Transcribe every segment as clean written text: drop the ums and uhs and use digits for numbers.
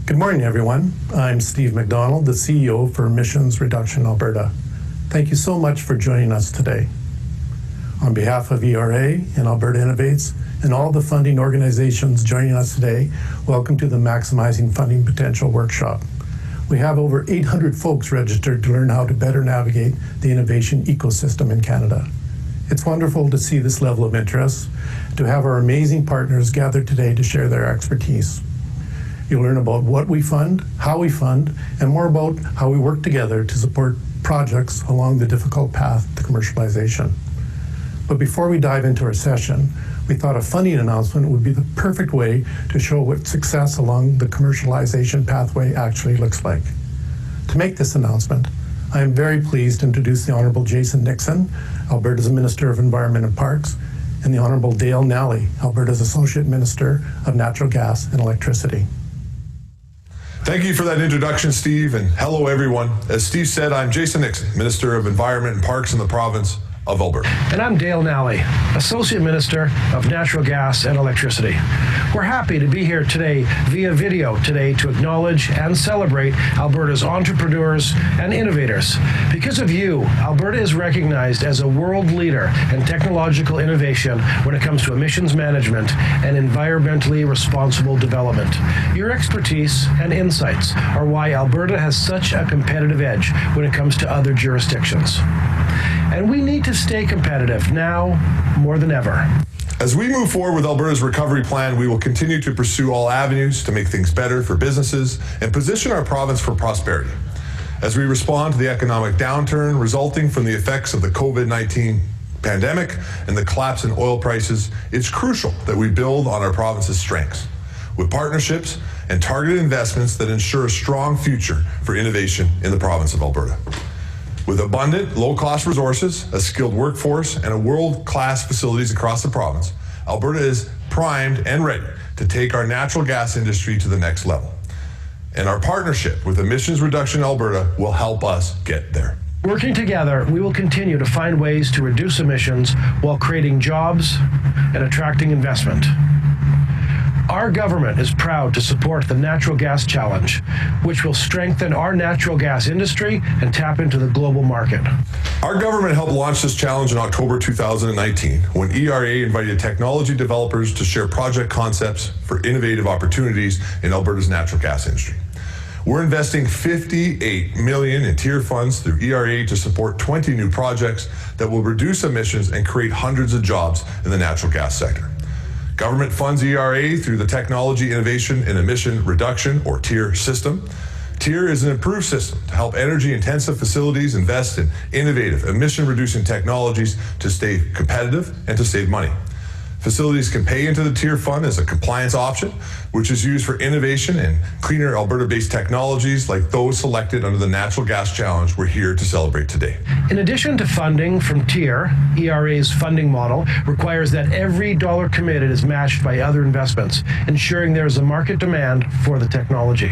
Good morning, everyone. I'm Steve McDonald, the CEO for Emissions Reduction Alberta. Thank you so much for joining us today. On behalf of ERA and Alberta Innovates and all the funding organizations joining us today, welcome to the Maximizing Funding Potential workshop. We have over 800 folks registered to learn how to better navigate the innovation ecosystem in Canada. It's wonderful to see this level of interest, to have our amazing partners gathered today to share their expertise. You'll learn about what we fund, how we fund, and more about how we work together to support projects along the difficult path to commercialization. But before we dive into our session, we thought a funding announcement would be the perfect way to show what success along the commercialization pathway actually looks like. To make this announcement, I am very pleased to introduce the Honourable Jason Nixon, Alberta's Minister of Environment and Parks, and the Honourable Dale Nally, Alberta's Associate Minister of Natural Gas and Electricity. Thank you for that introduction, Steve, and hello, everyone. As Steve said, I'm Jason Nixon, Minister of Environment and Parks in the province of Alberta. And I'm Dale Nally, Associate Minister of Natural Gas and Electricity. We're happy to be here today via video today to acknowledge and celebrate Alberta's entrepreneurs and innovators. Because of you, Alberta is recognized as a world leader in technological innovation when it comes to emissions management and environmentally responsible development. Your expertise and insights are why Alberta has such a competitive edge when it comes to other jurisdictions. And we need to stay competitive now more than ever. As we move forward with Alberta's recovery plan, we will continue to pursue all avenues to make things better for businesses and position our province for prosperity. As we respond to the economic downturn resulting from the effects of the COVID-19 pandemic and the collapse in oil prices, it's crucial that we build on our province's strengths with partnerships and targeted investments that ensure a strong future for innovation in the province of Alberta. With abundant, low-cost resources, a skilled workforce, and a world-class facilities across the province, Alberta is primed and ready to take our natural gas industry to the next level. And our partnership with Emissions Reduction Alberta will help us get there. Working together, we will continue to find ways to reduce emissions while creating jobs and attracting investment. Our government is proud to support the Natural Gas Challenge, which will strengthen our natural gas industry and tap into the global market. Our government helped launch this challenge in October 2019, when ERA invited technology developers to share project concepts for innovative opportunities in Alberta's natural gas industry. We're investing $58 million in tier funds through ERA to support 20 new projects that will reduce emissions and create hundreds of jobs in the natural gas sector. Government funds ERA through the Technology Innovation and Emission Reduction, or TIER system. TIER is an improved system to help energy-intensive facilities invest in innovative, emission-reducing technologies to stay competitive and to save money. Facilities can pay into the TIER fund as a compliance option, which is used for innovation and cleaner Alberta-based technologies like those selected under the Natural Gas Challenge we're here to celebrate today. In addition to funding from TIER, ERA's funding model requires that every dollar committed is matched by other investments, ensuring there is a market demand for the technology.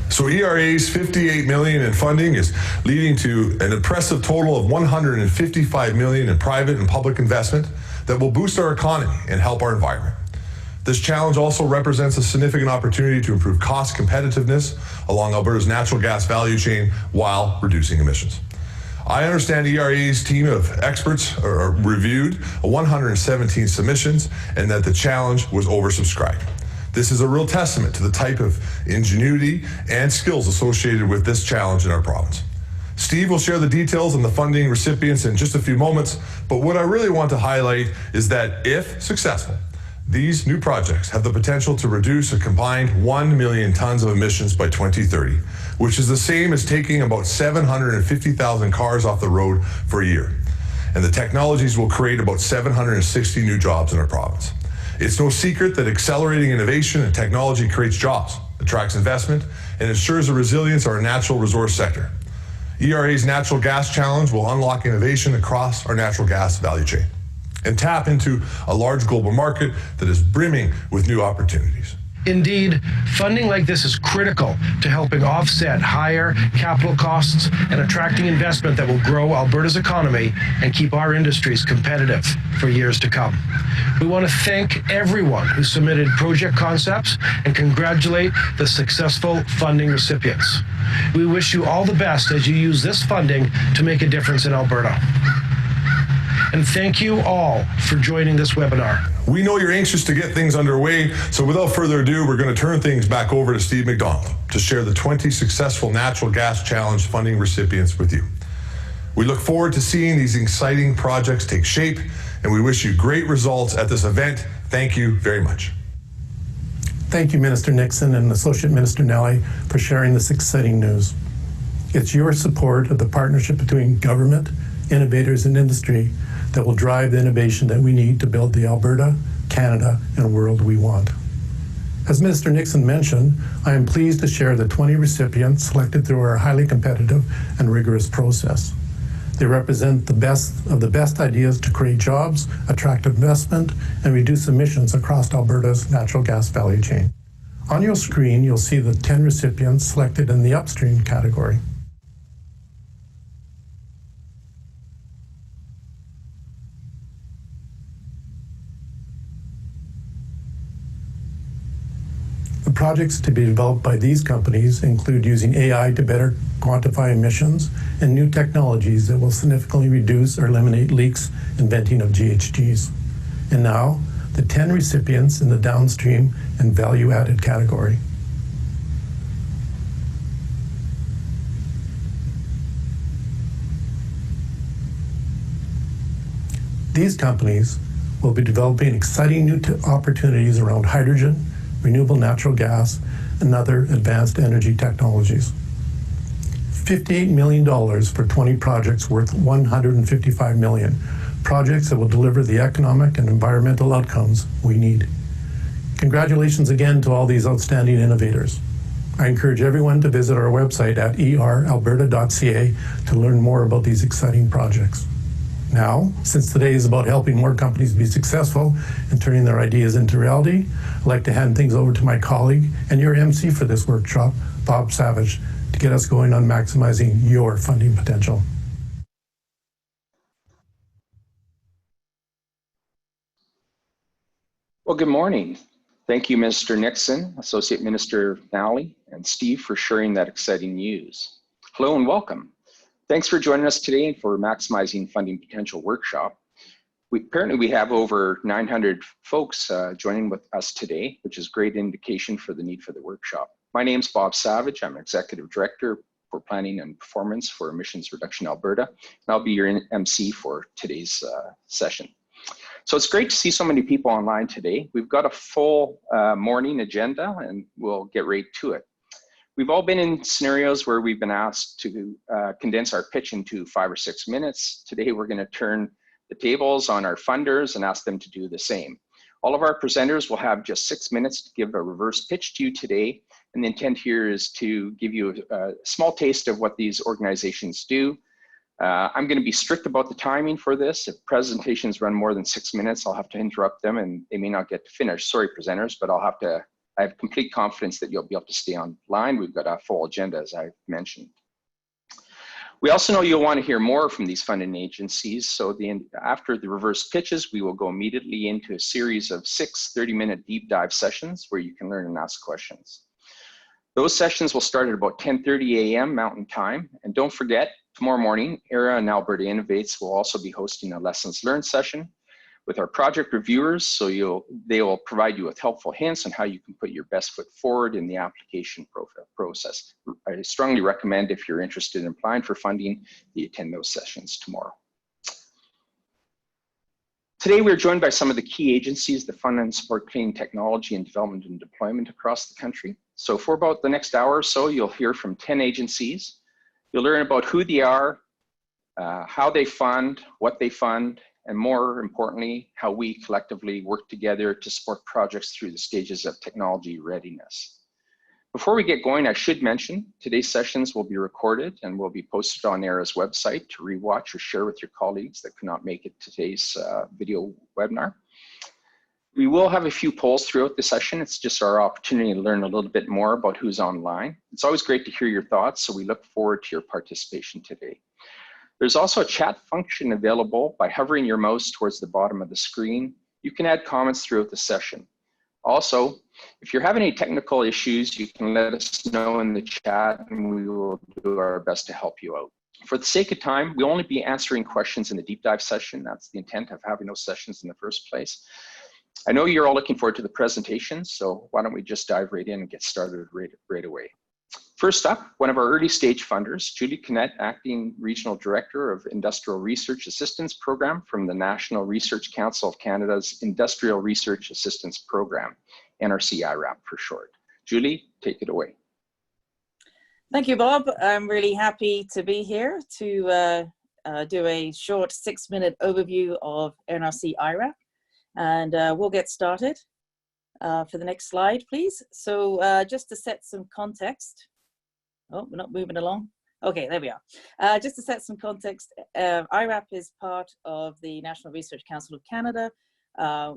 So ERA's $58 million in funding is leading to an impressive total of $155 million in private and public investment that will boost our economy and help our environment. This challenge also represents a significant opportunity to improve cost competitiveness along Alberta's natural gas value chain while reducing emissions. I understand ERA's team of experts reviewed 117 submissions and that the challenge was oversubscribed. This is a real testament to the type of ingenuity and skills associated with this challenge in our province. Steve will share the details on the funding recipients in just a few moments, but what I really want to highlight is that if successful, these new projects have the potential to reduce a combined 1 million tons of emissions by 2030, which is the same as taking about 750,000 cars off the road for a year. And the technologies will create about 760 new jobs in our province. It's no secret that accelerating innovation and technology creates jobs, attracts investment, and ensures the resilience of our natural resource sector. ERA's Natural Gas Challenge will unlock innovation across our natural gas value chain and tap into a large global market that is brimming with new opportunities. Indeed, funding like this is critical to helping offset higher capital costs and attracting investment that will grow Alberta's economy and keep our industries competitive for years to come. We want to thank everyone who submitted project concepts and congratulate the successful funding recipients. We wish you all the best as you use this funding to make a difference in Alberta. And thank you all for joining this webinar. We know you're anxious to get things underway, so without further ado, we're going to turn things back over to Steve McDonald to share the 20 successful Natural Gas Challenge funding recipients with you. We look forward to seeing these exciting projects take shape, and we wish you great results at this event. Thank you very much. Thank you, Minister Nixon and Associate Minister Nelly, for sharing this exciting news. It's your support of the partnership between government, innovators, and industry that will drive the innovation that we need to build the Alberta, Canada, and world we want. As Minister Nixon mentioned, I am pleased to share the 20 recipients selected through our highly competitive and rigorous process. They represent the best of the best ideas to create jobs, attract investment, and reduce emissions across Alberta's natural gas value chain. On your screen, you'll see the 10 recipients selected in the upstream category. The projects to be developed by these companies include using AI to better quantify emissions and new technologies that will significantly reduce or eliminate leaks and venting of GHGs. And now, the 10 recipients in the downstream and value-added category. These companies will be developing exciting new opportunities around hydrogen, renewable natural gas, and other advanced energy technologies. $58 million for 20 projects worth $155 million, projects that will deliver the economic and environmental outcomes we need. Congratulations again to all these outstanding innovators. I encourage everyone to visit our website at eralberta.ca to learn more about these exciting projects. Now, since today is about helping more companies be successful and turning their ideas into reality, I'd like to hand things over to my colleague and your MC for this workshop, Bob Savage, to get us going on maximizing your funding potential. Well, good morning. Thank you, Mr. Nixon, Associate Minister Nally, and Steve for sharing that exciting news. Hello and welcome. Thanks for joining us today for Maximizing Funding Potential workshop. Apparently we have over 900 folks joining with us today, which is great indication for the need for the workshop. My name's Bob Savage. I'm Executive Director for Planning and Performance for Emissions Reduction Alberta, and I'll be your MC for today's session. So it's great to see so many people online today. We've got a full morning agenda and we'll get right to it. We've all been in scenarios where we've been asked to condense our pitch into 5 or 6 minutes. Today, we're going to turn the tables on our funders and ask them to do the same. All of our presenters will have just 6 minutes to give a reverse pitch to you today. And the intent here is to give you a small taste of what these organizations do. I'm going to be strict about the timing for this. If presentations run more than 6 minutes, I'll have to interrupt them and they may not get to finish. Sorry, presenters, but I have complete confidence that you'll be able to stay online. We've got a full agenda, as I've mentioned. We also know you'll want to hear more from these funding agencies. So after the reverse pitches, we will go immediately into a series of 6 30-minute deep dive sessions where you can learn and ask questions. Those sessions will start at about 10:30 a.m. Mountain Time. And don't forget, tomorrow morning, ERA and Alberta Innovates will also be hosting a lessons learned session with our project reviewers, so they will provide you with helpful hints on how you can put your best foot forward in the application process. I strongly recommend, if you're interested in applying for funding, that you attend those sessions tomorrow. Today, we're joined by some of the key agencies that fund and support clean technology and development and deployment across the country. So for about the next hour or so, you'll hear from 10 agencies. You'll learn about who they are, how they fund, what they fund, and more importantly, how we collectively work together to support projects through the stages of technology readiness. Before we get going, I should mention today's sessions will be recorded and will be posted on ERA's website to rewatch or share with your colleagues that could not make it to today's video webinar. We will have a few polls throughout the session. It's just our opportunity to learn a little bit more about who's online. It's always great to hear your thoughts, so we look forward to your participation today. There's also a chat function available. By hovering your mouse towards the bottom of the screen, you can add comments throughout the session. Also, if you're having any technical issues, you can let us know in the chat and we will do our best to help you out. For the sake of time, we'll only be answering questions in the deep dive session. That's the intent of having those sessions in the first place. I know you're all looking forward to the presentation, so why don't we just dive right in and get started right away. First up, one of our early stage funders, Julie Cannett, Acting Regional Director of Industrial Research Assistance Program from the National Research Council of Canada's Industrial Research Assistance Program, NRC-IRAP for short. Julie, take it away. Thank you, Bob. I'm really happy to be here to do a short 6-minute overview of NRC-IRAP. And we'll get started for the next slide, please. So just to set some context. Oh, we're not moving along. Okay, there we are. Just to set some context, IRAP is part of the National Research Council of Canada.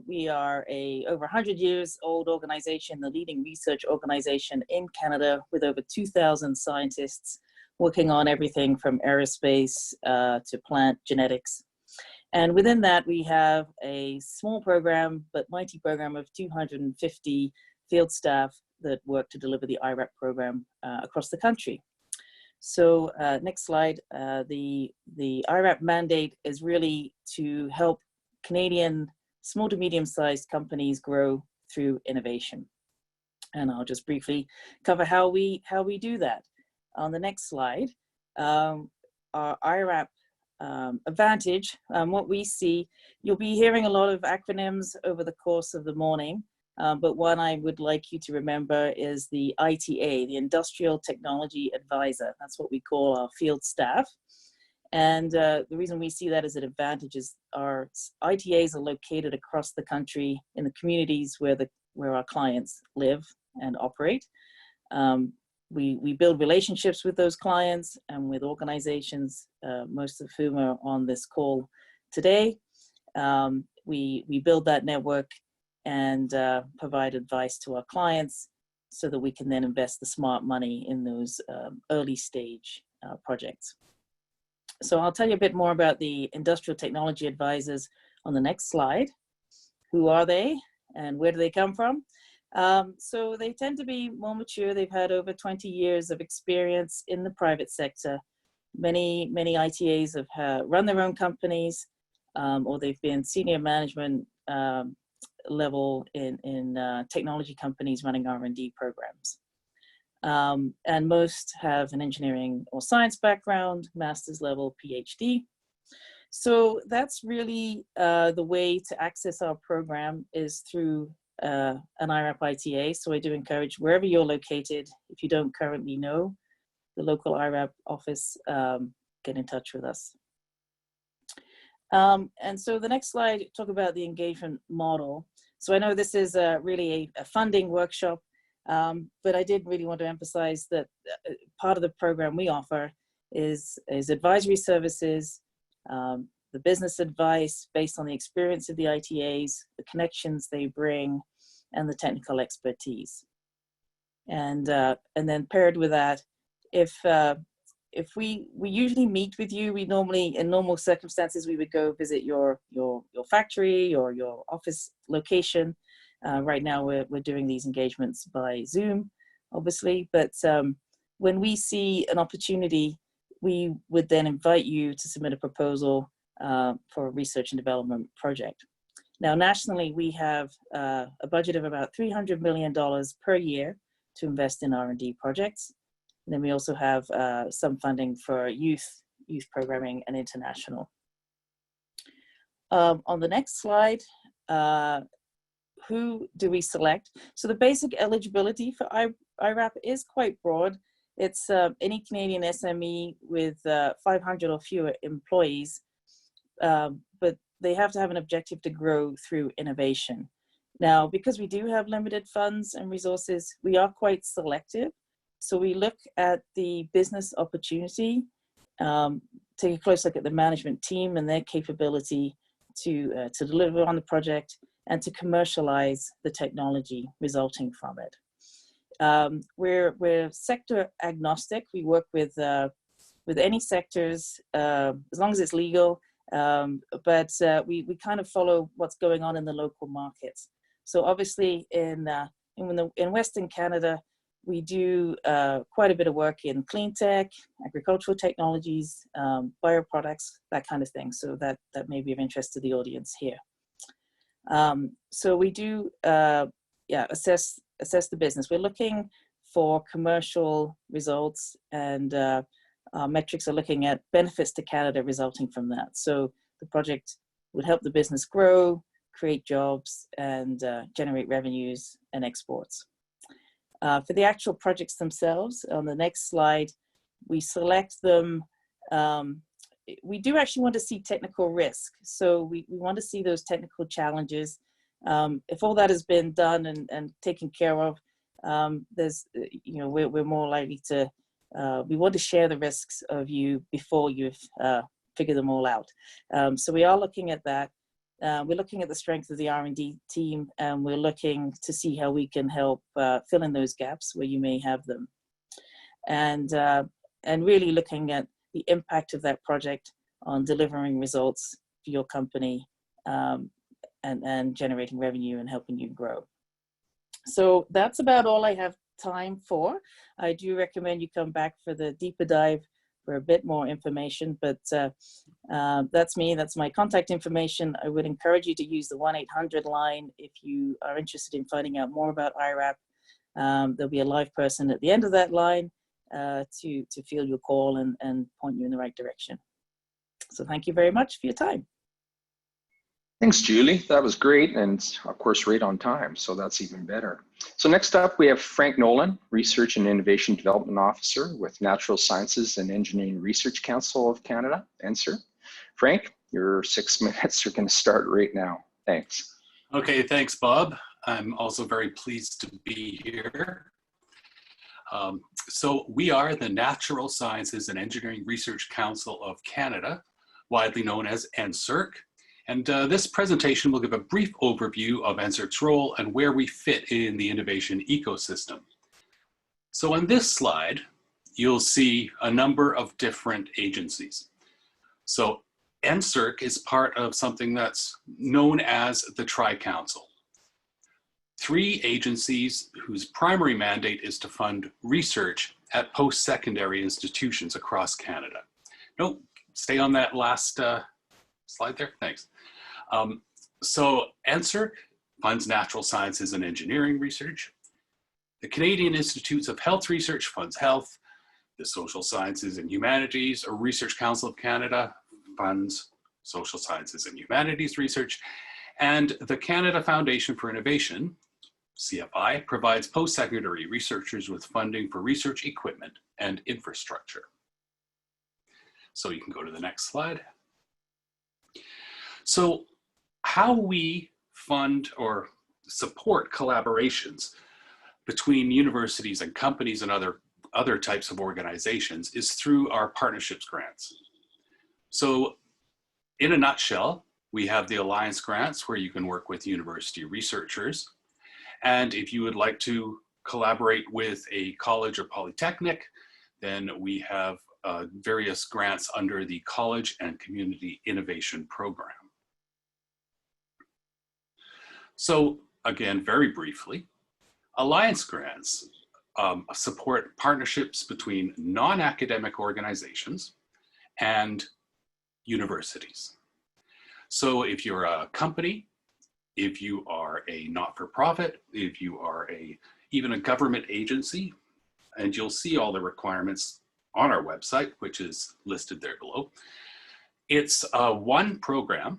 We are a over 100 years old organization, the leading research organization in Canada with over 2,000 scientists working on everything from aerospace to plant genetics. And within that, we have a small program, but mighty program of 250 field staff that work to deliver the IRAP program across the country. So next slide, the IRAP mandate is really to help Canadian small to medium-sized companies grow through innovation. And I'll just briefly cover how we do that. On the next slide, our IRAP advantage, what we see, you'll be hearing a lot of acronyms over the course of the morning, but one I would like you to remember is the ITA, the Industrial Technology Advisor. That's what we call our field staff. And the reason we see that as an advantage is our ITAs are located across the country in the communities where our clients live and operate. We build relationships with those clients and with organizations, most of whom are on this call today. We build that network and provide advice to our clients so that we can then invest the smart money in those early stage projects. So I'll tell you a bit more about the Industrial Technology Advisors on the next slide. Who are they and where do they come from? So they tend to be more mature. They've had over 20 years of experience in the private sector. Many ITAs have run their own companies or they've been senior management level in technology companies running R&D programs. And most have an engineering or science background, master's level, PhD. So that's really the way to access our program is through an IRAP ITA. So I do encourage wherever you're located, if you don't currently know the local IRAP office, get in touch with us. And so the next slide, talk about the engagement model. So I know this is really a funding workshop, but I did really want to emphasize that part of the program we offer is advisory services, the business advice based on the experience of the ITAs, the connections they bring, and the technical expertise. And then paired with that, if we usually meet with you, we normally, in normal circumstances, we would go visit your factory or your office location. Right now we're doing these engagements by Zoom, obviously, but when we see an opportunity, we would then invite you to submit a proposal for a research and development project. Now, nationally, we have a budget of about $300 million per year to invest in R&D projects. And then we also have some funding for youth programming and international. On the next slide, who do we select? So the basic eligibility for IRAP is quite broad. It's any Canadian SME with 500 or fewer employees, but they have to have an objective to grow through innovation. Now, because we do have limited funds and resources, we are quite selective. So we look at the business opportunity, take a close look at the management team and their capability to deliver on the project, and to commercialize the technology resulting from it. We're sector agnostic. We work with any sectors as long as it's legal, but we kind of follow what's going on in the local markets. So obviously in Western Canada, we do quite a bit of work in Cleantech, agricultural technologies, bioproducts, that kind of thing. So that may be of interest to the audience here. So we do assess the business. We're looking for commercial results, and our metrics are looking at benefits to Canada resulting from that. So the project would help the business grow, create jobs, and generate revenues and exports. For the actual projects themselves, on the next slide, we select them. We do actually want to see technical risk. So we want to see those technical challenges. If all that has been done and taken care of, we're more likely to, we want to share the risks of you before you've figured them all out. So we are looking at that. We're looking at the strength of the R&D team, and we're looking to see how we can help fill in those gaps where you may have them. And really looking at the impact of that project on delivering results for your company and generating revenue and helping you grow. So that's about all I have time for. I do recommend you come back for the deeper dive for a bit more information, but that's me, that's my contact information. I would encourage you to use the 1-800 line if you are interested in finding out more about IRAP. There'll be a live person at the end of that line to field your call and point you in the right direction. So thank you very much for your time. Thanks, Julie. That was great, and of course, right on time, so that's even better. So next up, we have Frank Nolan, Research and Innovation Development Officer with Natural Sciences and Engineering Research Council of Canada, NSERC. Frank, your 6 minutes are going to start right now. Thanks. Okay, thanks, Bob. I'm also very pleased to be here. So we are the Natural Sciences and Engineering Research Council of Canada, widely known as NSERC. And this presentation will give a brief overview of NSERC's role and where we fit in the innovation ecosystem. So on this slide, you'll see a number of different agencies. So NSERC is part of something that's known as the Tri-Council. 3 agencies whose primary mandate is to fund research at post-secondary institutions across Canada. No, stay on that last slide there, thanks. So NSERC funds natural sciences and engineering research. The Canadian Institutes of Health Research funds health. The Social Sciences and Humanities or Research Council of Canada funds social sciences and humanities research. And the Canada Foundation for Innovation, CFI, provides post-secondary researchers with funding for research equipment and infrastructure. So you can go to the next slide. So how we fund or support collaborations between universities and companies and other types of organizations is through our partnerships grants. So in a nutshell, we have the Alliance grants where you can work with university researchers. And if you would like to collaborate with a college or polytechnic, then we have various grants under the College and Community Innovation Program. So again, very briefly, Alliance grants support partnerships between non-academic organizations and universities. So if you're a company, if you are a not-for-profit, if you are even a government agency, and you'll see all the requirements on our website, which is listed there below. It's one program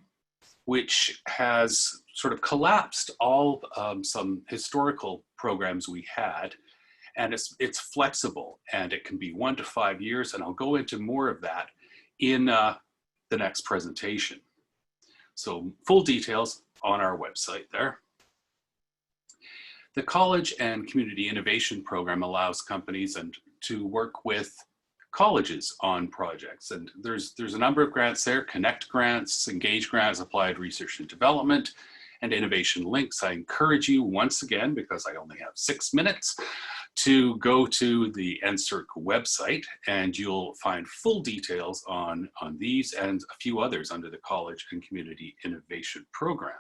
which has sort of collapsed all some historical programs we had, and it's flexible, and it can be 1 to 5 years, and I'll go into more of that in the next presentation. So full details on our website there. The College and Community Innovation Program allows companies to work with colleges on projects, and there's a number of grants there: Connect grants, Engage grants, Applied Research and Development, and innovation links. I encourage you once again, because I only have 6 minutes, to go to the NSERC website, and you'll find full details on these and a few others under the College and Community Innovation Program.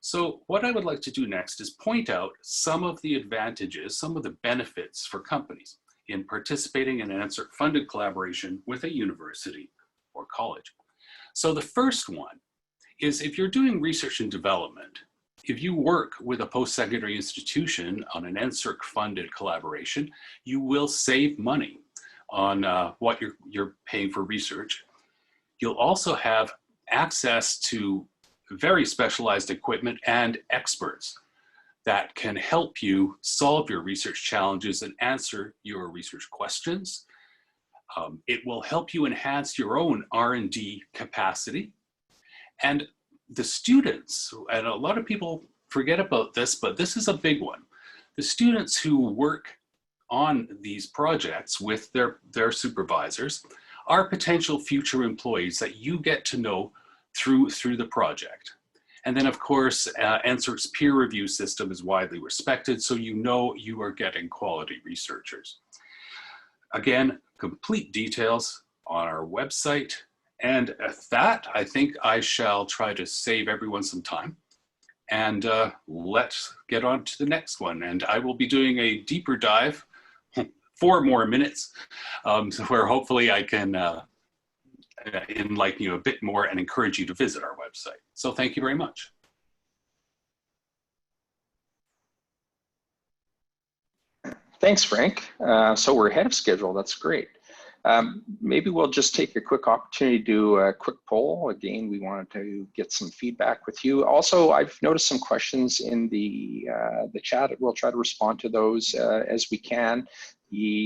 So what I would like to do next is point out some of the advantages, some of the benefits for companies in participating in an NSERC-funded collaboration with a university or college. So the first one is, if you're doing research and development, if you work with a post-secondary institution on an NSERC-funded collaboration, you will save money on what you're paying for research. You'll also have access to very specialized equipment and experts that can help you solve your research challenges and answer your research questions. It will help you enhance your own R&D capacity. And the students, and a lot of people forget about this, but this is a big one. The students who work on these projects with their supervisors are potential future employees that you get to know through the project. And then of course, NSERC's peer review system is widely respected, so you know you are getting quality researchers. Again, complete details on our website. And at that, I think I shall try to save everyone some time. And let's get on to the next one. And I will be doing a deeper dive, 4 more minutes, where hopefully I can enlighten you a bit more and encourage you to visit our website. So thank you very much. Thanks, Frank. So we're ahead of schedule. That's great. Maybe we'll just take a quick opportunity to do a quick poll. Again, we wanted to get some feedback with you. Also, I've noticed some questions in the chat. We'll try to respond to those as we can.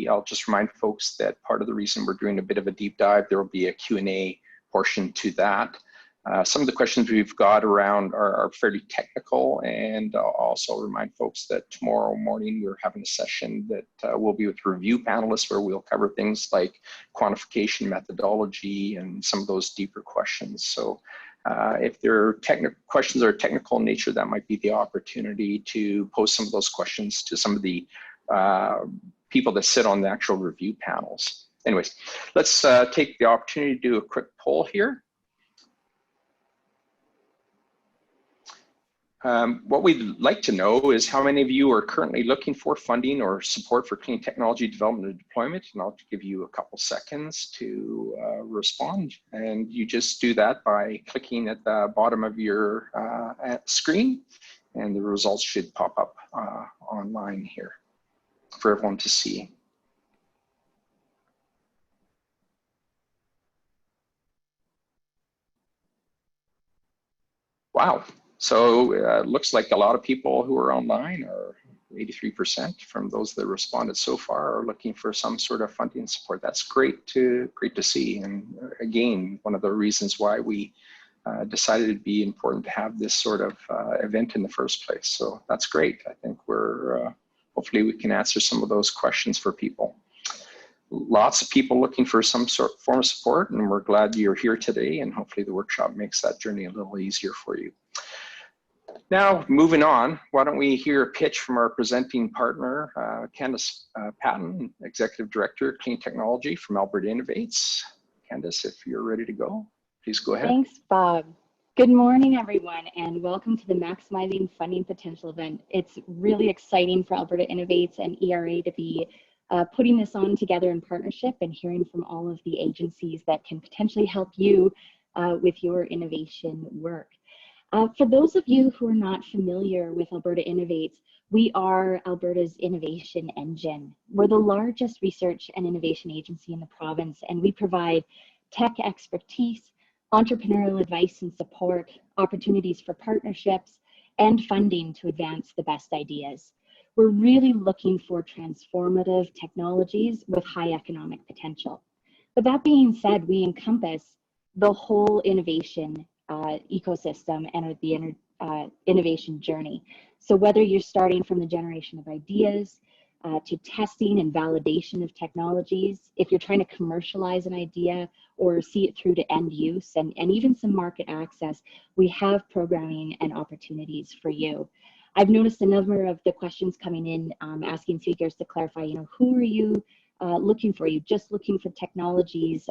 I'll just remind folks that part of the reason we're doing a bit of a deep dive, there will be a Q&A portion to that. Some of the questions we've got around are fairly technical, and I'll also remind folks that tomorrow morning we're having a session that will be with review panelists, where we'll cover things like quantification methodology and some of those deeper questions. So if there are questions that are technical in nature, that might be the opportunity to pose some of those questions to some of the people that sit on the actual review panels. Anyways, let's take the opportunity to do a quick poll here. What we'd like to know is how many of you are currently looking for funding or support for clean technology development and deployment, and I'll give you a couple seconds to respond. And you just do that by clicking at the bottom of your screen, and the results should pop up online here for everyone to see. Wow. So looks like a lot of people who are online, or 83% from those that responded so far, are looking for some sort of funding support. That's great to see. And again, one of the reasons why we decided it'd be important to have this sort of event in the first place. So that's great. I think we're hopefully we can answer some of those questions for people. Lots of people looking for some form of support, and we're glad you're here today, and hopefully the workshop makes that journey a little easier for you. Now, moving on, why don't we hear a pitch from our presenting partner, Candace Patton, Executive Director, Clean Technology from Alberta Innovates. Candace, if you're ready to go, please go ahead. Thanks, Bob. Good morning, everyone, and welcome to the Maximizing Funding Potential event. It's really exciting for Alberta Innovates and ERA to be putting this on together in partnership and hearing from all of the agencies that can potentially help you with your innovation work. For those of you who are not familiar with Alberta Innovates, we are Alberta's innovation engine. We're the largest research and innovation agency in the province, and we provide tech expertise, entrepreneurial advice and support, opportunities for partnerships, and funding to advance the best ideas. We're really looking for transformative technologies with high economic potential. But that being said, we encompass the whole innovation ecosystem and the innovation journey. So whether you're starting from the generation of ideas, to testing and validation of technologies, if you're trying to commercialize an idea or see it through to end use, and even some market access, we have programming and opportunities for you. I've noticed a number of the questions coming in asking speakers to clarify, who are you looking for? Are you just looking for technologies,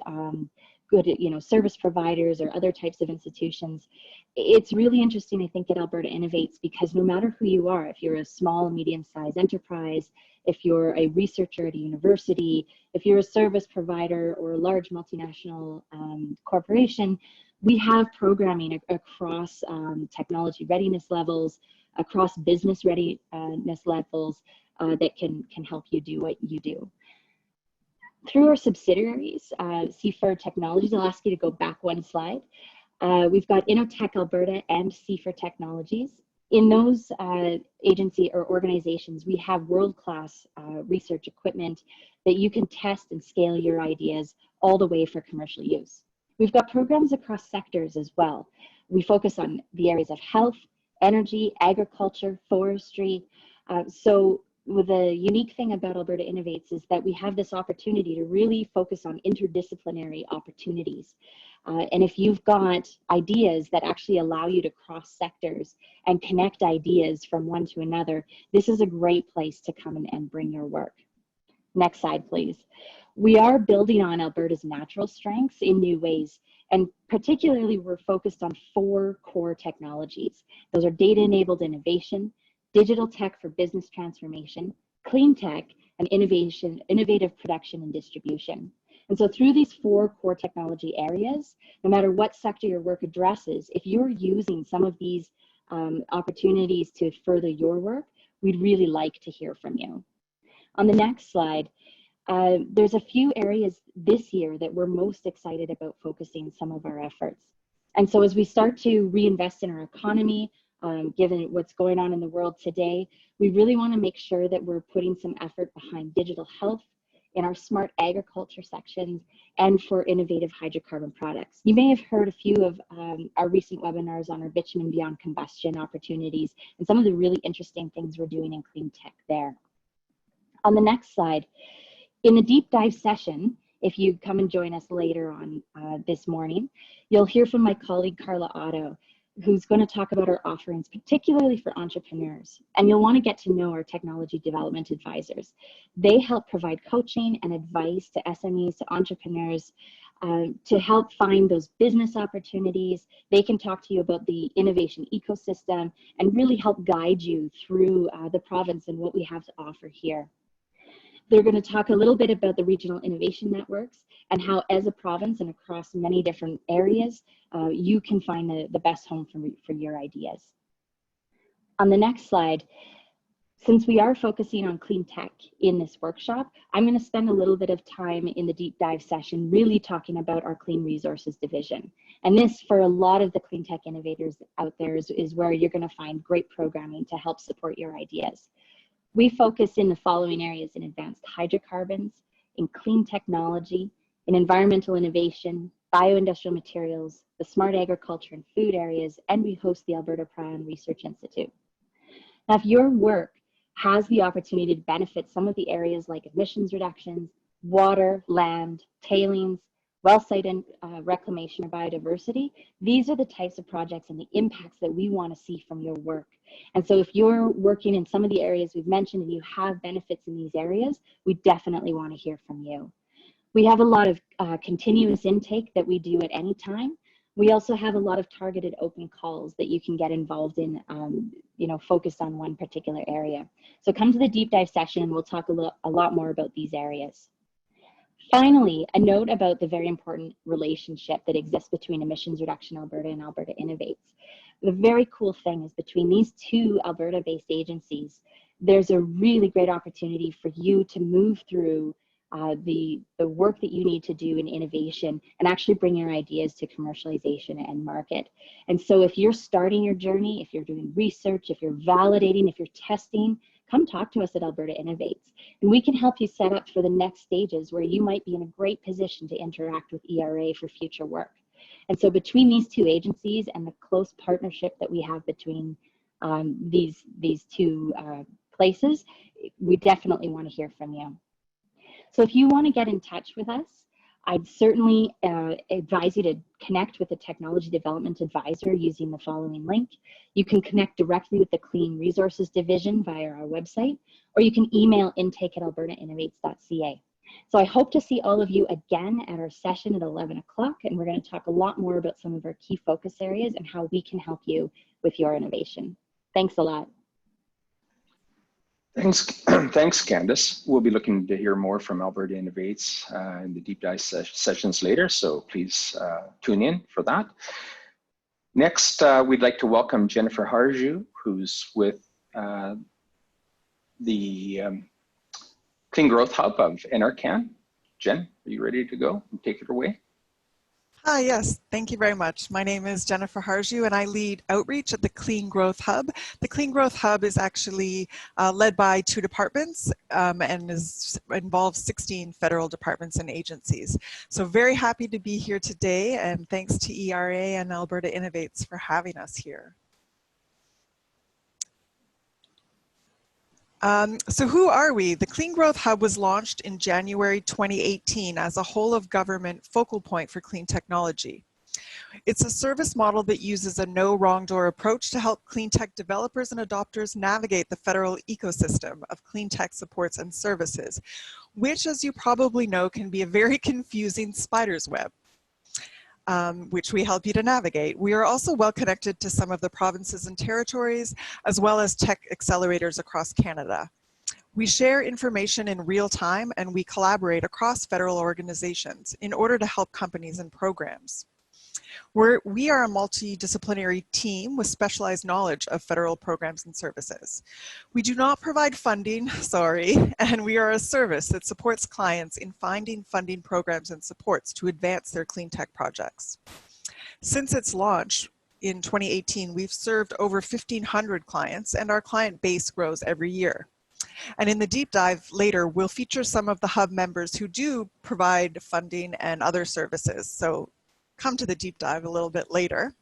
good, service providers or other types of institutions? It's really interesting, I think, at Alberta Innovates, because no matter who you are, if you're a small, medium-sized enterprise, if you're a researcher at a university, if you're a service provider or a large multinational corporation, we have programming across technology readiness levels, across business readiness levels that can help you do what you do. Through our subsidiaries, CFIR Technologies, I'll ask you to go back one slide. We've got Innotech Alberta and CFIR Technologies. In those agency or organizations, we have world-class research equipment that you can test and scale your ideas all the way for commercial use. We've got programs across sectors as well. We focus on the areas of health, energy, agriculture, forestry. So the unique thing about Alberta Innovates is that we have this opportunity to really focus on interdisciplinary opportunities. And if you've got ideas that actually allow you to cross sectors and connect ideas from one to another, this is a great place to come and bring your work. Next slide, please. We are building on Alberta's natural strengths in new ways, and particularly we're focused on 4 core technologies. Those are data-enabled innovation, digital tech for business transformation, clean tech, and innovative production and distribution. And so through these 4 core technology areas, no matter what sector your work addresses, if you're using some of these opportunities to further your work, we'd really like to hear from you. On the next slide, there's a few areas this year that we're most excited about focusing some of our efforts. And so as we start to reinvest in our economy, given what's going on in the world today, we really want to make sure that we're putting some effort behind digital health in our smart agriculture sections and for innovative hydrocarbon products. You may have heard a few of our recent webinars on our bitumen beyond combustion opportunities and some of the really interesting things we're doing in clean tech there. On the next slide, in the deep dive session, if you come and join us later on this morning, you'll hear from my colleague Carla Otto, who's going to talk about our offerings, particularly for entrepreneurs. And you'll want to get to know our technology development advisors. They help provide coaching and advice to SMEs, to entrepreneurs, to help find those business opportunities. They can talk to you about the innovation ecosystem and really help guide you through the province and what we have to offer here. They're going to talk a little bit about the regional innovation networks and how, as a province and across many different areas, you can find the best home for your ideas. On the next slide, since we are focusing on clean tech in this workshop, I'm going to spend a little bit of time in the deep dive session really talking about our Clean Resources Division. And this, for a lot of the clean tech innovators out there, is where you're going to find great programming to help support your ideas. We focus in the following areas: in advanced hydrocarbons, in clean technology, in environmental innovation, bioindustrial materials, the smart agriculture and food areas, and we host the Alberta Prion Research Institute. Now, if your work has the opportunity to benefit some of the areas like emissions reductions, water, land, tailings, well site and reclamation or biodiversity, these are the types of projects and the impacts that we want to see from your work. And so if you're working in some of the areas we've mentioned and you have benefits in these areas, we definitely want to hear from you. We have a lot of continuous intake that we do at any time. We also have a lot of targeted open calls that you can get involved in, focused on one particular area. So come to the deep dive session and we'll talk a lot more about these areas. Finally, a note about the very important relationship that exists between Emissions Reduction Alberta and Alberta Innovates. The very cool thing is, between these 2 Alberta-based agencies, there's a really great opportunity for you to move through the work that you need to do in innovation and actually bring your ideas to commercialization and market. And so if you're starting your journey, if you're doing research, if you're validating, if you're testing, come talk to us at Alberta Innovates, and we can help you set up for the next stages where you might be in a great position to interact with ERA for future work. And so between these 2 agencies and the close partnership that we have between these 2 places, we definitely want to hear from you. So if you want to get in touch with us, I'd certainly advise you to connect with a technology development advisor using the following link. You can connect directly with the Clean Resources Division via our website, or you can email intake@albertainnovates.ca. So I hope to see all of you again at our session at 11 o'clock, and we're going to talk a lot more about some of our key focus areas and how we can help you with your innovation. Thanks a lot. Thanks, Candace. We'll be looking to hear more from Alberta Innovates in the deep dive sessions later, so please tune in for that. Next, we'd like to welcome Jennifer Harju, who's with the Clean Growth Hub of NRCan. Jen, are you ready to go and take it away? Hi, yes, thank you very much. My name is Jennifer Harju and I lead outreach at the Clean Growth Hub. The Clean Growth Hub is actually led by 2 departments and involves 16 federal departments and agencies. So very happy to be here today, and thanks to ERA and Alberta Innovates for having us here. So who are we? The Clean Growth Hub was launched in January 2018 as a whole of government focal point for clean technology. It's a service model that uses a no wrong door approach to help clean tech developers and adopters navigate the federal ecosystem of clean tech supports and services, which, as you probably know, can be a very confusing spider's web. Which we help you to navigate. We are also well connected to some of the provinces and territories, as well as tech accelerators across Canada. We share information in real time and we collaborate across federal organizations in order to help companies and programs. We are a multidisciplinary team with specialized knowledge of federal programs and services. We do not provide funding, sorry, and we are a service that supports clients in finding funding programs and supports to advance their clean tech projects. Since its launch in 2018, we've served over 1,500 clients and our client base grows every year. And in the deep dive later, we'll feature some of the Hub members who do provide funding and other services. So come to the deep dive a little bit later.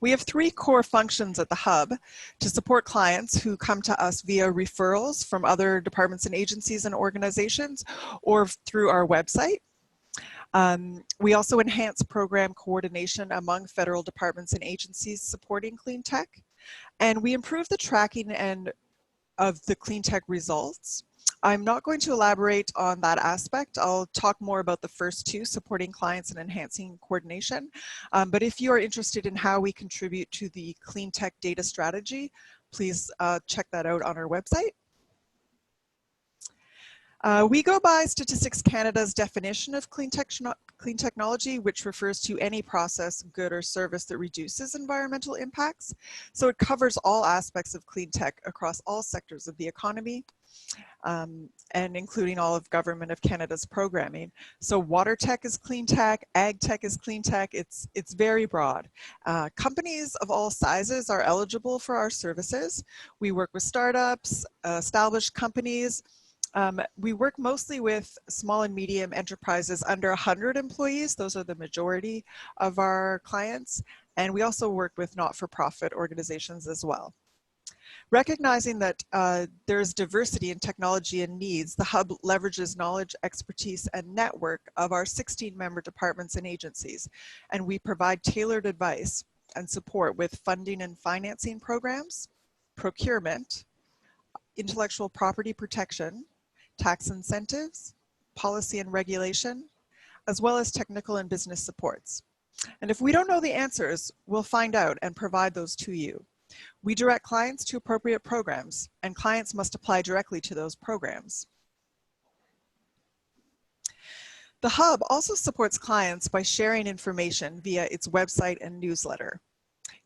We have 3 core functions at the Hub to support clients who come to us via referrals from other departments and agencies and organizations or through our website. We also enhance program coordination among federal departments and agencies supporting clean tech. And we improve the tracking of the clean tech results. I'm not going to elaborate on that aspect. I'll talk more about the first 2, supporting clients and enhancing coordination. But if you are interested in how we contribute to the clean tech data strategy, please check that out on our website. We go by Statistics Canada's definition of clean technology, which refers to any process, good, or service that reduces environmental impacts. So it covers all aspects of clean tech across all sectors of the economy, and including all of Government of Canada's programming. So water tech is clean tech, ag tech is clean tech, it's very broad. Companies of all sizes are eligible for our services. We work with startups, established companies. We work mostly with small and medium enterprises under 100 employees. Those are the majority of our clients. And we also work with not-for-profit organizations as well. Recognizing that there's diversity in technology and needs, the Hub leverages knowledge, expertise, and network of our 16 member departments and agencies. And we provide tailored advice and support with funding and financing programs, procurement, intellectual property protection, tax incentives, policy and regulation, as well as technical and business supports. And if we don't know the answers, we'll find out and provide those to you. We direct clients to appropriate programs, and clients must apply directly to those programs. The Hub also supports clients by sharing information via its website and newsletter.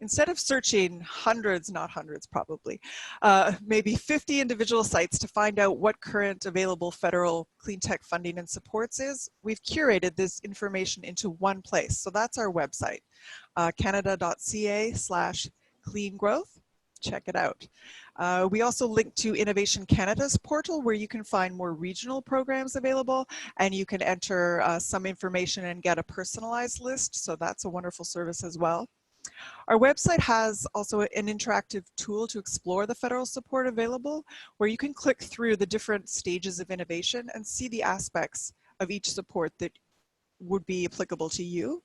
Instead of searching hundreds, not hundreds probably, maybe 50 individual sites to find out what current available federal clean tech funding and supports is, we've curated this information into one place. So that's our website, canada.ca/cleangrowth. Check it out. We also link to Innovation Canada's portal where you can find more regional programs available, and you can enter some information and get a personalized list. So that's a wonderful service as well. Our website has also an interactive tool to explore the federal support available, where you can click through the different stages of innovation and see the aspects of each support that would be applicable to you.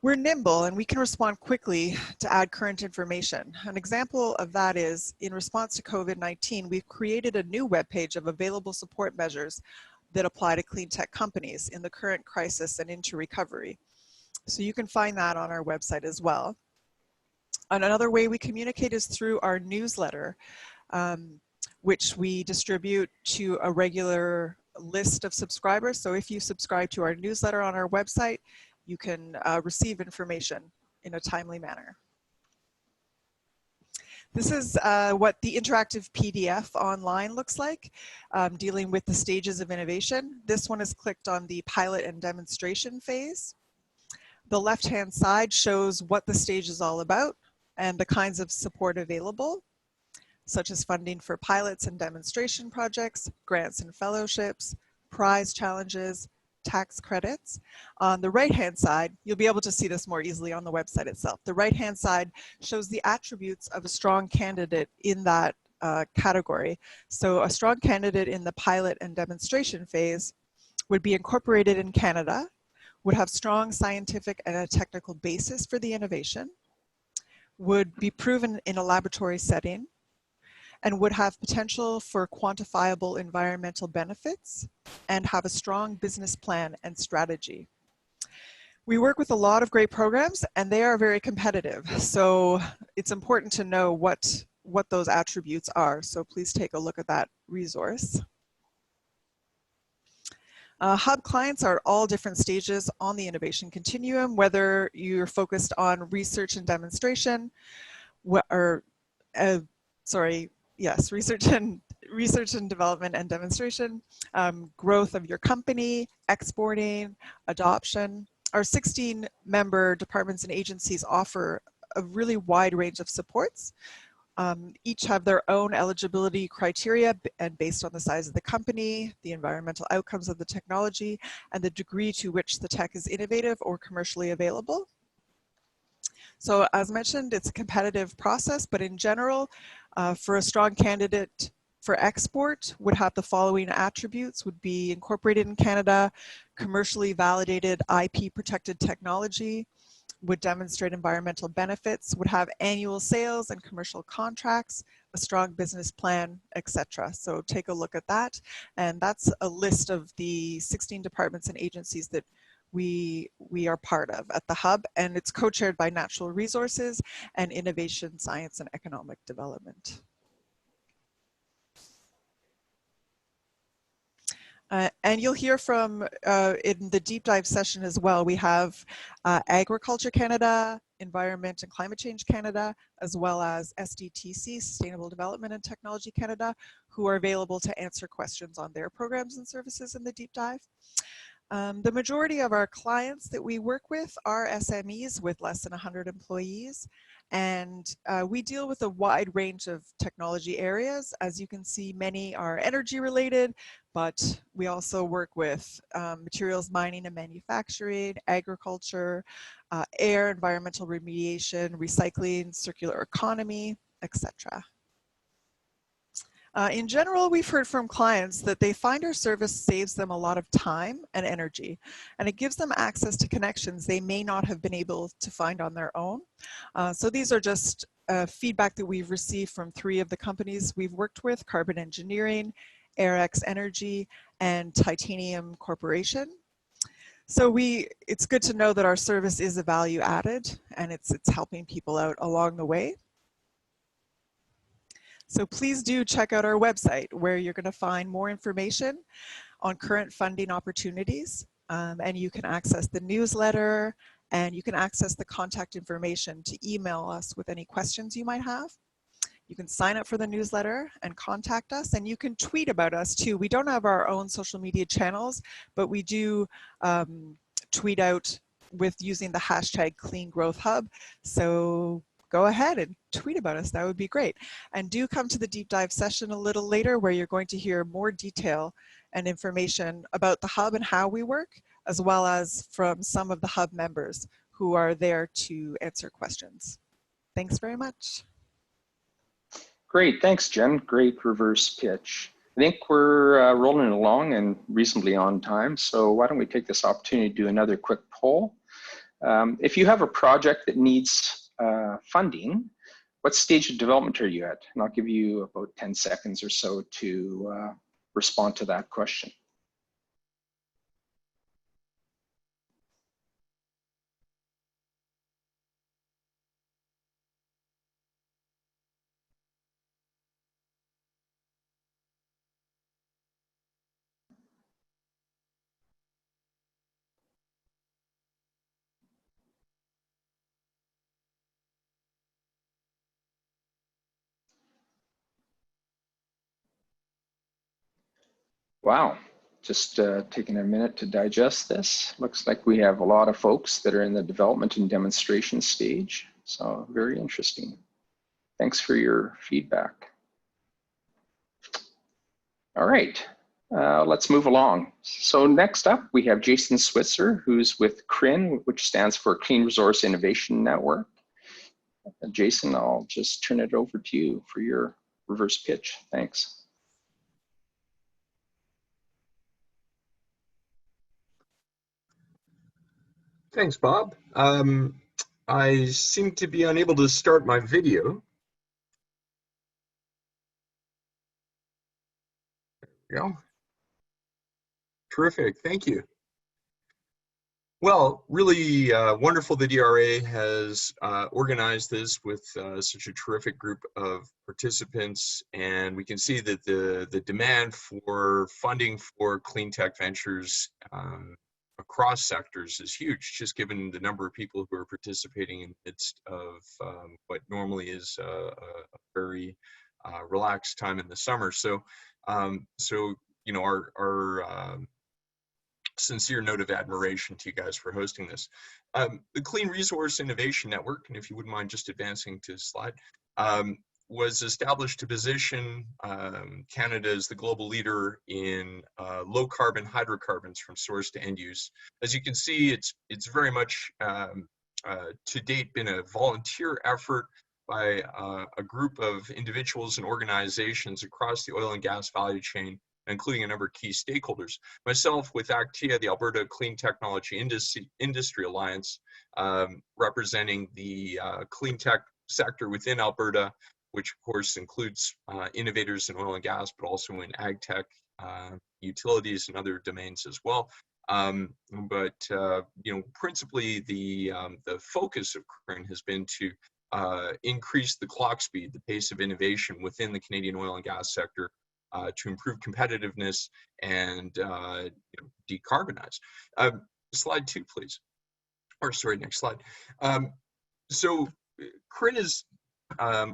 We're nimble and we can respond quickly to add current information. An example of that is, in response to COVID-19, we've created a new webpage of available support measures that apply to clean tech companies in the current crisis and into recovery. So you can find that on our website as well. And another way we communicate is through our newsletter, which we distribute to a regular list of subscribers. So if you subscribe to our newsletter on our website, you can receive information in a timely manner. This is what the interactive PDF online looks like, dealing with the stages of innovation. This one is clicked on the pilot and demonstration phase. The left-hand side shows what the stage is all about and the kinds of support available, such as funding for pilots and demonstration projects, grants and fellowships, prize challenges, tax credits. On the right-hand side, you'll be able to see this more easily on the website itself. The right-hand side shows the attributes of a strong candidate in that category. So a strong candidate in the pilot and demonstration phase would be incorporated in Canada, would have strong scientific and a technical basis for the innovation, would be proven in a laboratory setting, and would have potential for quantifiable environmental benefits and have a strong business plan and strategy. We work with a lot of great programs and they are very competitive. So it's important to know what those attributes are. So please take a look at that resource. Hub clients are all different stages on the innovation continuum, whether you're focused on research and demonstration, research and development and demonstration, growth of your company, exporting, adoption. Our 16 member departments and agencies offer a really wide range of supports. Each have their own eligibility criteria and based on the size of the company, the environmental outcomes of the technology, and the degree to which the tech is innovative or commercially available. So as mentioned, it's a competitive process, but in general, for a strong candidate for export would have the following attributes: would be incorporated in Canada, commercially validated IP protected technology, would demonstrate environmental benefits, would have annual sales and commercial contracts, a strong business plan, etc. So take a look at that. And that's a list of the 16 departments and agencies that we are part of at the Hub, and it's co-chaired by Natural Resources and Innovation, Science and Economic Development. And you'll hear from, in the deep dive session as well, we have Agriculture Canada, Environment and Climate Change Canada, as well as SDTC, Sustainable Development and Technology Canada, who are available to answer questions on their programs and services in the deep dive. The majority of our clients that we work with are SMEs with less than 100 employees. And we deal with a wide range of technology areas. As you can see, many are energy related, but we also work with materials mining and manufacturing, agriculture, air, environmental remediation, recycling, circular economy, etc. In general, we've heard from clients that they find our service saves them a lot of time and energy, and it gives them access to connections they may not have been able to find on their own. So these are just feedback that we've received from 3 of the companies we've worked with: Carbon Engineering, AirX Energy, and Titanium Corporation. So it's good to know that our service is a value added and it's helping people out along the way. So please do check out our website, where you're going to find more information on current funding opportunities, and you can access the newsletter, and you can access the contact information to email us with any questions you might have. You can sign up for the newsletter and contact us, and you can tweet about us too. We don't have our own social media channels, but we do tweet out with using the hashtag #CleanGrowthHub. So go ahead and tweet about us. That would be great. And do come to the deep dive session a little later, where you're going to hear more detail and information about the Hub and how we work, as well as from some of the Hub members who who are there to answer questions. Thanks very much. Great, thanks, Jen. Great reverse pitch. I think we're rolling along and reasonably on time, so why don't we take this opportunity to do another quick poll. If you have a project that needs funding, what stage of development are you at? And I'll give you about 10 seconds or so to respond to that question. Wow, just taking a minute to digest this. Looks like we have a lot of folks that are in the development and demonstration stage. So very interesting. Thanks for your feedback. All right, let's move along. So next up, we have Jason Switzer, who's with CRIN, which stands for Clean Resource Innovation Network. Jason, I'll just turn it over to you for your reverse pitch. Thanks. Thanks, Bob. I seem to be unable to start my video. There we go. Terrific, thank you. Well, really wonderful that ERA has organized this with such a terrific group of participants, and we can see that the demand for funding for clean tech ventures across sectors is huge, just given the number of people who are participating in the midst of what normally is a very relaxed time in the summer. So, you know, our sincere note of admiration to you guys for hosting this. The Clean Resource Innovation Network, and if you wouldn't mind just advancing to the slide, was established to position Canada as the global leader in low carbon hydrocarbons from source to end use. As you can see, it's very much to date been a volunteer effort by a group of individuals and organizations across the oil and gas value chain, including a number of key stakeholders. Myself with ACTIA, the Alberta Clean Technology Industry Alliance, representing the clean tech sector within Alberta, which of course includes innovators in oil and gas, but also in ag tech, utilities and other domains as well. You know, principally the focus of CRIN has been to increase the clock speed, the pace of innovation within the Canadian oil and gas sector to improve competitiveness and you know, decarbonize. Slide 2, please. Or sorry, next slide. So CRIN is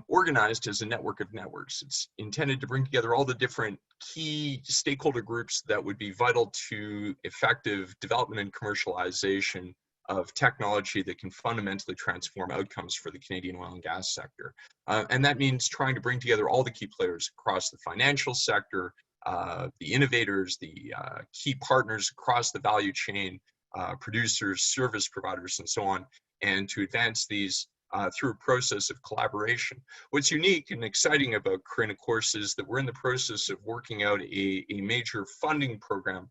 organized as a network of networks. It's intended to bring together all the different key stakeholder groups that would be vital to effective development and commercialization of technology that can fundamentally transform outcomes for the Canadian oil and gas sector. And that means trying to bring together all the key players across the financial sector, the innovators, the key partners across the value chain, producers, service providers, and so on, and to advance these through a process of collaboration. What's unique and exciting about CRIN, of course, is that we're in the process of working out a major funding program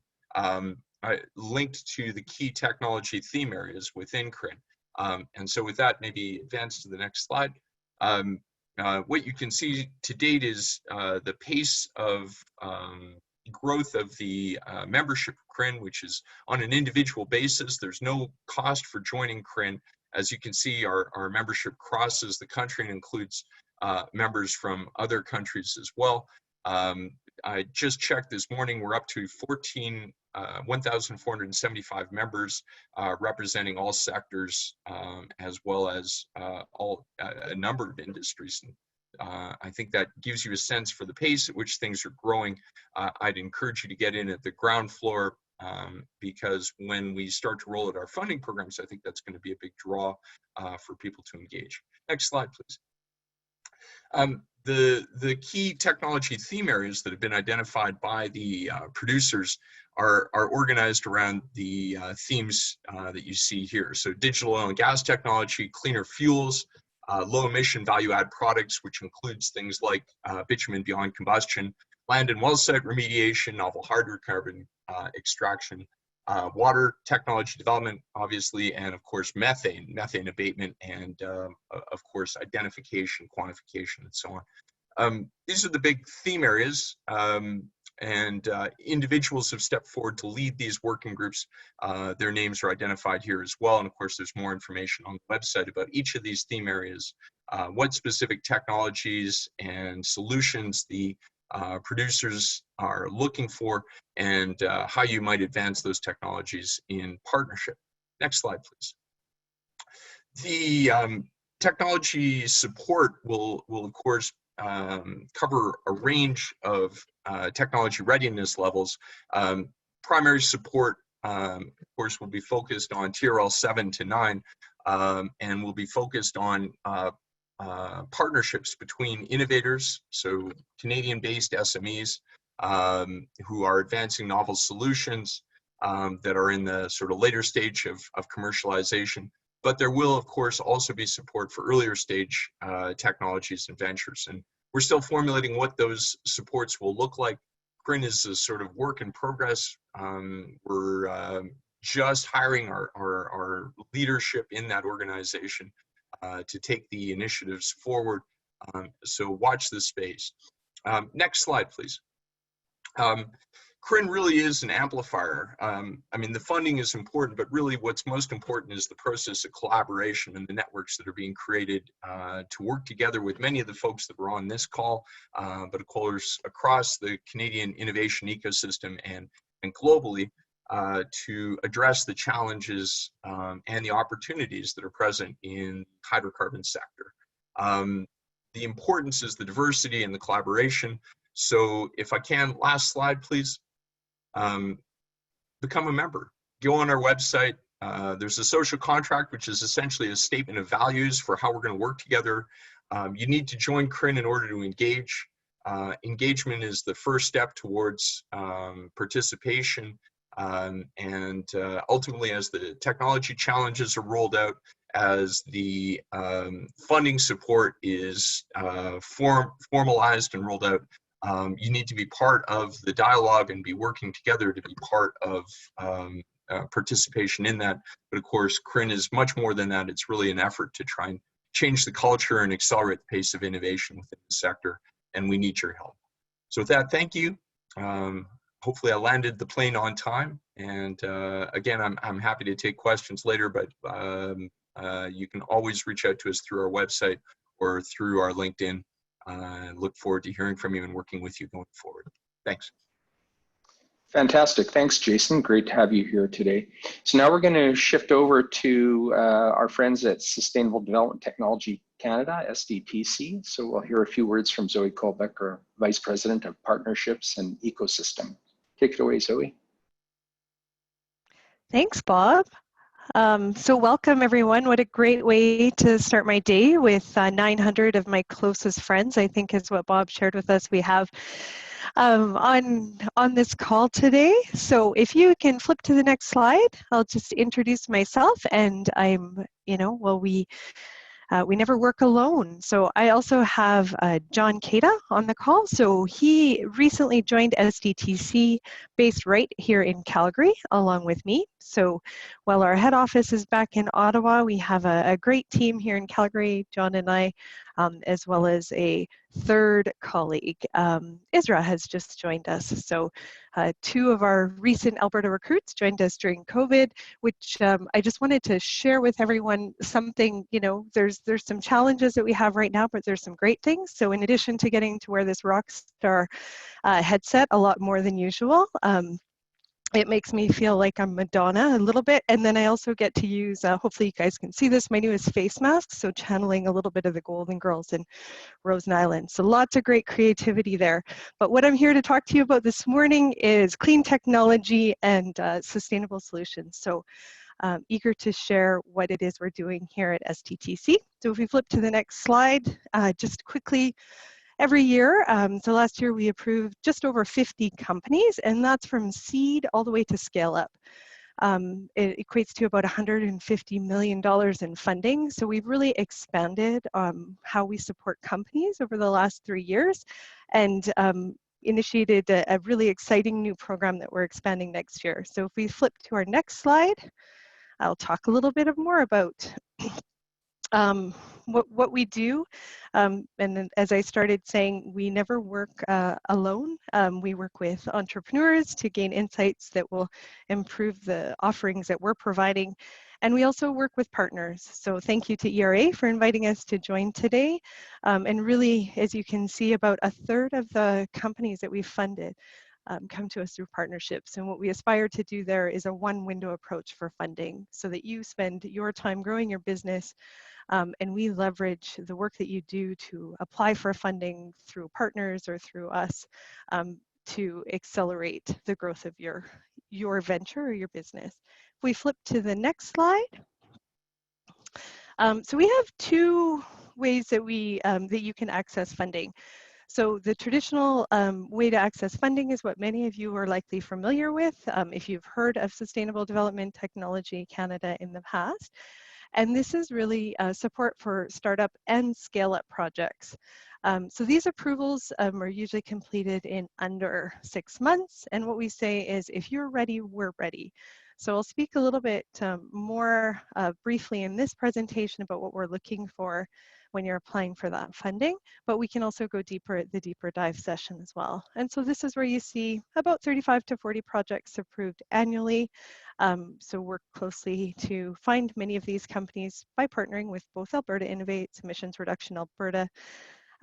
linked to the key technology theme areas within CRIN. And so with that, maybe advance to the next slide. What you can see to date is the pace of growth of the membership of CRIN, which is on an individual basis. There's no cost for joining CRIN. As you can see, our membership crosses the country and includes members from other countries as well. I just checked this morning, we're up to 1,475 members representing all sectors as well as a number of industries. I think that gives you a sense for the pace at which things are growing. I'd encourage you to get in at the ground floor because when we start to roll out our funding programs, I think that's going to be a big draw for people to engage. Next slide, please. The key technology theme areas that have been identified by the producers are organized around the themes that you see here. So digital oil and gas technology, cleaner fuels, low emission value add products, which includes things like bitumen beyond combustion, land and well site remediation, novel hydrocarbon extraction, water technology development, obviously, and of course methane abatement, and of course identification, quantification, and so on. These are the big theme areas, and individuals have stepped forward to lead these working groups. Their names are identified here as well, and of course there's more information on the website about each of these theme areas, what specific technologies and solutions the producers are looking for, and how you might advance those technologies in partnership. Next slide, please. The technology support will of course cover a range of technology readiness levels. Primary support, of course, will be focused on TRL 7 to 9, and will be focused on partnerships between innovators, so Canadian-based SMEs who are advancing novel solutions that are in the sort of later stage of commercialization. But there will, of course, also be support for earlier stage technologies and ventures. And we're still formulating what those supports will look like. CRIN is a sort of work in progress. We're just hiring our leadership in that organization to take the initiatives forward. So watch this space. Next slide, please. CRIN really is an amplifier. I mean, the funding is important, but really what's most important is the process of collaboration and the networks that are being created to work together with many of the folks that were on this call, but of course across the Canadian innovation ecosystem and globally to address the challenges and the opportunities that are present in the hydrocarbon sector. The importance is the diversity and the collaboration. So if I can, last slide, please. Become a member. Go on our website. There's a social contract, which is essentially a statement of values for how we're going to work together. You need to join CRIN in order to engage. Engagement is the first step towards participation. And ultimately, as the technology challenges are rolled out, as the funding support is formalized and rolled out, you need to be part of the dialogue and be working together to be part of participation in that. But of course, CRIN is much more than that. It's really an effort to try and change the culture and accelerate the pace of innovation within the sector, and we need your help. So with that, thank you. Hopefully I landed the plane on time, and again, I'm happy to take questions later, but you can always reach out to us through our website or through our LinkedIn. Look forward to hearing from you and working with you going forward. Thanks. Fantastic. Thanks, Jason. Great to have you here today. So now we're going to shift over to our friends at Sustainable Development Technology Canada, SDTC. So we'll hear a few words from Zoe Colbeck, our Vice President of Partnerships and Ecosystem. Take it away, Zoe. Thanks, Bob. So welcome, everyone. What a great way to start my day with 900 of my closest friends, I think is what Bob shared with us we have on this call today. So if you can flip to the next slide, I'll just introduce myself, and I'm, well, we never work alone. So I also have John Cada on the call. So he recently joined SDTC, based right here in Calgary, along with me. So while our head office is back in Ottawa, we have a great team here in Calgary, John and I, as well as a third colleague. Isra has just joined us. So two of our recent Alberta recruits joined us during COVID, which I just wanted to share with everyone something, there's some challenges that we have right now, but there's some great things. So in addition to getting to wear this Rockstar headset a lot more than usual, it makes me feel like I'm Madonna a little bit. And then I also get to use, hopefully you guys can see this, my newest face mask. So channeling a little bit of the Golden Girls in Rosen Island. So lots of great creativity there. But what I'm here to talk to you about this morning is clean technology and sustainable solutions. So eager to share what it is we're doing here at SDTC. So if we flip to the next slide, just quickly, every year, so last year we approved just over 50 companies, and that's from seed all the way to scale up. It equates to about $150 million in funding. So we've really expanded how we support companies over the last 3 years, and initiated a really exciting new program that we're expanding next year. So if we flip to our next slide, I'll talk a little bit more about what we do. And then, as I started saying, we never work alone. We work with entrepreneurs to gain insights that will improve the offerings that we're providing. And we also work with partners. So thank you to ERA for inviting us to join today. And really, as you can see, about a third of the companies that we've funded come to us through partnerships. And what we aspire to do there is a one-window approach for funding, so that you spend your time growing your business, and we leverage the work that you do to apply for funding through partners or through us to accelerate the growth of your venture or your business. If we flip to the next slide. So we have two ways that that you can access funding. So the traditional way to access funding is what many of you are likely familiar with if you've heard of Sustainable Development Technology Canada in the past. And this is really support for startup and scale-up projects. So these approvals are usually completed in under 6 months. And what we say is, if you're ready, we're ready. So I'll speak a little bit more briefly in this presentation about what we're looking for when you're applying for that funding, but we can also go deeper at the deeper dive session as well. And so this is where you see about 35 to 40 projects approved annually. So work closely to find many of these companies by partnering with both Alberta Innovates, Emissions Reduction Alberta,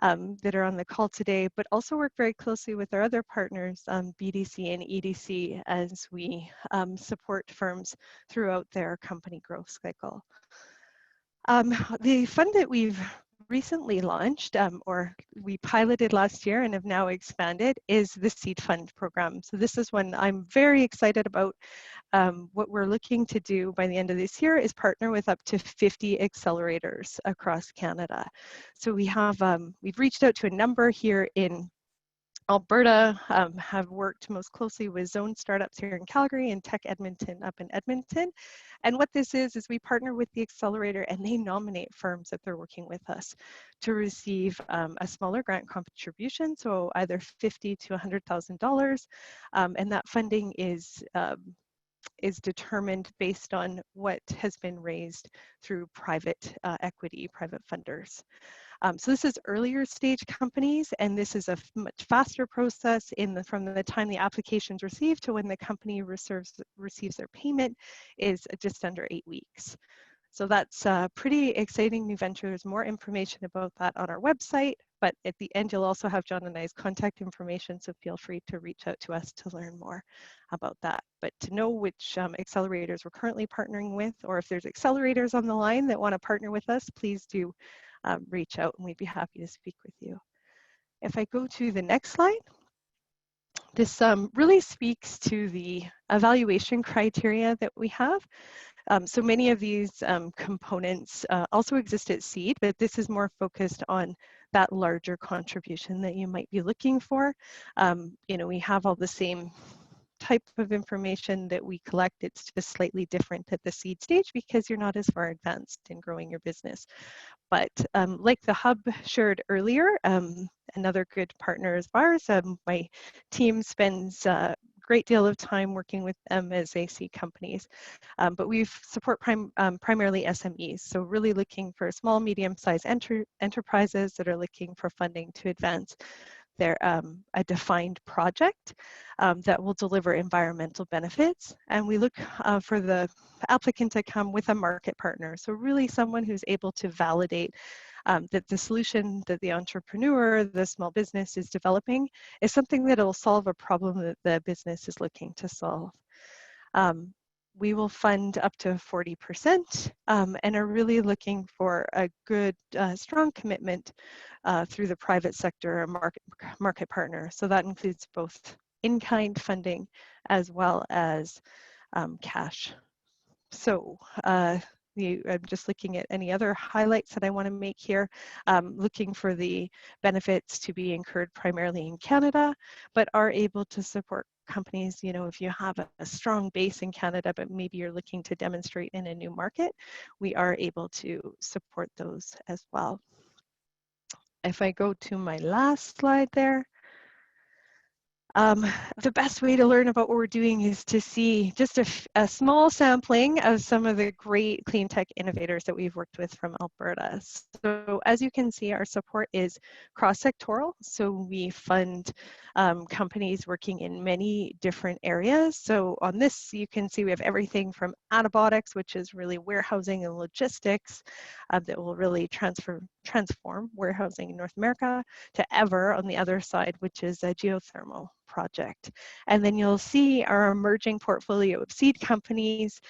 that are on the call today, but also work very closely with our other partners, BDC and EDC, as we support firms throughout their company growth cycle. The fund that we've recently launched, or we piloted last year and have now expanded, is the Seed Fund program. So this is one I'm very excited about. What we're looking to do by the end of this year is partner with up to 50 accelerators across Canada. So we have, we've reached out to a number here in Alberta, have worked most closely with Zone Startups here in Calgary and Tech Edmonton up in Edmonton. And what this is we partner with the accelerator, and they nominate firms that they're working with us to receive a smaller grant contribution, so either $50,000 to $100,000. And that funding is determined based on what has been raised through private equity, private funders. So this is earlier stage companies, and this is a much faster process from the time the application is received to when the company receives their payment is just under 8 weeks. So that's a pretty exciting new venture. There's more information about that on our website, but at the end you'll also have John and I's contact information, so feel free to reach out to us to learn more about that. But to know which accelerators we're currently partnering with, or if there's accelerators on the line that want to partner with us, please do reach out, and we'd be happy to speak with you. If I go to the next slide, this really speaks to the evaluation criteria that we have. So many of these components also exist at seed, but this is more focused on that larger contribution that you might be looking for. You know, we have all the same type of information that we collect. It's just slightly different at the seed stage because you're not as far advanced in growing your business. But like the hub shared earlier, another good partner of ours, my team spends a great deal of time working with them as they see companies. But we support primarily SMEs, so really looking for small, medium-sized enterprises that are looking for funding to advance their a defined project that will deliver environmental benefits. And we look for the applicant to come with a market partner. So really someone who's able to validate that the solution that the entrepreneur, the small business is developing is something that will solve a problem that the business is looking to solve. We will fund up to 40% and are really looking for a good, strong commitment through the private sector or market partner. So that includes both in-kind funding as well as cash I'm just looking at any other highlights that I want to make here, looking for the benefits to be incurred primarily in Canada, but are able to support companies, if you have a strong base in Canada, but maybe you're looking to demonstrate in a new market, we are able to support those as well. If I go to my last slide there, the best way to learn about what we're doing is to see just a small sampling of some of the great clean tech innovators that we've worked with from Alberta. So as you can see, our support is cross-sectoral. So we fund companies working in many different areas. So on this, you can see we have everything from Anabotics, which is really warehousing and logistics that will really transform warehousing in North America, to Ever on the other side, which is a geothermal project. And then you'll see our emerging portfolio of seed companies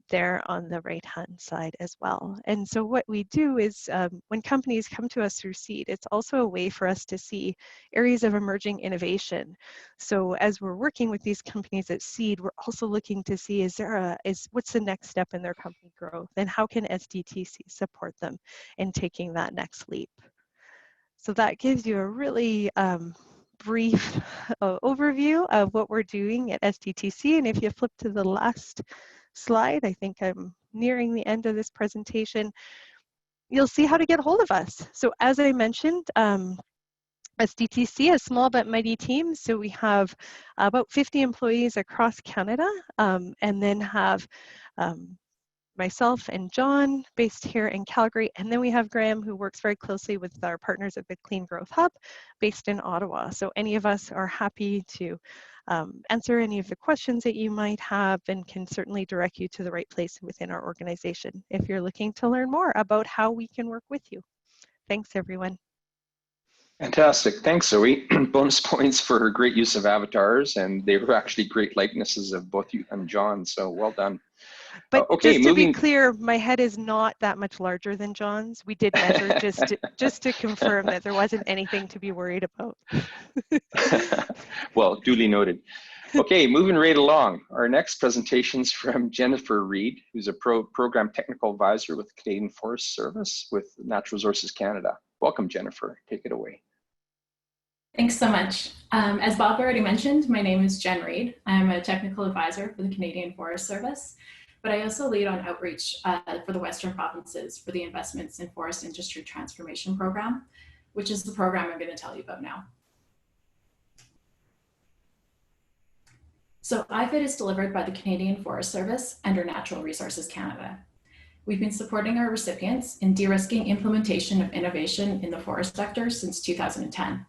there on the right-hand side as well. And so what we do is when companies come to us through seed, it's also a way for us to see areas of emerging innovation. So as we're working with these companies at seed, we're also looking to see what's the next step in their company growth, and how can SDTC support them in taking that next leap. So that gives you a really brief overview of what we're doing at SDTC. And if you flip to the last slide, I think I'm nearing the end of this presentation, you'll see how to get a hold of us. So as I mentioned, SDTC, a small but mighty team. So we have about 50 employees across Canada, and then have myself and John based here in Calgary, and then we have Graham, who works very closely with our partners at the Clean Growth Hub based in Ottawa. So any of us are happy to answer any of the questions that you might have, and can certainly direct you to the right place within our organization if you're looking to learn more about how we can work with you. Thanks, everyone. Fantastic. Thanks, Zoe. Bonus points for her great use of avatars, and they were actually great likenesses of both you and John, so well done. But okay, just to be clear, my head is not that much larger than John's. We did measure just to confirm that there wasn't anything to be worried about. Well, duly noted. Okay, moving right along. Our next presentation is from Jennifer Reed, who's a program technical advisor with Canadian Forest Service with Natural Resources Canada. Welcome, Jennifer. Take it away. Thanks so much. As Bob already mentioned, my name is Jen Reed. I'm a technical advisor for the Canadian Forest Service, but I also lead on outreach for the Western provinces for the Investments in Forest Industry Transformation Program, which is the program I'm going to tell you about now. So IFIT is delivered by the Canadian Forest Service under Natural Resources Canada. We've been supporting our recipients in de-risking implementation of innovation in the forest sector since 2010.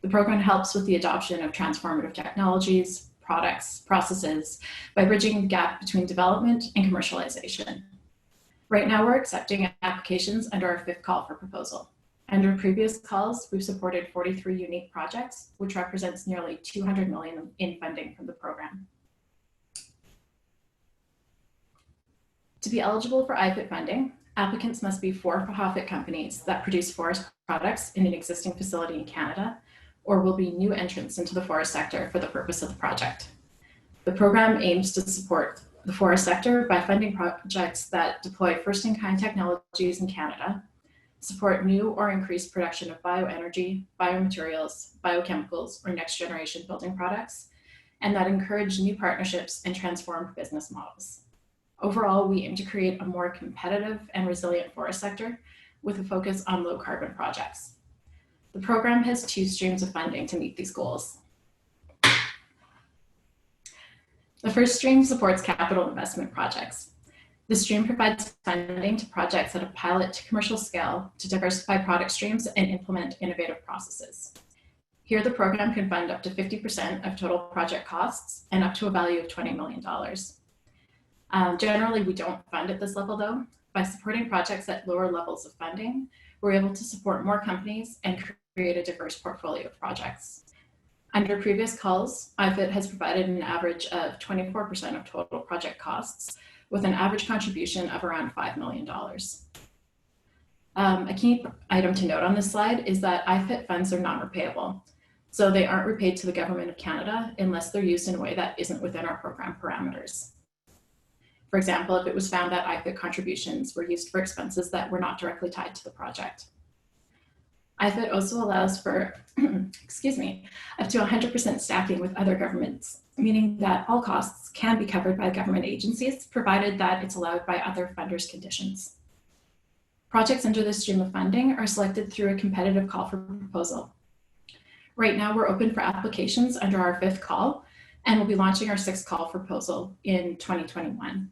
The program helps with the adoption of transformative technologies, products, processes by bridging the gap between development and commercialization. Right now, we're accepting applications under our 5th call for proposal. Under previous calls, we've supported 43 unique projects, which represents nearly $200 million in funding from the program. To be eligible for IFIT funding, applicants must be for-profit companies that produce forest products in an existing facility in Canada, or will be new entrants into the forest sector for the purpose of the project. The program aims to support the forest sector by funding projects that deploy first-in-kind technologies in Canada, support new or increased production of bioenergy, biomaterials, biochemicals, or next-generation building products, and that encourage new partnerships and transformed business models. Overall, we aim to create a more competitive and resilient forest sector with a focus on low-carbon projects. The program has 2 streams of funding to meet these goals. The first stream supports capital investment projects. The stream provides funding to projects at a pilot to commercial scale to diversify product streams and implement innovative processes. Here, the program can fund up to 50% of total project costs and up to a value of $20 million. Generally, we don't fund at this level though. By supporting projects at lower levels of funding, we're able to support more companies and create a diverse portfolio of projects. Under previous calls, IFIT has provided an average of 24% of total project costs with an average contribution of around $5 million. A key item to note on this slide is that IFIT funds are non-repayable. So they aren't repaid to the Government of Canada unless they're used in a way that isn't within our program parameters. For example, if it was found that IFIT contributions were used for expenses that were not directly tied to the project. IFIT also allows for, excuse me, up to 100% stacking with other governments, meaning that all costs can be covered by government agencies, provided that it's allowed by other funders' conditions. Projects under this stream of funding are selected through a competitive call for proposal. Right now, we're open for applications under our 5th call, and we'll be launching our 6th call for proposal in 2021.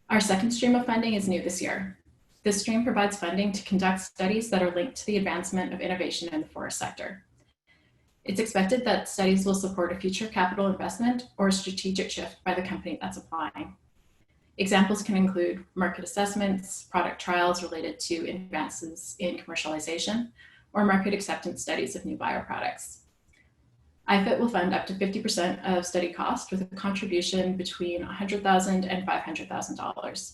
Our 2nd stream of funding is new this year. This stream provides funding to conduct studies that are linked to the advancement of innovation in the forest sector. It's expected that studies will support a future capital investment or a strategic shift by the company that's applying. Examples can include market assessments, product trials related to advances in commercialization, or market acceptance studies of new bioproducts. IFIT will fund up to 50% of study cost with a contribution between $100,000 and $500,000.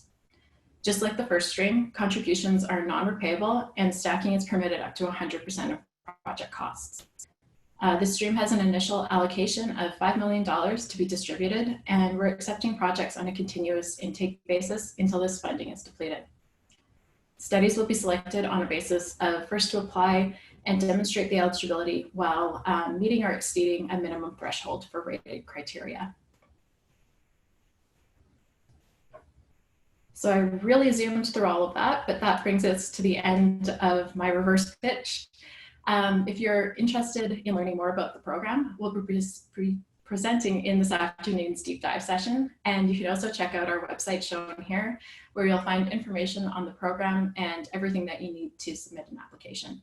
Just like the first stream, contributions are non-repayable and stacking is permitted up to 100% of project costs. This stream has an initial allocation of $5 million to be distributed, and we're accepting projects on a continuous intake basis until this funding is depleted. Studies will be selected on a basis of first to apply and demonstrate the eligibility while meeting or exceeding a minimum threshold for rated criteria. So I really zoomed through all of that, but that brings us to the end of my reverse pitch. If you're interested in learning more about the program, we'll be presenting in this afternoon's deep dive session. And you can also check out our website shown here, where you'll find information on the program and everything that you need to submit an application.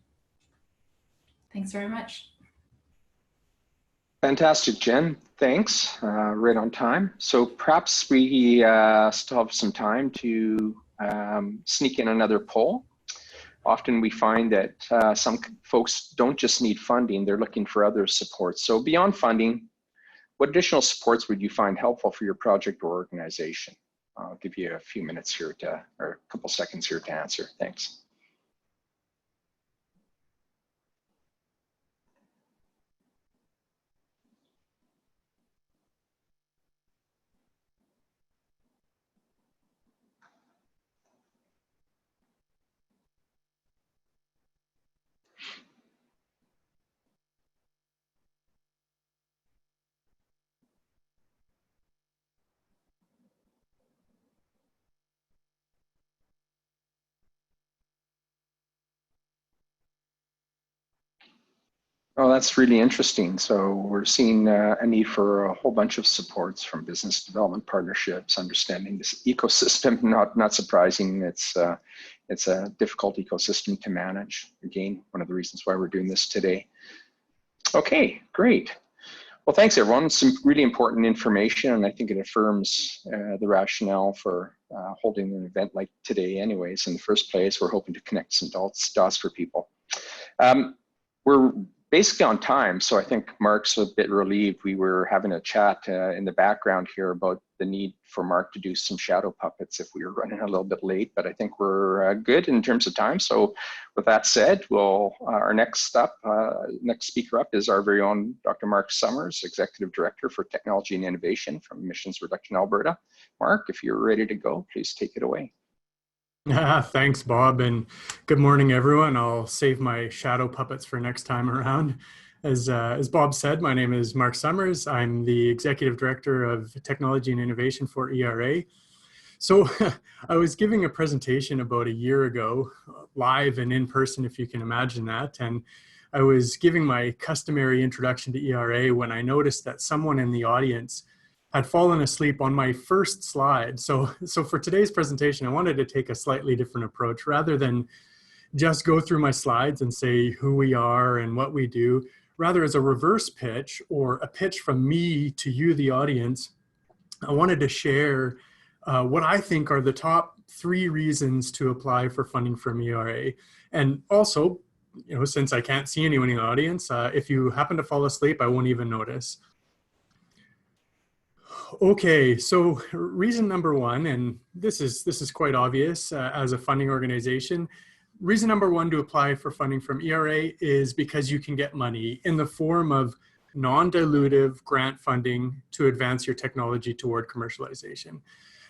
Thanks very much. Fantastic, Jen. Thanks. Right on time. So perhaps we still have some time to sneak in another poll. Often we find that some folks don't just need funding, they're looking for other supports. So beyond funding, what additional supports would you find helpful for your project or organization? I'll give you a few minutes here to, or a couple seconds here to answer. Thanks. Oh, that's really interesting. So we're seeing a need for a whole bunch of supports from business development partnerships, understanding this ecosystem. Not surprising. It's a difficult ecosystem to manage. Again, one of the reasons why we're doing this today. Okay, great. Well, thanks everyone. Some really important information, and I think it affirms the rationale for holding an event like today anyways. In the first place, we're hoping to connect some dots for people. We're basically on time, so I think Mark's a bit relieved. We were having a chat in the background here about the need for Mark to do some shadow puppets if we were running a little bit late, but I think we're good in terms of time. So with that said, our next speaker up is our very own Dr. Mark Summers, Executive Director for Technology and Innovation from Emissions Reduction Alberta. Mark, if you're ready to go, please take it away. Thanks, Bob, and good morning, everyone. I'll save my shadow puppets for next time around. As Bob said, my name is Mark Summers. I'm the Executive Director of Technology and Innovation for ERA. So I was giving a presentation about a year ago, live and in person, if you can imagine that, and I was giving my customary introduction to ERA when I noticed that someone in the audience had fallen asleep on my first slide. So for today's presentation, I wanted to take a slightly different approach. Rather than just go through my slides and say who we are and what we do, rather as a reverse pitch or a pitch from me to you, the audience, I wanted to share what I think are the top 3 reasons to apply for funding from ERA. And also, since I can't see anyone in the audience, if you happen to fall asleep, I won't even notice. Okay, so reason number 1, and this is quite obvious as a funding organization. Reason number 1 to apply for funding from ERA is because you can get money in the form of non-dilutive grant funding to advance your technology toward commercialization.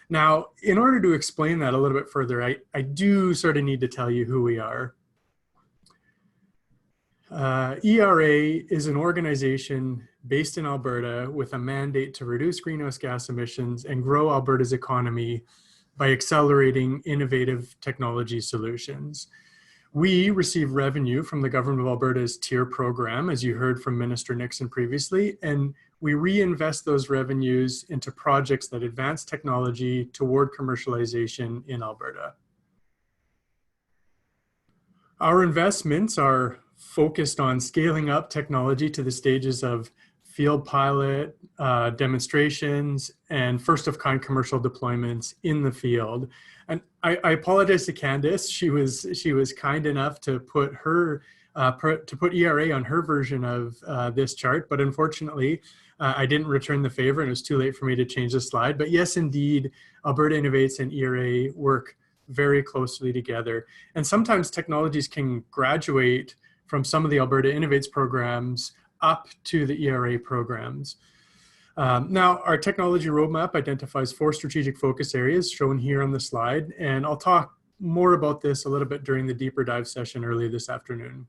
Now, in order to explain that a little bit further, I do sort of need to tell you who we are. ERA is an organization based in Alberta with a mandate to reduce greenhouse gas emissions and grow Alberta's economy by accelerating innovative technology solutions. We receive revenue from the Government of Alberta's TIER program, as you heard from Minister Nixon previously, and we reinvest those revenues into projects that advance technology toward commercialization in Alberta. Our investments are focused on scaling up technology to the stages of field pilot, demonstrations, and first-of-kind commercial deployments in the field. And I apologize to Candice. She was kind enough to put her put ERA on her version of this chart, but unfortunately, I didn't return the favor, and it was too late for me to change the slide. But yes, indeed, Alberta Innovates and ERA work very closely together. And sometimes technologies can graduate from some of the Alberta Innovates programs up to the ERA programs. Now, our technology roadmap identifies 4 strategic focus areas shown here on the slide, and I'll talk more about this a little bit during the deeper dive session early this afternoon.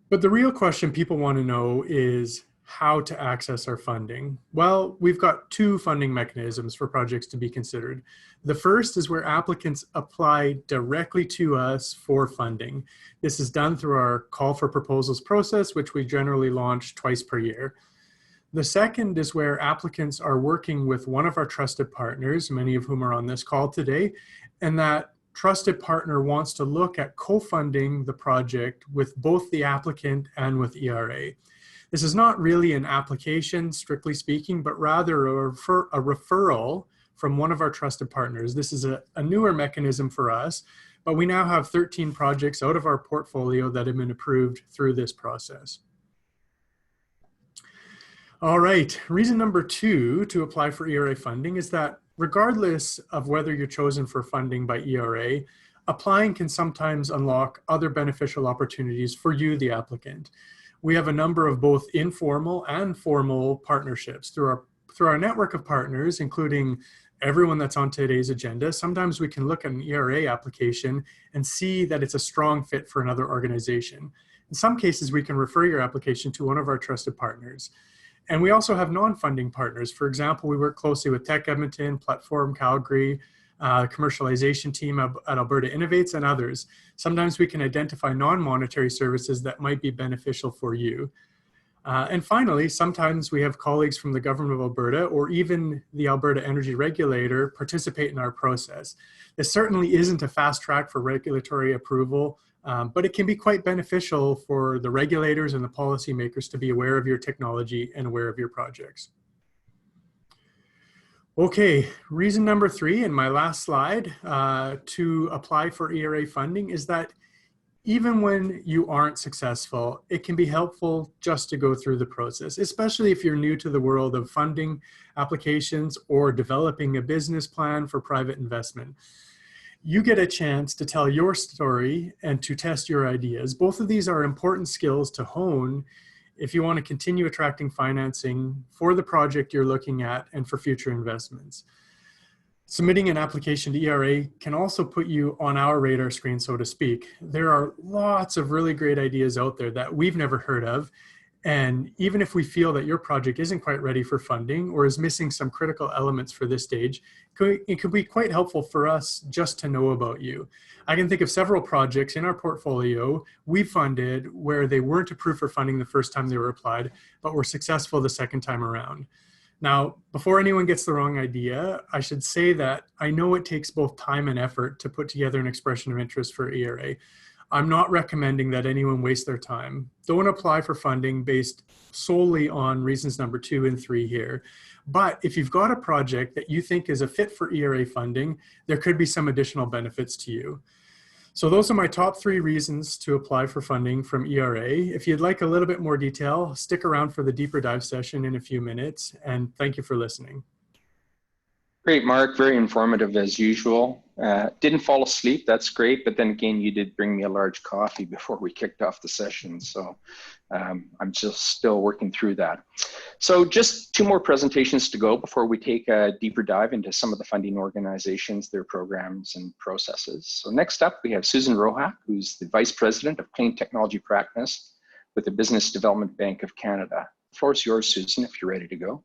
But the real question people want to know is how to access our funding. Well, we've got 2 funding mechanisms for projects to be considered. The first is where applicants apply directly to us for funding. This is done through our call for proposals process, which we generally launch twice per year. The second is where applicants are working with one of our trusted partners, many of whom are on this call today, and that trusted partner wants to look at co-funding the project with both the applicant and with ERA. This is not really an application, strictly speaking, but rather a referral from one of our trusted partners. This is a newer mechanism for us, but we now have 13 projects out of our portfolio that have been approved through this process. All right, reason number 2 to apply for ERA funding is that regardless of whether you're chosen for funding by ERA, applying can sometimes unlock other beneficial opportunities for you, the applicant. We have a number of both informal and formal partnerships through our network of partners, including everyone that's on today's agenda. Sometimes we can look at an ERA application and see that it's a strong fit for another organization. In some cases, we can refer your application to one of our trusted partners. And we also have non-funding partners. For example, we work closely with Tech Edmonton, Platform Calgary, commercialization team at Alberta Innovates, and others. Sometimes we can identify non-monetary services that might be beneficial for you. And finally, sometimes we have colleagues from the Government of Alberta or even the Alberta Energy Regulator participate in our process. This certainly isn't a fast track for regulatory approval, but it can be quite beneficial for the regulators and the policymakers to be aware of your technology and aware of your projects. Okay, reason number 3, and my last slide, to apply for ERA funding is that even when you aren't successful, it can be helpful just to go through the process, especially if you're new to the world of funding applications or developing a business plan for private investment. You get a chance to tell your story and to test your ideas. Both of these are important skills to hone if you want to continue attracting financing for the project you're looking at and for future investments. Submitting an application to ERA can also put you on our radar screen, so to speak. There are lots of really great ideas out there that we've never heard of. And even if we feel that your project isn't quite ready for funding or is missing some critical elements for this stage, it could be quite helpful for us just to know about you. I can think of several projects in our portfolio we funded where they weren't approved for funding the first time they were applied, but were successful the second time around. Now, before anyone gets the wrong idea, I should say that I know it takes both time and effort to put together an expression of interest for ERA. I'm not recommending that anyone waste their time. Don't apply for funding based solely on reasons number 2 and 3 here. But if you've got a project that you think is a fit for ERA funding, there could be some additional benefits to you. So those are my top 3 reasons to apply for funding from ERA. If you'd like a little bit more detail, stick around for the deeper dive session in a few minutes, and thank you for listening. Great, Mark, very informative as usual. Didn't fall asleep, that's great, but then again, you did bring me a large coffee before we kicked off the session, so I'm just still working through that. So just 2 more presentations to go before we take a deeper dive into some of the funding organizations, their programs and processes. So next up, we have Susan Rohack, who's the Vice President of Clean Technology Practice with the Business Development Bank of Canada. The floor is yours, Susan, if you're ready to go.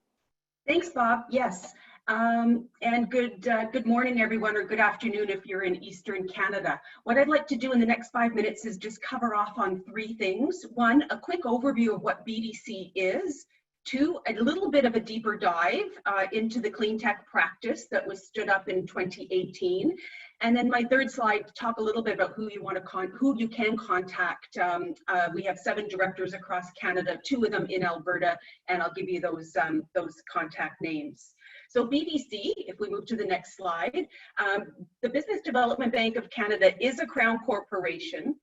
Thanks, Bob. Yes. And good morning, everyone, or good afternoon if you're in Eastern Canada. What I'd like to do in the next 5 minutes is just cover off on 3 things. 1, a quick overview of what BDC is. 2, a little bit of a deeper dive into the Cleantech practice that was stood up in 2018. And then my 3rd slide, talk a little bit about who you can contact. We have 7 directors across Canada, 2 of them in Alberta, and I'll give you those contact names. So BDC, if we move to the next slide, the Business Development Bank of Canada is a Crown corporation.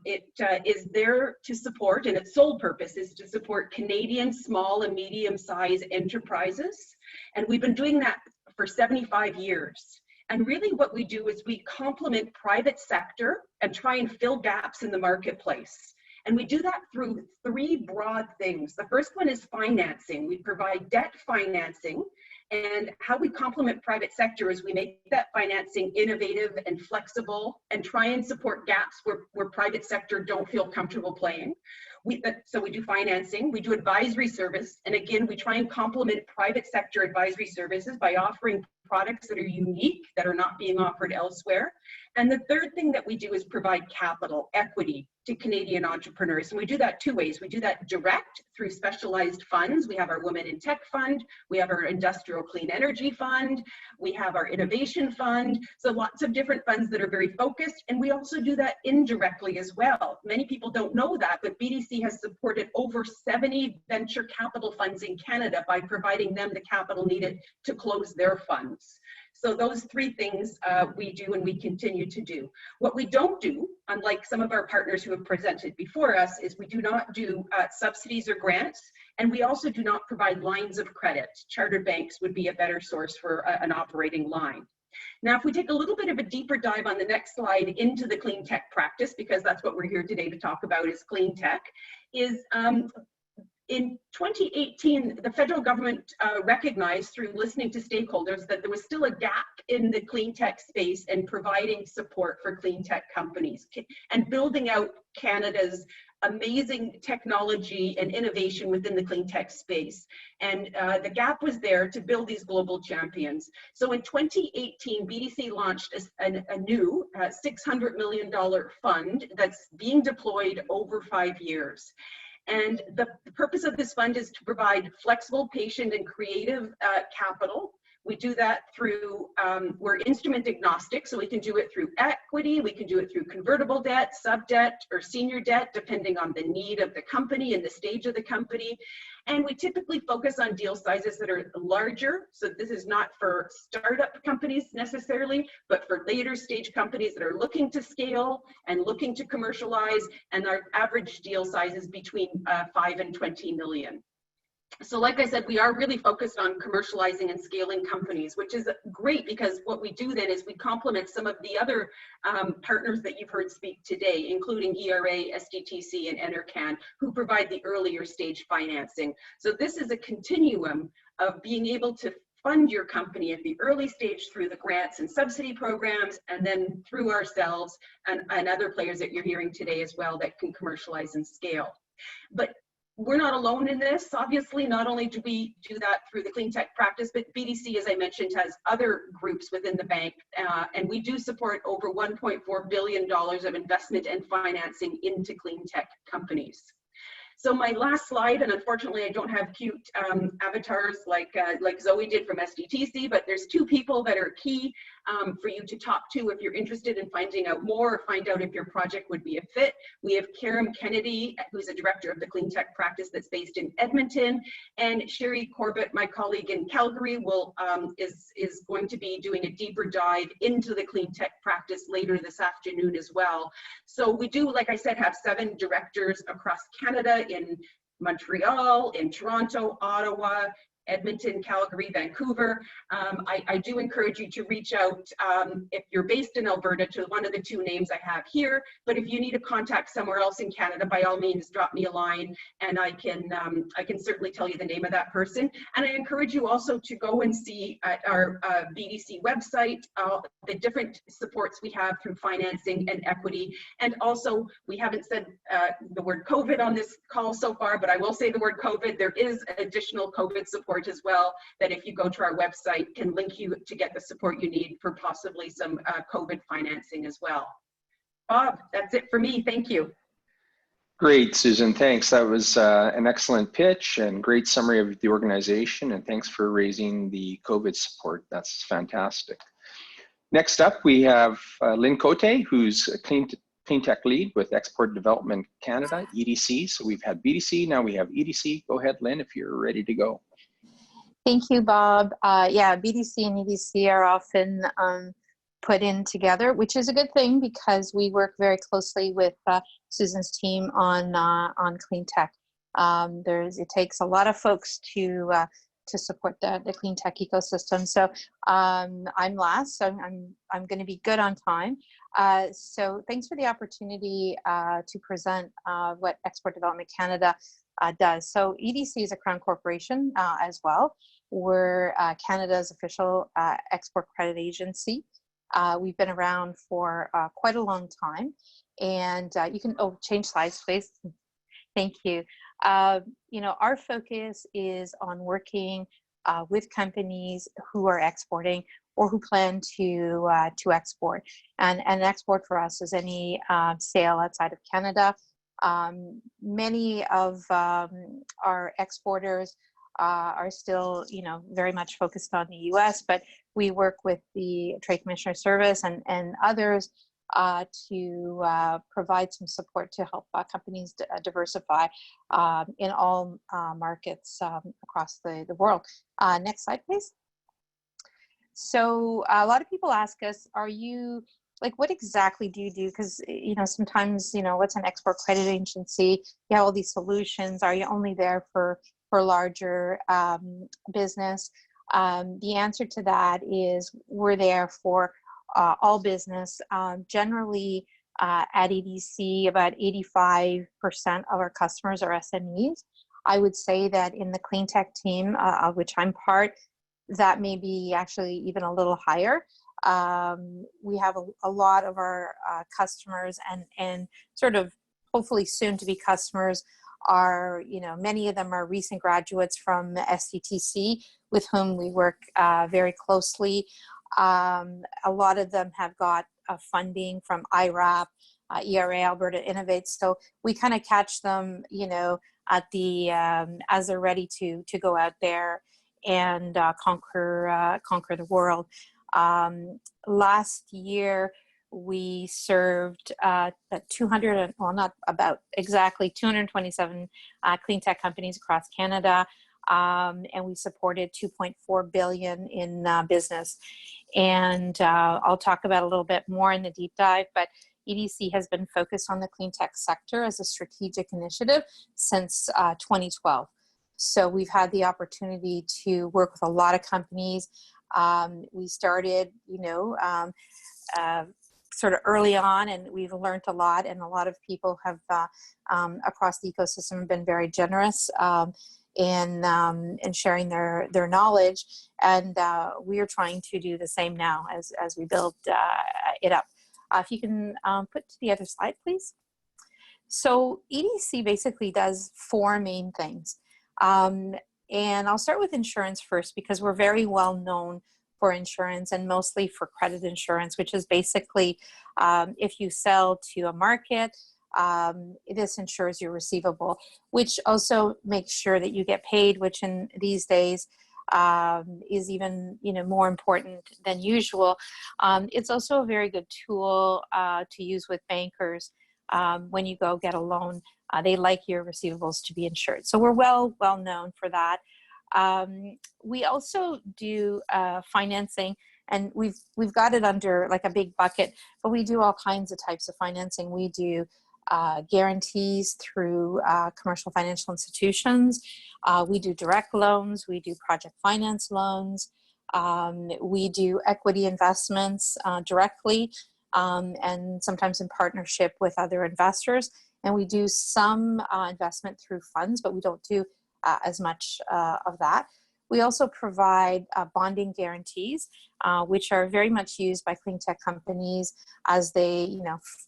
It is there to support, and its sole purpose is to support Canadian small and medium-sized enterprises. And we've been doing that for 75 years. And really what we do is we complement private sector and try and fill gaps in the marketplace. And we do that through 3 broad things. The first one is financing. We provide debt financing. And how we complement private sector is we make that financing innovative and flexible and try and support gaps where private sector don't feel comfortable playing. So we do financing, we do advisory service, and again, we try and complement private sector advisory services by offering products that are unique, that are not being offered elsewhere. And the 3rd thing that we do is provide capital, equity to Canadian entrepreneurs. And we do that 2 ways. We do that direct through specialized funds. We have our Women in Tech Fund, we have our Industrial Clean Energy Fund, we have our Innovation Fund. So lots of different funds that are very focused. And we also do that indirectly as well. Many people don't know that, but BDC has supported over 70 venture capital funds in Canada by providing them the capital needed to close their funds. So those 3 things we do and we continue to do. What we don't do, unlike some of our partners who have presented before us, is we do not do subsidies or grants, and we also do not provide lines of credit. Chartered banks would be a better source for an operating line. Now, if we take a little bit of a deeper dive on the next slide into the clean tech practice, because that's what we're here today to talk about is clean tech, is in 2018, the federal government recognized through listening to stakeholders that there was still a gap in the clean tech space and providing support for clean tech companies and building out Canada's amazing technology and innovation within the clean tech space. And the gap was there to build these global champions. So in 2018, BDC launched a new $600 million fund that's being deployed over 5 years. And the purpose of this fund is to provide flexible, patient, and creative capital. We do that through, we're instrument agnostic, so we can do it through equity, we can do it through convertible debt, sub-debt, or senior debt, depending on the need of the company and the stage of the company. And we typically focus on deal sizes that are larger. So this is not for startup companies necessarily, but for later stage companies that are looking to scale and looking to commercialize, and our average deal size is between 5 and 20 million. So like I said, we are really focused on commercializing and scaling companies, which is great because what we do then is we complement some of the other partners that you've heard speak today, including ERA, SDTC, and NRCan, who provide the earlier stage financing. So this is a continuum of being able to fund your company at the early stage through the grants and subsidy programs, and then through ourselves and other players that you're hearing today as well that can commercialize and scale. But we're not alone in this. Obviously, not only do we do that through the clean tech practice, but BDC, as I mentioned, has other groups within the bank, and we do support over $1.4 billion of investment and financing into clean tech companies. So my last slide, and unfortunately I don't have cute avatars like Zoe did from SDTC, but there's 2 people that are key for you to talk to if you're interested in finding out more or find out if your project would be a fit. We have Karen Kennedy, who's a director of the clean tech practice that's based in Edmonton, and Sherry Corbett, my colleague in Calgary, is going to be doing a deeper dive into the clean tech practice later this afternoon as well. So we do, like I said, have 7 directors across Canada, in Montreal, in Toronto, Ottawa, Edmonton, Calgary, Vancouver. I do encourage you to reach out if you're based in Alberta to one of the two names I have here. But if you need to contact somewhere else in Canada, by all means, drop me a line and I can certainly tell you the name of that person. And I encourage you also to go and see at our BDC website the different supports we have through financing and equity. And also, we haven't said the word COVID on this call so far, but I will say the word COVID. There is additional COVID support as well that if you go to our website can link you to get the support you need for possibly some COVID financing as well. Bob, that's it for me. Thank you. Great, Susan, thanks. That was an excellent pitch and great summary of the organization, and thanks for raising the COVID support. That's fantastic. Next up, we have Lynn Cote, who's a Cleantech lead with Export Development Canada, EDC. So we've had BDC, now we have EDC. Go ahead, Lynn, if you're ready to go. Thank you, Bob. Yeah, BDC and EDC are often put in together, which is a good thing because we work very closely with Susan's team on Cleantech. It takes a lot of folks to support the Cleantech ecosystem. So I'm last, so I'm going to be good on time. So thanks for the opportunity to present what Export Development Canada does. So EDC is a Crown corporation as well. We're Canada's official export credit agency. We've been around for quite a long time, and you can change slides, please. Thank you. You know, our focus is on working with companies who are exporting or who plan to export. And export for us is any sale outside of Canada. Many of our exporters are still, you know, very much focused on the U.S., but we work with the Trade Commissioner Service and others to provide some support to help companies diversify in all markets across the world. Next slide, please. So a lot of people ask us, are you, like, what exactly do you do? Because, you know, sometimes, you know, what's an export credit agency? You have all these solutions. Are you only there for larger business? The answer to that is we're there for all business. Generally, at EDC, about 85% of our customers are SMEs. I would say that in the Cleantech team, of which I'm part, that may be actually even a little higher. We have a lot of our customers and sort of hopefully soon to be customers are, you know, many of them are recent graduates from SDTC with whom we work very closely. A lot of them have got funding from IRAP, ERA, Alberta Innovates. So we kind of catch them, you know, at the as they're ready to go out there and conquer the world. Last year we served 227 Cleantech companies across Canada. And we supported 2.4 billion in business. And I'll talk about a little bit more in the deep dive, but EDC has been focused on the Cleantech sector as a strategic initiative since 2012. So we've had the opportunity to work with a lot of companies. We started, you know, sort of early on, and we've learned a lot, and a lot of people have across the ecosystem been very generous in sharing their knowledge, and we are trying to do the same now as we build it up. If you can put to the other slide, please. So EDC basically does four main things. And I'll start with insurance first because we're very well known for insurance and mostly for credit insurance, which is basically if you sell to a market, this insures your receivable, which also makes sure that you get paid, which in these days is even, you know, more important than usual. It's also a very good tool to use with bankers when you go get a loan. They like your receivables to be insured, so we're well known for that. We also do financing, and we've got it under like a big bucket, but we do all kinds of types of financing. We do guarantees through commercial financial institutions. We do direct loans, we do project finance loans, we do equity investments directly and sometimes in partnership with other investors. And we do some investment through funds, but we don't do as much of that. We also provide bonding guarantees, which are very much used by Cleantech companies as they,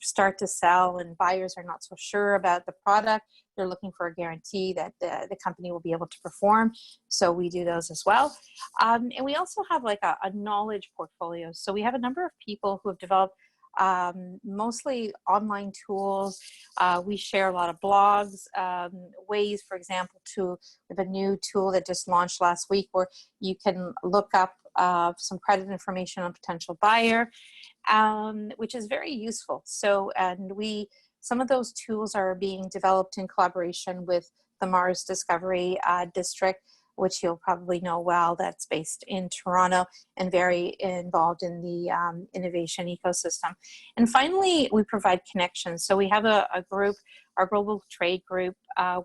start to sell and buyers are not so sure about the product. They're looking for a guarantee that the company will be able to perform. So we do those as well. And we also have like a knowledge portfolio. So we have a number of people who have developed mostly online tools. We share a lot of blogs, ways, for example, we have a new tool that just launched last week where you can look up some credit information on a potential buyer, which is very useful. So, some of those tools are being developed in collaboration with the Mars Discovery District, which you'll probably know well, that's based in Toronto and very involved in the innovation ecosystem. And finally, we provide connections. So we have a group, our global trade group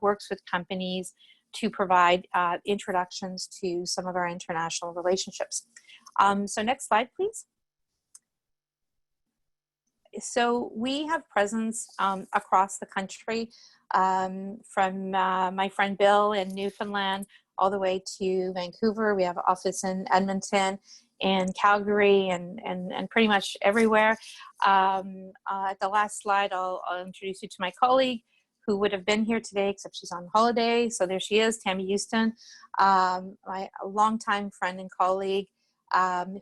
works with companies to provide introductions to some of our international relationships. So next slide, please. So we have presence across the country, from my friend Bill in Newfoundland all the way to Vancouver. We have an office in Edmonton and Calgary and pretty much everywhere. At the last slide, I'll introduce you to my colleague who would have been here today, except she's on holiday. So there she is, Tammy Houston, my longtime friend and colleague,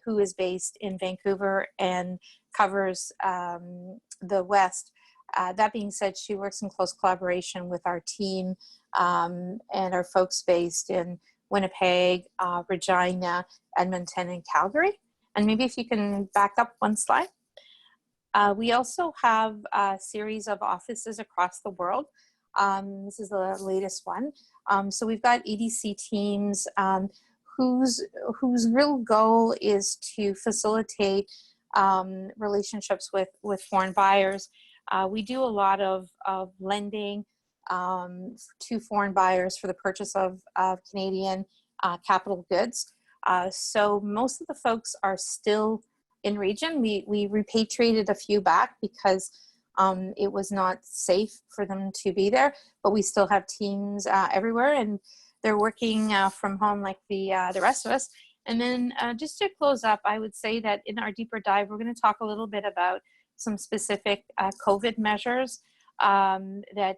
who is based in Vancouver and covers the West. That being said, she works in close collaboration with our team and our folks based in Winnipeg, Regina, Edmonton, and Calgary. And maybe if you can back up one slide. We also have a series of offices across the world. This is the latest one. So we've got EDC teams whose real goal is to facilitate relationships with foreign buyers. We do a lot of lending to foreign buyers for the purchase of Canadian capital goods. So most of the folks are still in region. We repatriated a few back because it was not safe for them to be there, but we still have teams everywhere and they're working from home like the rest of us. And then just to close up, I would say that in our deeper dive, we're going to talk a little bit about some specific COVID measures that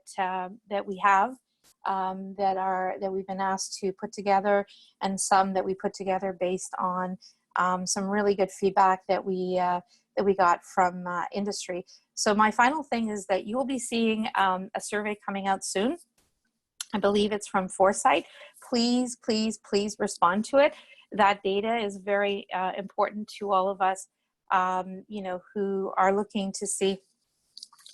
we have that we've been asked to put together, and some that we put together based on some really good feedback that we got from industry. So my final thing is that you will be seeing a survey coming out soon. I believe it's from Foresight. Please, please, please respond to it. That data is very important to all of us, who are looking to see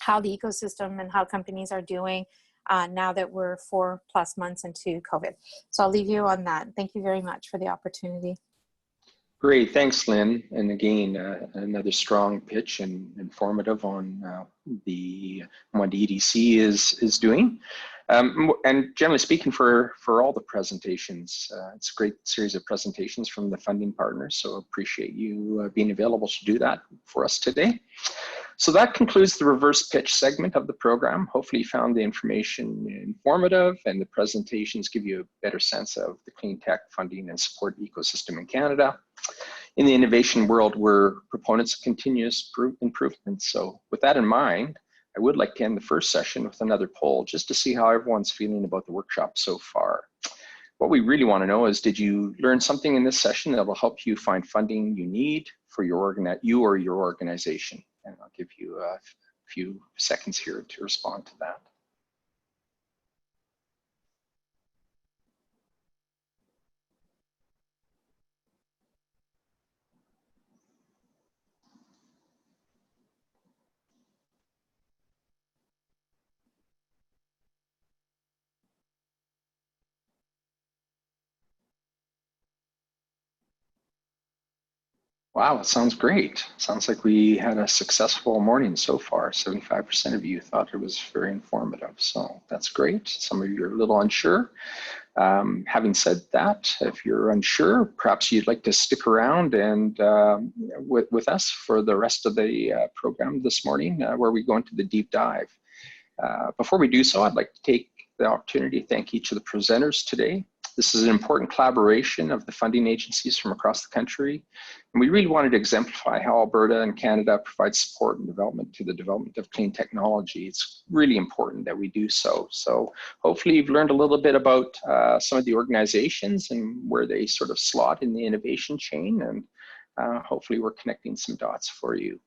how the ecosystem and how companies are doing now that we're 4+ months into COVID. So I'll leave you on that. Thank you very much for the opportunity. Great, thanks, Lynn. And again, another strong pitch and informative on what EDC is doing. And generally speaking, for all the presentations, it's a great series of presentations from the funding partners. So appreciate you being available to do that for us today. So that concludes the reverse pitch segment of the program. Hopefully you found the information informative and the presentations give you a better sense of the clean tech funding and support ecosystem in Canada. In the innovation world, we're proponents of continuous improvement. So with that in mind, I would like to end the first session with another poll just to see how everyone's feeling about the workshop so far. What we really want to know is, did you learn something in this session that will help you find funding you need for you or your organization? And I'll give you a few seconds here to respond to that. Wow, it sounds great. Sounds like we had a successful morning so far. 75% of you thought it was very informative, so that's great. Some of you are a little unsure. Having said that, if you're unsure, perhaps you'd like to stick around and with us for the rest of the program this morning, where we go into the deep dive. Before we do so, I'd like to take the opportunity to thank each of the presenters today. This is an important collaboration of the funding agencies from across the country. And we really wanted to exemplify how Alberta and Canada provide support and development to the development of clean technology. It's really important that we do so. So hopefully you've learned a little bit about some of the organizations and where they sort of slot in the innovation chain. And hopefully we're connecting some dots for you.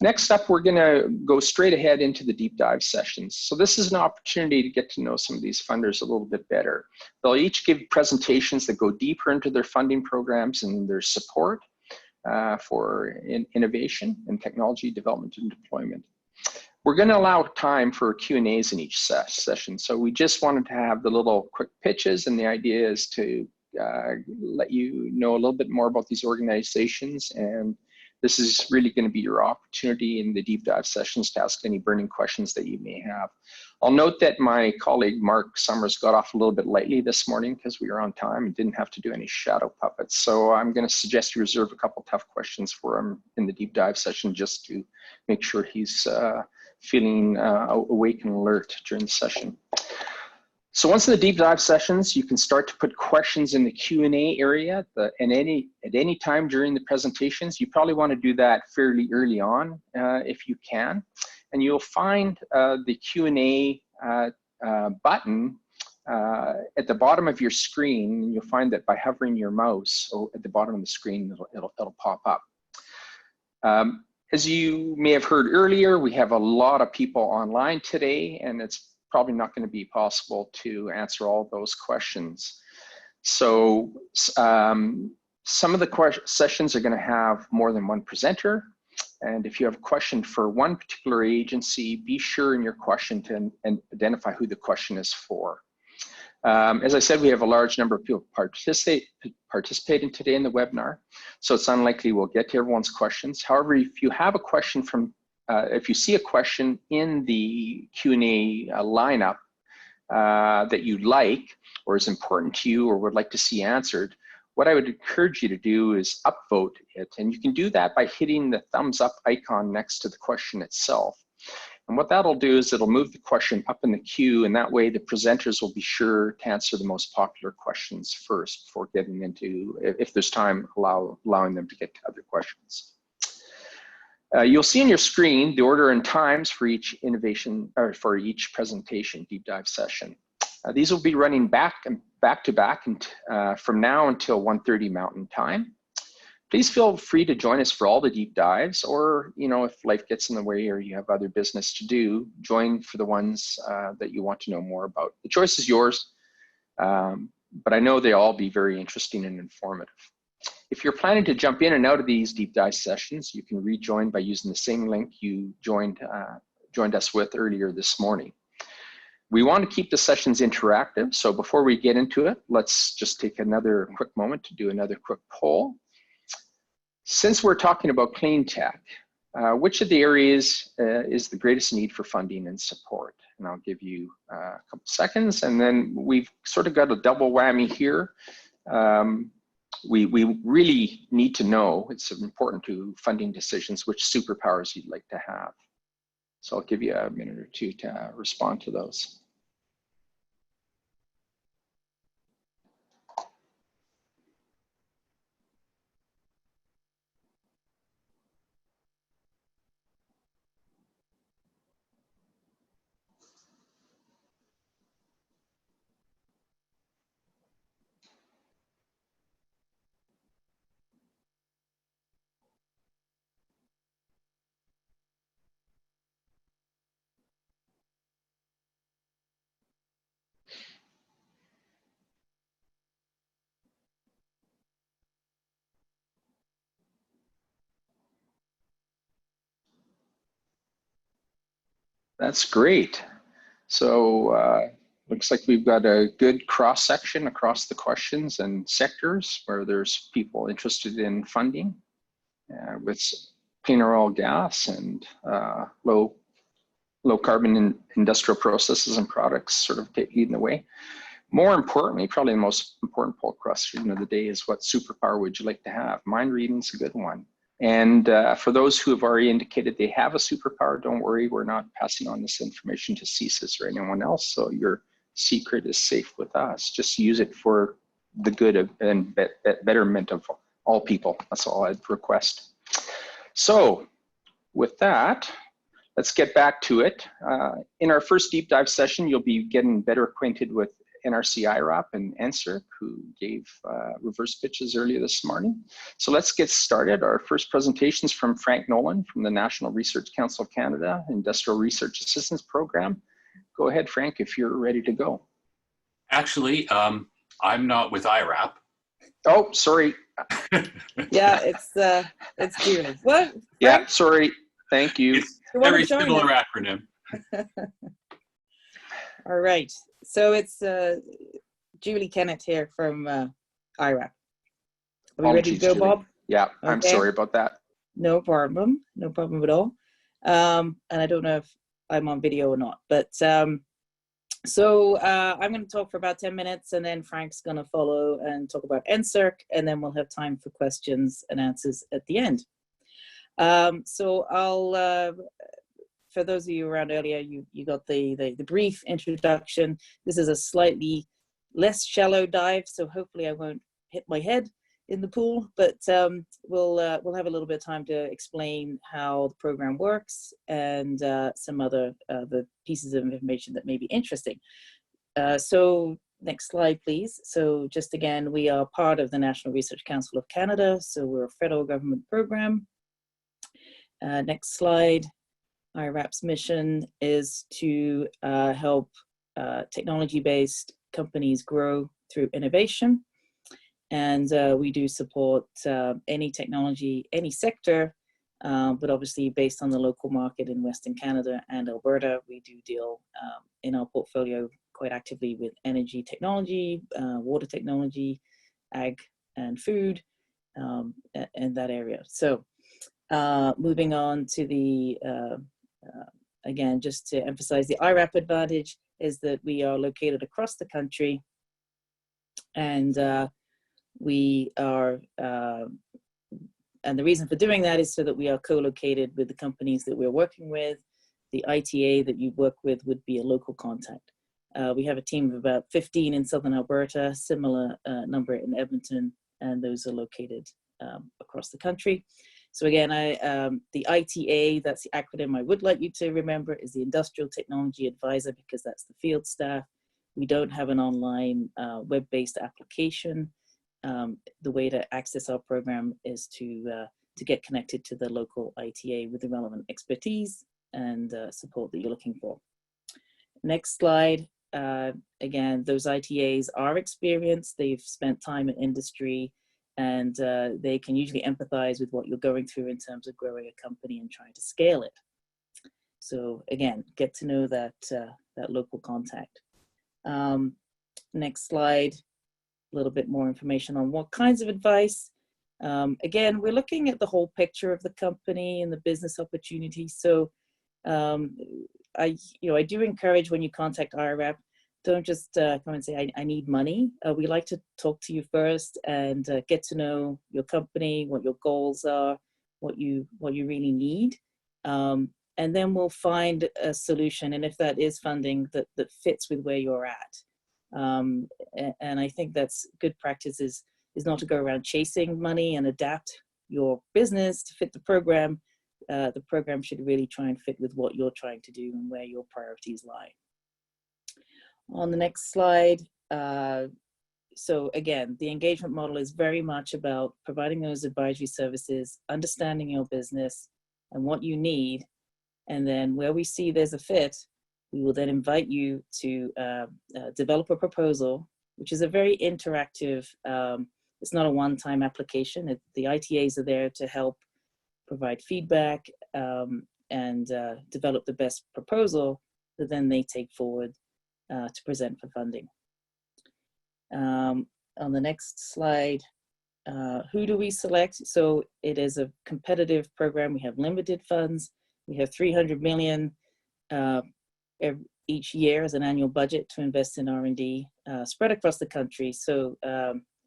Next up, we're gonna go straight ahead into the deep dive sessions. So this is an opportunity to get to know some of these funders a little bit better. They'll each give presentations that go deeper into their funding programs and their support for innovation and technology development and deployment. We're gonna allow time for Q&As in each session. So we just wanted to have the little quick pitches, and the idea is to let you know a little bit more about these organizations, and this is really going to be your opportunity in the deep dive sessions to ask any burning questions that you may have. I'll note that my colleague Mark Summers got off a little bit lightly this morning because we were on time and didn't have to do any shadow puppets. So I'm going to suggest you reserve a couple tough questions for him in the deep dive session just to make sure he's feeling awake and alert during the session. So once in the deep dive sessions, you can start to put questions in the Q&A area at any time during the presentations. You probably want to do that fairly early on if you can. And you'll find the Q&A button at the bottom of your screen. And you'll find that by hovering your mouse at the bottom of the screen, it'll pop up. As you may have heard earlier, we have a lot of people online today, and it's probably not going to be possible to answer all those questions. So some of the sessions are going to have more than one presenter. And if you have a question for one particular agency, be sure in your question to identify who the question is for. As I said, we have a large number of people participating today in the webinar, so it's unlikely we'll get to everyone's questions. However, if you have a question from if you see a question in the Q&A lineup that you like or is important to you or would like to see answered, what I would encourage you to do is upvote it. And you can do that by hitting the thumbs up icon next to the question itself. And what that'll do is it'll move the question up in the queue, and that way the presenters will be sure to answer the most popular questions first before getting into, if there's time, allowing them to get to other questions. You'll see on your screen the order and times for each for each presentation deep dive session. These will be running back to back from now until 1:30 Mountain Time. Please feel free to join us for all the deep dives, or if life gets in the way or you have other business to do, join for the ones that you want to know more about. The choice is yours, but I know they'll all be very interesting and informative. If you're planning to jump in and out of these deep dive sessions, you can rejoin by using the same link you joined us with earlier this morning. We want to keep the sessions interactive, so before we get into it, let's just take another quick moment to do another quick poll. Since we're talking about clean tech, which of the areas is the greatest need for funding and support? And I'll give you a couple seconds, and then we've sort of got a double whammy here. We really need to know, it's important to funding decisions, which superpowers you'd like to have. So I'll give you a minute or two to respond to those. That's great. So looks like we've got a good cross section across the questions and sectors where there's people interested in funding. with cleaner oil gas and low carbon industrial processes and products sort of leading the way. More importantly, probably the most important poll question of the day is, what superpower would you like to have? Mind reading's a good one. And for those who have already indicated they have a superpower, don't worry, we're not passing on this information to CSIS or anyone else, so your secret is safe with us. Just use it for the good of and betterment of all people. That's all I'd request. So with that, let's get back to it. In our first deep dive session, you'll be getting better acquainted with NRC-IRAP and NSERC, who gave reverse pitches earlier this morning. So let's get started. Our first presentation is from Frank Nolan from the National Research Council of Canada Industrial Research Assistance Program. Go ahead, Frank, if you're ready to go. Actually, I'm not with IRAP. Oh, sorry. Yeah, it's Julie. What? Yeah, Frank? sorry. Thank you. It's very similar acronym. All right. So it's Julie Kennett here from IRAP. Are we ready to go, Bob? Yeah, okay. I'm sorry about that. No problem. No problem at all. And I don't know if I'm on video or not, but so I'm going to talk for about 10 minutes, and then Frank's going to follow and talk about NSERC, and then we'll have time for questions and answers at the end. So I'll, for those of you around earlier, you got the brief introduction. This is a slightly less shallow dive, so hopefully I won't hit my head in the pool, but we'll have a little bit of time to explain how the program works and some other the pieces of information that may be interesting. So next slide, please. So just again, we are part of the National Research Council of Canada, so we're a federal government program. Next slide. IRAP's mission is to help technology-based companies grow through innovation. And we do support any technology, any sector, but obviously based on the local market in Western Canada and Alberta, we do deal in our portfolio quite actively with energy technology, water technology, ag and food, in that area. So moving on to the, again, just to emphasize the IRAP advantage is that we are located across the country, and we are, and the reason for doing that is so that we are co-located with the companies that we're working with. The ITA that you work with would be a local contact. We have a team of about 15 in Southern Alberta, similar number in Edmonton, and those are located across the country. So again, the ITA, that's the acronym I would like you to remember, is the Industrial Technology Advisor, because that's the field staff. We don't have an online web-based application. The way to access our program is to get connected to the local ITA with the relevant expertise and support that you're looking for. Next slide. Again, those ITAs are experienced. They've spent time in industry, and they can usually empathize with what you're going through in terms of growing a company and trying to scale it. So again, get to know that, that local contact. Next slide. A little bit more information on what kinds of advice. Again, we're looking at the whole picture of the company and the business opportunity. So I do encourage, when you contact IRAP, don't just come and say, I need money. We like to talk to you first and get to know your company, what your goals are, what you really need. And then we'll find a solution, and if that is funding, that fits with where you're at. And I think that's good practice is not to go around chasing money and adapt your business to fit the program. The program should really try and fit with what you're trying to do and where your priorities lie. On the next slide, so again, the engagement model is very much about providing those advisory services, understanding your business and what you need, and then where we see there's a fit, we will then invite you to develop a proposal, which is a very interactive, it's not a one-time application. The ITAs are there to help provide feedback and develop the best proposal that then they take forward to present for funding. On the next slide, Who do we select? So it is a competitive program. We have limited funds. We have 300 million each year as an annual budget to invest in R&D spread across the country. So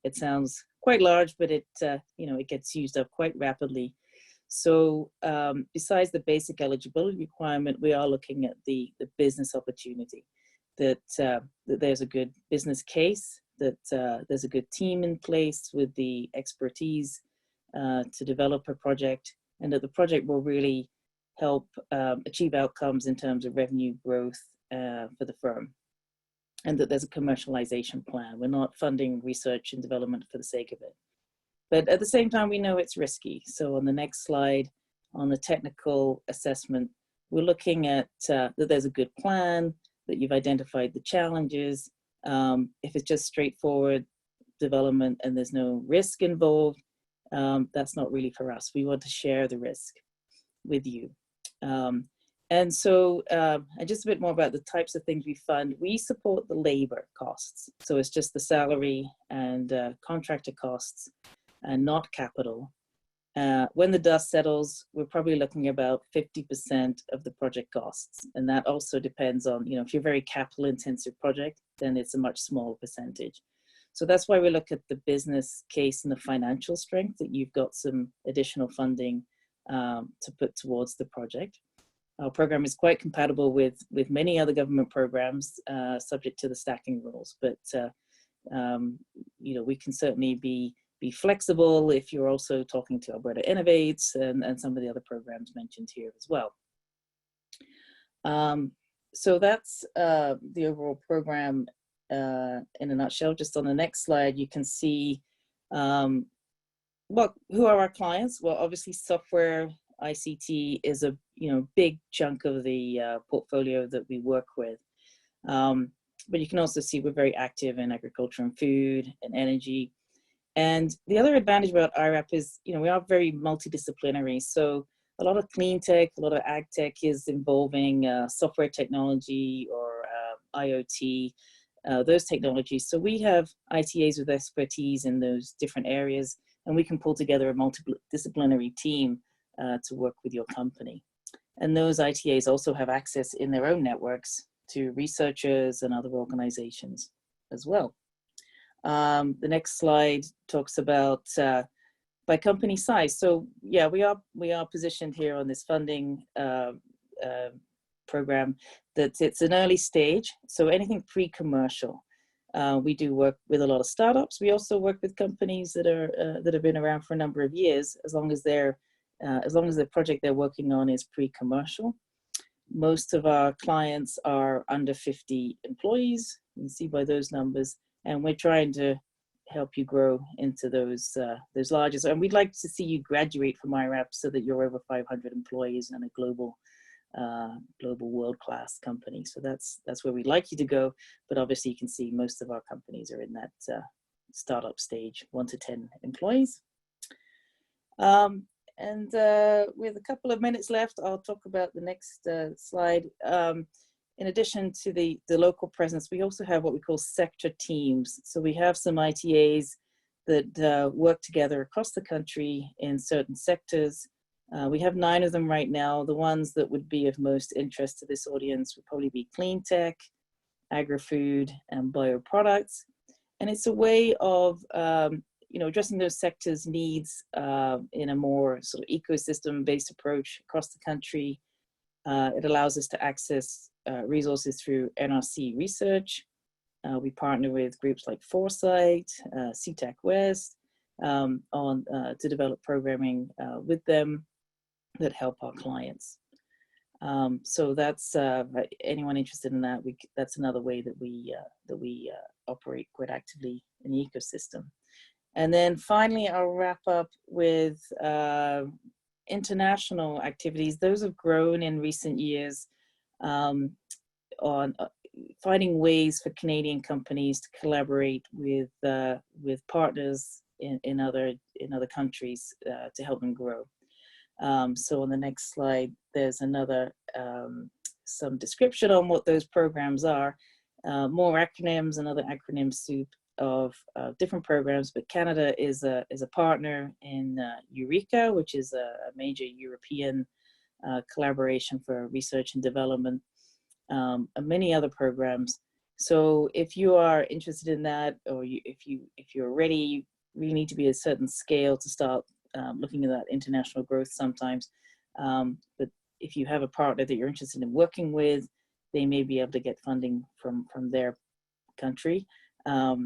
it sounds quite large, but it it gets used up quite rapidly. So besides the basic eligibility requirement, we are looking at the business opportunity, that there's a good business case, that there's a good team in place with the expertise to develop a project, and that the project will really help achieve outcomes in terms of revenue growth for the firm, and that there's a commercialization plan. We're not funding research and development for the sake of it. But at the same time, we know it's risky. So on the next slide, on the technical assessment, we're looking at that there's a good plan, that you've identified the challenges. If it's just straightforward development and there's no risk involved, that's not really for us. We want to share the risk with you. And so, and just a bit more about the types of things we fund. We support the labor costs. So it's just the salary and contractor costs and not capital. When the dust settles, we're probably looking about 50% of the project costs. And that also depends on, if you're a very capital intensive project, then it's a much smaller percentage. So that's why we look at the business case and the financial strength, that you've got some additional funding to put towards the project. Our program is quite compatible with many other government programs, subject to the stacking rules. But we can certainly be flexible if you're also talking to Alberta Innovates and some of the other programs mentioned here as well. So that's the overall program in a nutshell. Just on the next slide, you can see who are our clients? Well, obviously software ICT is a big chunk of the portfolio that we work with. But you can also see we're very active in agriculture and food and energy. And the other advantage about IRAP is, we are very multidisciplinary. So a lot of clean tech, a lot of ag tech is involving software technology or IoT, those technologies. So we have ITAs with expertise in those different areas, and we can pull together a multidisciplinary team to work with your company. And those ITAs also have access in their own networks to researchers and other organizations as well. The next slide talks about by company size. So yeah, we are positioned here on this funding program that it's an early stage. So anything pre-commercial. We do work with a lot of startups. We also work with companies that have been around for a number of years, as long as the project they're working on is pre-commercial. Most of our clients are under 50 employees. You can see by those numbers. And we're trying to help you grow into those larger. And we'd like to see you graduate from IRAP so that you're over 500 employees and a global world-class company. So that's where we'd like you to go. But obviously you can see most of our companies are in that startup stage, 1 to 10 employees. And with a couple of minutes left, I'll talk about the next slide. In addition to the local presence, we also have what we call sector teams. So we have some ITAs that work together across the country in certain sectors. We have 9 of them right now. The ones that would be of most interest to this audience would probably be Cleantech, agri-food, and bioproducts. And it's a way of addressing those sectors' needs in a more sort of ecosystem-based approach across the country. It allows us to access resources through NRC research. We partner with groups like Foresight, CTAC West, to develop programming with them that help our clients. So that's anyone interested in that. That's another way that we operate quite actively in the ecosystem. And then finally, I'll wrap up with international activities. Those have grown in recent years on finding ways for Canadian companies to collaborate with partners in other countries to help them grow. So on the next slide, there's another some description on what those programs are. More acronyms, another acronym soup. of different programs, but Canada is a partner in Eureka, which is a major European collaboration for research and development, and many other programs. So if you are interested in that, or if you're ready, you really need to be a certain scale to start looking at that international growth sometimes. But if you have a partner that you're interested in working with, they may be able to get funding from their country, or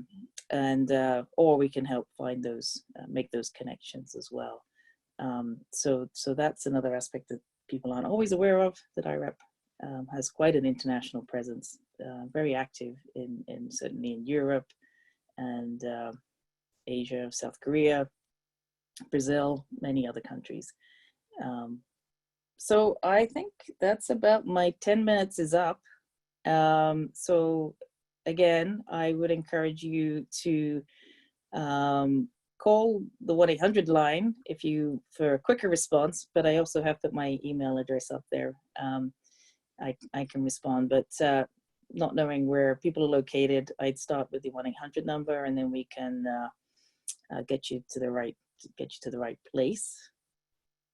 we can help find those, make those connections as well. So that's another aspect that people aren't always aware of, that IRAP has quite an international presence, very active in certainly in Europe and Asia, South Korea, Brazil, many other countries. So I think that's about my 10 minutes is up. So again, I would encourage you to call the 1-800 line for a quicker response, but I also have put my email address up there. I can respond, but not knowing where people are located, I'd start with the 1-800 number, and then we can get you to the right place.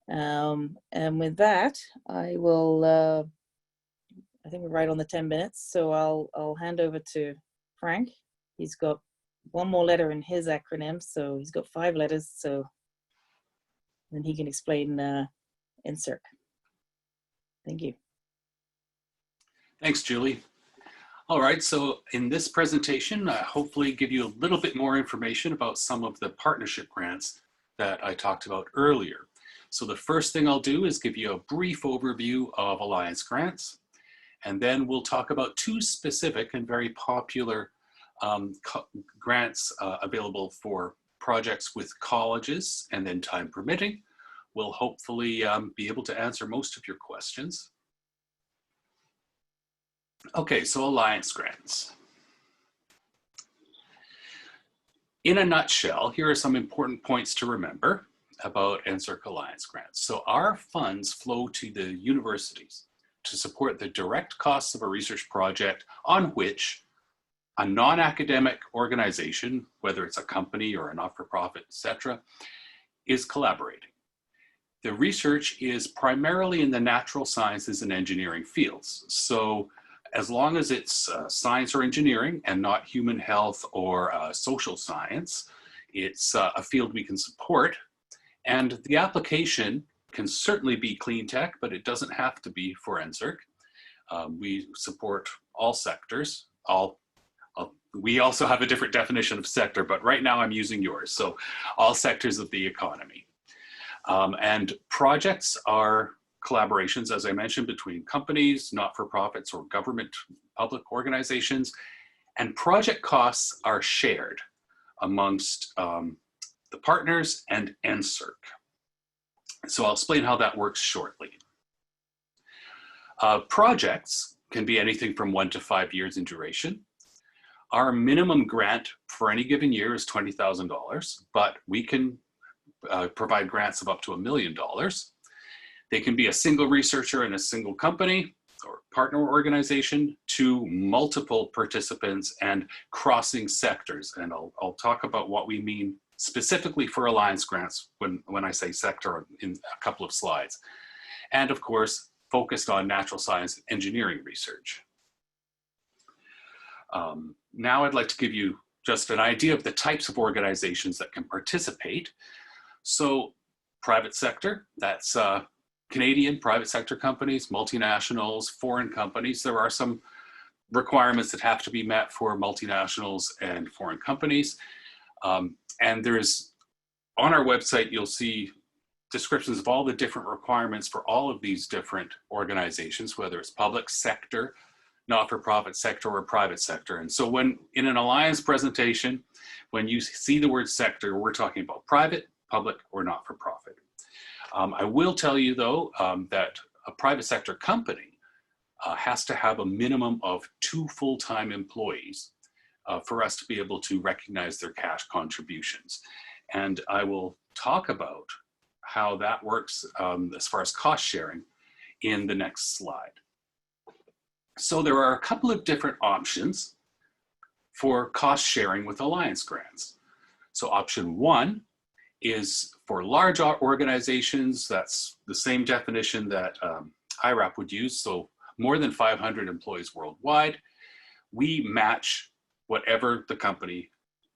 And with that, I will. I think we're right on the 10 minutes, so I'll hand over to Frank. He's got one more letter in his acronym, so he's got 5 letters. So then he can explain NSERC. Thank you. Thanks, Julie. All right, so in this presentation, hopefully give you a little bit more information about some of the partnership grants that I talked about earlier. So the first thing I'll do is give you a brief overview of Alliance grants, and then we'll talk about 2 specific and very popular grants available for projects with colleges, and then time permitting, we'll hopefully be able to answer most of your questions. Okay, so Alliance grants. In a nutshell, here are some important points to remember about NSERC Alliance grants. So our funds flow to the universities to support the direct costs of a research project on which a non-academic organization, whether it's a company or a not-for-profit, etc., is collaborating. The research is primarily in the natural sciences and engineering fields. So as long as it's science or engineering and not human health or social science, it's a field we can support. And the application can certainly be Cleantech, but it doesn't have to be for NSERC. We support all sectors. We also have a different definition of sector, but right now I'm using yours. So all sectors of the economy. And projects are collaborations, as I mentioned, between companies, not-for-profits, or government public organizations. And project costs are shared amongst the partners and NSERC. So I'll explain how that works shortly. Projects can be anything from 1 to 5 years in duration. Our minimum grant for any given year is $20,000, but we can provide grants of up to $1 million. They can be a single researcher in a single company or partner organization to multiple participants and crossing sectors. And I'll talk about what we mean specifically for Alliance grants when I say sector in a couple of slides. And of course, focused on natural science and engineering research. Now I'd like to give you just an idea of the types of organizations that can participate. So private sector, that's Canadian private sector companies, multinationals, foreign companies. There are some requirements that have to be met for multinationals and foreign companies. And there's, on our website, you'll see descriptions of all the different requirements for all of these different organizations, whether it's public sector, not-for-profit sector, or private sector. And so when in an Alliance presentation, when you see the word sector, we're talking about private, public, or not-for-profit. I will tell you though, that a private sector company has to have a minimum of 2 full-time employees for us to be able to recognize their cash contributions. And I will talk about how that works as far as cost sharing in the next slide. So there are a couple of different options for cost sharing with alliance grants. So option 1 is for large organizations. That's the same definition that IRAP would use. So more than 500 employees worldwide. We match whatever the company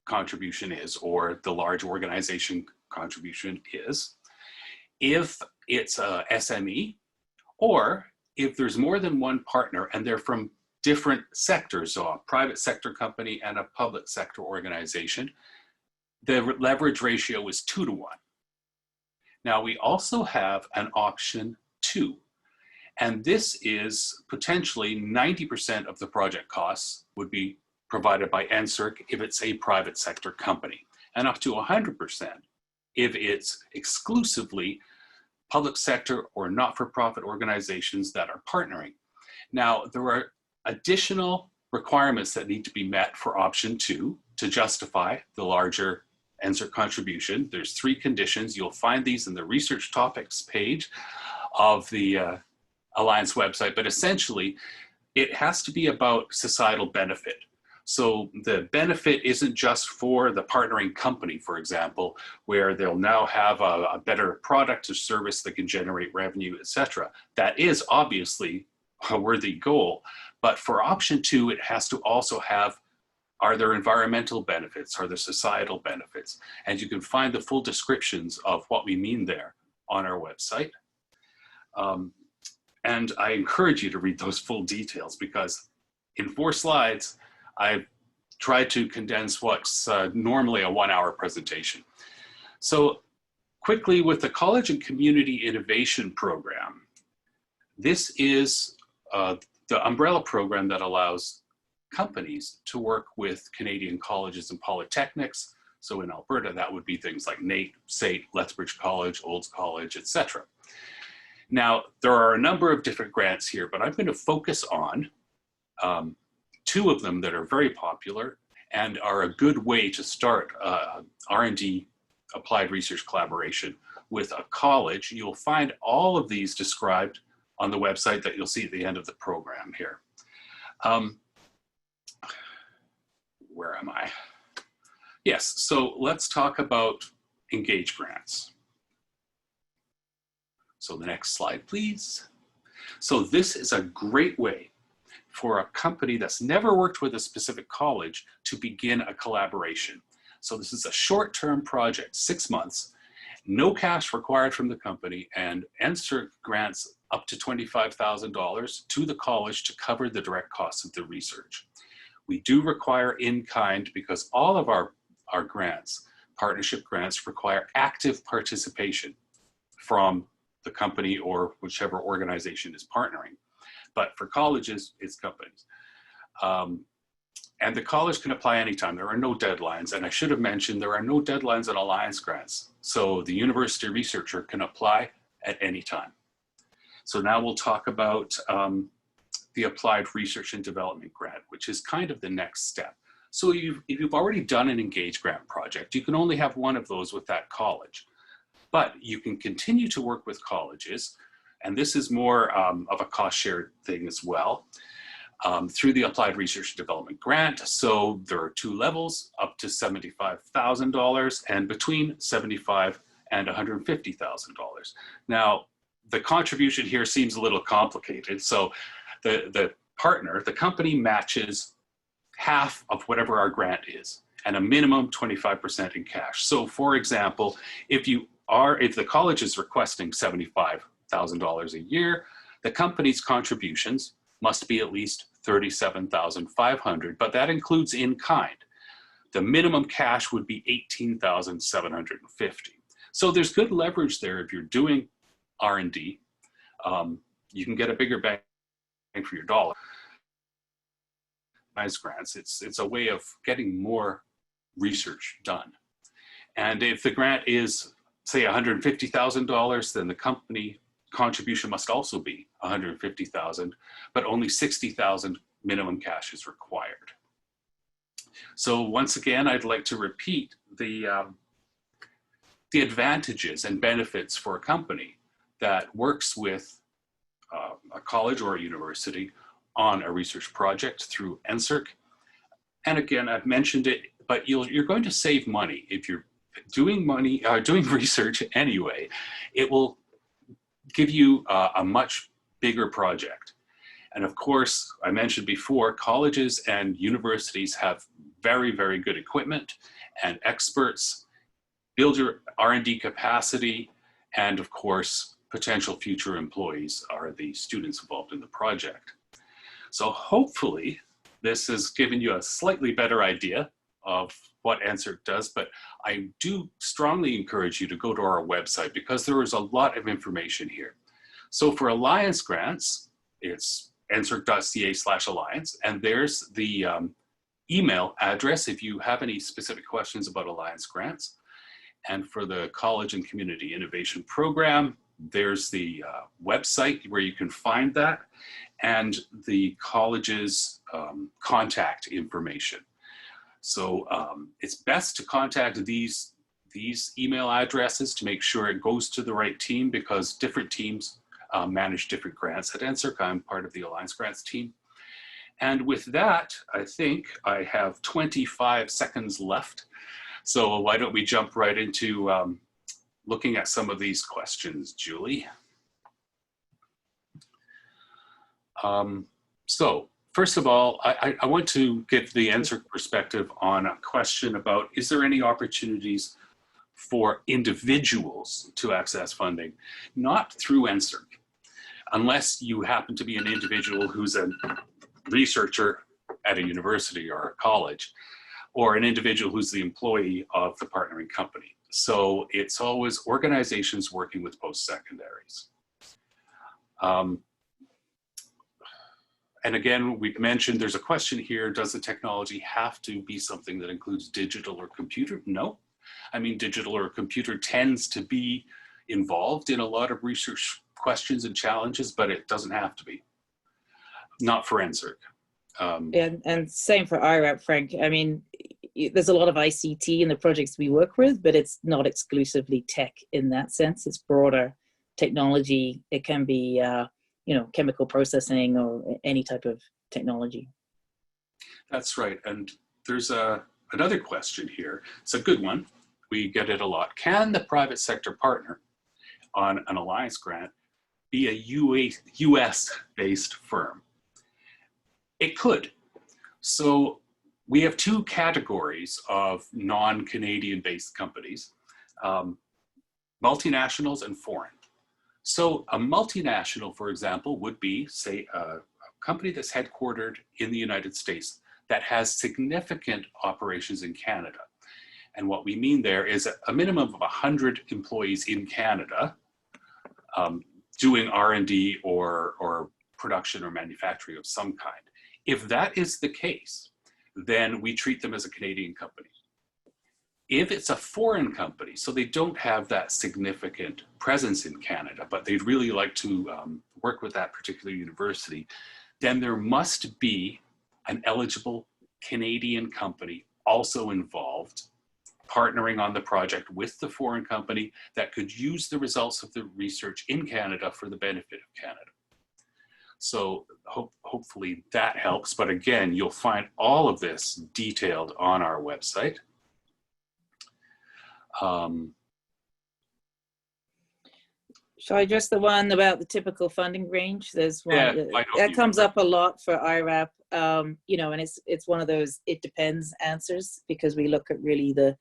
contribution is or the large organization contribution is. If it's a SME, or if there's more than one partner and they're from different sectors, so a private sector company and a public sector organization, the leverage ratio is 2 to 1. Now we also have an option 2, and this is potentially 90% of the project costs would be provided by NSERC if it's a private sector company, and up to 100% if it's exclusively public sector or not-for-profit organizations that are partnering. Now, there are additional requirements that need to be met for option 2 to justify the larger NSERC contribution. There's 3 conditions. You'll find these in the research topics page of the Alliance website, but essentially it has to be about societal benefit. So the benefit isn't just for the partnering company, for example, where they'll now have a better product or service that can generate revenue, etc. That is obviously a worthy goal, but for option 2, it has to also have, are there environmental benefits? Are there societal benefits? And you can find the full descriptions of what we mean there on our website. And I encourage you to read those full details, because in 4 slides, I've tried to condense what's normally a 1-hour presentation. So quickly, with the College and Community Innovation Program, this is the umbrella program that allows companies to work with Canadian colleges and polytechnics. So in Alberta, that would be things like NAIT, SAIT, Lethbridge College, Olds College, etc. Now, there are a number of different grants here, but I'm going to focus on 2 of them that are very popular and are a good way to start R&D applied research collaboration with a college. You'll find all of these described on the website that you'll see at the end of the program here. Where am I? Yes, so let's talk about Engage grants. So the next slide, please. So this is a great way for a company that's never worked with a specific college to begin a collaboration. So this is a short-term project, 6 months, no cash required from the company, and NSERC grants up to $25,000 to the college to cover the direct costs of the research. We do require in-kind because all of our grants, partnership grants, require active participation from the company or whichever organization is partnering. But for colleges, it's companies. And the college can apply anytime. There are no deadlines. And I should have mentioned, there are no deadlines on Alliance grants. So the university researcher can apply at any time. So now we'll talk about the Applied Research and Development Grant, which is kind of the next step. So if you've already done an Engage grant project, you can only have one of those with that college. But you can continue to work with colleges, and this is more of a cost-shared thing as well, through the Applied Research and Development Grant. So there are 2 levels, up to $75,000 and between $75,000 and $150,000. Now, the contribution here seems a little complicated. So the partner, the company, matches half of whatever our grant is, and a minimum 25% in cash. So for example, if the college is requesting $75,000 a year, the company's contributions must be at least $37,500, but that includes in kind. The minimum cash would be $18,750. So there's good leverage there. If you're doing R&D, you can get a bigger bang for your dollar. Grants, it's a way of getting more research done. And if the grant is, say, $150,000, then the company contribution must also be $150,000, but only $60,000 minimum cash is required. So once again, I'd like to repeat the advantages and benefits for a company that works with a college or a university on a research project through NSERC. And again, I've mentioned it, but you're going to save money if you're doing research anyway. It will give you a much bigger project. And of course, I mentioned before, colleges and universities have very, very good equipment and experts. Build your R&D capacity, and of course, potential future employees are the students involved in the project. So hopefully, this has given you a slightly better idea of what NSERC does, but I do strongly encourage you to go to our website because there is a lot of information here. So for Alliance grants, it's nsrc.ca/alliance, and there's the email address if you have any specific questions about Alliance grants. And for the College and Community Innovation Program, there's the website where you can find that and the college's contact information. So it's best to contact these email addresses to make sure it goes to the right team, because different teams manage different grants. At NSERC, I'm part of the Alliance Grants team. And with that, I think I have 25 seconds left. So why don't we jump right into looking at some of these questions, Julie? So first of all, I want to give the NSERC perspective on a question about, is there any opportunities for individuals to access funding? Not through NSERC, unless you happen to be an individual who's a researcher at a university or a college, or an individual who's the employee of the partnering company. So it's always organizations working with post-secondaries. And again, we've mentioned, there's a question here, does the technology have to be something that includes digital or computer? No. I mean, digital or computer tends to be involved in a lot of research questions and challenges, but it doesn't have to be. Not for NSERC. And same for IRAP, Frank. I mean, there's a lot of ICT in the projects we work with, but it's not exclusively tech in that sense. It's broader technology. It can be, you know, chemical processing or any type of technology. That's right. And there's another question here. It's a good one. We get it a lot. Can the private sector partner on an Alliance grant be a US-based firm? It could. So we have two categories of non-Canadian based companies, multinationals and foreign. So a multinational, for example, would be, say, a company that's headquartered in the United States that has significant operations in Canada. And what we mean there is a minimum of 100 employees in Canada doing R&D or production or manufacturing of some kind. If that is the case, then we treat them as a Canadian company. If it's a foreign company, so they don't have that significant presence in Canada, but they'd really like to work with that particular university, then there must be an eligible Canadian company also involved, partnering on the project with the foreign company that could use the results of the research in Canada for the benefit of Canada. So hopefully that helps. But again, you'll find all of this detailed on our website. Shall I address the one about the typical funding range? There's one that comes up a lot for IRAP, you know, and it's one of those it depends answers, because we look at really the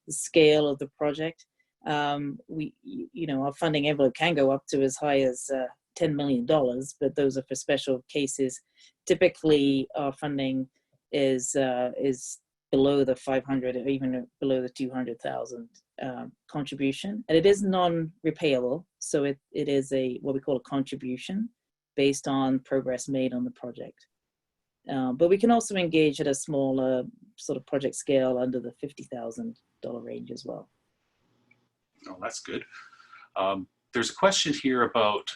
scale of the project. You know, our funding envelope can go up to as high as $10 million, but those are for special cases. Typically, our funding is below the 500 or even below the 200,000 contribution, and it is non-repayable. So it is what we call a contribution based on progress made on the project. But we can also engage at a smaller sort of project scale under the $50,000 range as well. Oh, that's good. There's a question here about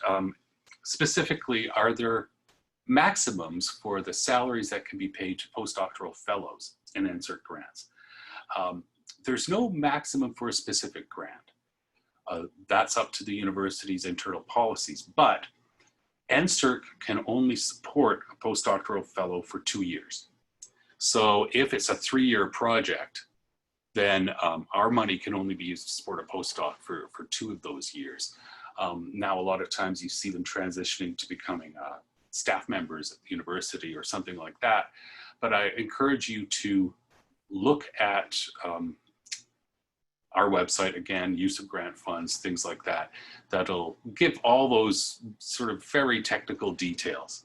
specifically, are there maximums for the salaries that can be paid to postdoctoral fellows in NSERC grants? There's no maximum for a specific grant. That's up to the university's internal policies, but NSERC can only support a postdoctoral fellow for 2 years. So if it's a 3-year project, then our money can only be used to support a postdoc for 2 of those years. Now, a lot of times you see them transitioning to becoming staff members at the university or something like that. But I encourage you to look at our website, again, use of grant funds, things like that. That'll give all those sort of very technical details.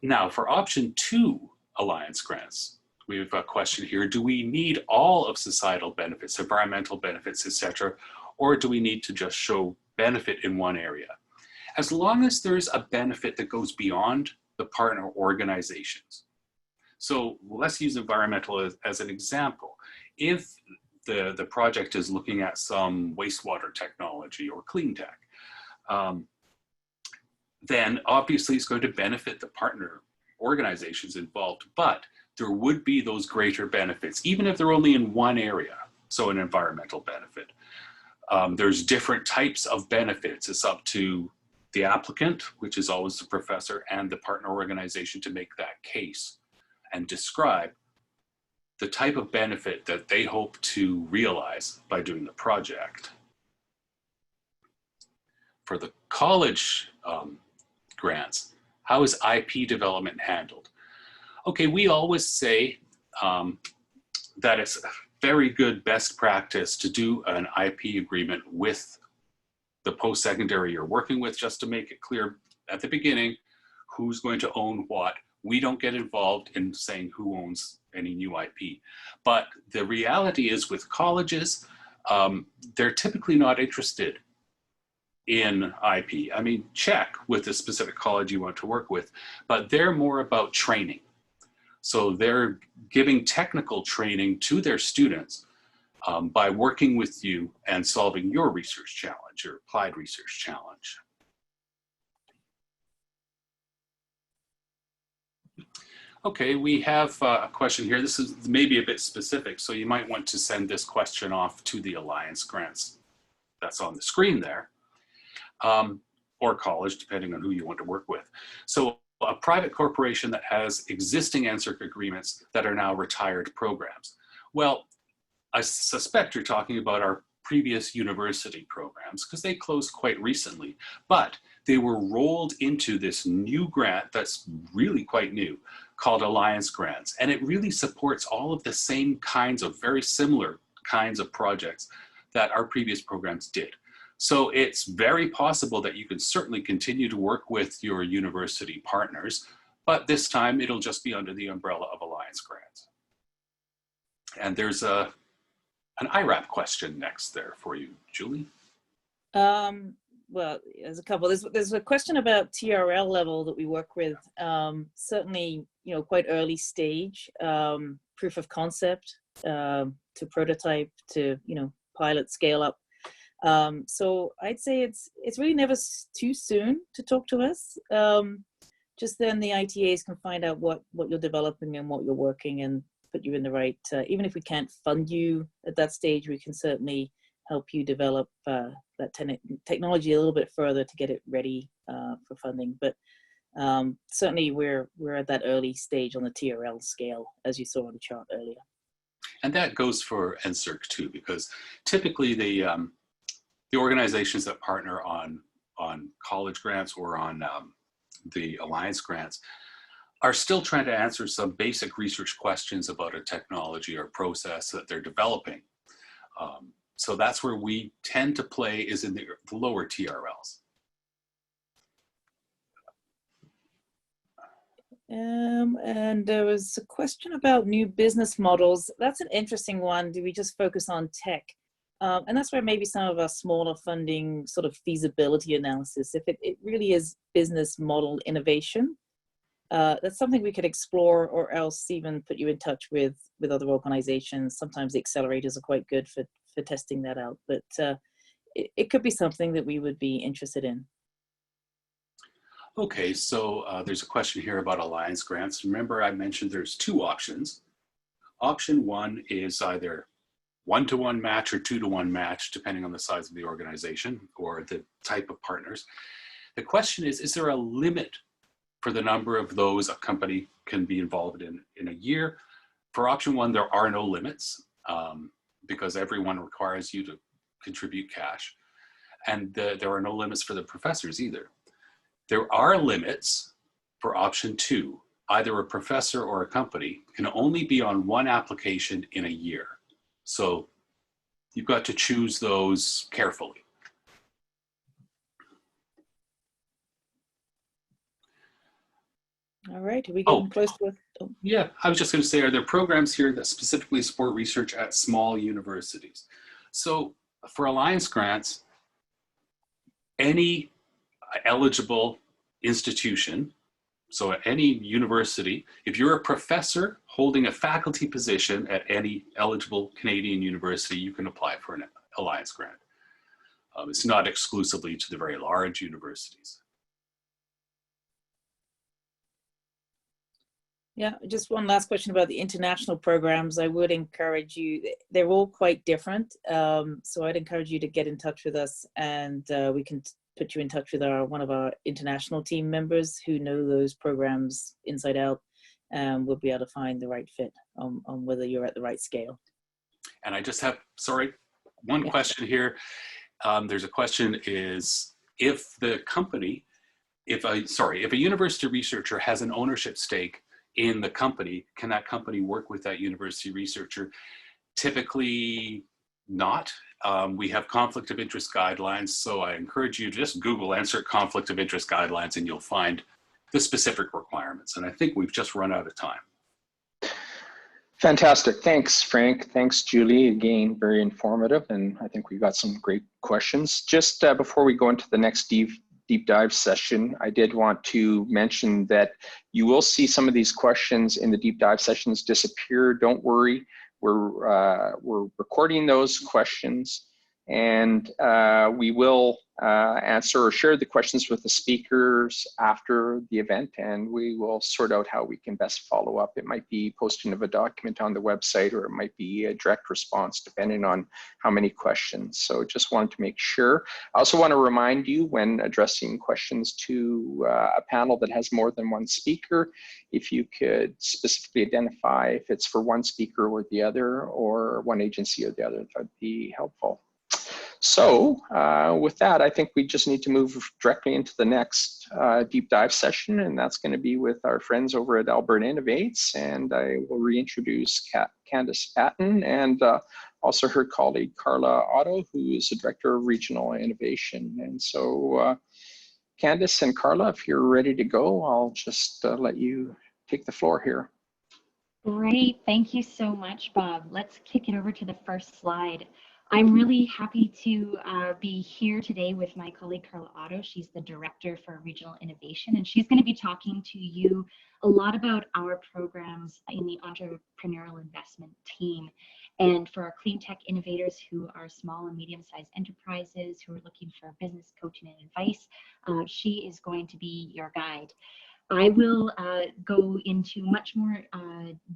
Now, for option 2 Alliance grants, we have a question here. Do we need all of societal benefits, environmental benefits, etc., or do we need to just show benefit in one area? As long as there's a benefit that goes beyond the partner organizations. So let's use environmental as an example. If the project is looking at some wastewater technology or Cleantech, then obviously it's going to benefit the partner organizations involved, but there would be those greater benefits, even if they're only in one area, so an environmental benefit. There's different types of benefits. It's up to the applicant, which is always the professor, and the partner organization to make that case and describe the type of benefit that they hope to realize by doing the project. For the college grants, how is IP development handled? Okay, we always say that it's a very good best practice to do an IP agreement with the post-secondary you're working with, just to make it clear at the beginning who's going to own what. We don't get involved in saying who owns any new IP. But the reality is with colleges, they're typically not interested in IP. I mean, check with the specific college you want to work with, but they're more about training. So they're giving technical training to their students by working with you and solving your research challenge, your applied research challenge. Okay, we have a question here. This is maybe a bit specific, so you might want to send this question off to the Alliance grants that's on the screen there, or college, depending on who you want to work with. So a private corporation that has existing NSERC agreements that are now retired programs. Well, I suspect you're talking about our previous university programs because they closed quite recently, but they were rolled into this new grant that's really quite new called Alliance Grants. And it really supports all of the same kinds of very similar kinds of projects that our previous programs did. So it's very possible that you can certainly continue to work with your university partners, but this time it'll just be under the umbrella of Alliance Grants. And there's an IRAP question next there for you, Julie. Well, there's a couple. There's a question about TRL level that we work with. Certainly, you know, quite early stage, proof of concept to prototype to, you know, pilot, scale up. So I'd say it's really never too soon to talk to us. Just then the ITAs can find out what you're developing and what you're working and put you in the right, even if we can't fund you at that stage, we can certainly help you develop that technology a little bit further to get it ready for funding. But certainly we're at that early stage on the TRL scale, as you saw on the chart earlier. And that goes for NSERC too, because typically the organizations that partner on college grants or on the Alliance grants are still trying to answer some basic research questions about a technology or process that they're developing. So that's where we tend to play, is in the lower TRLs. And there was a question about new business models. That's an interesting one. Do we just focus on tech? And that's where maybe some of our smaller funding sort of feasibility analysis, if it really is business model innovation, that's something we could explore, or else even put you in touch with other organizations. Sometimes the accelerators are quite good for testing that out, but it could be something that we would be interested in. Okay, so there's a question here about Alliance grants. Remember, I mentioned there's 2 options. Option 1 is either 1-to-1 match or 2-to-1 match, depending on the size of the organization or the type of partners. The question is there a limit for the number of those a company can be involved in a year. For option 1, there are no limits because everyone requires you to contribute cash. And there are no limits for the professors either. There are limits for option 2. Either a professor or a company can only be on one application in a year. So you've got to choose those carefully. All right, are we getting close to it? Oh. Yeah, I was just going to say, are there programs here that specifically support research at small universities? So for Alliance grants, any eligible institution, so at any university, if you're a professor holding a faculty position at any eligible Canadian university, you can apply for an Alliance grant. It's not exclusively to the very large universities. Yeah, just one last question about the international programs. I would encourage you, they're all quite different. So I'd encourage you to get in touch with us, and we can put you in touch with one of our international team members who know those programs inside out, and we'll be able to find the right fit on whether you're at the right scale. And I just have, one question here. There's a question is, if the company, if a university researcher has an ownership stake in the company, can that company work with that university researcher? Typically not. We have conflict of interest guidelines, so I encourage you to just Google NSERC conflict of interest guidelines and you'll find the specific requirements. And I think we've just run out of time. Fantastic. Thanks, Frank. Thanks, Julie. Again, very informative, and I think we've got some great questions. Just before we go into the next deep dive session, I did want to mention that you will see some of these questions in the deep dive sessions disappear. Don't worry, we're recording those questions, and we will answer or share the questions with the speakers after the event, and we will sort out how we can best follow up. It might be posting of a document on the website, or it might be a direct response depending on how many questions. So just wanted to make sure. I also want to remind you, when addressing questions to a panel that has more than one speaker, if you could specifically identify if it's for one speaker or the other, or one agency or the other, that'd be helpful. So with that, I think we just need to move directly into the next deep dive session, and that's going to be with our friends over at Alberta Innovates. And I will reintroduce Candace Patton and also her colleague Carla Otto, who is the Director of Regional Innovation. And so Candace and Carla, if you're ready to go, I'll just let you take the floor here. Great, thank you so much, Bob. Let's kick it over to the first slide. I'm really happy to be here today with my colleague Carla Otto. She's the Director for Regional Innovation, and she's going to be talking to you a lot about our programs in the entrepreneurial investment team. And for our Cleantech innovators who are small and medium-sized enterprises who are looking for business coaching and advice, she is going to be your guide. I will go into much more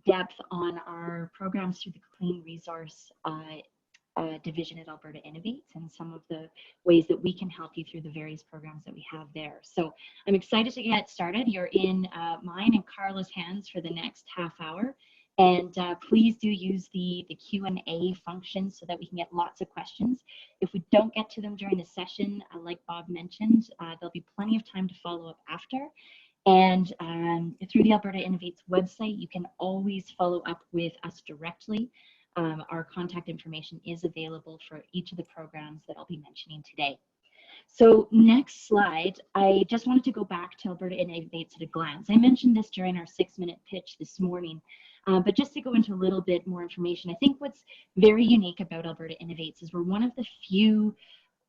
depth on our programs through the Clean Resource division at Alberta Innovates, and some of the ways that we can help you through the various programs that we have there. So I'm excited to get started. You're in mine and Carla's hands for the next half hour. And please do use the Q&A function so that we can get lots of questions. If we don't get to them during the session, like Bob mentioned, there'll be plenty of time to follow up after. And through the Alberta Innovates website, you can always follow up with us directly. Our contact information is available for each of the programs that I'll be mentioning today. So next slide, I just wanted to go back to Alberta Innovates at a glance. I mentioned this during our 6-minute pitch this morning, but just to go into a little bit more information, I think what's very unique about Alberta Innovates is we're one of the few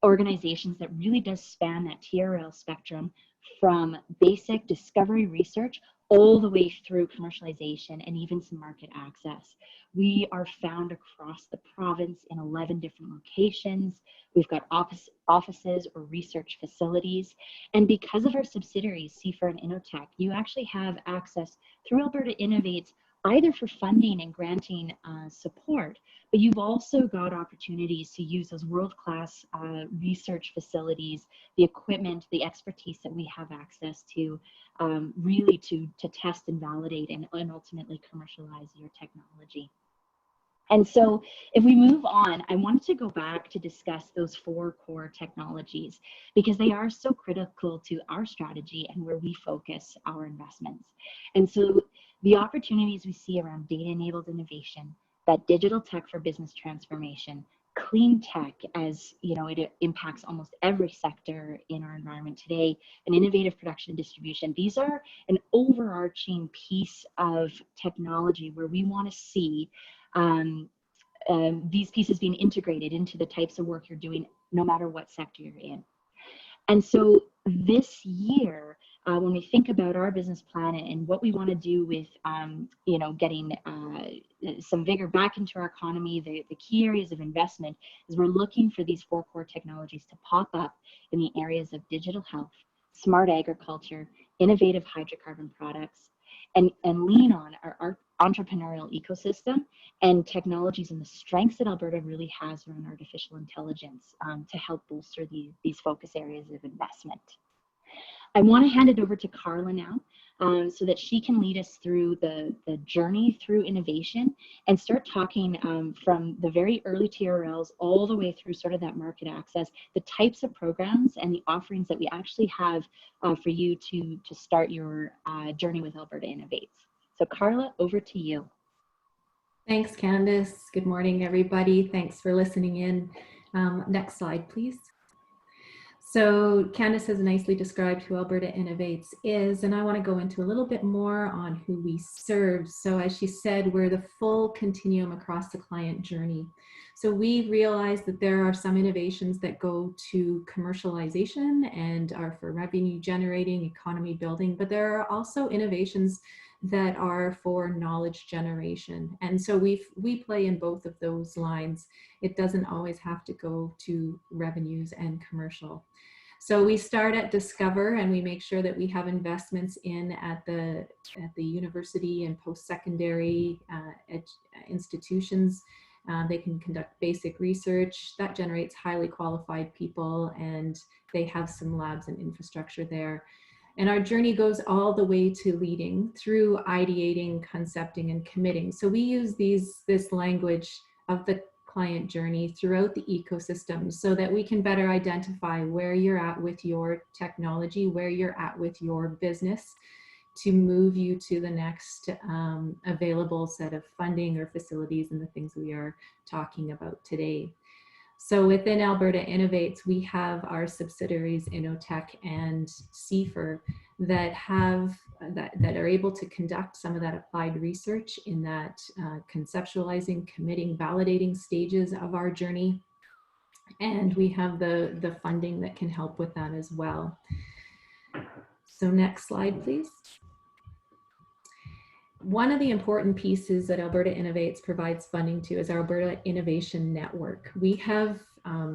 organizations that really does span that TRL spectrum from basic discovery research all the way through commercialization and even some market access. We are found across the province in 11 different locations. We've got offices or research facilities. And because of our subsidiaries, CFR and Innotech, you actually have access through Alberta Innovates either for funding and granting support, but you've also got opportunities to use those world-class research facilities, the equipment, the expertise that we have access to, really to test and validate and ultimately commercialize your technology. And so if we move on, I wanted to go back to discuss those 4 core technologies because they are so critical to our strategy and where we focus our investments. And so the opportunities we see around data-enabled innovation, that digital tech for business transformation, clean tech, as you know, it impacts almost every sector in our environment today, and innovative production and distribution. These are an overarching piece of technology where we want to see these pieces being integrated into the types of work you're doing, no matter what sector you're in. And so this year, when we think about our business plan and what we want to do with, you know, getting some vigor back into our economy, the key areas of investment is we're looking for these 4 core technologies to pop up in the areas of digital health, smart agriculture, innovative hydrocarbon products, and lean on our entrepreneurial ecosystem and technologies and the strengths that Alberta really has around artificial intelligence to help bolster these focus areas of investment. I want to hand it over to Carla now so that she can lead us through the journey through innovation and start talking from the very early TRLs all the way through sort of that market access, the types of programs and the offerings that we actually have for you to start your journey with Alberta Innovates. So Carla, over to you. Thanks, Candace. Good morning, everybody. Thanks for listening in. Next slide, please. So Candace has nicely described who Alberta Innovates is, and I want to go into a little bit more on who we serve. So as she said, we're the full continuum across the client journey. So we realize that there are some innovations that go to commercialization and are for revenue generating, economy building, but there are also innovations that are for knowledge generation. And so we play in both of those lines. It doesn't always have to go to revenues and commercial. So we start at Discover and we make sure that we have investments in at the university and post-secondary institutions. They can conduct basic research that generates highly qualified people, and they have some labs and infrastructure there. And our journey goes all the way to leading through ideating, concepting, and committing. So we use this language of the client journey throughout the ecosystem so that we can better identify where you're at with your technology, where you're at with your business, to move you to the next available set of funding or facilities and the things we are talking about today. So within Alberta Innovates, we have our subsidiaries Innotech and CFR that are able to conduct some of that applied research in that conceptualizing, committing, validating stages of our journey. And we have the funding that can help with that as well. So next slide, please. One of the important pieces that Alberta Innovates provides funding to is our Alberta Innovation Network. We have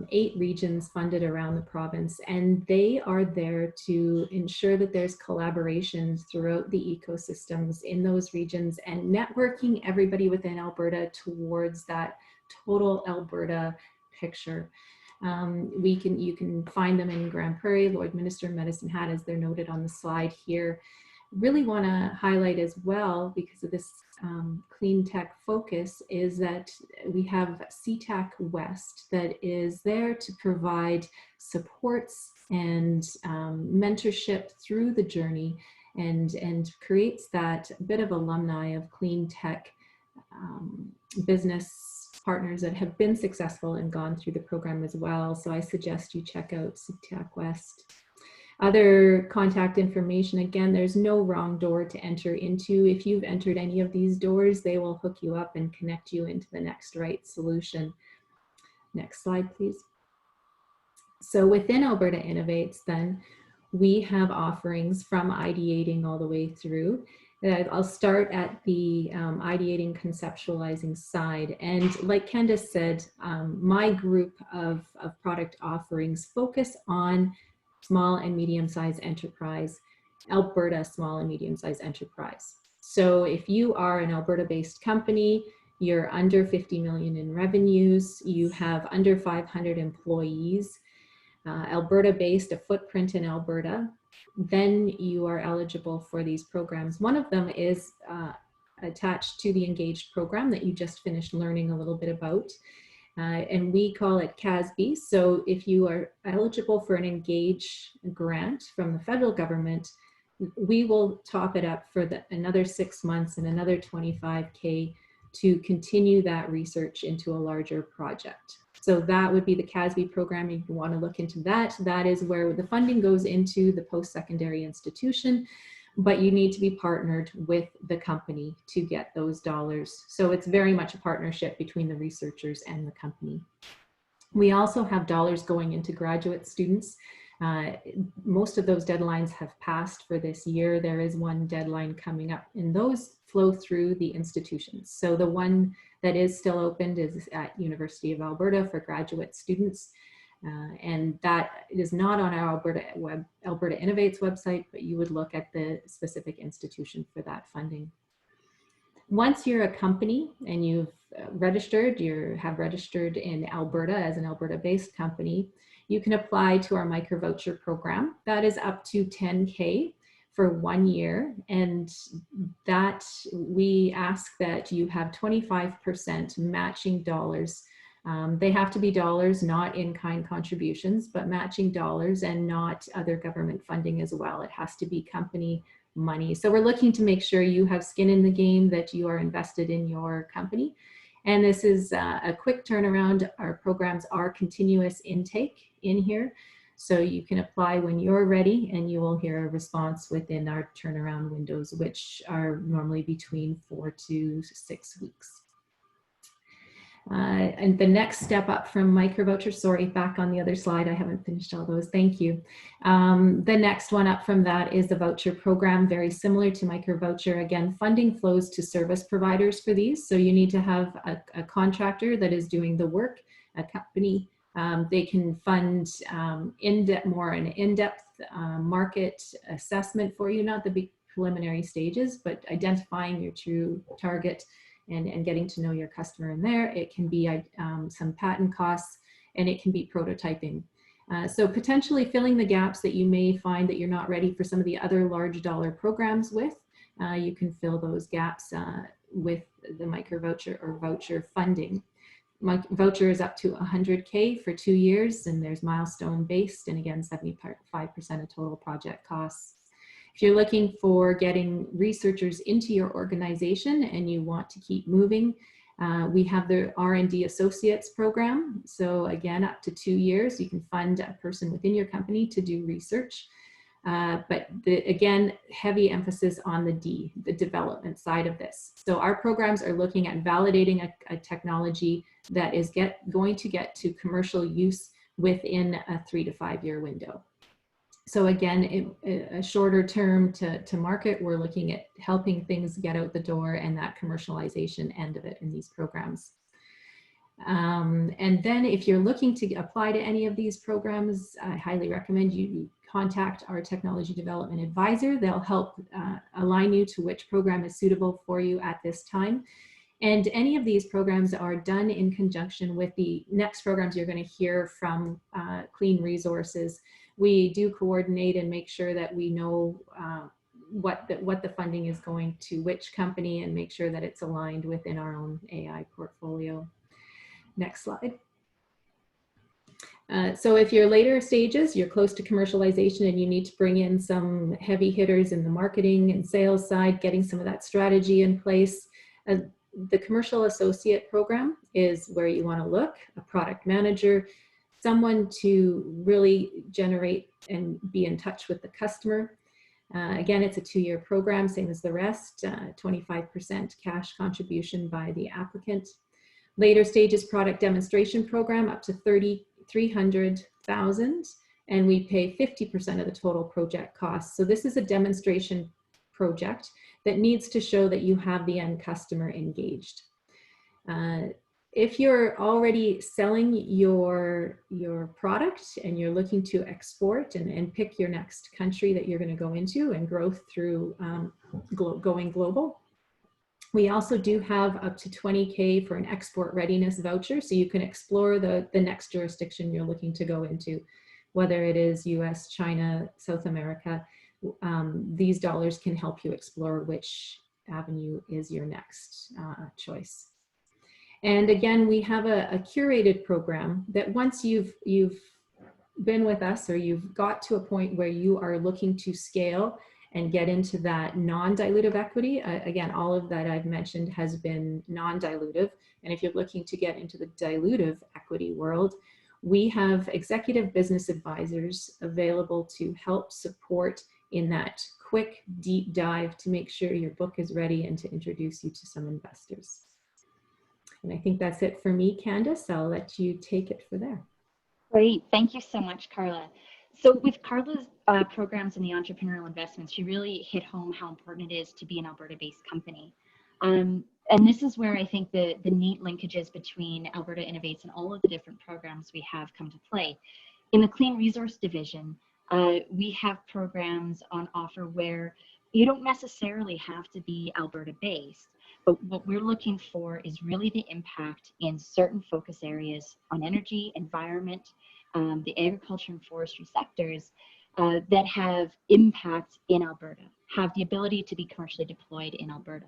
8 regions funded around the province, and they are there to ensure that there's collaborations throughout the ecosystems in those regions and networking everybody within Alberta towards that total Alberta picture. You can find them in Grand Prairie, Lloydminster, Medicine Hat, as they're noted on the slide here. Really want to highlight as well, because of this clean tech focus, is that we have CTAC West that is there to provide supports and mentorship through the journey and creates that bit of alumni of clean tech business partners that have been successful and gone through the program as well. So I suggest you check out CTAC West. Other contact information, again, there's no wrong door to enter into. If you've entered any of these doors, they will hook you up and connect you into the next right solution. Next slide, please. So within Alberta Innovates, then, we have offerings from ideating all the way through. I'll start at the ideating, conceptualizing side. And like Candace said, my group of product offerings focus on small and medium-sized enterprise, Alberta small and medium-sized enterprise. So if you are an Alberta-based company, you're under 50 million in revenues, you have under 500 employees, Alberta-based, a footprint in Alberta, then you are eligible for these programs. One of them is attached to the Engaged program that you just finished learning a little bit about. And we call it CASB. So if you are eligible for an Engage grant from the federal government, we will top it up for another 6 months and another 25K to continue that research into a larger project. So that would be the CASB program. If you want to look into that, that is where the funding goes into the post-secondary institution, but you need to be partnered with the company to get those dollars. So it's very much a partnership between the researchers and the company. We also have dollars going into graduate students. Most of those deadlines have passed for this year. There is one deadline coming up, and those flow through the institutions. So the one that is still opened is at University of Alberta for graduate students. And that is not on our Alberta Innovates website, but you would look at the specific institution for that funding. Once you're a company and you've registered, have registered in Alberta as an Alberta-based company, you can apply to our micro-voucher program. That is up to 10K for 1 year. And that we ask that you have 25% matching dollars. They have to be dollars, not in-kind contributions, but matching dollars and not other government funding as well. It has to be company money. So we're looking to make sure you have skin in the game, that you are invested in your company. And this is a quick turnaround. Our programs are continuous intake in here. So you can apply when you're ready and you will hear a response within our turnaround windows, which are normally between 4 to 6 weeks. And the next step up from micro-voucher, sorry, back on the other slide, I haven't finished all those, thank you. The next one up from that is the voucher program, very similar to micro-voucher. Again, funding flows to service providers for these. So you need to have a contractor that is doing the work, a company. They can fund more an in-depth market assessment for you, not the big preliminary stages, but identifying your true target and getting to know your customer in there. It can be some patent costs, and it can be prototyping. So potentially filling the gaps that you may find that you're not ready for some of the other large dollar programs with, you can fill those gaps with the micro-voucher or voucher funding. Voucher is up to 100K for 2 years, and there's milestone based, and again, 75% of total project costs. If you're looking for getting researchers into your organization and you want to keep moving, we have the R&D Associates program. So again, up to 2 years, you can fund a person within your company to do research. But again, heavy emphasis on the development side of this. So our programs are looking at validating a technology that is going to get to commercial use within a 3 to 5 year window. So again, a shorter term to market, we're looking at helping things get out the door and that commercialization end of it in these programs. And then if you're looking to apply to any of these programs, I highly recommend you contact our technology development advisor. They'll help align you to which program is suitable for you at this time. And any of these programs are done in conjunction with the next programs you're going to hear from Clean Resources. We do coordinate and make sure that we know what the funding is going to which company, and make sure that it's aligned within our own AI portfolio. Next slide. So if you're later stages, you're close to commercialization and you need to bring in some heavy hitters in the marketing and sales side, getting some of that strategy in place. The Commercial Associate program is where you want to look, a product manager, someone to really generate and be in touch with the customer. Again, it's a 2-year program, same as the rest, 25% cash contribution by the applicant. Later stages product demonstration program up to 300,000, and we pay 50% of the total project costs. So this is a demonstration project that needs to show that you have the end customer engaged. If you're already selling your product and you're looking to export and pick your next country that you're going to go into and growth through going global, we also do have up to 20K for an export readiness voucher, so you can explore the next jurisdiction you're looking to go into, whether it is US, China, South America. These dollars can help you explore which avenue is your next choice. And again, we have a curated program that once you've been with us or you've got to a point where you are looking to scale and get into that non-dilutive equity, again, all of that I've mentioned has been non-dilutive. And if you're looking to get into the dilutive equity world, we have executive business advisors available to help support in that quick deep dive to make sure your book is ready and to introduce you to some investors. And I think that's it for me, Candace. I'll let you take it for there. Great, thank you so much, Carla. So with Carla's programs in the entrepreneurial investments, she really hit home how important it is to be an Alberta-based company. And this is where I think the neat linkages between Alberta Innovates and all of the different programs we have come to play. In the Clean Resource Division, we have programs on offer where you don't necessarily have to be Alberta-based, but what we're looking for is really the impact in certain focus areas on energy, environment, the agriculture and forestry sectors that have impact in Alberta, have the ability to be commercially deployed in Alberta.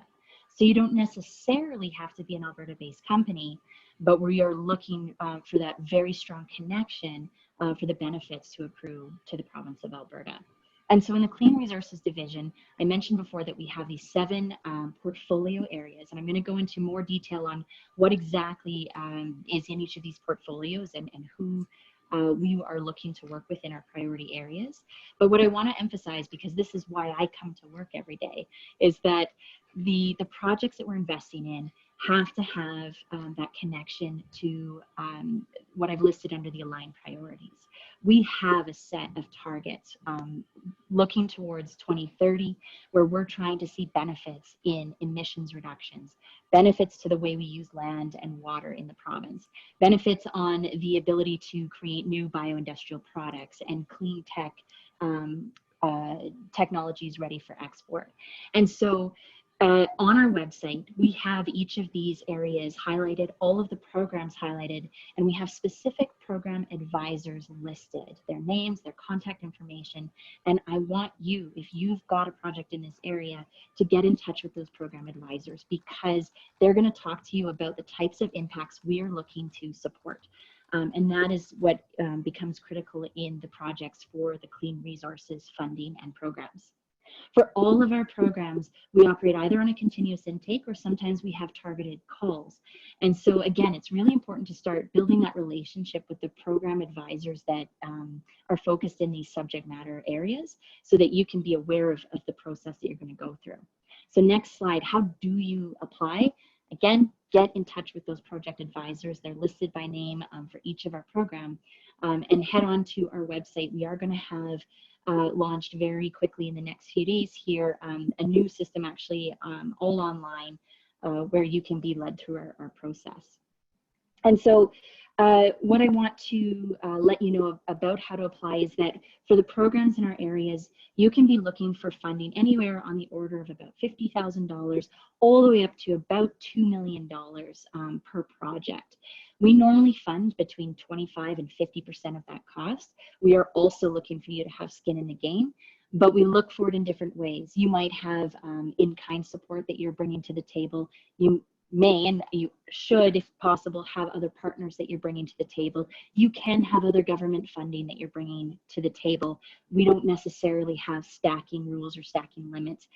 So you don't necessarily have to be an Alberta-based company, but we are looking for that very strong connection for the benefits to accrue to the province of Alberta. And so in the Clean Resources Division, I mentioned before that we have these 7 portfolio areas, and I'm going to go into more detail on what exactly is in each of these portfolios and who we are looking to work with in our priority areas. But what I want to emphasize, because this is why I come to work every day, is that the projects that we're investing in have to have that connection to what I've listed under the aligned priorities. We have a set of targets looking towards 2030, where we're trying to see benefits in emissions reductions, benefits to the way we use land and water in the province, benefits on the ability to create new bioindustrial products and clean tech technologies ready for export. And so on our website, we have each of these areas highlighted, all of the programs highlighted, and we have specific program advisors listed, their names, their contact information. And I want you, if you've got a project in this area, to get in touch with those program advisors, because they're going to talk to you about the types of impacts we are looking to support. And that is what becomes critical in the projects for the Clean Resources funding and programs. For all of our programs, we operate either on a continuous intake or sometimes we have targeted calls. And so again, it's really important to start building that relationship with the program advisors that are focused in these subject matter areas so that you can be aware of the process that you're going to go through. So next slide, how do you apply? Again, get in touch with those project advisors. They're listed by name for each of our program, and head on to our website. We are going to have launched very quickly in the next few days here, a new system actually all online where you can be led through our process. And so what I want to let you know about how to apply is that for the programs in our areas, you can be looking for funding anywhere on the order of about $50,000 all the way up to about $2 million per project. We normally fund between 25 and 50% of that cost. We are also looking for you to have skin in the game, but we look for it in different ways. You might have in-kind support that you're bringing to the table. You may, and you should, if possible, have other partners that you're bringing to the table. You can have other government funding that you're bringing to the table. We don't necessarily have stacking rules or stacking limits,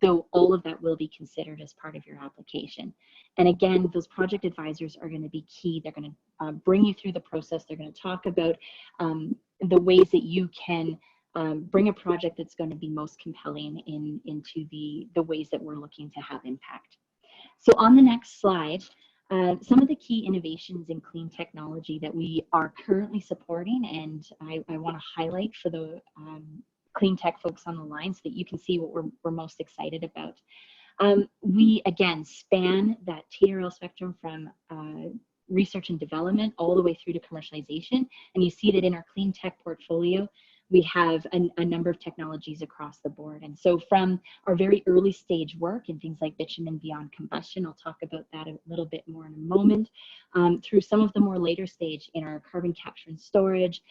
though all of that will be considered as part of your application. And again, those project advisors are going to be key. They're going to bring you through the process. They're going to talk about the ways that you can bring a project that's going to be most compelling into the ways that we're looking to have impact. So on the next slide, some of the key innovations in clean technology that we are currently supporting, and I want to highlight for the clean tech folks on the line so that you can see what we're most excited about. We, again, span that TRL spectrum from research and development all the way through to commercialization. And you see that in our Cleantech portfolio, we have a number of technologies across the board. And so from our very early stage work in things like bitumen beyond combustion, I'll talk about that a little bit more in a moment, through some of the more later stage in our carbon capture and storage,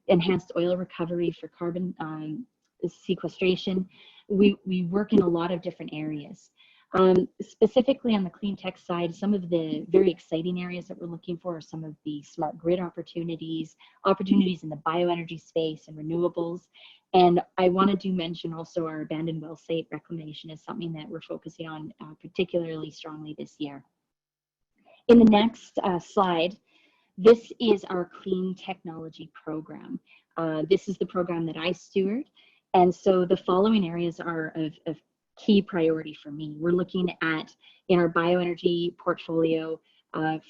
enhanced oil recovery for carbon sequestration. We work in a lot of different areas. Specifically on the clean tech side, some of the very exciting areas that we're looking for are some of the smart grid opportunities in the bioenergy space and renewables. And I wanted to mention also our abandoned well site reclamation is something that we're focusing on particularly strongly this year. In the next slide, this is our clean technology program. This is the program that I steward. And so the following areas are of key priority for me. We're looking at, in our bioenergy portfolio,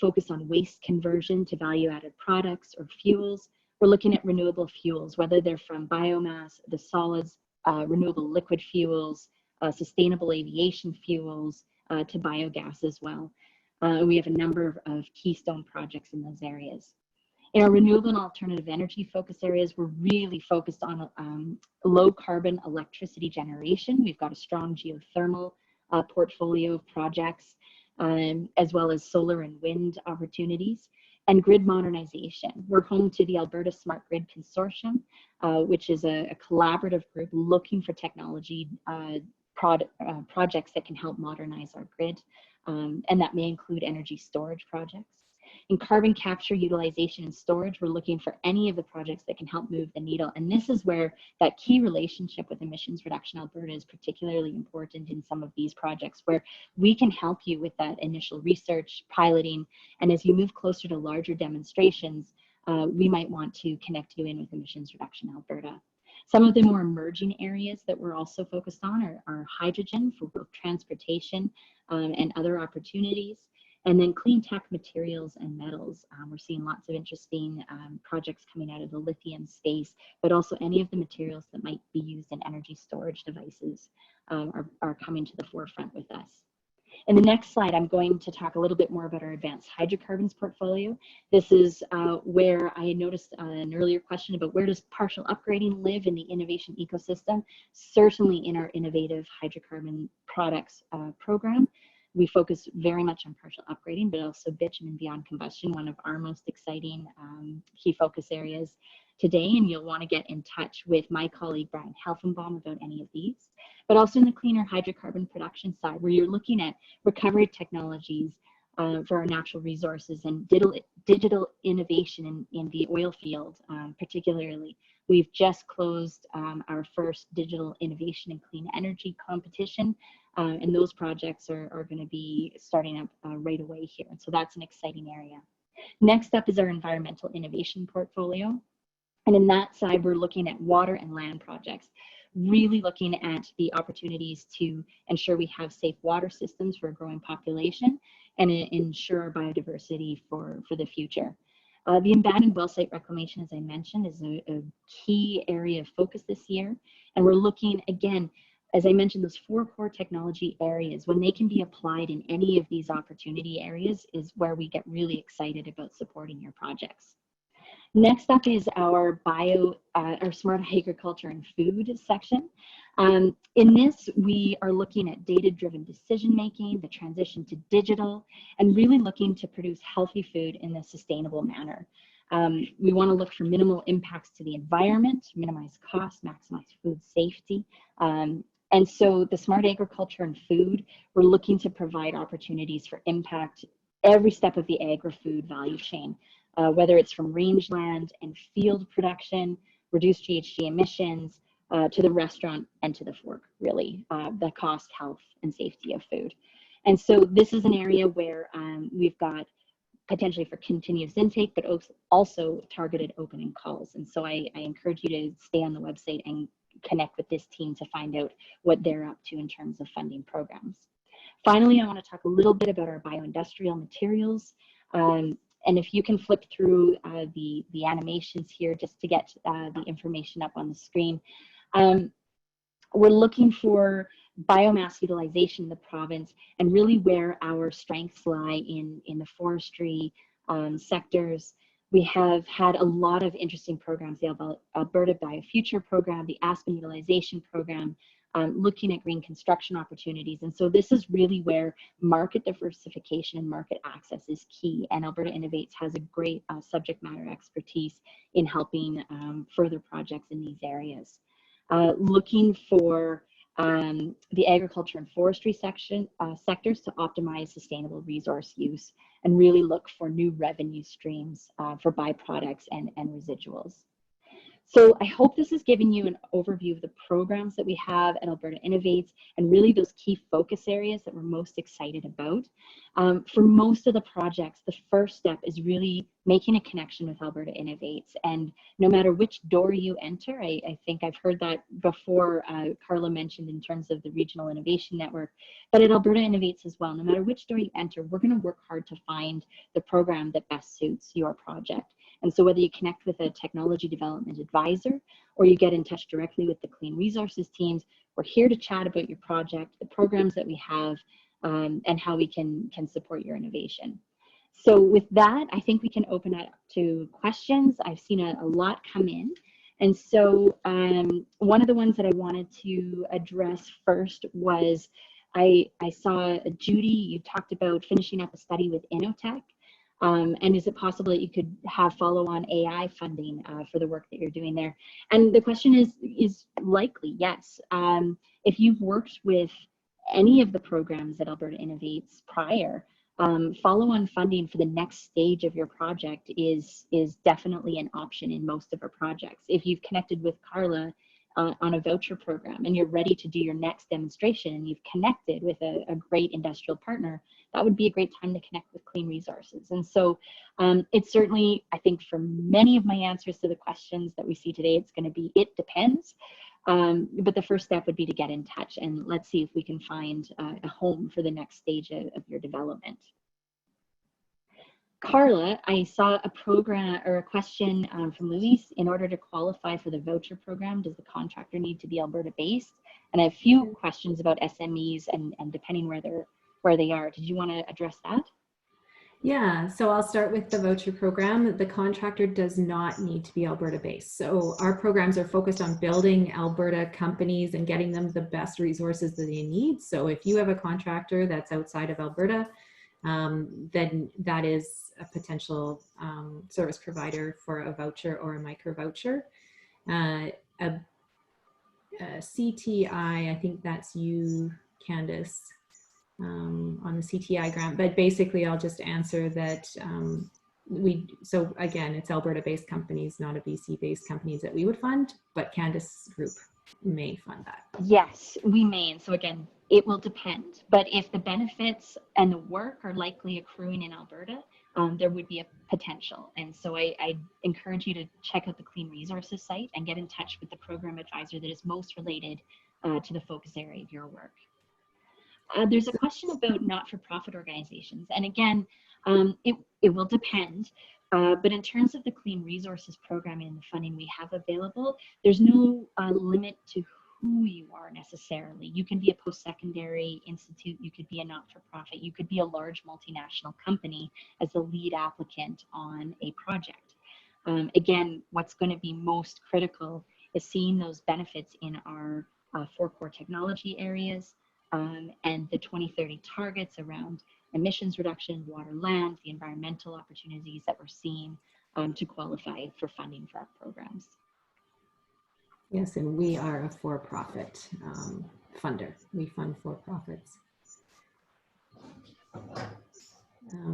focus on waste conversion to value-added products or fuels. We're looking at renewable fuels, whether they're from biomass, the solids, renewable liquid fuels, sustainable aviation fuels, to biogas as well. We have a number of keystone projects in those areas. In our renewable and alternative energy focus areas, we're really focused on low carbon electricity generation. We've got a strong geothermal portfolio of projects, as well as solar and wind opportunities, and grid modernization. We're home to the Alberta Smart Grid Consortium, which is a collaborative group looking for technology projects that can help modernize our grid, and that may include energy storage projects. In carbon capture, utilization, and storage, we're looking for any of the projects that can help move the needle. And this is where that key relationship with Emissions Reduction Alberta is particularly important in some of these projects, where we can help you with that initial research, piloting, and as you move closer to larger demonstrations, we might want to connect you in with Emissions Reduction Alberta. Some of the more emerging areas that we're also focused on are hydrogen for both transportation and other opportunities. And then clean tech materials and metals. We're seeing lots of interesting projects coming out of the lithium space, but also any of the materials that might be used in energy storage devices are coming to the forefront with us. In the next slide, I'm going to talk a little bit more about our advanced hydrocarbons portfolio. This is where I noticed an earlier question about where does partial upgrading live in the innovation ecosystem. Certainly in our innovative hydrocarbon products program. We focus very much on partial upgrading, but also bitumen beyond combustion, one of our most exciting key focus areas today. And you'll want to get in touch with my colleague, Brian Helfenbaum, about any of these. But also in the cleaner hydrocarbon production side, where you're looking at recovery technologies for our natural resources and digital innovation in the oil field, particularly. We've just closed our first digital innovation and clean energy competition. And those projects are going to be starting up right away here. And so that's an exciting area. Next up is our environmental innovation portfolio. And in that side, we're looking at water and land projects, really looking at the opportunities to ensure we have safe water systems for a growing population and ensure our biodiversity for the future. The abandoned well site reclamation, as I mentioned, is a key area of focus this year. And we're looking, again, as I mentioned, those 4 core technology areas, when they can be applied in any of these opportunity areas is where we get really excited about supporting your projects. Next up is our smart agriculture and food section. In this, we are looking at data-driven decision-making, the transition to digital, and really looking to produce healthy food in a sustainable manner. We want to look for minimal impacts to the environment, minimize costs, maximize food safety. And so the smart agriculture and food, we're looking to provide opportunities for impact every step of the agri-food value chain, whether it's from rangeland and field production, reduced GHG emissions, to the restaurant and to the fork, really, the cost, health, and safety of food. And so this is an area where we've got potentially for continuous intake, but also targeted opening calls. And so I encourage you to stay on the website and connect with this team to find out what they're up to in terms of funding programs. Finally, I want to talk a little bit about our bioindustrial materials. And if you can flip through the animations here just to get the information up on the screen. We're looking for biomass utilization in the province, and really where our strengths lie in the forestry sectors. We have had a lot of interesting programs, the Alberta BioFuture program, the Aspen Utilization program, looking at green construction opportunities. And so this is really where market diversification and market access is key. And Alberta Innovates has a great subject matter expertise in helping further projects in these areas. Looking for the agriculture and forestry sectors to optimize sustainable resource use and really look for new revenue streams for byproducts and residuals. So I hope this has given you an overview of the programs that we have at Alberta Innovates and really those key focus areas that we're most excited about. For most of the projects, the first step is really making a connection with Alberta Innovates. And no matter which door you enter, I think I've heard that before, Carla mentioned in terms of the Regional Innovation Network, but at Alberta Innovates as well, no matter which door you enter, we're going to work hard to find the program that best suits your project. And so whether you connect with a technology development advisor or you get in touch directly with the Clean Resources teams, we're here to chat about your project, the programs that we have, and how we can support your innovation. So with that, I think we can open it up to questions. I've seen a lot come in. And so one of the ones that I wanted to address first was, I saw Judy, you talked about finishing up a study with Innotech. And is it possible that you could have follow-on AI funding for the work that you're doing there? And the question is likely, yes. If you've worked with any of the programs at Alberta Innovates prior, follow-on funding for the next stage of your project is definitely an option in most of our projects. If you've connected with Carla on a voucher program and you're ready to do your next demonstration and you've connected with a great industrial partner, that would be a great time to connect with Clean Resources. And so it's certainly, I think for many of my answers to the questions that we see today, it's going to be, it depends. But the first step would be to get in touch and let's see if we can find a home for the next stage of your development. Carla, I saw a program or a question from Luis. In order to qualify for the voucher program, does the contractor need to be Alberta based? And I have a few questions about SMEs and depending where they are. Did you want to address that? Yeah, so I'll start with the voucher program. The contractor does not need to be Alberta based. So our programs are focused on building Alberta companies and getting them the best resources that they need. So if you have a contractor that's outside of Alberta, then that is a potential service provider for a voucher or a micro voucher. A CTI, I think that's you, Candace, on the CTI grant, but basically I'll just answer that so again, it's Alberta-based companies, not a BC-based companies that we would fund, but Candace Group may fund that. Yes, we may. And so again, it will depend. But if the benefits and the work are likely accruing in Alberta, there would be a potential. And so I encourage you to check out the Clean Resources site and get in touch with the program advisor that is most related to the focus area of your work. There's a question about not-for-profit organizations. And again, it will depend. But in terms of the Clean Resources program and the funding we have available, there's no limit to who you are necessarily. You can be a post-secondary institute, you could be a not-for-profit, you could be a large multinational company as the lead applicant on a project. Again, what's going to be most critical is seeing those benefits in our 4 core technology areas and the 2030 targets around emissions reduction, water, land, the environmental opportunities that we're seeing to qualify for funding for our programs. Yes, and we are a for-profit funder. We fund for-profits.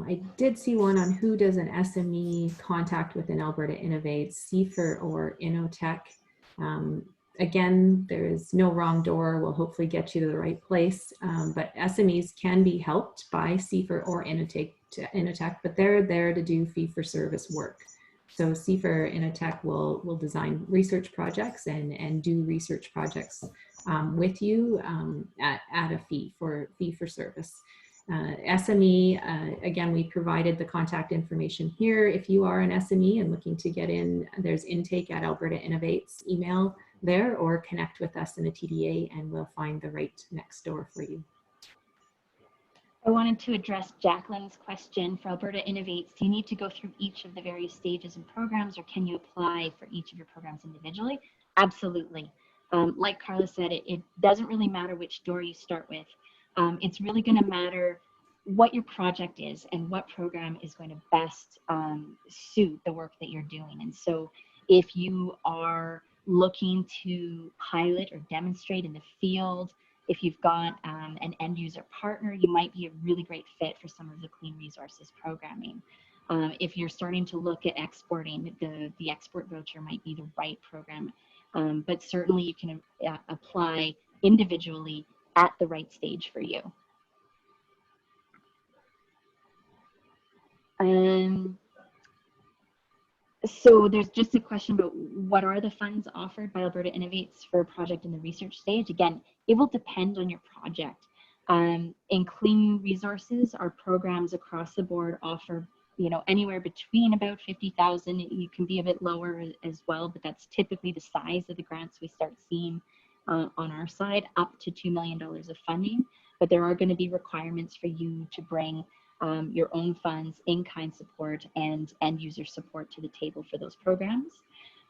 I did see one on who does an SME contact with an Alberta Innovates, CIFR or Innotech. Again, there is no wrong door. We'll hopefully get you to the right place. But SMEs can be helped by CIFR or Innotech, but they're there to do fee-for-service work. So CIFR or Innotech will design research projects and do research projects with you at a fee for service. SME, again, we provided the contact information here. If you are an SME and looking to get in, there's intake at Alberta Innovates email there, or connect with us in a TDA and we'll find the right next door for you. I wanted to address Jacqueline's question for Alberta Innovates. Do you need to go through each of the various stages and programs, or can you apply for each of your programs individually? Absolutely. Like Carla said, it doesn't really matter which door you start with. It's really going to matter what your project is and what program is going to best suit the work that you're doing. And so if you are looking to pilot or demonstrate in the field, if you've got an end user partner, you might be a really great fit for some of the clean resources programming. If you're starting to look at exporting, the export voucher might be the right program. But certainly you can apply individually at the right stage for you. So there's just a question about what are the funds offered by Alberta Innovates for a project in the research stage. Again, it will depend on your project. In clean resources, our programs across the board offer, you know, anywhere between about 50,000. You can be a bit lower as well, but that's typically the size of the grants we start seeing on our side, up to $2 million of funding. But there are going to be requirements for you to bring your own funds, in-kind support, and end-user support to the table for those programs.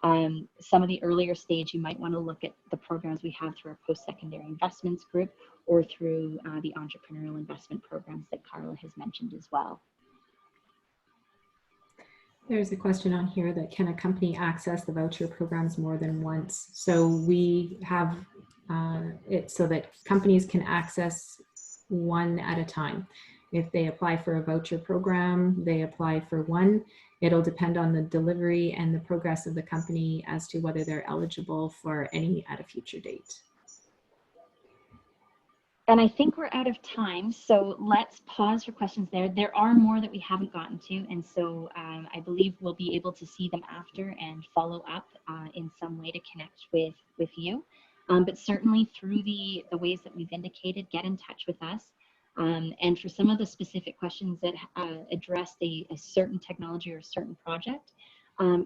Some of the earlier stage, you might want to look at the programs we have through our post-secondary investments group or through the entrepreneurial investment programs that Carla has mentioned as well. There's a question on here that can a company access the voucher programs more than once? So we have it so that companies can access one at a time. If they apply for a voucher program, they apply for one. It'll depend on the delivery and the progress of the company as to whether they're eligible for any at a future date. And I think we're out of time, so let's pause for questions there. There are more that we haven't gotten to, and so I believe we'll be able to see them after and follow up in some way to connect with you. But certainly through the ways that we've indicated, get in touch with us. And for some of the specific questions that address a certain technology or a certain project,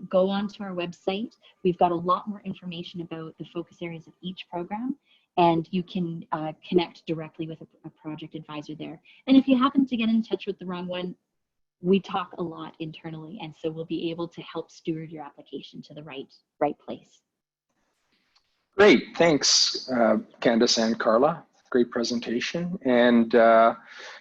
go onto our website. We've got a lot more information about the focus areas of each program, and you can connect directly with a project advisor there. And if you happen to get in touch with the wrong one, we talk a lot internally, and so we'll be able to help steward your application to the right place. Great, thanks, Candace and Carla. Great presentation. And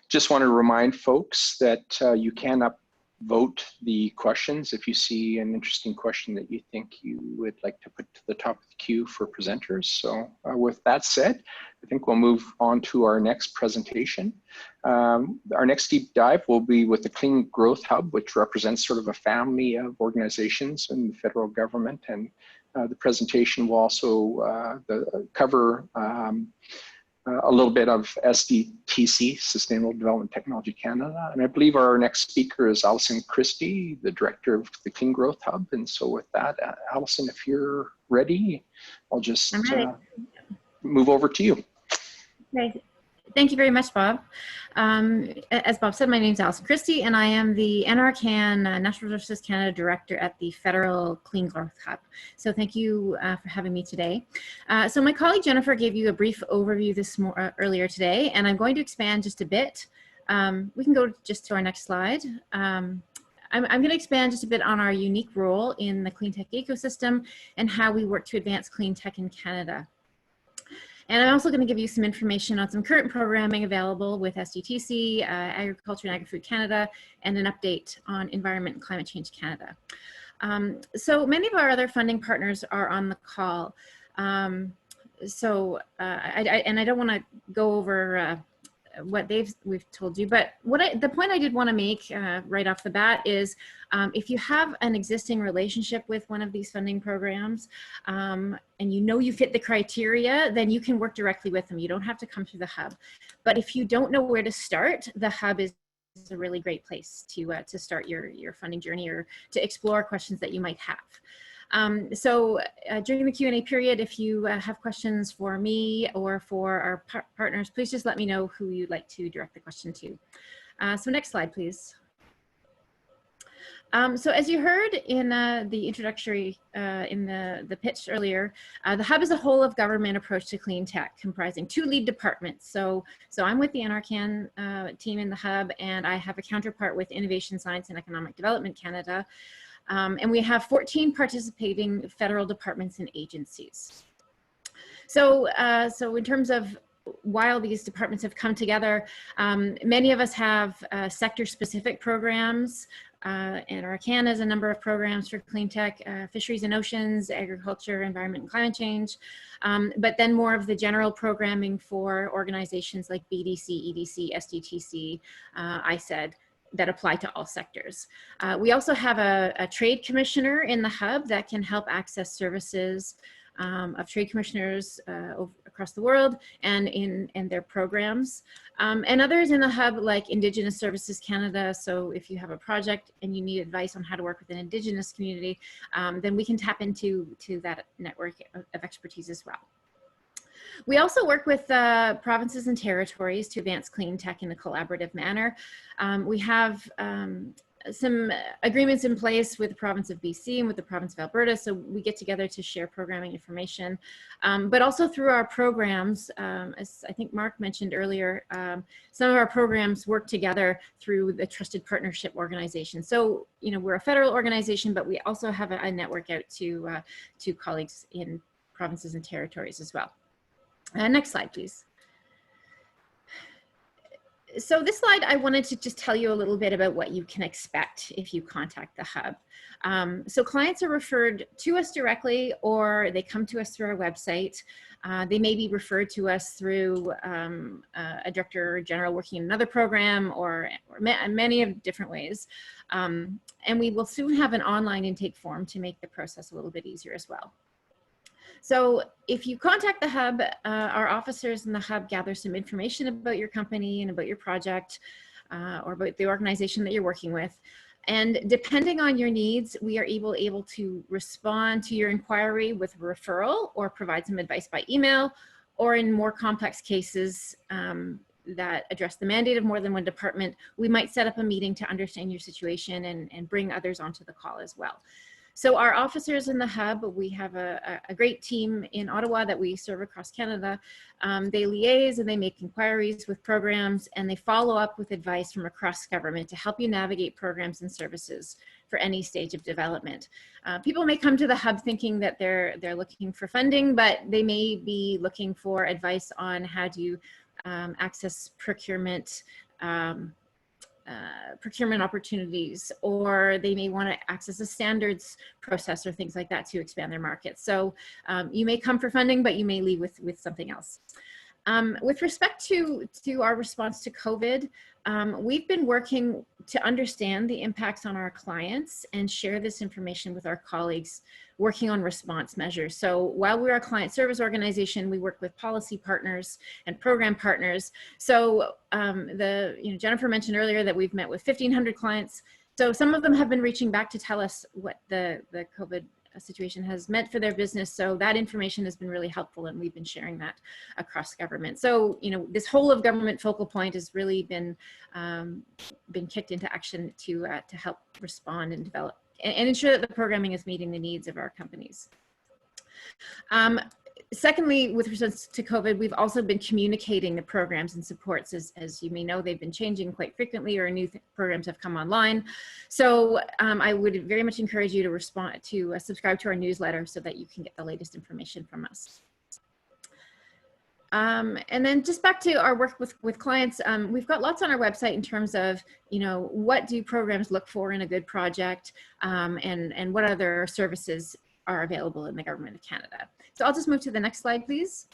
just want to remind folks that you can upvote the questions if you see an interesting question that you think you would like to put to the top of the queue for presenters. So with that said, I think we'll move on to our next presentation. Our next deep dive will be with the Clean Growth Hub, which represents sort of a family of organizations in the federal government. And the presentation will also cover a little bit of SDTC, Sustainable Development Technology Canada. And I believe our next speaker is Alison Christie, the director of the Clean Growth Hub. And so with that, Alison, if you're ready, I'll just move over to you. Okay. Thank you very much, Bob. As Bob said, my name is Alison Christie, and I am the NRCan Natural Resources Canada Director at the Federal Clean Growth Hub. So thank you for having me today. So my colleague Jennifer gave you a brief overview earlier today, and I'm going to expand just a bit. We can go just to our next slide. I'm going to expand just a bit on our unique role in the clean tech ecosystem and how we work to advance clean tech in Canada. And I'm also going to give you some information on some current programming available with SDTC, Agriculture and Agri-Food Canada, and an update on Environment and Climate Change Canada. So many of our other funding partners are on the call. And I don't want to go over what we've told you, but the point I did want to make right off the bat is if you have an existing relationship with one of these funding programs and you know you fit the criteria, then you can work directly with them. You don't have to come through the hub. But if you don't know where to start, the hub is a really great place to start your funding journey or to explore questions that you might have. During the Q&A period, if you have questions for me or for our partners, please just let me know who you'd like to direct the question to. So next slide, please. So as you heard in the introductory, in the pitch earlier, the Hub is a whole of government approach to clean tech comprising 2 lead departments. So I'm with the NRCan team in the Hub, and I have a counterpart with Innovation, Science and Economic Development Canada. And we have 14 participating federal departments and agencies. So in terms of while these departments have come together, many of us have sector-specific programs. NRCan has a number of programs for clean tech, fisheries and oceans, agriculture, environment and climate change, but then more of the general programming for organizations like BDC, EDC, SDTC, ISED, that apply to all sectors. We also have a trade commissioner in the Hub that can help access services of trade commissioners across the world and in their programs. And others in the Hub like Indigenous Services Canada. So if you have a project and you need advice on how to work with an Indigenous community, then we can tap into that network of expertise as well. We also work with provinces and territories to advance clean tech in a collaborative manner. We have some agreements in place with the province of BC and with the province of Alberta, so we get together to share programming information, but also through our programs, as I think Mark mentioned earlier, some of our programs work together through the Trusted Partnership Organization. So, you know, we're a federal organization, but we also have a network out to colleagues in provinces and territories as well. Next slide, please. So this slide, I wanted to just tell you a little bit about what you can expect if you contact the Hub. So clients are referred to us directly, or they come to us through our website. They may be referred to us through a director general working in another program, or many of different ways. And we will soon have an online intake form to make the process a little bit easier as well. So if you contact the Hub, our officers in the Hub gather some information about your company and about your project, or about the organization that you're working with. And depending on your needs, we are able to respond to your inquiry with a referral or provide some advice by email, or in more complex cases that address the mandate of more than one department, we might set up a meeting to understand your situation and bring others onto the call as well. So our officers in the Hub, we have a great team in Ottawa that we serve across Canada. They liaise and they make inquiries with programs, and they follow up with advice from across government to help you navigate programs and services for any stage of development. People may come to the Hub thinking that they're looking for funding, but they may be looking for advice on how to access procurement opportunities, or they may want to access a standards process or things like that to expand their market. So you may come for funding, but you may leave with something else. With respect to our response to COVID, we've been working to understand the impacts on our clients and share this information with our colleagues working on response measures. So while we're a client service organization, we work with policy partners and program partners. So Jennifer mentioned earlier that we've met with 1,500 clients. So some of them have been reaching back to tell us what the COVID situation has meant for their business. So that information has been really helpful, and we've been sharing that across government. So, you know, this whole of government focal point has really been kicked into action to help respond and develop and ensure that the programming is meeting the needs of our companies. Secondly, with respect to COVID, we've also been communicating the programs and supports. As you may know, they've been changing quite frequently, or new programs have come online. So I would very much encourage you to subscribe to our newsletter so that you can get the latest information from us. And then just back to our work with clients, we've got lots on our website in terms of, you know, what do programs look for in a good project, and what other services are available in the Government of Canada. So I'll just move to the next slide, please.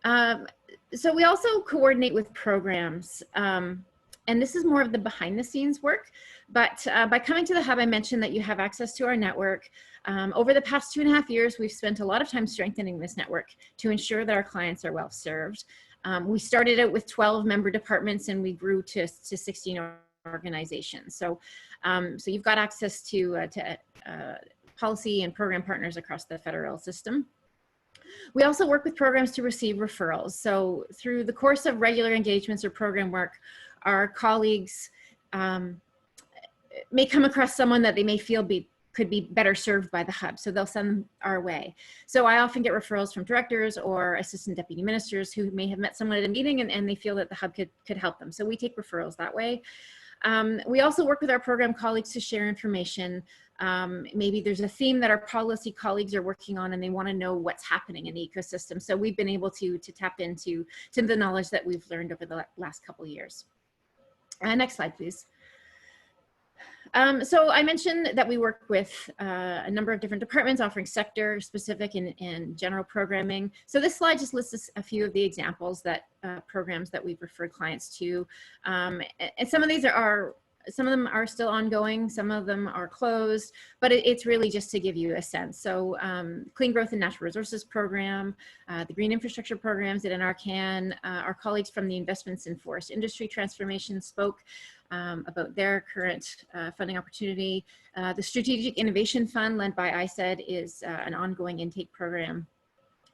So we also coordinate with programs, and this is more of the behind the scenes work, but by coming to the Hub, I mentioned that you have access to our network. Over the past 2.5 years, we've spent a lot of time strengthening this network to ensure that our clients are well served. We started out with 12 member departments, and we grew to 16 organizations. So, so you've got access to policy and program partners across the federal system. We also work with programs to receive referrals. So through the course of regular engagements or program work, our colleagues may come across someone that they may feel could be better served by the hub. So they'll send them our way. So I often get referrals from directors or assistant deputy ministers who may have met someone at a meeting and they feel that the hub could help them. So we take referrals that way. We also work with our program colleagues to share information. Maybe there's a theme that our policy colleagues are working on and they want to know what's happening in the ecosystem. So we've been able to tap into the knowledge that we've learned over the last couple of years. Next slide, please. So I mentioned that we work with a number of different departments offering sector specific and general programming. So this slide just lists a few of the examples that programs that we've referred clients to. And some of these some of them are still ongoing, some of them are closed, but it's really just to give you a sense. So Clean Growth and Natural Resources Program, the Green Infrastructure Programs at NRCan, our colleagues from the Investments in Forest Industry Transformation spoke about their current funding opportunity. The Strategic Innovation Fund led by ISED is an ongoing intake program,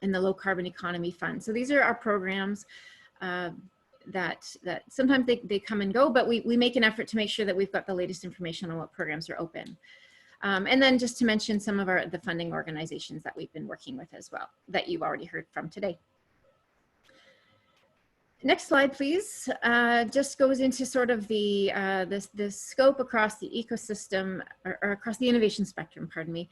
and the Low Carbon Economy Fund. So these are our programs that sometimes they come and go, but we make an effort to make sure that we've got the latest information on what programs are open. And then just to mention some of the funding organizations that we've been working with as well, that you've already heard from today. Next slide, please. Just goes into sort of the scope across the ecosystem or across the innovation spectrum, pardon me.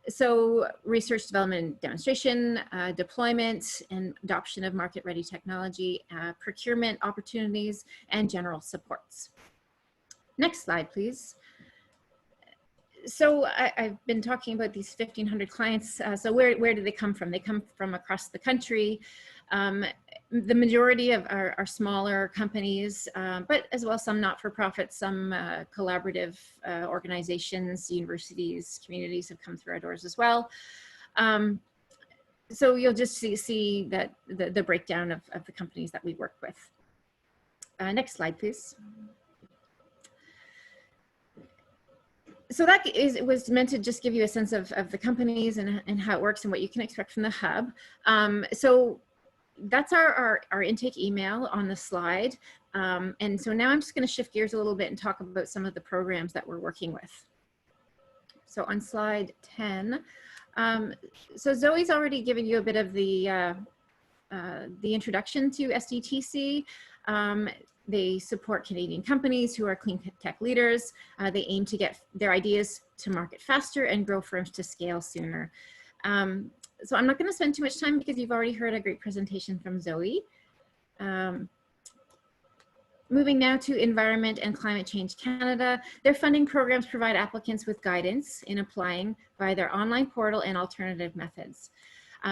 So research, development, demonstration, deployment, and adoption of market-ready technology, procurement opportunities, and general supports. Next slide, please. So I've been talking about these 1,500 clients. So where do they come from? They come from across the country. The majority of are smaller companies, but as well some not-for-profit, some collaborative organizations, universities, communities have come through our doors as well. So you'll just see that the breakdown of the companies that we work with. Next slide, please. So that was meant to just give you a sense of the companies and how it works and what you can expect from the hub. So that's our intake email on the slide. And so now I'm just going to shift gears a little bit and talk about some of the programs that we're working with. So on slide 10, so Zoe's already given you a bit of the introduction to SDTC. They support Canadian companies who are clean tech leaders. They aim to get their ideas to market faster and grow firms to scale sooner. So I'm not going to spend too much time because you've already heard a great presentation from Zoe. Moving now to Environment and Climate Change Canada. Their funding programs provide applicants with guidance in applying via their online portal and alternative methods.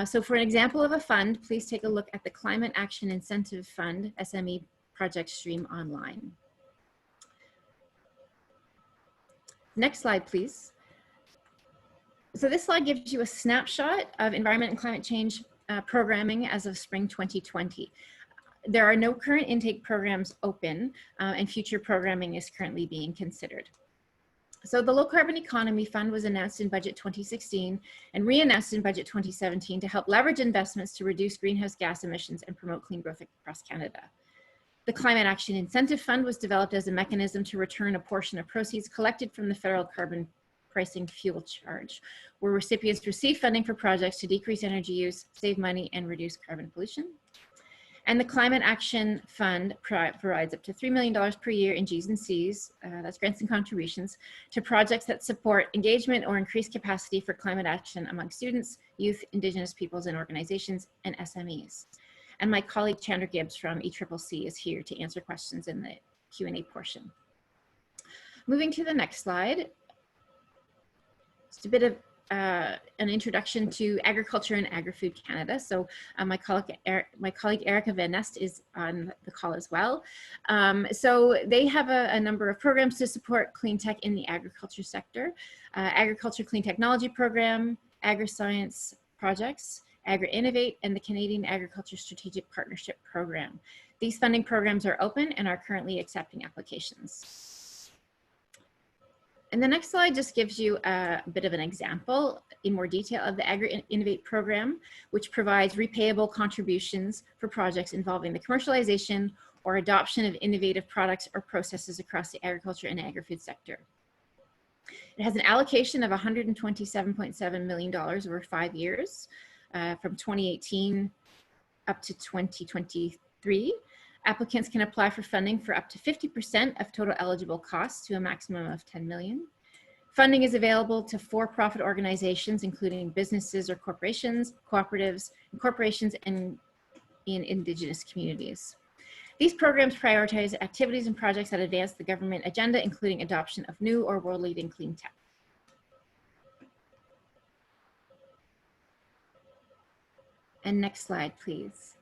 So for an example of a fund, please take a look at the Climate Action Incentive Fund SME project stream online. Next slide, please. So this slide gives you a snapshot of environment and climate change programming as of spring 2020. There are no current intake programs open and future programming is currently being considered. So the Low Carbon Economy Fund was announced in Budget 2016 and re-announced in Budget 2017 to help leverage investments to reduce greenhouse gas emissions and promote clean growth across Canada. The Climate Action Incentive Fund was developed as a mechanism to return a portion of proceeds collected from the federal carbon pricing fuel charge, where recipients receive funding for projects to decrease energy use, save money, and reduce carbon pollution. And the Climate Action Fund provides up to $3 million per year in Gs and Cs, that's grants and contributions, to projects that support engagement or increase capacity for climate action among students, youth, Indigenous peoples and organizations, and SMEs. And my colleague Chandra Gibbs from ECCC is here to answer questions in the Q&A portion. Moving to the next slide. Just a bit of an introduction to agriculture and agri-food Canada. So my colleague Erica Van Nest is on the call as well. So they have a number of programs to support clean tech in the agriculture sector. Agriculture Clean Technology Program, Agri-Science Projects, Innovate, and the Canadian Agriculture Strategic Partnership Program. These funding programs are open and are currently accepting applications. And the next slide just gives you a bit of an example in more detail of the Innovate program, which provides repayable contributions for projects involving the commercialization or adoption of innovative products or processes across the agriculture and agri-food sector. It has an allocation of $127.7 million over 5 years, from 2018 up to 2023. Applicants can apply for funding for up to 50% of total eligible costs to a maximum of $10 million. Funding is available to for-profit organizations, including businesses or corporations, cooperatives, and corporations in Indigenous communities. These programs prioritize activities and projects that advance the government agenda, including adoption of new or world-leading clean tech. And next slide, please.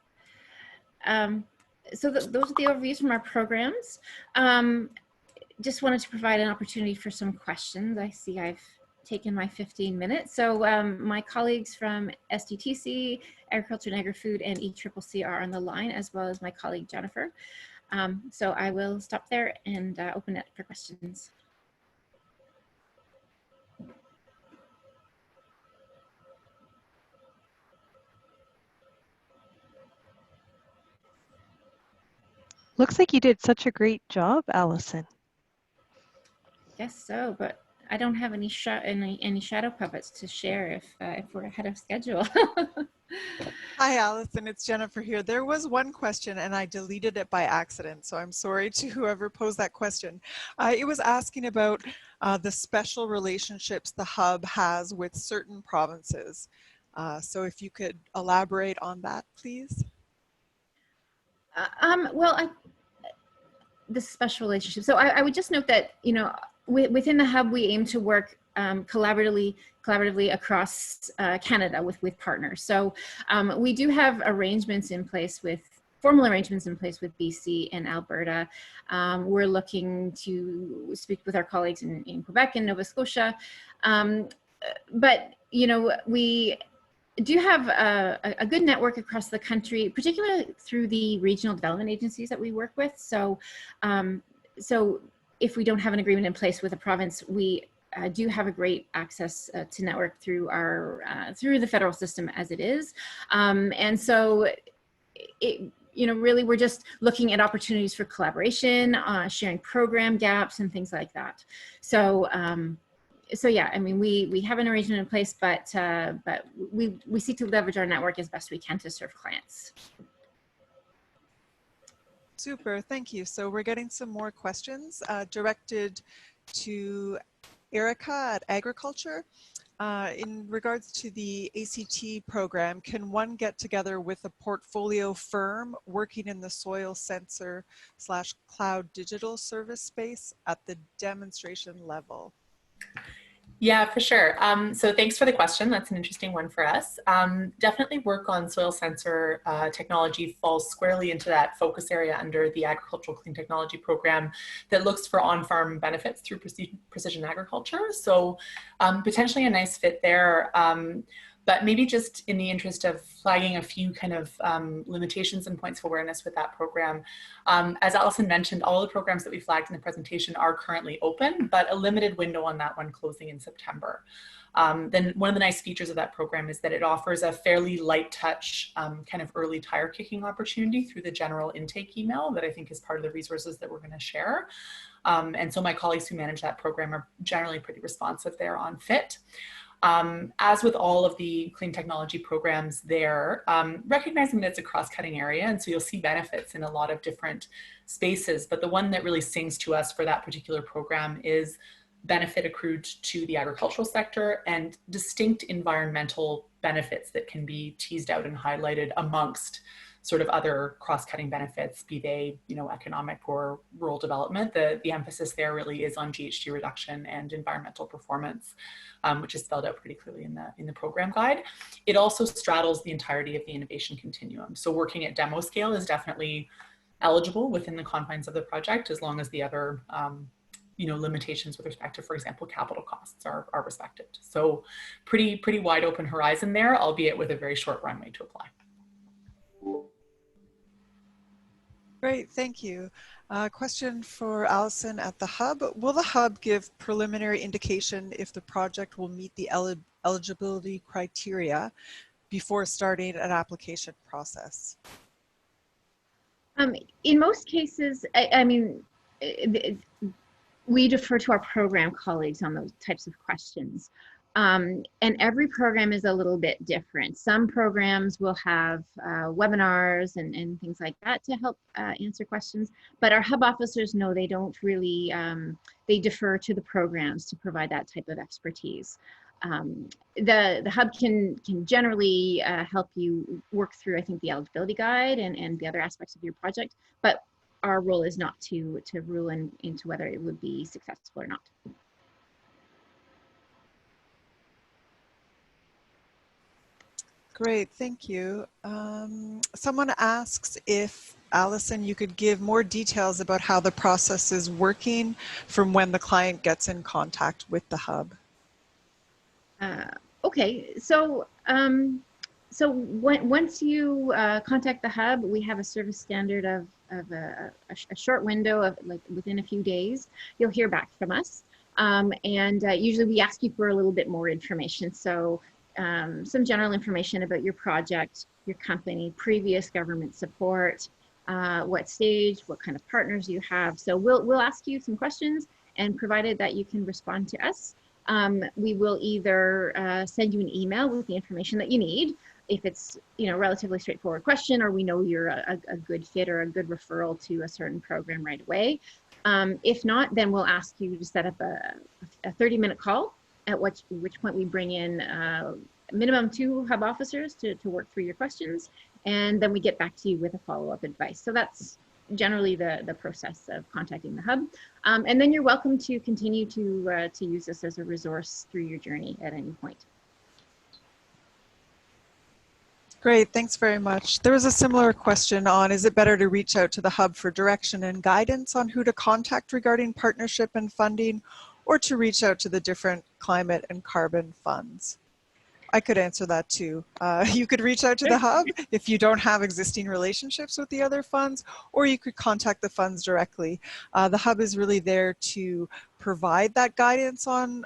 So those are the overviews from our programs. Just wanted to provide an opportunity for some questions. I see I've taken my 15 minutes. So my colleagues from SDTC, Agriculture and Agri-Food, and ECCC are on the line, as well as my colleague Jennifer. So I will stop there and open it for questions. Looks like you did such a great job, Allison. Guess so, but I don't have any shadow puppets to share if we're ahead of schedule. Hi, Allison. It's Jennifer here. There was one question and I deleted it by accident, so I'm sorry to whoever posed that question. It was asking about the special relationships the hub has with certain provinces. So if you could elaborate on that, please. Well, the special relationship. So I would just note that, you know, within the hub, we aim to work collaboratively across Canada with partners. So we do have arrangements in place formal arrangements in place with BC and Alberta. We're looking to speak with our colleagues in Quebec and Nova Scotia. But, you know, we do have a good network across the country, particularly through the regional development agencies that we work with. So, so if we don't have an agreement in place with a province, we do have a great access to network through through the federal system as it is. And so, you know, really we're just looking at opportunities for collaboration, sharing program gaps and things like that. So, so yeah, I mean, we have an arrangement in place, but we seek to leverage our network as best we can to serve clients. Super, thank you. So we're getting some more questions directed to Erica at Agriculture. In regards to the ACT program, can one get together with a portfolio firm working in the soil sensor / cloud digital service space at the demonstration level? Yeah, for sure. So thanks for the question. That's an interesting one for us. Definitely work on soil sensor technology falls squarely into that focus area under the Agricultural Clean Technology Program that looks for on-farm benefits through precision agriculture. So potentially a nice fit there. But maybe just in the interest of flagging a few kind of limitations and points of awareness with that program. As Allison mentioned, all the programs that we flagged in the presentation are currently open, but a limited window on that one closing in September. Then one of the nice features of that program is that it offers a fairly light touch kind of early tire kicking opportunity through the general intake email that I think is part of the resources that we're going to share. And so my colleagues who manage that program are generally pretty responsive there on fit. As with all of the clean technology programs there, recognizing that it's a cross-cutting area, and so you'll see benefits in a lot of different spaces, but the one that really sings to us for that particular program is benefit accrued to the agricultural sector and distinct environmental benefits that can be teased out and highlighted amongst sort of other cross-cutting benefits, be they, you know, economic or rural development. The emphasis there really is on GHG reduction and environmental performance, which is spelled out pretty clearly in the program guide. It also straddles the entirety of the innovation continuum. So working at demo scale is definitely eligible within the confines of the project, as long as the other you know, limitations with respect to, for example, capital costs are respected. So pretty wide open horizon there, albeit with a very short runway to apply. Great, thank you. Question for Allison at the Hub. Will the Hub give preliminary indication if the project will meet the eligibility criteria before starting an application process? In most cases, I mean, we defer to our program colleagues on those types of questions. And every program is a little bit different. Some programs will have webinars and things like that to help answer questions, but our hub officers know they don't really, they defer to the programs to provide that type of expertise. The hub can generally help you work through, I think, the eligibility guide and the other aspects of your project, but our role is not to rule into whether it would be successful or not. Great, thank you. Someone asks if, Allison, you could give more details about how the process is working from when the client gets in contact with the hub. Okay, so once you contact the hub, we have a service standard of a short window of like within a few days. You'll hear back from us, and usually we ask you for a little bit more information. So some general information about your project, your company, previous government support, what stage, what kind of partners you have. So we'll ask you some questions, and provided that you can respond to us, we will either send you an email with the information that you need, if it's relatively straightforward question, or we know you're a good fit or a good referral to a certain program right away. If not, then we'll ask you to set up a 30-minute call, at which point we bring in minimum 2 hub officers to work through your questions, and then we get back to you with a follow-up advice. So that's generally the process of contacting the hub. And then you're welcome to continue to use this as a resource through your journey at any point. Great, thanks very much. There was a similar question on, is it better to reach out to the hub for direction and guidance on who to contact regarding partnership and funding, or to reach out to the different climate and carbon funds? I could answer that too. You could reach out to the hub if you don't have existing relationships with the other funds, or you could contact the funds directly. The hub is really there to provide that guidance on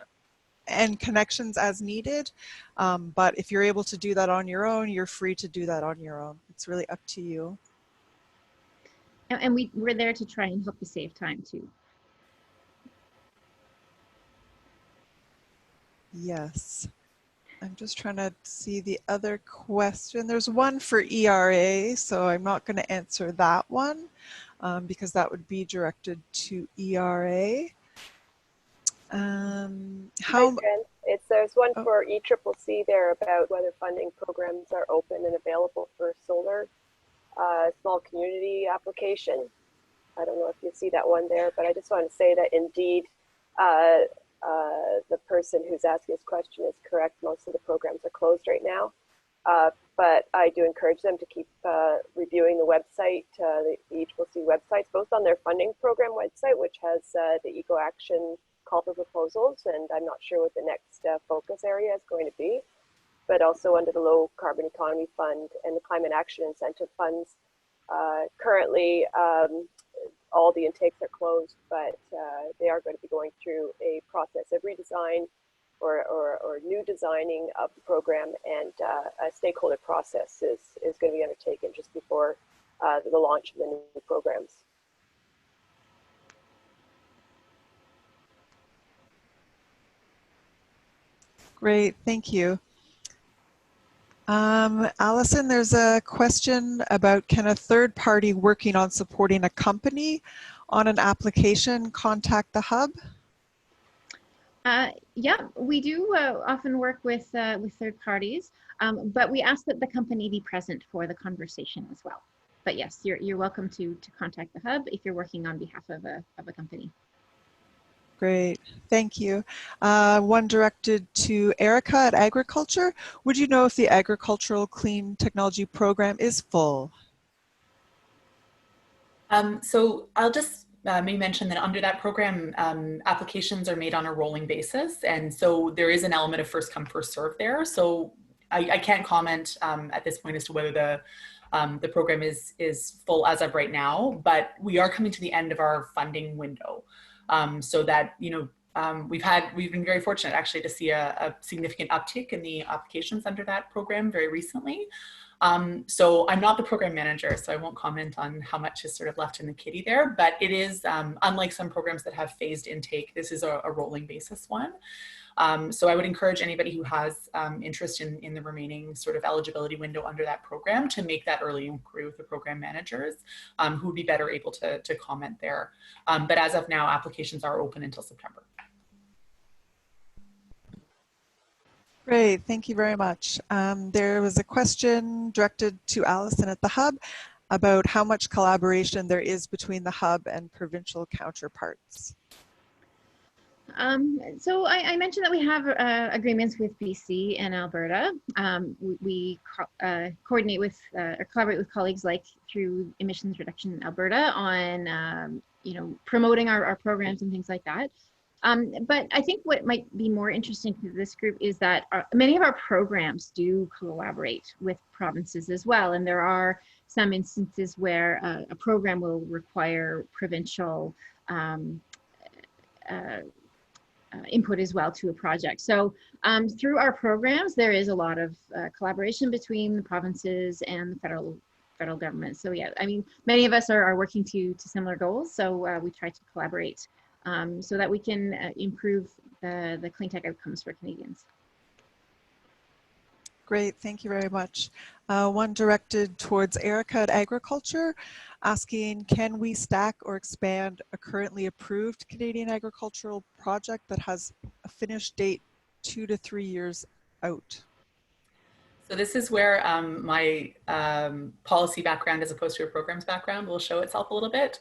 and connections as needed. But if you're able to do that on your own, you're free to do that on your own. It's really up to you. And we're there to try and help you save time too. Yes. I'm just trying to see the other question. There's one for ERA, so I'm not going to answer that one because that would be directed to ERA. There's one for ECCC there about whether funding programs are open and available for solar small community application. I don't know if you see that one there, but I just want to say that indeed the person who's asking this question is correct. Most of the programs are closed right now, but I do encourage them to keep reviewing the website, the ECCC websites, both on their funding program website, which has the Eco Action call for proposals, and I'm not sure what the next focus area is going to be, but also under the Low Carbon Economy Fund and the Climate Action Incentive Funds. Currently, all the intakes are closed, but they are going to be going through a process of redesign or new designing of the program, and a stakeholder process is going to be undertaken just before the launch of the new programs. Great, thank you. Allison, there's a question about, can a third party working on supporting a company on an application contact the hub? Yeah, we do often work with third parties, but we ask that the company be present for the conversation as well. But yes, you're welcome to contact the hub if you're working on behalf of a company. Great, thank you. One directed to Erica at Agriculture. Would you know if the Agricultural Clean Technology Program is full? So I'll just maybe mention that under that program, applications are made on a rolling basis. And so there is an element of first come, first serve there. So I can't comment at this point as to whether the program is full as of right now, but we are coming to the end of our funding window. So that, we've been very fortunate actually to see a significant uptick in the applications under that program very recently. So I'm not the program manager, so I won't comment on how much is sort of left in the kitty there, but it is, unlike some programs that have phased intake, this is a rolling basis one. So I would encourage anybody who has interest in the remaining sort of eligibility window under that program to make that early inquiry with the program managers who would be better able to comment there. But as of now, applications are open until September. Great, thank you very much. There was a question directed to Allison at the Hub about how much collaboration there is between the Hub and provincial counterparts. So I mentioned that we have agreements with BC and Alberta. We coordinate with or collaborate with colleagues like through Emissions Reduction in Alberta on promoting our programs and things like that. But I think what might be more interesting to this group is that many of our programs do collaborate with provinces as well. And there are some instances where a program will require provincial input as well to a project. So through our programs, there is a lot of collaboration between the provinces and the federal government. So yeah, I mean, many of us are working to similar goals. So we try to collaborate so that we can improve the clean tech outcomes for Canadians. Great, thank you very much. One directed towards Erica at Agriculture, asking, can we stack or expand a currently approved Canadian agricultural project that has a finish date 2 to 3 years out? So this is where my policy background as opposed to a programs background will show itself a little bit.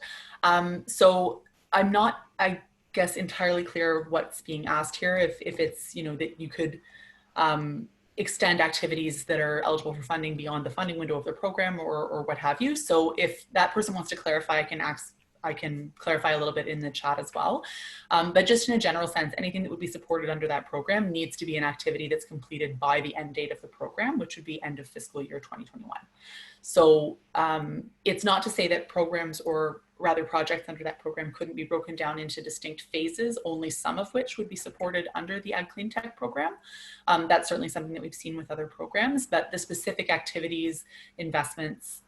So I'm not, I guess, entirely clear what's being asked here. If it's, that you could extend activities that are eligible for funding beyond the funding window of the program or what have you. So if that person wants to clarify, I can clarify a little bit in the chat as well. But just in a general sense, anything that would be supported under that program needs to be an activity that's completed by the end date of the program, which would be end of fiscal year 2021. So it's not to say that programs or rather projects under that program couldn't be broken down into distinct phases, only some of which would be supported under the Ag Clean Tech program. That's certainly something that we've seen with other programs, but the specific activities, investments,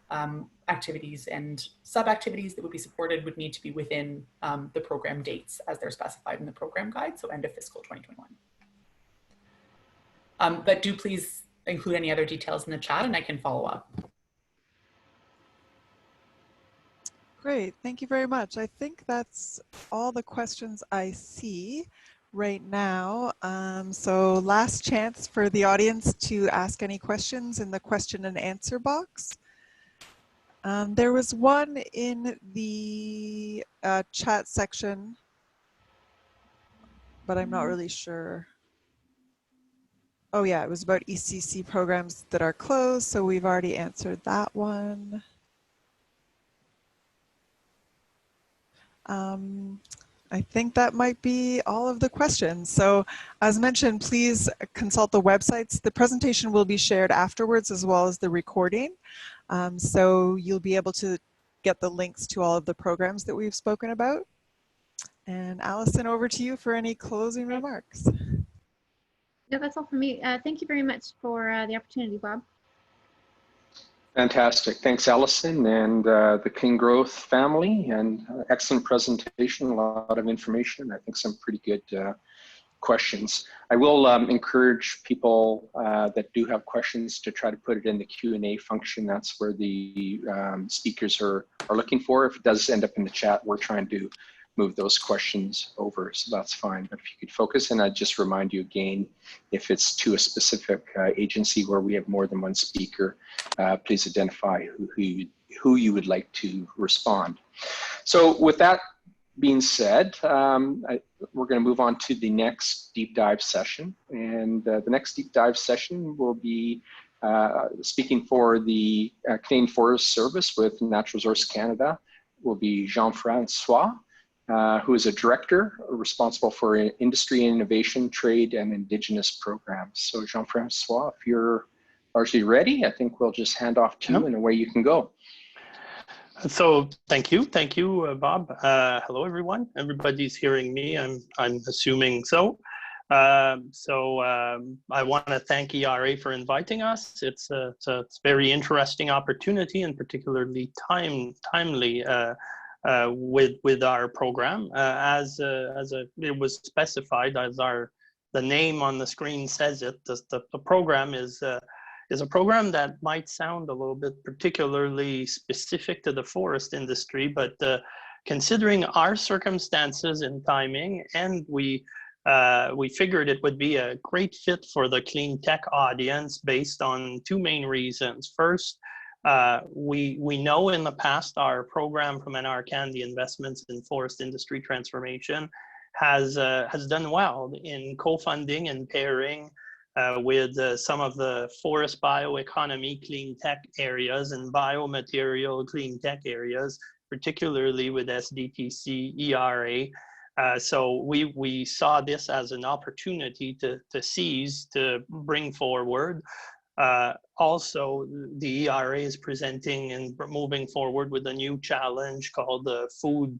activities and sub-activities that would be supported would need to be within the program dates as they're specified in the program guide, so end of fiscal 2021. But do please include any other details in the chat and I can follow up. Great, thank you very much. I think that's all the questions I see right now. So last chance for the audience to ask any questions in the question and answer box. There was one in the chat section, but I'm not really sure. Oh yeah, it was about ECC programs that are closed, so we've already answered that one. I think that might be all of the questions. So as mentioned, please consult the websites. The presentation will be shared afterwards as well as the recording. So you'll be able to get the links to all of the programs that we've spoken about. And Allison, over to you for any closing remarks. Yeah, that's all for me. Thank you very much for the opportunity, Bob. Fantastic. Thanks, Allison and the Clean Growth family, and excellent presentation, a lot of information. I think some pretty good questions. I will encourage people that do have questions to try to put it in the Q&A function. That's where the speakers are looking for. If it does end up in the chat, we're trying to move those questions over, so that's fine. But if you could focus, and I'd just remind you again, if it's to a specific agency where we have more than one speaker, please identify who you would like to respond. So with that being said, we're going to move on to the next deep dive session, and the next deep dive session will be speaking for the Canadian Forest Service with Natural Resources Canada will be Jean-Francois, who is a director responsible for industry and innovation, trade, and Indigenous programs. So Jean-Francois, if you're largely ready, I think we'll just hand off to you and away you can go. So thank you, Bob. Hello, everyone. Everybody's hearing me. I'm assuming so. I want to thank ERA for inviting us. It's a very interesting opportunity, and particularly timely with our program. It was specified as the name on the screen says it. The program is a program that might sound a little bit particularly specific to the forest industry, but considering our circumstances and timing, and we figured it would be a great fit for the Cleantech audience based on two main reasons. First, we know in the past our program from NRCan, the Investments in Forest Industry Transformation, has done well in co-funding and pairing with some of the forest bioeconomy clean tech areas and biomaterial clean tech areas, particularly with SDTC, ERA. So we saw this as an opportunity to seize, to bring forward. Also, the ERA is presenting and moving forward with a new challenge called food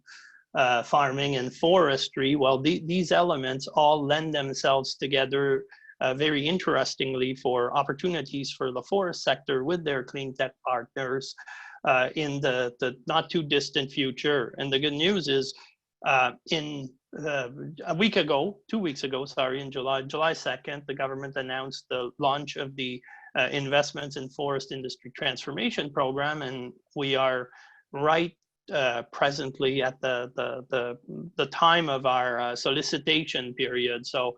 farming and forestry. Well, these elements all lend themselves together very interestingly for opportunities for the forest sector with their clean tech partners in the not too distant future. And the good news is a week ago, 2 weeks ago, sorry, in July 2nd, the government announced the launch of the Investments in Forest Industry Transformation Program, and we are right presently at the time of our solicitation period. So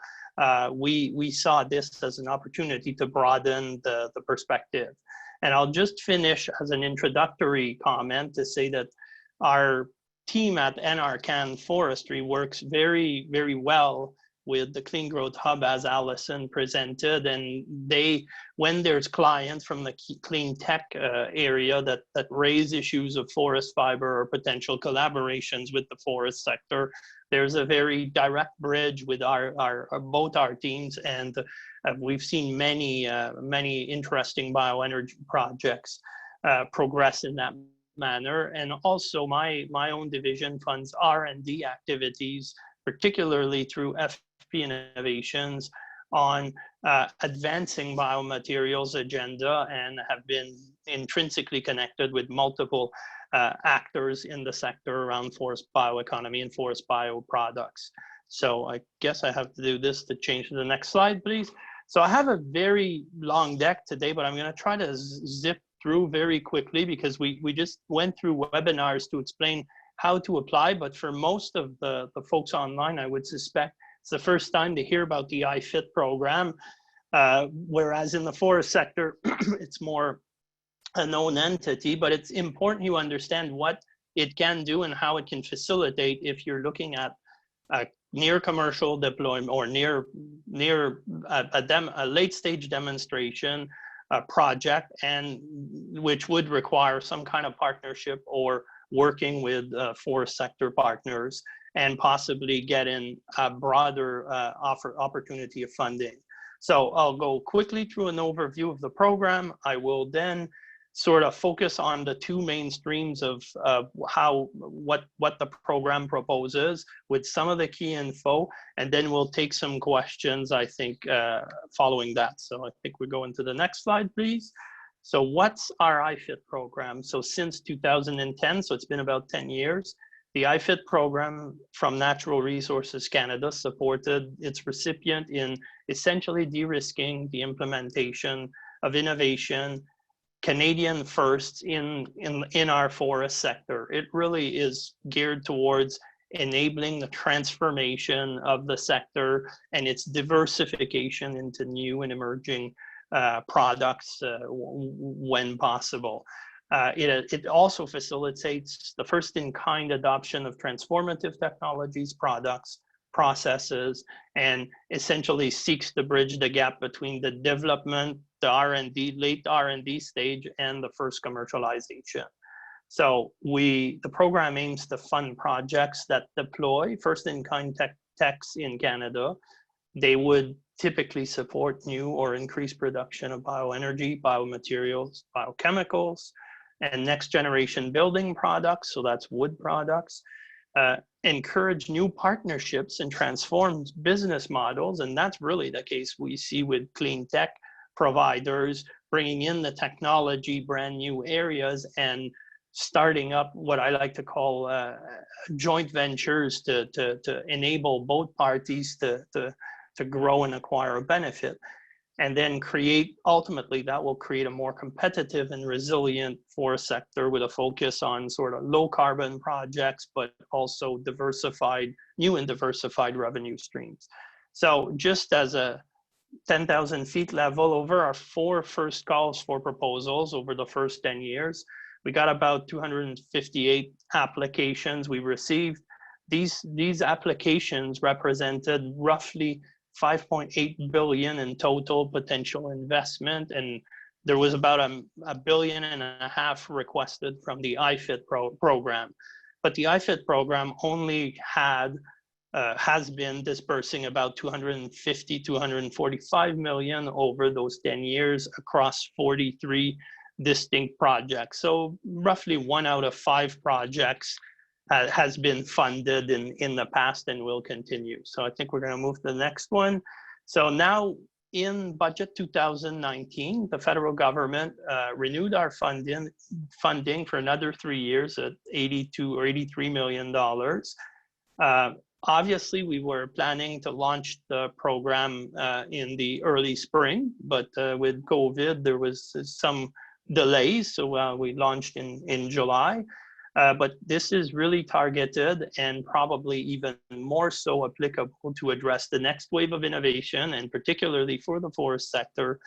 we saw this as an opportunity to broaden the perspective. And I'll just finish as an introductory comment to say that our team at NRCan Forestry works very, very well with the Clean Growth Hub, as Allison presented, and when there's clients from the clean tech area that raise issues of forest fiber or potential collaborations with the forest sector, there's a very direct bridge with both our teams, and we've seen many interesting bioenergy projects progress in that manner. And also my own division funds R&D activities, particularly through FP Innovations, on advancing biomaterials agenda, and have been intrinsically connected with multiple actors in the sector around forest bioeconomy and forest bioproducts. So I guess I have to do this to change to the next slide, please. So I have a very long deck today, but I'm going to try to zip through very quickly because we just went through webinars to explain how to apply. But for most of the folks online, I would suspect it's the first time to hear about the iFit program, whereas in the forest sector, it's more a known entity, but it's important you understand what it can do and how it can facilitate if you're looking at near commercial deployment or near a late stage demonstration project, and which would require some kind of partnership or working with forest sector partners and possibly getting a broader opportunity of funding. So I'll go quickly through an overview of the program. I will then sort of focus on the two main streams of what the program proposes with some of the key info, and then we'll take some questions, I think, following that. So I think we go into the next slide, please. So what's our iFit program? So since 2010, so it's been about 10 years, the iFit program from Natural Resources Canada supported its recipient in essentially de-risking the implementation of innovation, Canadian firsts in our forest sector. It really is geared towards enabling the transformation of the sector and its diversification into new and emerging products when possible. It also facilitates the first-in-kind adoption of transformative technologies, products, processes, and essentially seeks to bridge the gap between the development, the R&D, late R&D stage, and the first commercialization. So the program aims to fund projects that deploy first-in-kind techs in Canada. They would typically support new or increased production of bioenergy, biomaterials, biochemicals, and next generation building products, so that's wood products. Encourage new partnerships and transform business models, and that's really the case we see with Cleantech providers bringing in the technology, brand new areas, and starting up what I like to call joint ventures to enable both parties to grow and acquire a benefit. And then ultimately that will create a more competitive and resilient forest sector with a focus on sort of low carbon projects, but also new and diversified revenue streams. So just as a 10,000 feet level, over our 4 first calls for proposals over the first 10 years, we got about 258 applications we received. These applications represented roughly 5.8 billion in total potential investment, and there was about $1.5 billion requested from the IFIT program. But the IFIT program only has been dispersing about 245 million over those 10 years across 43 distinct projects. So roughly 1 out of 5 projects has been funded in the past and will continue. So I think we're going to move to the next one. So now in budget 2019, the federal government renewed our funding for another 3 years at $82 or $83 million. Obviously, we were planning to launch the program in the early spring, but with COVID, there was some delays. So we launched in July. But this is really targeted and probably even more so applicable to address the next wave of innovation, and particularly for the forest sector,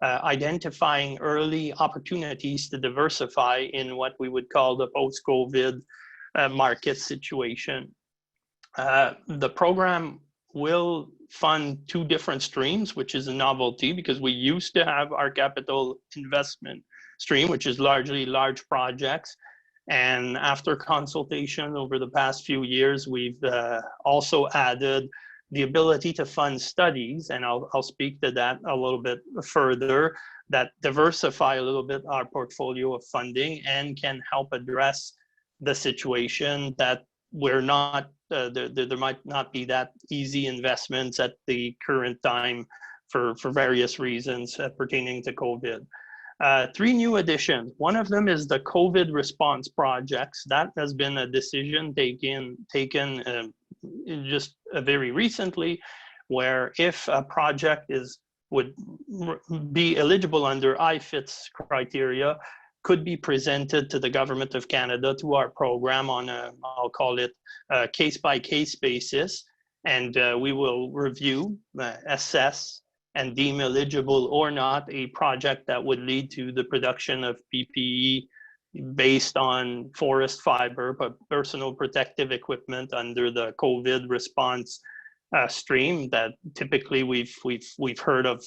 identifying early opportunities to diversify in what we would call the post-COVID market situation. The program will fund 2 different streams, which is a novelty because we used to have our capital investment stream, which is largely large projects. And after consultation over the past few years, we've also added the ability to fund studies, and I'll speak to that a little bit further, that diversify a little bit our portfolio of funding and can help address the situation that we're not, there might not be that easy investments at the current time for various reasons pertaining to COVID. 3 new additions. One of them is the COVID response projects. That has been a decision taken just very recently, where if a project would be eligible under IFIT's criteria, could be presented to the Government of Canada, to our program on a, I'll call it a case-by-case basis, and we will review, assess, and deem eligible or not a project that would lead to the production of PPE based on forest fiber, but personal protective equipment under the COVID response stream that typically we've heard of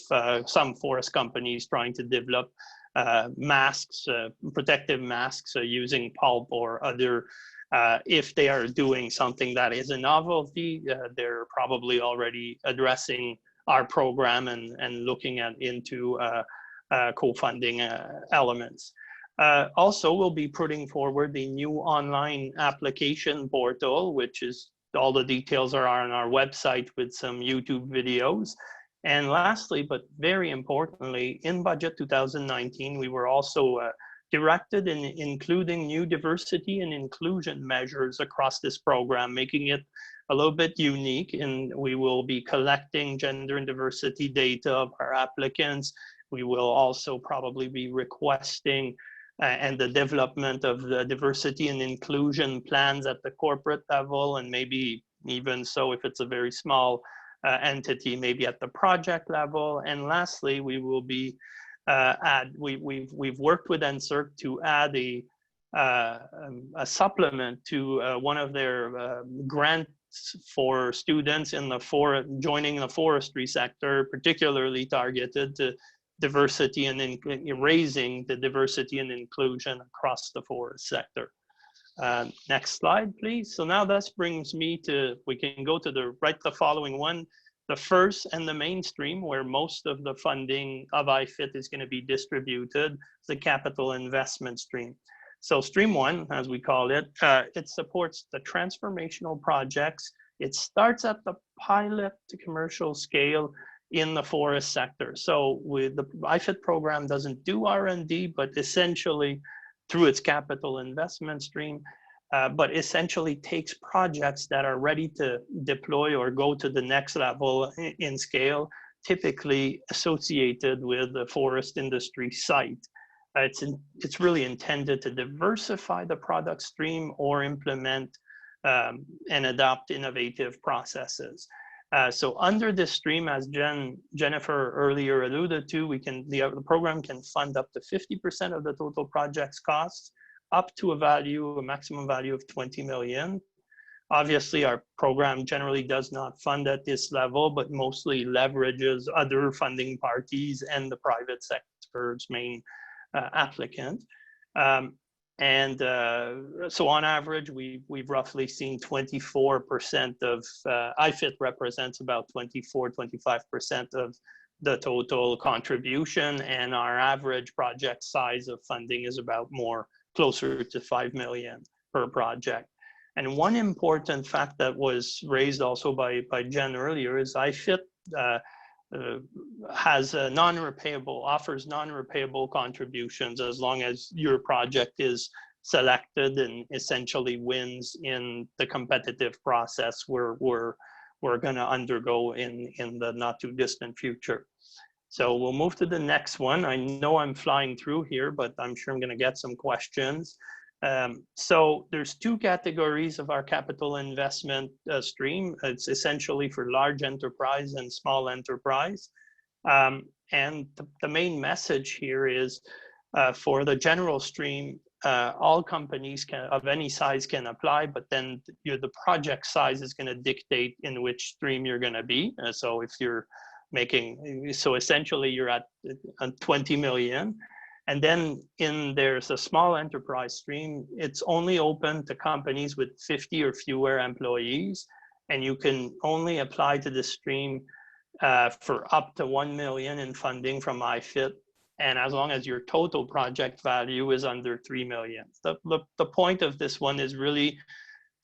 some forest companies trying to develop masks, protective masks using pulp or other. If they are doing something that is a novelty, they're probably already addressing our program and looking into co-funding elements. Also, we'll be putting forward the new online application portal, which is all the details are on our website with some YouTube videos. And lastly, but very importantly, in budget 2019, we were also directed in including new diversity and inclusion measures across this program, making it a little bit unique, and we will be collecting gender and diversity data of our applicants. We will also probably be requesting and the development of the diversity and inclusion plans at the corporate level, and maybe even so if it's a very small entity, maybe at the project level. And lastly, we will be we've worked with NSERC to add a supplement to one of their grants for students in the joining the forestry sector, particularly targeted to diversity and raising the diversity and inclusion across the forest sector. Next slide, please. So now this brings me to, we can go to the following one, The first and the main stream where most of the funding of IFIT is going to be distributed is the capital investment stream. So stream one, as we call it, it supports the transformational projects. It starts at the pilot to commercial scale in the forest sector. So with the IFIT program doesn't do R&D, but essentially through its capital investment stream, but essentially takes projects that are ready to deploy or go to the next level in scale, typically associated with the forest industry site. It's really intended to diversify the product stream or implement and adopt innovative processes. So under this stream, as Jennifer earlier alluded to, the program can fund up to 50% of the total project's costs, up to a maximum value of 20 million. Obviously, our program generally does not fund at this level, but mostly leverages other funding parties and the private sector's main applicant. So on average, we've roughly seen 24% of IFIT represents about 24-25% of the total contribution, and our average project size of funding is about closer to 5 million per project. And one important fact that was raised also by Jen earlier is IFIT offers non-repayable contributions as long as your project is selected and essentially wins in the competitive process we're going to undergo in the not too distant future. So we'll move to the next one. I know I'm flying through here, but I'm sure I'm going to get some questions. So there's two categories of our capital investment stream. It's essentially for large enterprise and small enterprise. And the main message here is for the general stream, all companies of any size can apply, but then the project size is going to dictate in which stream you're going to be. So if you're so essentially you're at 20 million. And then there's a small enterprise stream. It's only open to companies with 50 or fewer employees. And you can only apply to this stream for up to 1 million in funding from IFIT. And as long as your total project value is under 3 million. The point of this one is really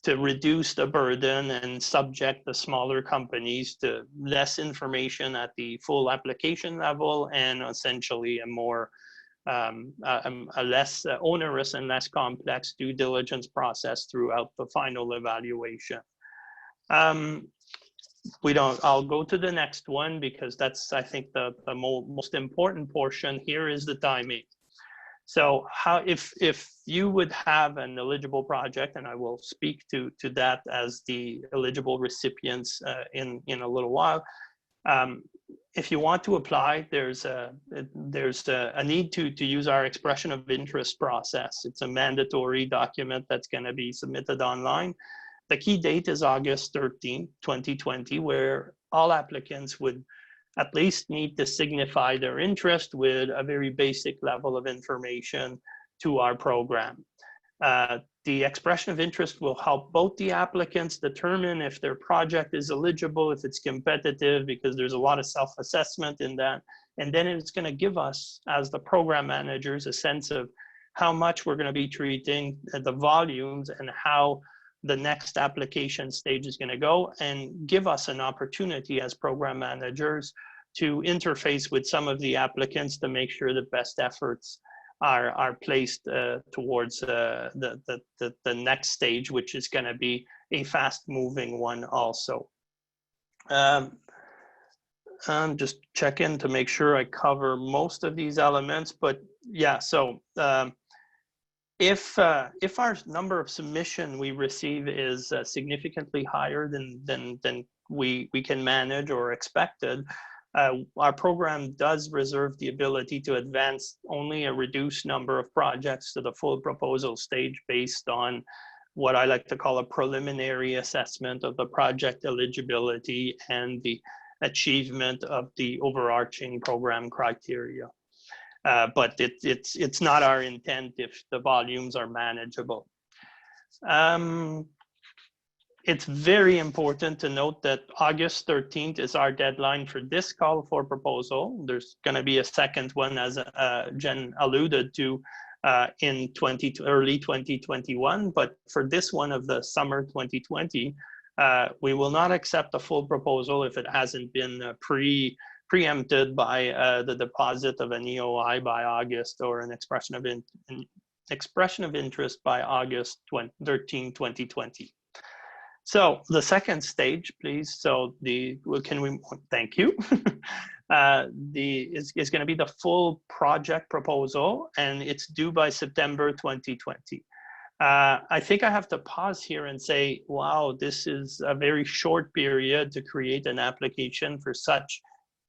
to reduce the burden and subject the smaller companies to less information at the full application level and essentially a less onerous and less complex due diligence process throughout the final evaluation. I'll go to the next one because that's, I think, the most important portion here is the timing. So if you would have an eligible project, and I will speak to that as the eligible recipients in a little while, if you want to apply, there's a need to use our expression of interest process. It's a mandatory document that's going to be submitted online. The key date is August 13, 2020, where all applicants would at least need to signify their interest with a very basic level of information to our program. The expression of interest will help both the applicants determine if their project is eligible, if it's competitive, because there's a lot of self-assessment in that. And then it's going to give us, as the program managers, a sense of how much we're going to be treating, the volumes, and how the next application stage is going to go, and give us an opportunity as program managers to interface with some of the applicants to make sure the best efforts are placed towards the next stage, which is going to be a fast-moving one also. I'm just checking to make sure I cover most of these elements, but yeah, so if our number of submission we receive is significantly higher than we can manage or expected, our program does reserve the ability to advance only a reduced number of projects to the full proposal stage based on what I like to call a preliminary assessment of the project eligibility and the achievement of the overarching program criteria. But it's not our intent if the volumes are manageable. It's very important to note that August 13th is our deadline for this call for proposal. There's going to be a second one, as Jen alluded to, in early 2021. But for this one of the summer 2020, we will not accept a full proposal if it hasn't been preempted by the deposit of an EOI by August, or an expression of interest by August 13, 2020. So the second stage, please. So thank you. Is going to be the full project proposal, and it's due by September 2020. I think I have to pause here and say, wow, this is a very short period to create an application for such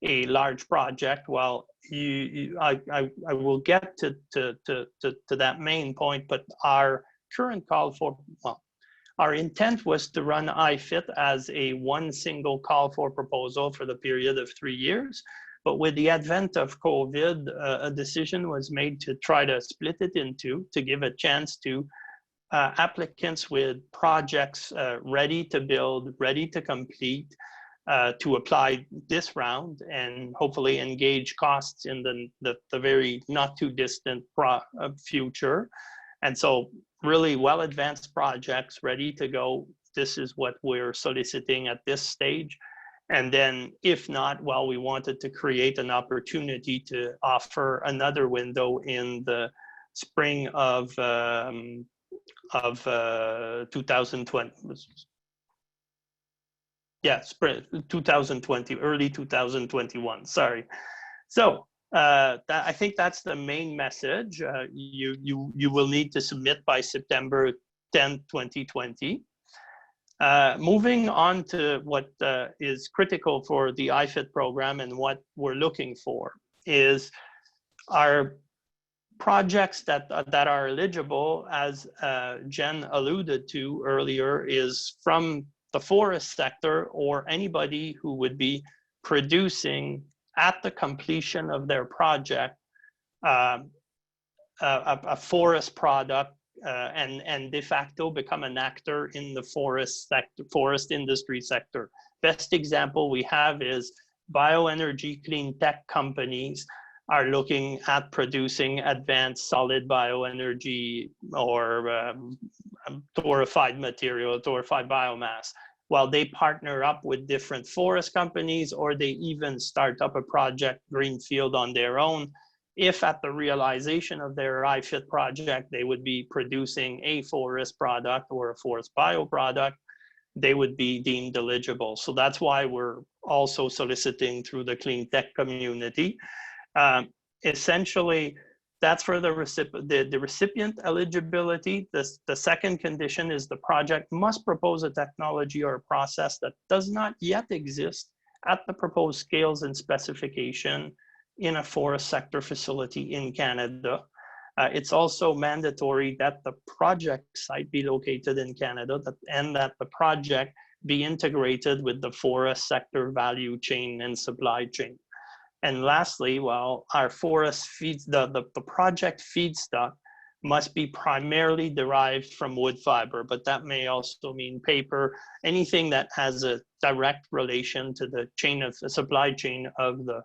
a large project. Well, I will get to that main point, but our current call for, well, our intent was to run IFIT as one single call for proposal for the period of 3 years. But with the advent of COVID, a decision was made to try to split it into, to give a chance to applicants with projects ready to build, ready to complete, to apply this round and hopefully engage costs in the very not too distant future. And so really well advanced projects ready to go. This is what we're soliciting at this stage. And then if not, well, we wanted to create an opportunity to offer another window in the spring of 2020. Yeah, spring 2020, early 2021, sorry. So I think that's the main message. You will need to submit by September 10, 2020. Moving on to what is critical for the IFIT program and what we're looking for is our projects that are eligible, as Jen alluded to earlier, is from the forest sector or anybody who would be producing at the completion of their project a forest product and de facto become an actor in the forest industry sector. Best example we have is bioenergy clean tech companies are looking at producing advanced solid bioenergy or torrefied material, torrefied biomass, while they partner up with different forest companies, or they even start up a project greenfield on their own. If at the realization of their IFIT project, they would be producing a forest product or a forest bioproduct, they would be deemed eligible. So that's why we're also soliciting through the clean tech community. Essentially, that's for the recipient eligibility. The second condition is the project must propose a technology or a process that does not yet exist at the proposed scales and specification in a forest sector facility in Canada. It's also mandatory that the project site be located in Canada and that the project be integrated with the forest sector value chain and supply chain. And lastly, while our forest feeds, the project feedstock must be primarily derived from wood fiber, but that may also mean paper, anything that has a direct relation to the supply chain of the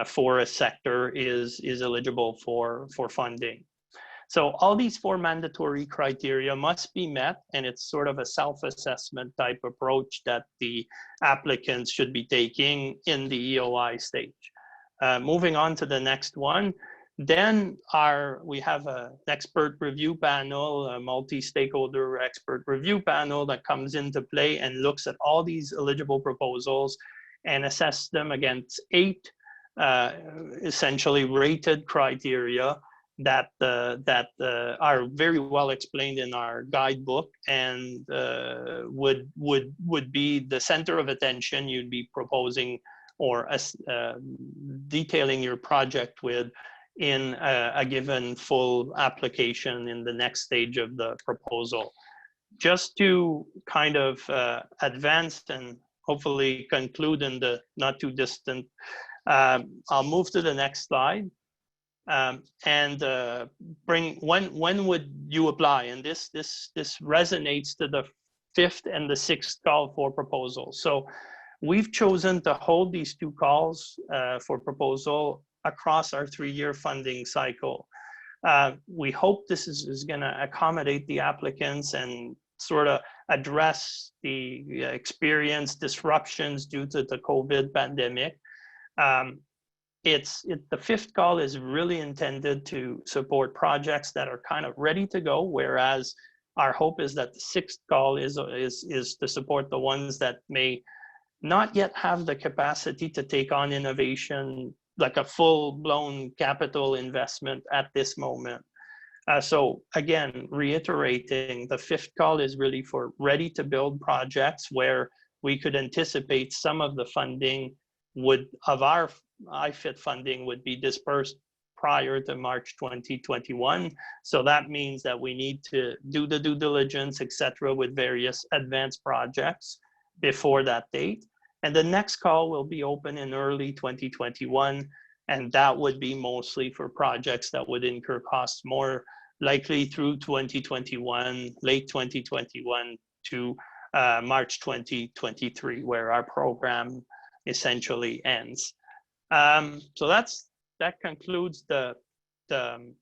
forest sector is eligible for funding. So all these 4 mandatory criteria must be met, and it's sort of a self-assessment type approach that the applicants should be taking in the EOI stage. Moving on to the next one, then we have an expert review panel, a multi-stakeholder expert review panel that comes into play and looks at all these eligible proposals and assess them against 8 essentially rated criteria that are very well explained in our guidebook and would be the center of attention you'd be proposing or detailing your project with in a given full application in the next stage of the proposal. Just to kind of advance and hopefully conclude in the not too distant, I'll move to the next slide and bring when would you apply? And this resonates to fifth and the sixth call for proposals. So we've chosen to hold these two calls for proposal across our 3-year funding cycle. We hope this is going to accommodate the applicants and sort of address the experienced disruptions due to the COVID pandemic. The fifth call is really intended to support projects that are kind of ready to go, whereas our hope is that the sixth call is to support the ones that may not yet have the capacity to take on innovation, like a full-blown capital investment at this moment. So again, reiterating, the fifth call is really for ready-to-build projects where we could anticipate some of the funding of our IFIT funding would be dispersed prior to March 2021. So that means that we need to do the due diligence, etc., with various advanced projects before that date. And the next call will be open in early 2021, and that would be mostly for projects that would incur costs more likely through 2021, late 2021 to March 2023, where our program essentially ends. So that concludes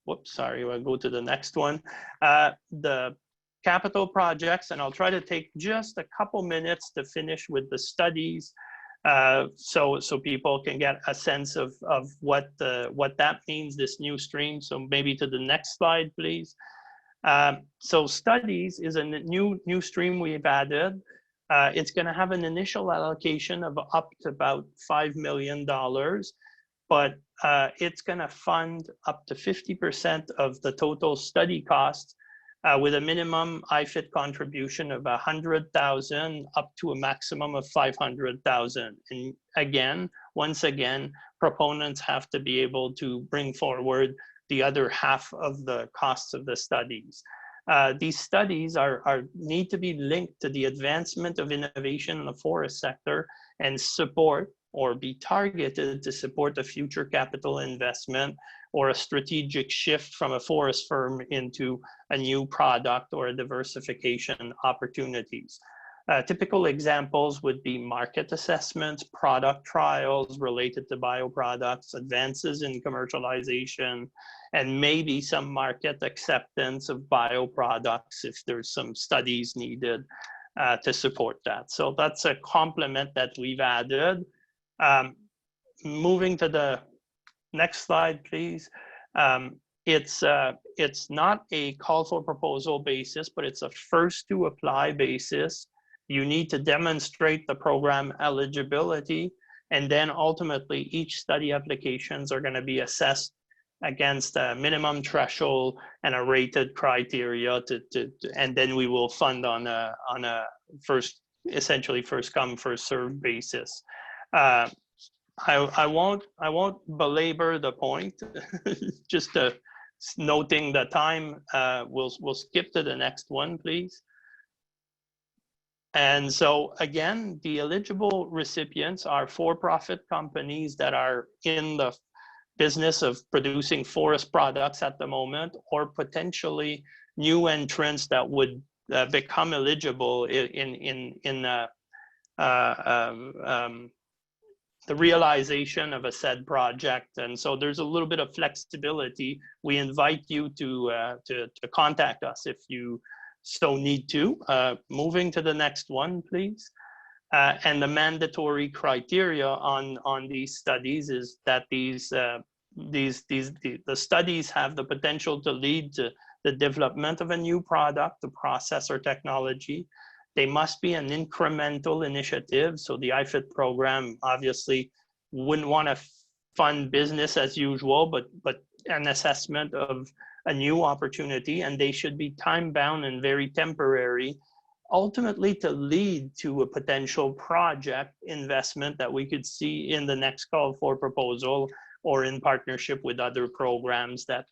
whoops, sorry, we'll go to the next one. The capital projects, and I'll try to take just a couple minutes to finish with the studies so people can get a sense of what that means, this new stream. So maybe to the next slide, please. So studies is a new stream we've added. It's going to have an initial allocation of up to about $5 million, but it's going to fund up to 50% of the total study costs with a minimum IFIT contribution of $100,000 up to a maximum of $500,000. And again, once again, proponents have to be able to bring forward the other half of the costs of the studies. These studies need to be linked to the advancement of innovation in the forest sector and support or be targeted to support a future capital investment or a strategic shift from a forest firm into a new product or a diversification opportunities. Typical examples would be market assessments, product trials related to bioproducts, advances in commercialization, and maybe some market acceptance of bioproducts if there's some studies needed to support that. So that's a complement that we've added. Moving to the next slide, please. It's not a call for proposal basis, but it's a first to apply basis. You need to demonstrate the program eligibility, and then ultimately each study applications are going to be assessed against a minimum threshold and a rated criteria and then we will fund on a essentially first come first served basis. I won't belabor the point. Just noting the time. We'll skip to the next one, please. And so again, the eligible recipients are for-profit companies that are in the business of producing forest products at the moment, or potentially new entrants that would become eligible in the realization of a said project. And so there's a little bit of flexibility. We invite you to contact us if you so need to. Moving to the next one, please. And the mandatory criteria on these studies is that the studies have the potential to lead to the development of a new product, a process, or technology. They must be an incremental initiative. So the IFIT program obviously wouldn't want to fund business as usual, but an assessment of a new opportunity, and they should be time-bound and very temporary, ultimately to lead to a potential project investment that we could see in the next call for proposal or in partnership with other programs that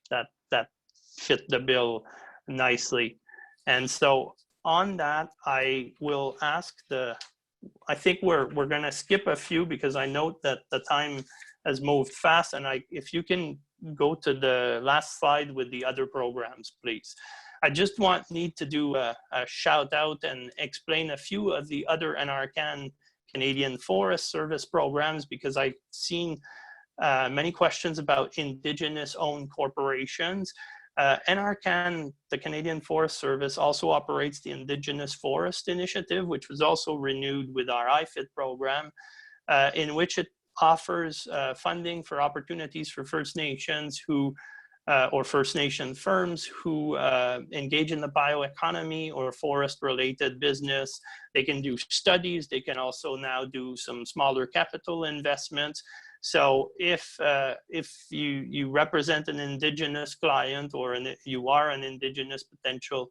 fit the bill nicely. And so on that, I will ask I think we're going to skip a few because I note that the time has moved fast, and if you can go to the last slide with the other programs, please. I just need to do a shout out and explain a few of the other NRCan Canadian Forest Service programs, because I've seen many questions about Indigenous owned corporations. NRCan, the Canadian Forest Service, also operates the Indigenous Forest Initiative, which was also renewed with our IFIT program, in which it offers funding for opportunities for First Nations who or First Nation firms who engage in the bioeconomy or forest-related business. They can do studies. They can also now do some smaller capital investments. So if you represent an Indigenous client, or you are an Indigenous potential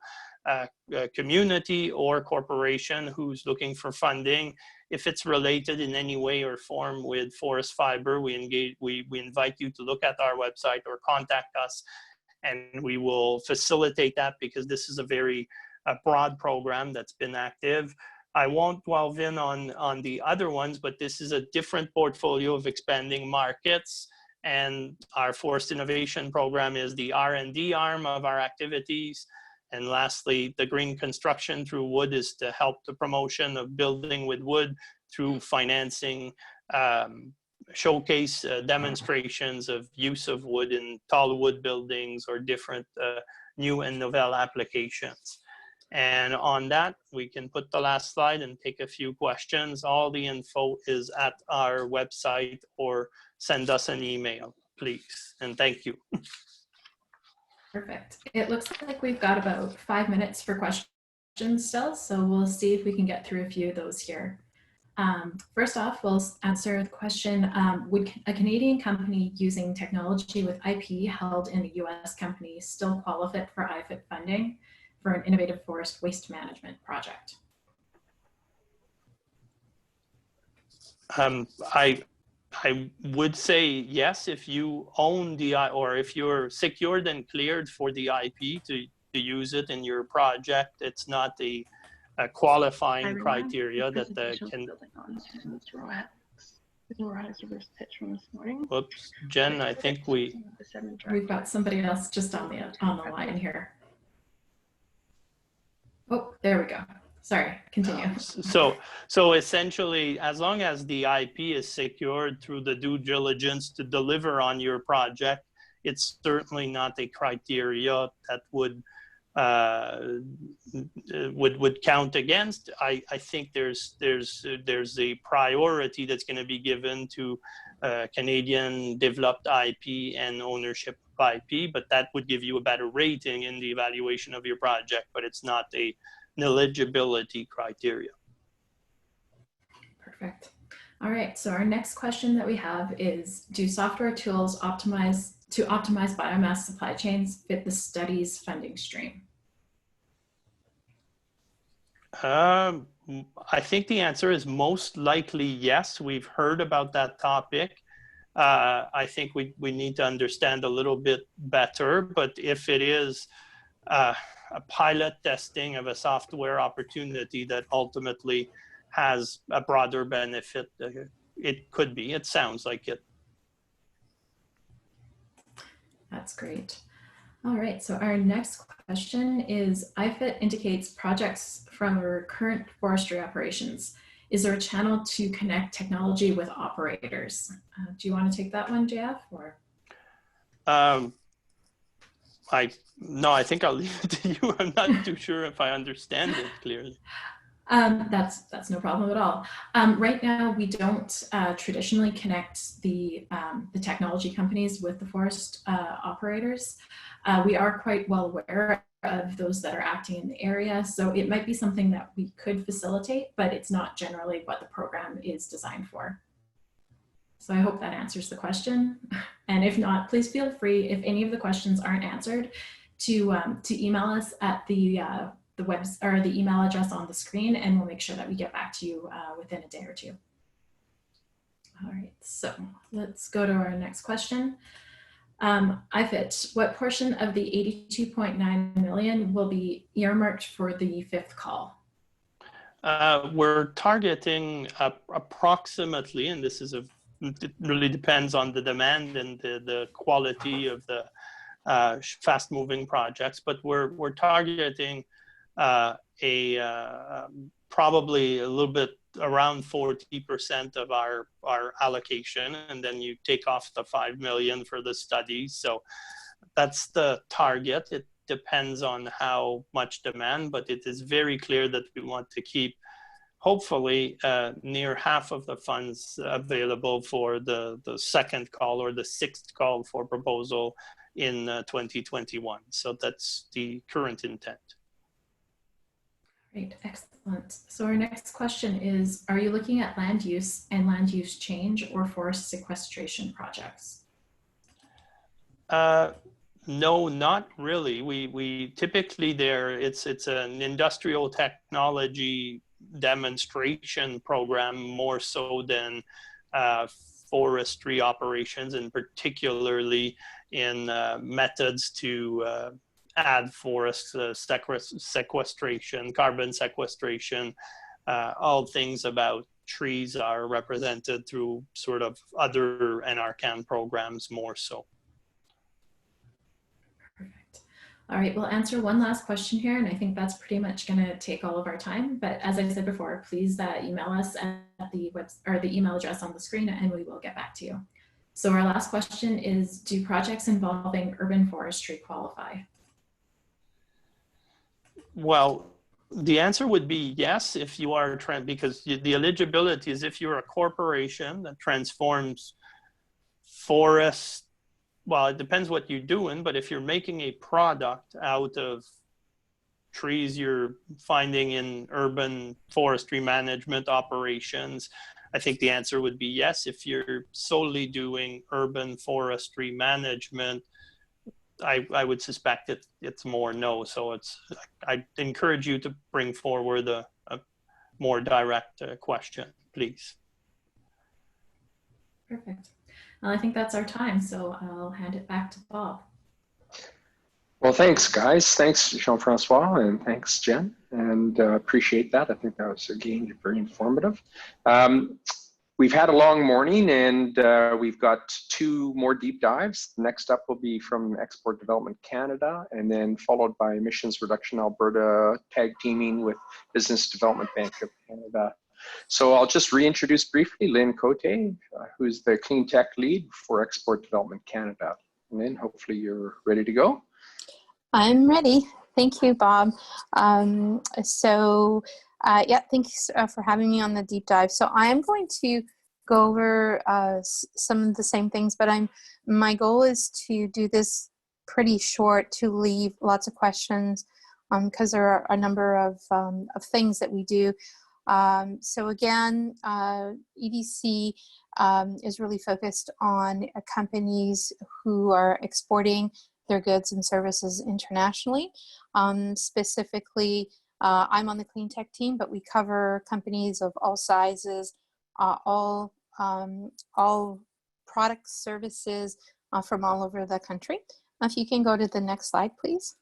community or corporation who's looking for funding, if it's related in any way or form with forest fiber, we invite you to look at our website or contact us, and we will facilitate that, because this is a very broad program that's been active. I won't delve in on the other ones, but this is a different portfolio of expanding markets, and our Forest Innovation Program is the R&D arm of our activities. And lastly, the green construction through wood is to help the promotion of building with wood through financing, showcase demonstrations of use of wood in tall wood buildings or different new and novel applications. And on that, we can put the last slide and take a few questions. All the info is at our website, or send us an email, please. And thank you. Perfect. It looks like we've got about 5 minutes for questions still, so we'll see if we can get through a few of those here. First off, we'll answer the question, would a Canadian company using technology with IP held in a US company still qualify for IFIT funding for an innovative forest waste management project? I would say yes, if you own the, or if you're secured and cleared for the IP to use it in your project. It's not a qualifying criteria that can. Whoops, Jen, I think we've got somebody else just on the line here. Oh, there we go. Sorry, continue. So essentially, as long as the IP is secured through the due diligence to deliver on your project, it's certainly not a criteria that would count against. I think there's a priority that's going to be given to Canadian developed IP and ownership of IP, but that would give you a better rating in the evaluation of your project, but it's not an eligibility criteria. Perfect. All right, so our next question that we have is, do software tools optimize biomass supply chains fit the study's funding stream? I think the answer is most likely yes. We've heard about that topic. I think we need to understand a little bit better, but if it is a pilot testing of a software opportunity that ultimately has a broader benefit, it could be. It sounds like it. That's great. All right, so our next question is, IFIT indicates projects from our current forestry operations. Is there a channel to connect technology with operators? Do you want to take that one, JF? Or? No, I think I'll leave it to you. I'm not too sure if I understand it clearly. That's no problem at all. Right now, we don't traditionally connect the technology companies with the forest operators. We are quite well aware of those that are acting in the area, so it might be something that we could facilitate, but it's not generally what the program is designed for. So I hope that answers the question. And if not, please feel free, if any of the questions aren't answered, to email us at the web or the email address on the screen, and we'll make sure that we get back to you within a day or two. All right, so let's go to our next question. IFIT, what portion of the 82.9 million will be earmarked for the fifth call? We're targeting approximately, and this is a it really depends on the demand and the quality of the fast-moving projects. But we're targeting probably a little bit around 40% of our allocation, and then you take off the 5 million for the studies. So that's the target. It depends on how much demand, but it is very clear that we want to keep hopefully near half of the funds available for the second call or the sixth call for proposal in 2021. So that's the current intent. Great, excellent. So our next question is, are you looking at land use and land use change or forest sequestration projects? No, not really. We typically it's an industrial technology demonstration program more so than forestry operations, and particularly in methods to add forest sequestration, carbon sequestration. All things about trees are represented through sort of other NRCan programs more so. All right, we'll answer one last question here, and I think that's pretty much going to take all of our time. But as I said before, please email us at the email address on the screen, and we will get back to you. So our last question is, do projects involving urban forestry qualify? Well, the answer would be yes, if you are because the eligibility is if you're a corporation that transforms forests. Well, it depends what you're doing, but if you're making a product out of trees you're finding in urban forestry management operations, I think the answer would be yes. If you're solely doing urban forestry management, I would suspect it's more no. So I encourage you to bring forward a more direct question, please. Perfect. Well, I think that's our time, so I'll hand it back to Bob. Well, thanks, guys. Thanks, Jean-Francois, and thanks, Jen, and appreciate that. I think that was, again, very informative. We've had a long morning, and we've got 2 more deep dives. Next up will be from Export Development Canada, and then followed by Emissions Reduction Alberta, tag teaming with Business Development Bank of Canada. So I'll just reintroduce briefly Lynn Cote, who's the Cleantech lead for Export Development Canada. Lynn, hopefully you're ready to go. I'm ready. Thank you, Bob. Yeah, thanks for having me on the deep dive. So I'm going to go over some of the same things, but my goal is to do this pretty short to leave lots of questions because there are a number of things that we do. So again, EDC is really focused on companies who are exporting their goods and services internationally. Specifically, I'm on the Cleantech team, but we cover companies of all sizes, all products, services from all over the country. If you can go to the next slide, please.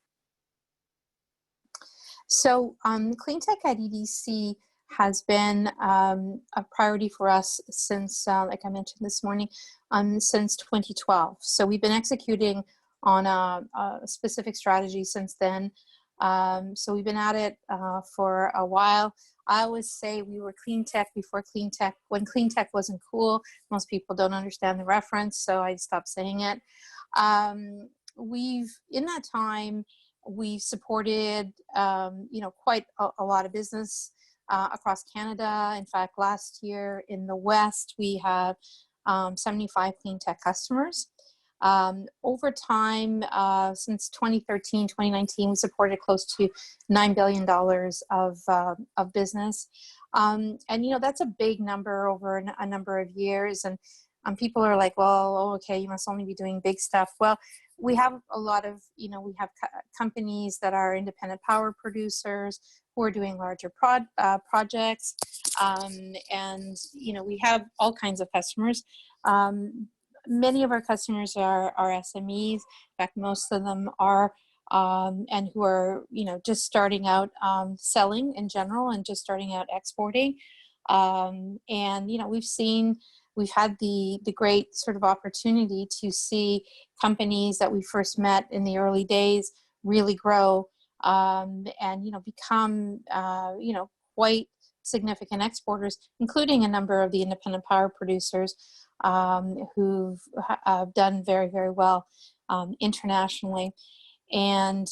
So Cleantech at EDC has been a priority for us since, like I mentioned this morning, since 2012. So we've been executing on a specific strategy since then. So we've been at it for a while. I always say we were Cleantech before Cleantech. When Cleantech wasn't cool, most people don't understand the reference, so I stopped saying it. In that time, we've supported, quite a lot of business across Canada. In fact, last year in the West, we have 75 Cleantech customers. Over time, since 2013, 2019, we supported close to $9 billion of business. And, that's a big number over a number of years. And people are like, well, okay, you must only be doing big stuff. Well, we have a lot of, we have companies that are independent power producers who are doing larger projects. And, we have all kinds of customers. Many of our customers are SMEs. In fact, most of them are, and who are, just starting out selling in general and just starting out exporting. And, we've seen we've had the great sort of opportunity to see companies that we first met in the early days really grow and become quite significant exporters, including a number of the independent power producers who've done very, very well internationally. And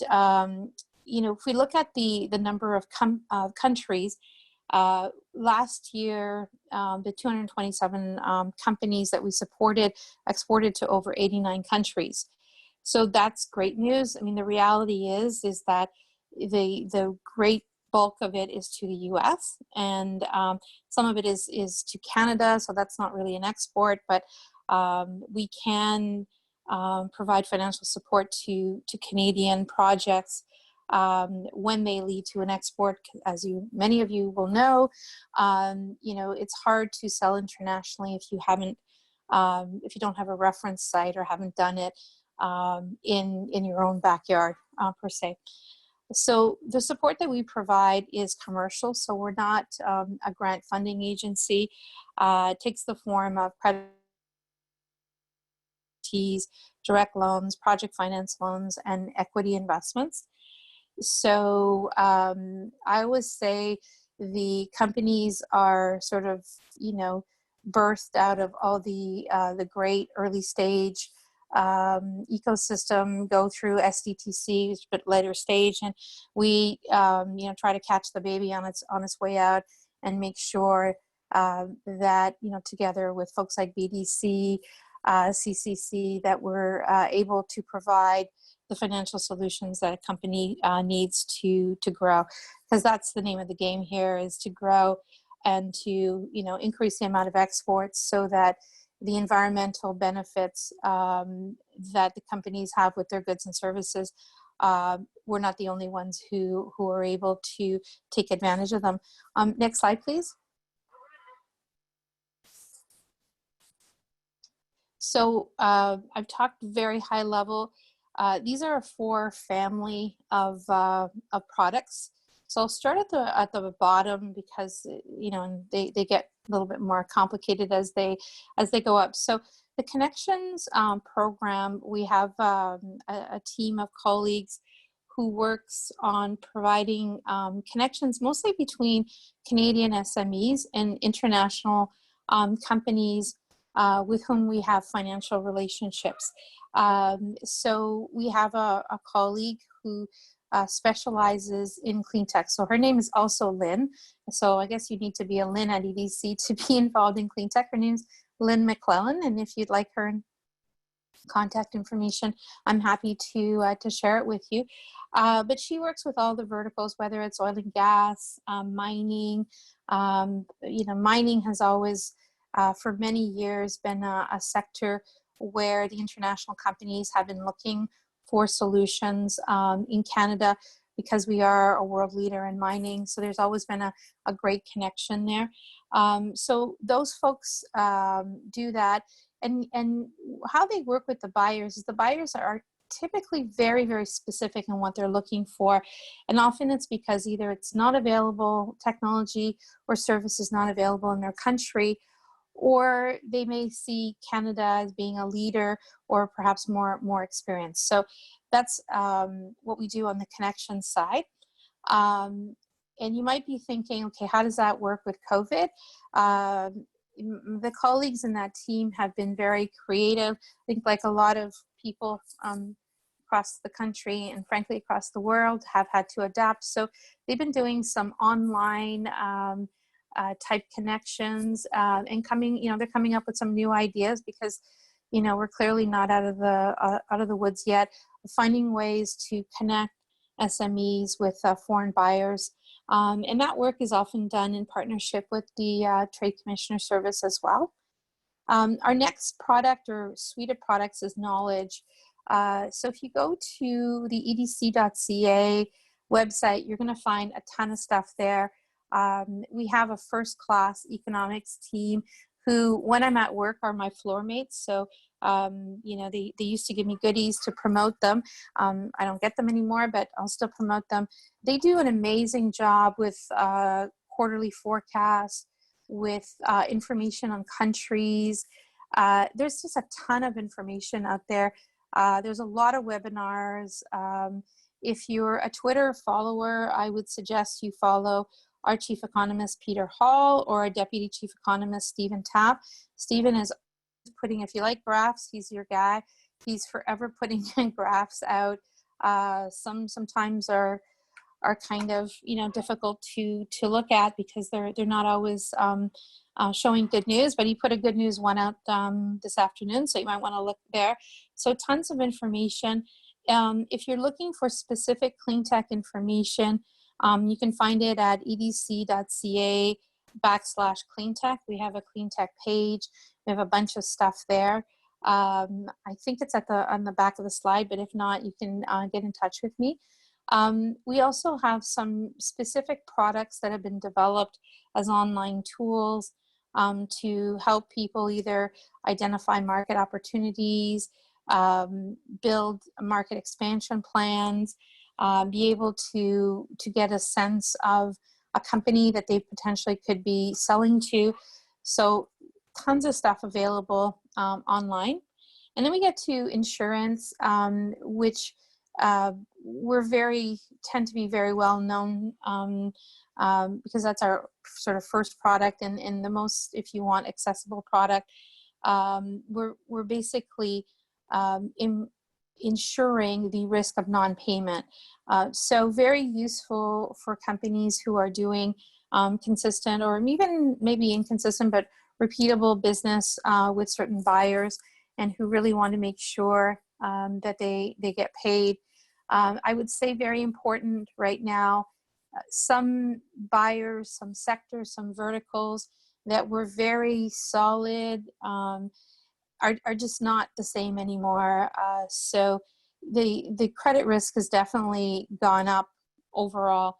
if we look at the number of countries, last year, the 227 companies that we supported exported to over 89 countries. So that's great news. I mean, the reality is that the great bulk of it is to the U.S. and some of it is to Canada. So that's not really an export, but we can provide financial support to Canadian projects when they lead to an export. As many of you will know, it's hard to sell internationally if you haven't, if you don't have a reference site or haven't done it in your own backyard per se. So the support that we provide is commercial. So we're not a grant funding agency. It takes the form of credit, direct loans, project finance loans, and equity investments. So I always say the companies are sort of, birthed out of all the great early stage ecosystem, go through SDTC, but later stage, and we try to catch the baby on its way out and make sure that together with folks like BDC, CCC, that we're able to provide the financial solutions that a company needs to grow, because that's the name of the game here, is to grow and to increase the amount of exports so that the environmental benefits that the companies have with their goods and services, we're not the only ones who are able to take advantage of them. Next slide, please. So I've talked very high level. These are a 4 family of products. So I'll start at the bottom because they get a little bit more complicated as they go up. So the Connections program, we have a team of colleagues who works on providing connections mostly between Canadian SMEs and international companies with whom we have financial relationships. So we have a colleague who specializes in Cleantech. So her name is also Lynn. So I guess you need to be a Lynn at EDC to be involved in Cleantech. Her name's Lynn McClellan, and if you'd like her contact information, I'm happy to share it with you. But she works with all the verticals, whether it's oil and gas, mining. Mining has always, for many years, been a sector where the international companies have been looking for solutions in Canada because we are a world leader in mining. So there's always been a great connection there. So those folks do that. And how they work with the buyers is the buyers are typically very, very specific in what they're looking for. And often it's because either it's not available, technology or service is not available in their country, or they may see Canada as being a leader or perhaps more experienced. So that's what we do on the connection side. And you might be thinking, okay, how does that work with COVID? The colleagues in that team have been very creative. I think like a lot of people across the country and frankly across the world have had to adapt. So they've been doing some online type connections and they're coming up with some new ideas because we're clearly not out of the woods yet, finding ways to connect SMEs with foreign buyers, and that work is often done in partnership with the Trade Commissioner Service as well. Our next product or suite of products is Knowledge. So if you go to the edc.ca website, you're going to find a ton of stuff there. We have a first-class economics team who, when I'm at work, are my floor mates. So, they used to give me goodies to promote them. I don't get them anymore, but I'll still promote them. They do an amazing job with quarterly forecasts, with information on countries. There's just a ton of information out there. There's a lot of webinars. If you're a Twitter follower, I would suggest you follow our Chief Economist, Peter Hall, or our Deputy Chief Economist, Stephen Tapp. Stephen is putting, if you like graphs, he's your guy. He's forever putting graphs out. Sometimes are kind of, difficult to look at because they're not always showing good news, but he put a good news one out this afternoon, so you might want to look there. So tons of information. If you're looking for specific Cleantech information, you can find it at edc.ca/Cleantech. We have a Cleantech page. We have a bunch of stuff there. I think it's on the back of the slide, but if not, you can get in touch with me. We also have some specific products that have been developed as online tools to help people either identify market opportunities, build market expansion plans, be able to get a sense of a company that they potentially could be selling to. So tons of stuff available online. And then we get to insurance, which tend to be very well known because that's our sort of first product and the most, if you want, accessible product. We're basically ensuring the risk of non-payment. So very useful for companies who are doing consistent or even maybe inconsistent but repeatable business with certain buyers and who really want to make sure that they get paid. I would say very important right now, some buyers, some sectors, some verticals that were very solid are just not the same anymore. So the credit risk has definitely gone up overall,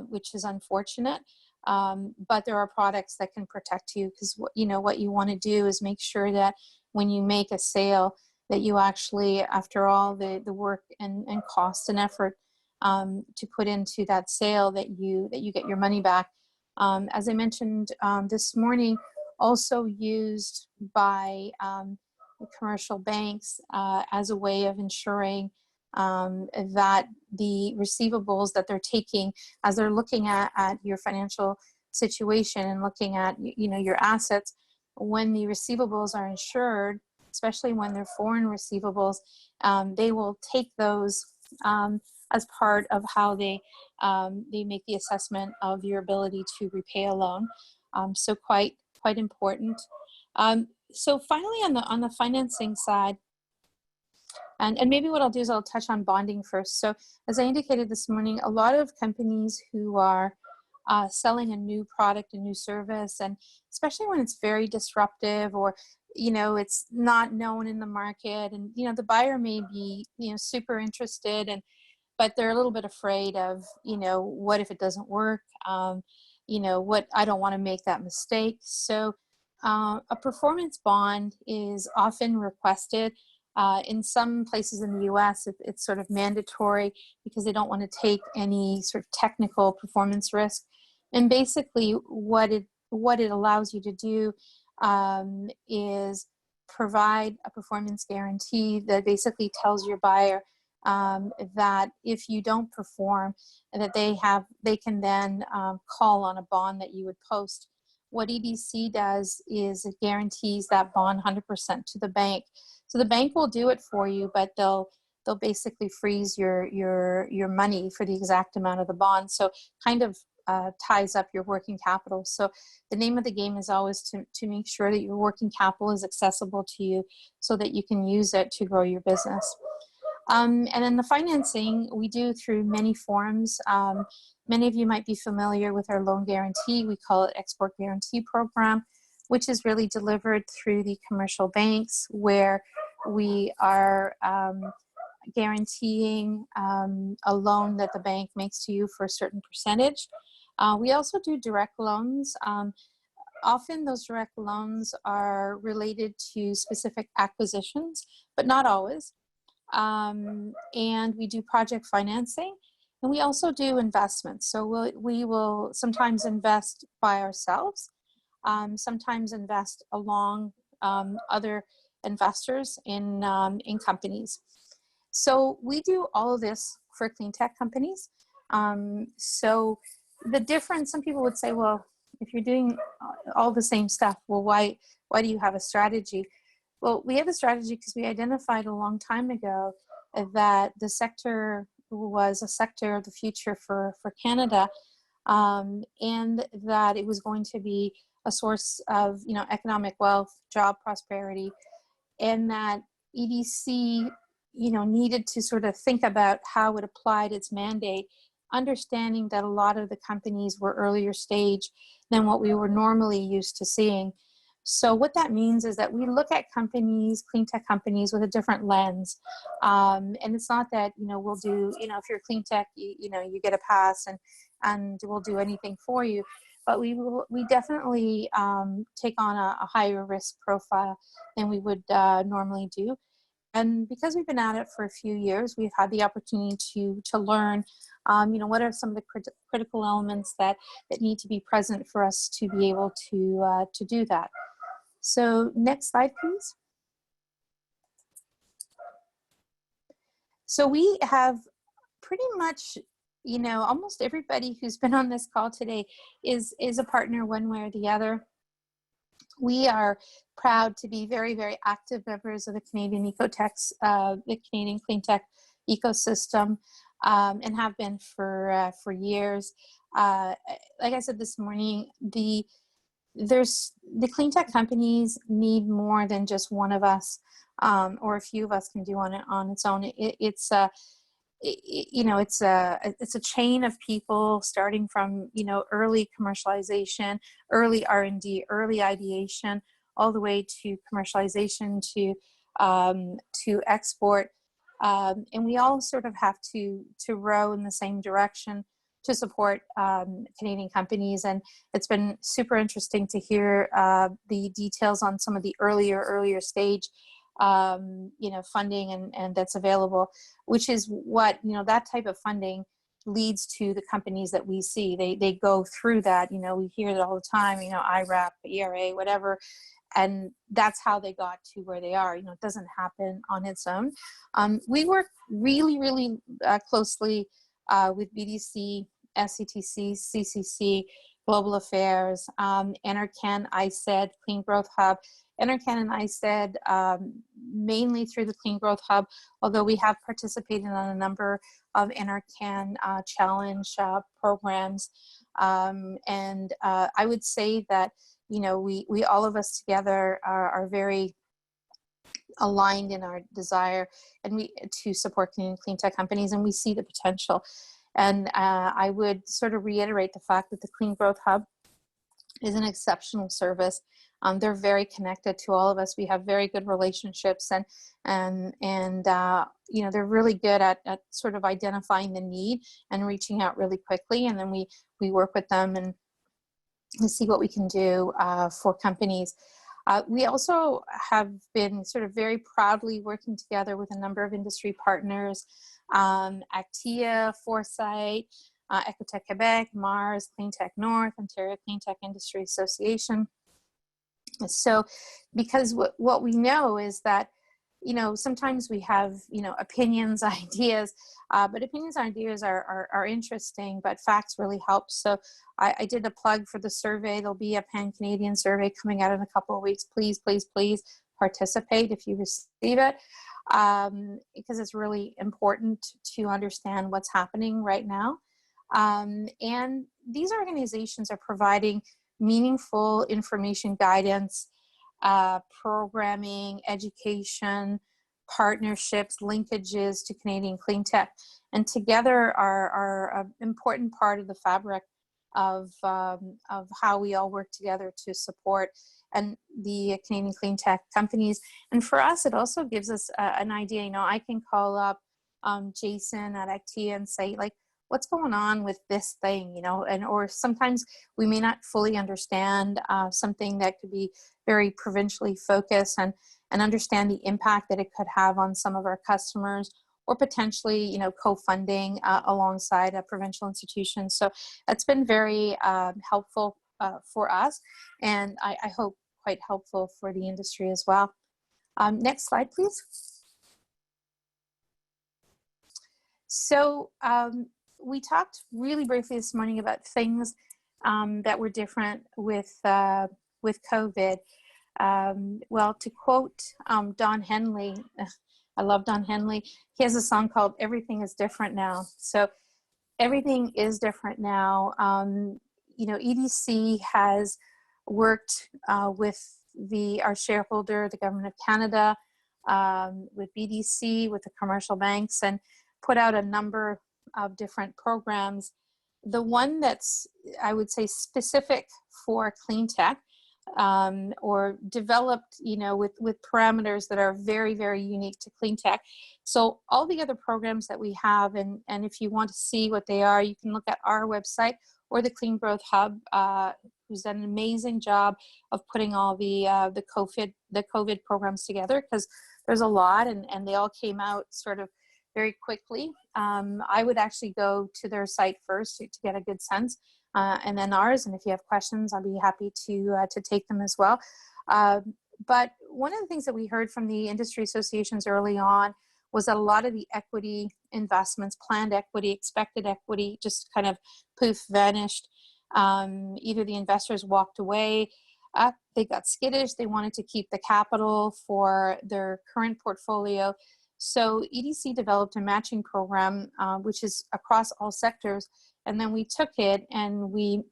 which is unfortunate. But there are products that can protect you because what you want to do is make sure that when you make a sale that you actually, after all the work and cost and effort to put into that sale, that you get your money back. As I mentioned this morning, also used by the commercial banks as a way of ensuring that the receivables that they're taking as they're looking at your financial situation and looking at your assets, when the receivables are insured, especially when they're foreign receivables, they will take those as part of how they make the assessment of your ability to repay a loan. So quite important. So finally, on the financing side, and maybe what I'll do is I'll touch on bonding first. So as I indicated this morning, a lot of companies who are selling a new product, a new service, and especially when it's very disruptive or it's not known in the market, and the buyer may be super interested, but they're a little bit afraid of what if it doesn't work, what I don't want to make that mistake. So a performance bond is often requested. In some places in the US, it's sort of mandatory because they don't want to take any sort of technical performance risk. And basically what it allows you to do is provide a performance guarantee that basically tells your buyer that if you don't perform, that they can then call on a bond that you would post. What EDC does is it guarantees that bond 100% to the bank. So the bank will do it for you, but they'll basically freeze your money for the exact amount of the bond. So kind of ties up your working capital. So the name of the game is always to make sure that your working capital is accessible to you so that you can use it to grow your business. And then the financing we do through many forms. Many of you might be familiar with our loan guarantee. We call it Export Guarantee Program, which is really delivered through the commercial banks, where we are guaranteeing a loan that the bank makes to you for a certain percentage. We also do direct loans. Often those direct loans are related to specific acquisitions, but not always. And we do project financing, and we also do investments. So we will sometimes invest by ourselves. sometimes invest along other investors in companies. So we do all of this for clean tech companies. So the difference, some people would say, well, if you're doing all the same stuff, well, why do you have a strategy? Well, we have a strategy because we identified a long time ago that the sector was a sector of the future for Canada, and that it was going to be a source of economic wealth, job prosperity, and that EDC needed to sort of think about how it applied its mandate, understanding that a lot of the companies were earlier stage than what we were normally used to seeing. So what that means is that we look at companies, clean tech companies, with a different lens. And it's not that, we'll do, if you're clean tech, you get a pass and we'll do anything for you. But we definitely take on a higher risk profile than we would normally do. And because we've been at it for a few years, we've had the opportunity to learn, what are some of the critical elements that need to be present for us to be able to do that. So next slide, please. So we have pretty much, almost everybody who's been on this call today is a partner one way or the other. We are proud to be very, very active members of the Canadian the Canadian clean tech ecosystem, and have been for years. Like I said this morning, the clean tech companies need more than just one of us, or a few of us can do on its own. It's a chain of people starting from early commercialization, early R&D, early ideation, all the way to commercialization to export, and we all sort of have to row in the same direction to support Canadian companies. And it's been super interesting to hear the details on some of the earlier stage funding and that's available, which is what that type of funding leads to the companies that we see. They go through that. We hear it all the time. IRAP, ERA, whatever, and that's how they got to where they are. It doesn't happen on its own. We work really closely with BDC, SDTC, CCC, Global Affairs, NRCan, ISED, Clean Growth Hub. NRCan and ISED mainly through the Clean Growth Hub, although we have participated on a number of NRCan challenge programs. And I would say that, we all of us together are very aligned in our desire to support Canadian clean tech companies, and we see the potential. And I would sort of reiterate the fact that the Clean Growth Hub is an exceptional service. They're very connected to all of us. We have very good relationships, and they're really good at sort of identifying the need and reaching out really quickly. And then we work with them and see what we can do for companies. We also have been sort of very proudly working together with a number of industry partners, Actia, Foresight, Ecotech Quebec, Mars, Cleantech North, Ontario Cleantech Industry Association. So, because what we know is that, sometimes we have, opinions, ideas, but opinions and ideas are interesting, but facts really help. So I did a plug for the survey. There'll be a Pan-Canadian survey coming out in a couple of weeks. Please participate if you receive it, because it's really important to understand what's happening right now. And these organizations are providing meaningful information guidance, programming, education, partnerships, linkages to Canadian clean tech, and together are an important part of the fabric of how we all work together to support and the Canadian clean tech companies. And for us, it also gives us an idea. I can call up Jason at Actia and say, like, what's going on with this thing, or sometimes we may not fully understand something that could be very provincially focused, and understand the impact that it could have on some of our customers, or potentially, co-funding alongside a provincial institution. So that's been very helpful for us, and I hope quite helpful for the industry as well. Next slide, please. So we talked really briefly this morning about things that were different with COVID. Well, to quote Don Henley, I love Don Henley. He has a song called "Everything is Different Now." So everything is different now. You know, EDC has worked with our shareholder, the Government of Canada, with BDC, with the commercial banks, and put out a number of different programs. The one that's, I would say, specific for Cleantech, or developed, you know, with parameters that are very, very unique to Cleantech. So all the other programs that we have, and if you want to see what they are, you can look at our website or the Clean Growth Hub, who's done an amazing job of putting all the COVID programs together, because there's a lot, and they all came out sort of very quickly. I would actually go to their site first to get a good sense, and then ours. And if you have questions, I'll be happy to take them as well. But one of the things that we heard from the industry associations early on was that a lot of the equity investments, planned equity, expected equity, just kind of poof, vanished. Either the investors walked away, they got skittish, they wanted to keep the capital for their current portfolio. So EDC developed a matching program, which is across all sectors. And then we took it and we,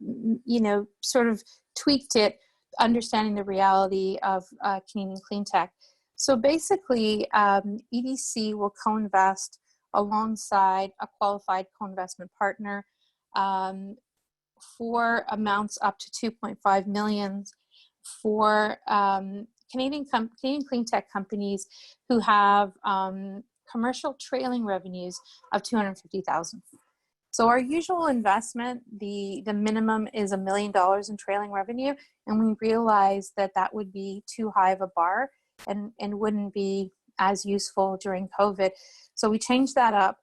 you know, sort of tweaked it, understanding the reality of Canadian Cleantech. So basically, EDC will co-invest alongside a qualified co-investment partner for amounts up to 2.5 million for Canadian Cleantech companies who have commercial trailing revenues of 250,000. So our usual investment, the minimum is $1 million in trailing revenue, and we realized that that would be too high of a bar and wouldn't be as useful during COVID. So we changed that up.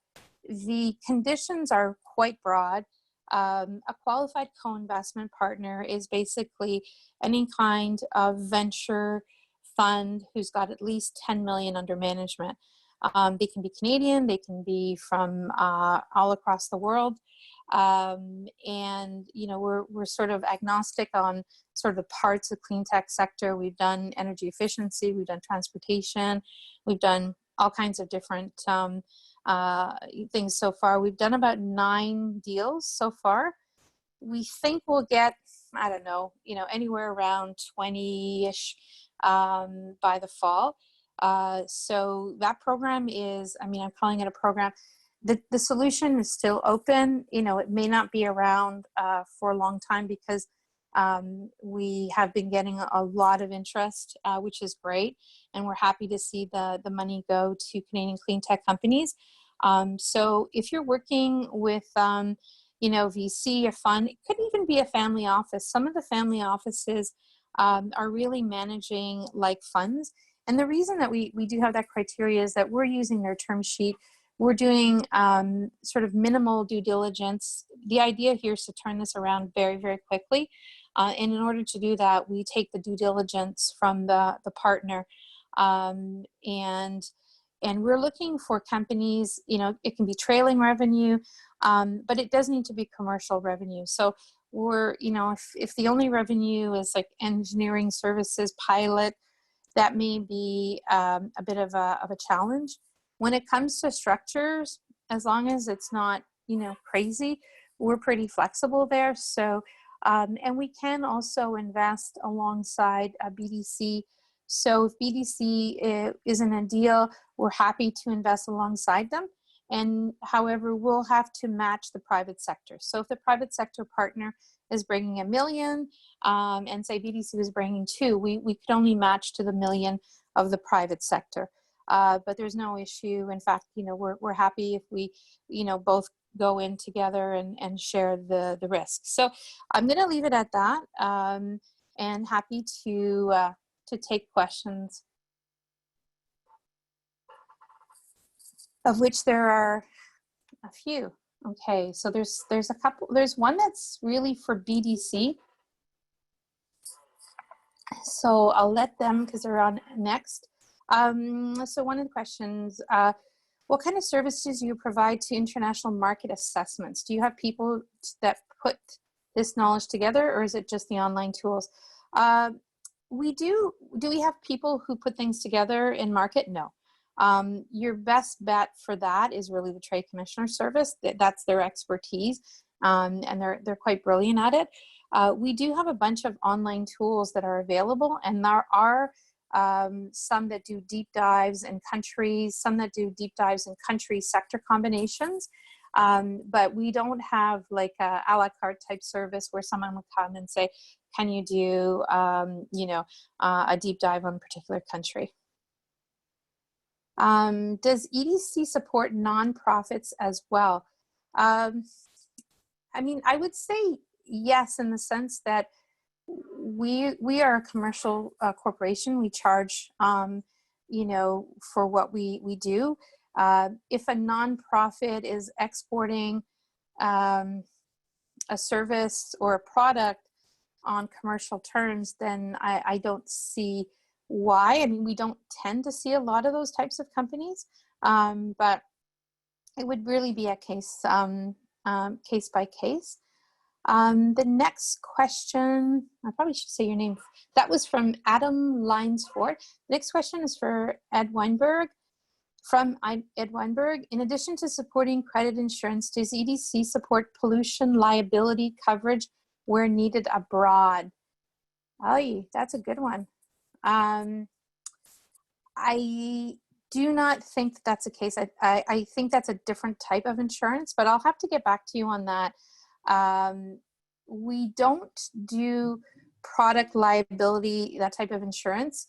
The conditions are quite broad. A qualified co-investment partner is basically any kind of venture fund who's got at least 10 million under management. They can be Canadian, they can be from all across the world. And, you know, we're sort of agnostic on sort of the parts of clean tech sector. We've done energy efficiency, we've done transportation, we've done all kinds of different things so far. We've done about 9 deals so far. We think we'll get, I don't know, you know, anywhere around 20-ish by the fall. So that program is, I mean, I'm calling it a program. The solution is still open. You know, it may not be around for a long time because we have been getting a lot of interest, which is great. And we're happy to see the money go to Canadian clean tech companies. So if you're working with, you know, VC, a fund, it could even be a family office. Some of the family offices are really managing like funds. And the reason that we do have that criteria is that we're using their term sheet. We're doing sort of minimal due diligence. The idea here is to turn this around very, very quickly. And in order to do that, we take the due diligence from the partner. And we're looking for companies, you know, it can be trailing revenue, but it does need to be commercial revenue. So we're, you know, if the only revenue is like engineering services, pilot, that may be a bit of a challenge. When it comes to structures, as long as it's not, you know, crazy, we're pretty flexible there. So, and we can also invest alongside a BDC. So if BDC is in a deal, we're happy to invest alongside them. And however, we'll have to match the private sector. So if the private sector partner is bringing $1 million and say BDC was bringing 2, we could only match to the $1 million of the private sector. But there's no issue. In fact, you know, we're happy if we, you know, both go in together and share the risk. So I'm going to leave it at that, and happy to take questions, of which there are a few. Okay, so there's a couple. There's one that's really for BDC. So I'll let them, because they're on next. So one of the questions, what kind of services do you provide to international market assessments? Do you have people that put this knowledge together, or is it just the online tools? We do. Do we have people who put things together in market? No. Your best bet for that is really the Trade Commissioner Service. That's their expertise, and they're quite brilliant at it. We do have a bunch of online tools that are available, and there are some that do deep dives in countries, some that do deep dives in country sector combinations. But we don't have like a la carte type service where someone would come and say, can you do, a deep dive on a particular country? Does EDC support nonprofits as well? I mean, I would say yes, in the sense that we are a commercial corporation. We charge, for what we do. If a nonprofit is exporting a service or a product on commercial terms, then I don't see why. I mean, we don't tend to see a lot of those types of companies, but it would really be a case by case. The next question, I probably should say your name. That was from Adam Linesford. The next question is for Ed Weinberg. From Ed Weinberg, in addition to supporting credit insurance, does EDC support pollution liability coverage where needed abroad? Oh, that's a good one. I do not think that's the case. I think that's a different type of insurance, but I'll have to get back to you on that. We don't do product liability, that type of insurance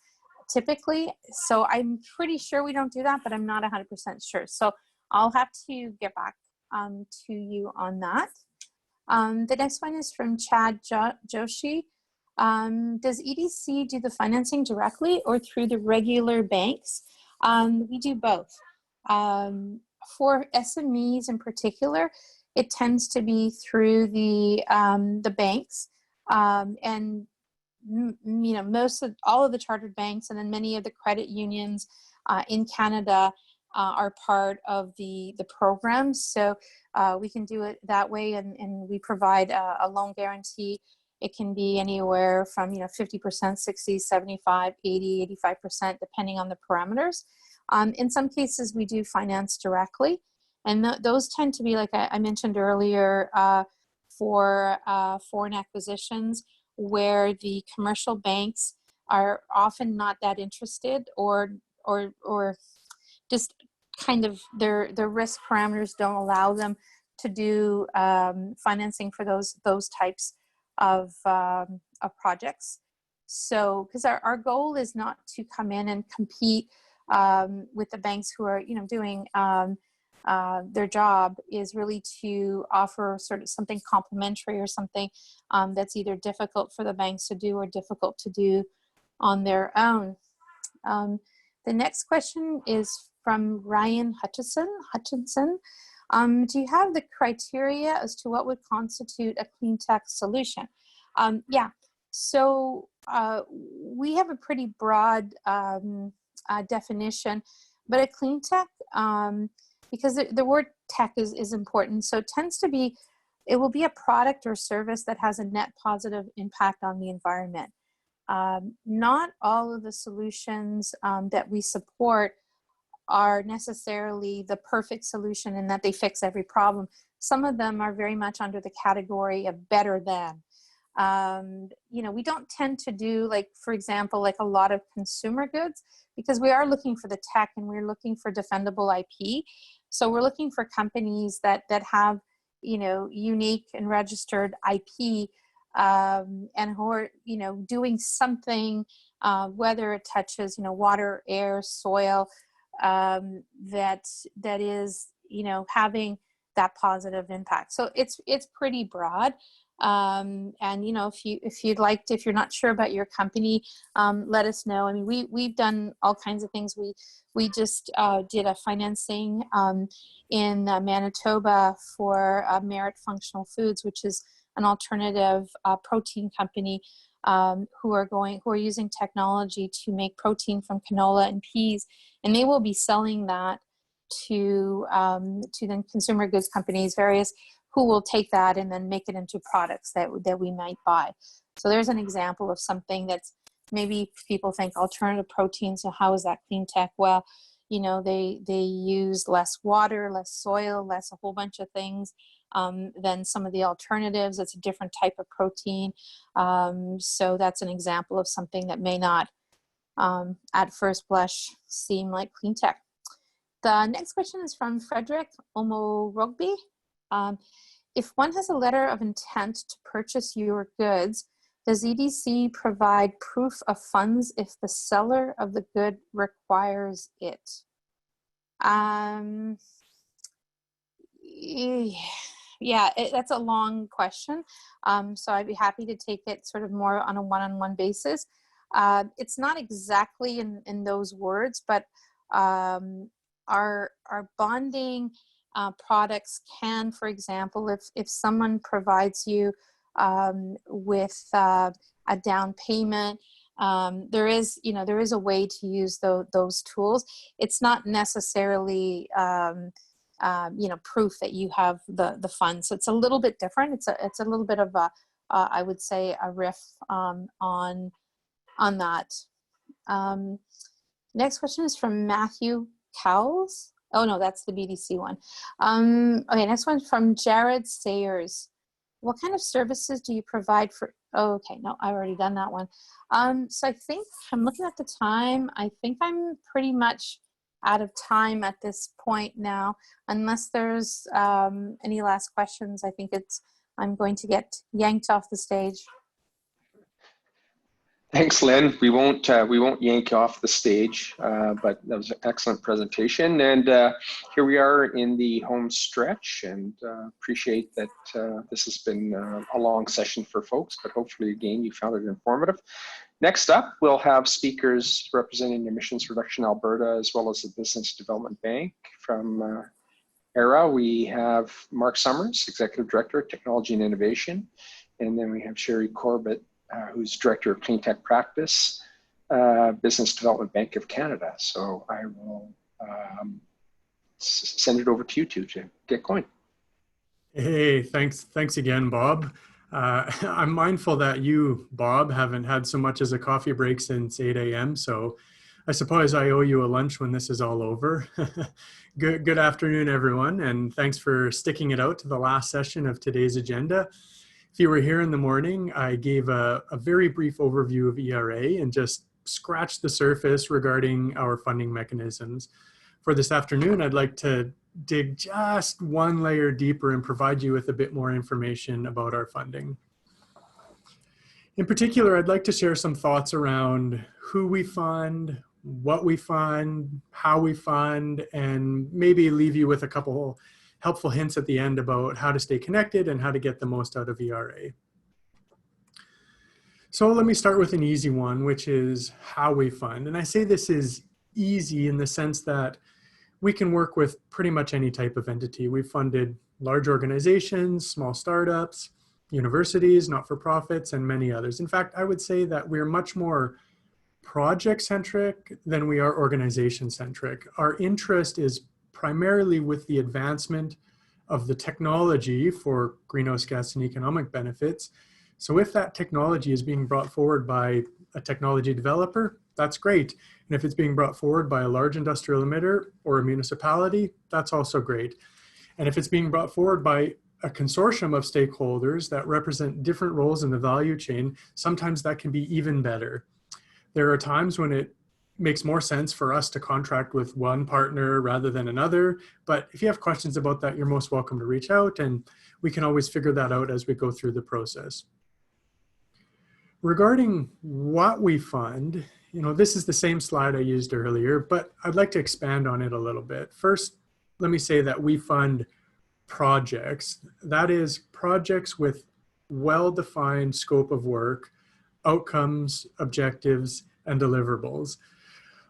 typically. So I'm pretty sure we don't do that, but I'm not 100% sure. So I'll have to get back to you on that. The next one is from Chad Joshi. Does EDC do the financing directly or through the regular banks? We do both. For SMEs in particular, it tends to be through the banks, and all of the chartered banks, and then many of the credit unions in Canada are part of the program. So we can do it that way, and we provide a loan guarantee. It can be anywhere from 50%, 60, 75, 80, 85%, depending on the parameters. In some cases, we do finance directly. And those tend to be, like I mentioned earlier, for foreign acquisitions, where the commercial banks are often not that interested, or just kind of their risk parameters don't allow them to do financing for those types of projects. So, because our goal is not to come in and compete with the banks who are doing their job, is really to offer sort of something complementary, or something that's either difficult for the banks to do or difficult to do on their own. The next question is from Ryan Hutchinson. Do you have the criteria as to what would constitute a Cleantech solution? Yeah, so we have a pretty broad definition, but a Cleantech, because the word tech is important. So it will be a product or service that has a net positive impact on the environment. Not all of the solutions that we support are necessarily the perfect solution in that they fix every problem. Some of them are very much under the category of better than. We don't tend to do, like, for example, like a lot of consumer goods, because we are looking for the tech and we're looking for defendable IP. So we're looking for companies that have, unique and registered IP, and who are, doing something, whether it touches, water, air, soil, that is, having that positive impact. So it's pretty broad. And if you're not sure about your company, let us know. I mean, we've done all kinds of things. We just did a financing in Manitoba for Merit Functional Foods, which is an alternative protein company who are using technology to make protein from canola and peas, and they will be selling that to then consumer goods companies, various, who will take that and then make it into products that we might buy. So there's an example of something that's, maybe people think alternative proteins, so how is that clean tech? Well, you know, they use less water, less soil, less a whole bunch of things than some of the alternatives. It's a different type of protein. So that's an example of something that may not, at first blush, seem like clean tech. The next question is from Frederick Omorogby. If one has a letter of intent to purchase your goods, does EDC provide proof of funds if the seller of the good requires it? Yeah, that's a long question. So I'd be happy to take it sort of more on a one-on-one basis. It's not exactly in those words, but our bonding products can, for example, if someone provides you with a down payment, there is a way to use those tools. It's not necessarily proof that you have the funds. So it's a little bit different. It's a little bit of a I would say a riff on that. Next question is from Matthew Cowles. Oh no, that's the BDC one. Okay, next one from Jared Sayers. What kind of services do you provide for, oh, okay, no, I've already done that one. So I think, I'm looking at the time, I think I'm pretty much out of time at this point now. Unless there's any last questions, I think I'm going to get yanked off the stage. Thanks, Lynn. We won't yank you off the stage, but that was an excellent presentation. And here we are in the home stretch, and appreciate that this has been a long session for folks, but hopefully again you found it informative. Next up, we'll have speakers representing Emissions Reduction Alberta, as well as the Business Development Bank from ERA. We have Mark Summers, Executive Director of Technology and Innovation, and then we have Sherry Corbett, who's Director of Cleantech Practice, Business Development Bank of Canada. So I will send it over to you two to get going. Hey, thanks again, Bob. I'm mindful that you, Bob, haven't had so much as a coffee break since 8 a.m. So I suppose I owe you a lunch when this is all over. Good afternoon, everyone, and thanks for sticking it out to the last session of today's agenda. If you were here in the morning, I gave a very brief overview of ERA and just scratched the surface regarding our funding mechanisms. For this afternoon, I'd like to dig just one layer deeper and provide you with a bit more information about our funding. In particular, I'd like to share some thoughts around who we fund, what we fund, how we fund, and maybe leave you with a couple helpful hints at the end about how to stay connected and how to get the most out of ERA. So let me start with an easy one, which is how we fund. And I say this is easy in the sense that we can work with pretty much any type of entity. We've funded large organizations, small startups, universities, not-for-profits, and many others. In fact, I would say that we're much more project-centric than we are organization-centric. Our interest is primarily with the advancement of the technology for greenhouse gas and economic benefits. So if that technology is being brought forward by a technology developer, that's great. And if it's being brought forward by a large industrial emitter or a municipality, that's also great. And if it's being brought forward by a consortium of stakeholders that represent different roles in the value chain, sometimes that can be even better. There are times when it makes more sense for us to contract with one partner rather than another. But if you have questions about that, you're most welcome to reach out, and we can always figure that out as we go through the process. Regarding what we fund, this is the same slide I used earlier, but I'd like to expand on it a little bit. First, let me say that we fund projects. That is, projects with well-defined scope of work, outcomes, objectives, and deliverables.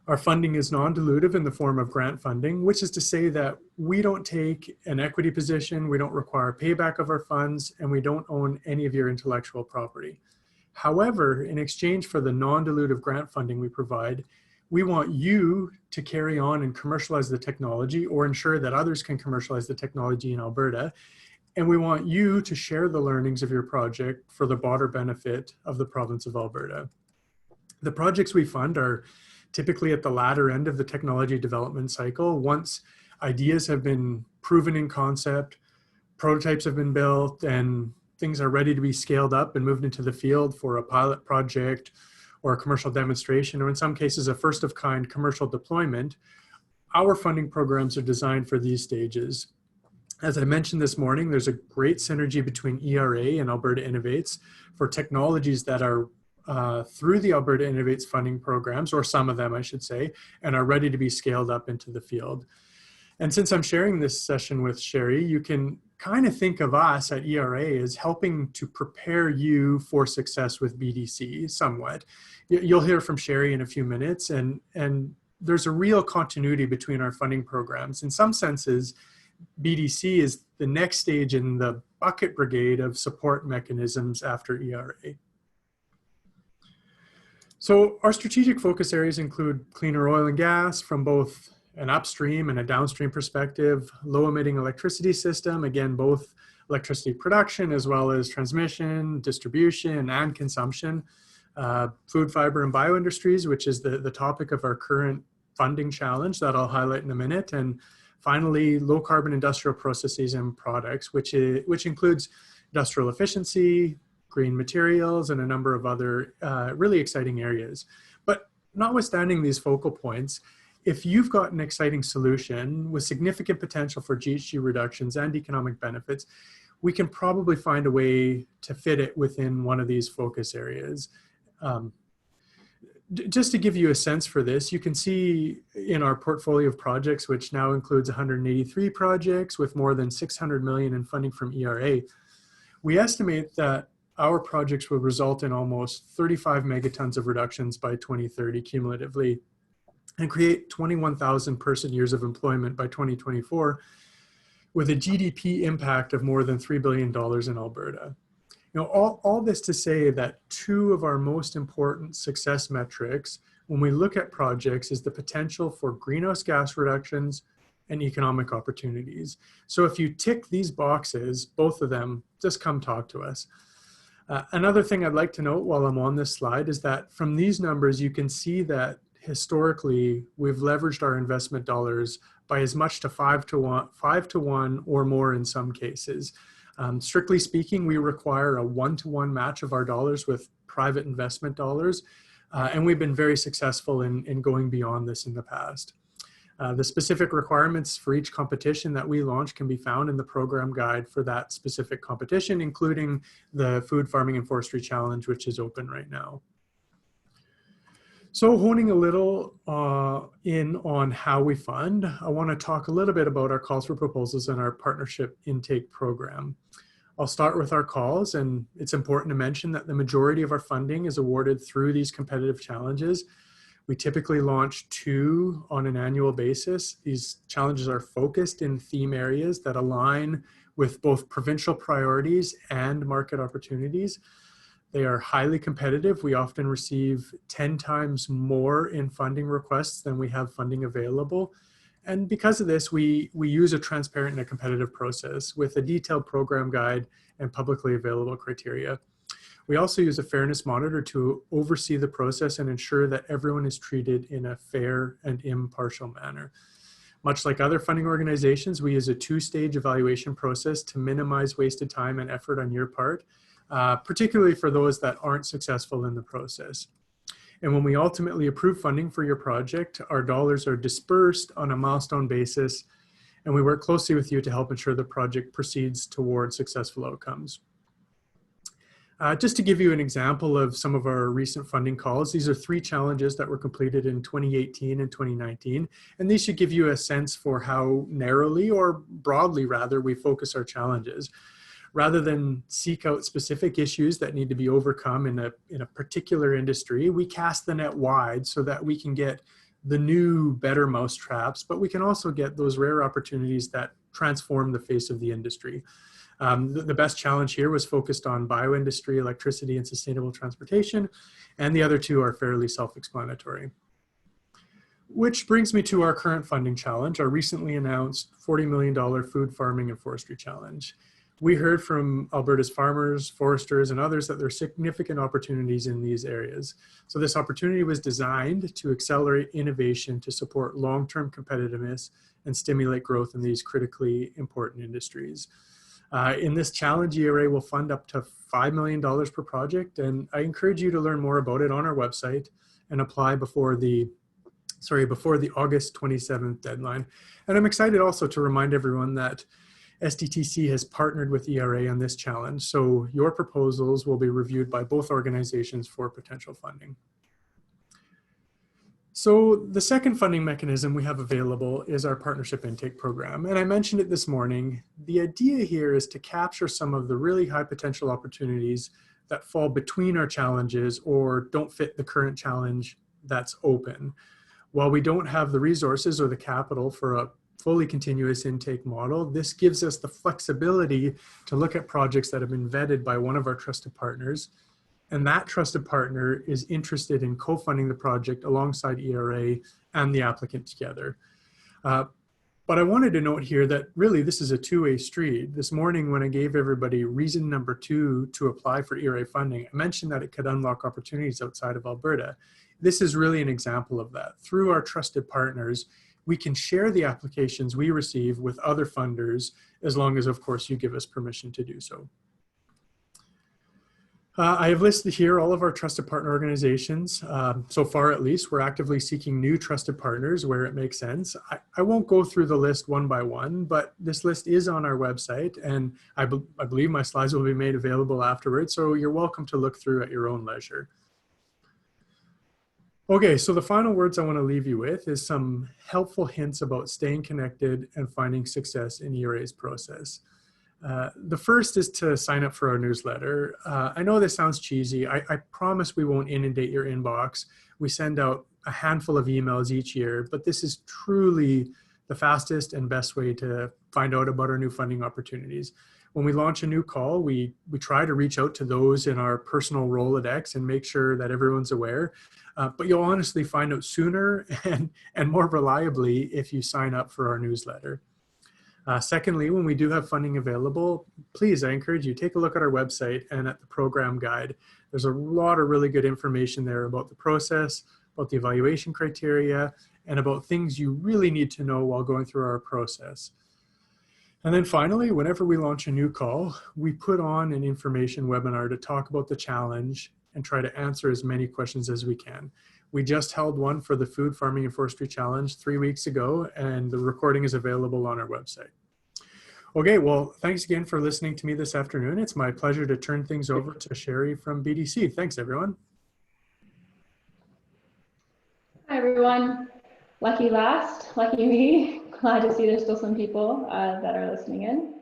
Our funding is non-dilutive in the form of grant funding, which is to say that we don't take an equity position, we don't require payback of our funds, and we don't own any of your intellectual property. However, in exchange for the non-dilutive grant funding we provide, we want you to carry on and commercialize the technology or ensure that others can commercialize the technology in Alberta. And we want you to share the learnings of your project for the broader benefit of the province of Alberta. The projects we fund are typically at the latter end of the technology development cycle. Once ideas have been proven in concept, prototypes have been built, and things are ready to be scaled up and moved into the field for a pilot project or a commercial demonstration, or in some cases a first of kind commercial deployment, our funding programs are designed for these stages. As I mentioned this morning, there's a great synergy between ERA and Alberta Innovates for technologies that are through the Alberta Innovates funding programs, or some of them I should say, and are ready to be scaled up into the field. And since I'm sharing this session with Sherry, you can kind of think of us at ERA as helping to prepare you for success with BDC somewhat. You'll hear from Sherry in a few minutes, and there's a real continuity between our funding programs. In some senses, BDC is the next stage in the bucket brigade of support mechanisms after ERA. So our strategic focus areas include cleaner oil and gas from both an upstream and a downstream perspective, low emitting electricity system, again, both electricity production as well as transmission, distribution, and consumption, food, fiber, and bioindustries, which is the topic of our current funding challenge that I'll highlight in a minute. And finally, low carbon industrial processes and products, which includes industrial efficiency, green materials, and a number of other really exciting areas. But notwithstanding these focal points, if you've got an exciting solution with significant potential for GHG reductions and economic benefits, we can probably find a way to fit it within one of these focus areas. Just to give you a sense for this, you can see in our portfolio of projects, which now includes 183 projects with more than 600 million in funding from ERA, we estimate that our projects will result in almost 35 megatons of reductions by 2030 cumulatively, and create 21,000 person years of employment by 2024, with a GDP impact of more than $3 billion in Alberta. You know, all this to say that two of our most important success metrics when we look at projects is the potential for greenhouse gas reductions and economic opportunities. So if you tick these boxes, both of them, just come talk to us. Another thing I'd like to note while I'm on this slide is that from these numbers, you can see that historically, we've leveraged our investment dollars by as much to 5 to 1 or more in some cases. Strictly speaking, we require a 1-to-1 match of our dollars with private investment dollars, and we've been very successful in going beyond this in the past. The specific requirements for each competition that we launch can be found in the program guide for that specific competition, including the Food, Farming, and Forestry Challenge, which is open right now. So honing a little in on how we fund, I want to talk a little bit about our calls for proposals and our partnership intake program. I'll start with our calls, and it's important to mention that the majority of our funding is awarded through these competitive challenges. We typically launch 2 on an annual basis. These challenges are focused in theme areas that align with both provincial priorities and market opportunities. They are highly competitive. We often receive 10 times more in funding requests than we have funding available. And because of this, we use a transparent and a competitive process with a detailed program guide and publicly available criteria. We also use a fairness monitor to oversee the process and ensure that everyone is treated in a fair and impartial manner. Much like other funding organizations, we use a 2-stage evaluation process to minimize wasted time and effort on your part, particularly for those that aren't successful in the process. And when we ultimately approve funding for your project, our dollars are dispersed on a milestone basis, and we work closely with you to help ensure the project proceeds toward successful outcomes. Just to give you an example of some of our recent funding calls, these are 3 challenges that were completed in 2018 and 2019, and these should give you a sense for how narrowly, or broadly rather, we focus our challenges. Rather than seek out specific issues that need to be overcome in a particular industry, we cast the net wide so that we can get the new, better mousetraps, but we can also get those rare opportunities that transform the face of the industry. The best challenge here was focused on bioindustry, electricity, and sustainable transportation, and the other two are fairly self-explanatory. Which brings me to our current funding challenge, our recently announced $40 million Food, Farming, and Forestry Challenge. We heard from Alberta's farmers, foresters, and others that there are significant opportunities in these areas. So this opportunity was designed to accelerate innovation to support long-term competitiveness and stimulate growth in these critically important industries. In this challenge, ERA will fund up to $5 million per project, and I encourage you to learn more about it on our website and apply before the August 27th deadline. And I'm excited also to remind everyone that SDTC has partnered with ERA on this challenge, so your proposals will be reviewed by both organizations for potential funding. So the second funding mechanism we have available is our partnership intake program. And I mentioned it this morning. The idea here is to capture some of the really high potential opportunities that fall between our challenges or don't fit the current challenge that's open. While we don't have the resources or the capital for a fully continuous intake model, this gives us the flexibility to look at projects that have been vetted by one of our trusted partners, and that trusted partner is interested in co-funding the project alongside ERA and the applicant together. But I wanted to note here that really this is a two-way street. This morning when I gave everybody reason number 2 to apply for ERA funding, I mentioned that it could unlock opportunities outside of Alberta. This is really an example of that. Through our trusted partners, we can share the applications we receive with other funders, as long as, of course, you give us permission to do so. I have listed here all of our trusted partner organizations. So far, at least, we're actively seeking new trusted partners where it makes sense. I won't go through the list one by one, but this list is on our website, and I believe my slides will be made available afterwards, so you're welcome to look through at your own leisure. Okay, so the final words I want to leave you with is some helpful hints about staying connected and finding success in ERA's process. The first is to sign up for our newsletter. I know this sounds cheesy. I promise we won't inundate your inbox. We send out a handful of emails each year, but this is truly the fastest and best way to find out about our new funding opportunities. When we launch a new call, we try to reach out to those in our personal Rolodex and make sure that everyone's aware. But you'll honestly find out sooner and more reliably if you sign up for our newsletter. Secondly, when we do have funding available, please, I encourage you, take a look at our website and at the program guide. There's a lot of really good information there about the process, about the evaluation criteria, and about things you really need to know while going through our process. And then finally, whenever we launch a new call, we put on an information webinar to talk about the challenge and try to answer as many questions as we can. We just held one for the Food, Farming, and Forestry Challenge 3 weeks ago, and the recording is available on our website. Okay, well, thanks again for listening to me this afternoon. It's my pleasure to turn things over to Sherry from BDC. Thanks, everyone. Hi, everyone. Lucky last, lucky me. Glad to see there's still some people that are listening in.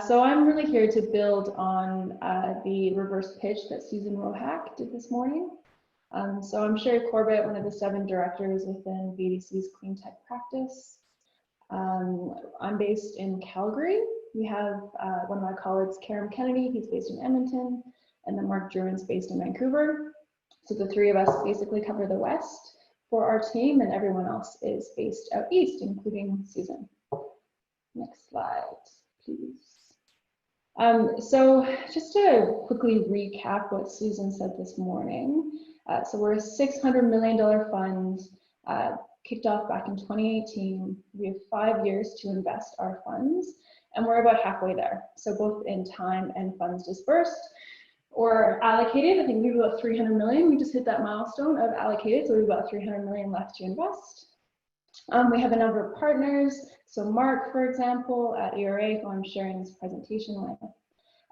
So I'm really here to build on the reverse pitch that Susan Rohack did this morning. So I'm Sherry Corbett, one of the 7 directors within BDC's Cleantech practice. I'm based in Calgary. We have one of my colleagues, Karen Kennedy, he's based in Edmonton, and then Mark Druin's based in Vancouver. So the 3 of us basically cover the West for our team, and everyone else is based out East, including Susan. Next slide, please. So just to quickly recap what Susan said this morning. So we're a $600 million fund, kicked off back in 2018. We have 5 years to invest our funds, and we're about halfway there. So both in time and funds dispersed or allocated, I think we have about 300 million. We just hit that milestone of allocated, so we have about 300 million left to invest. We have a number of partners. So Mark, for example, at ERA, who I'm sharing this presentation with.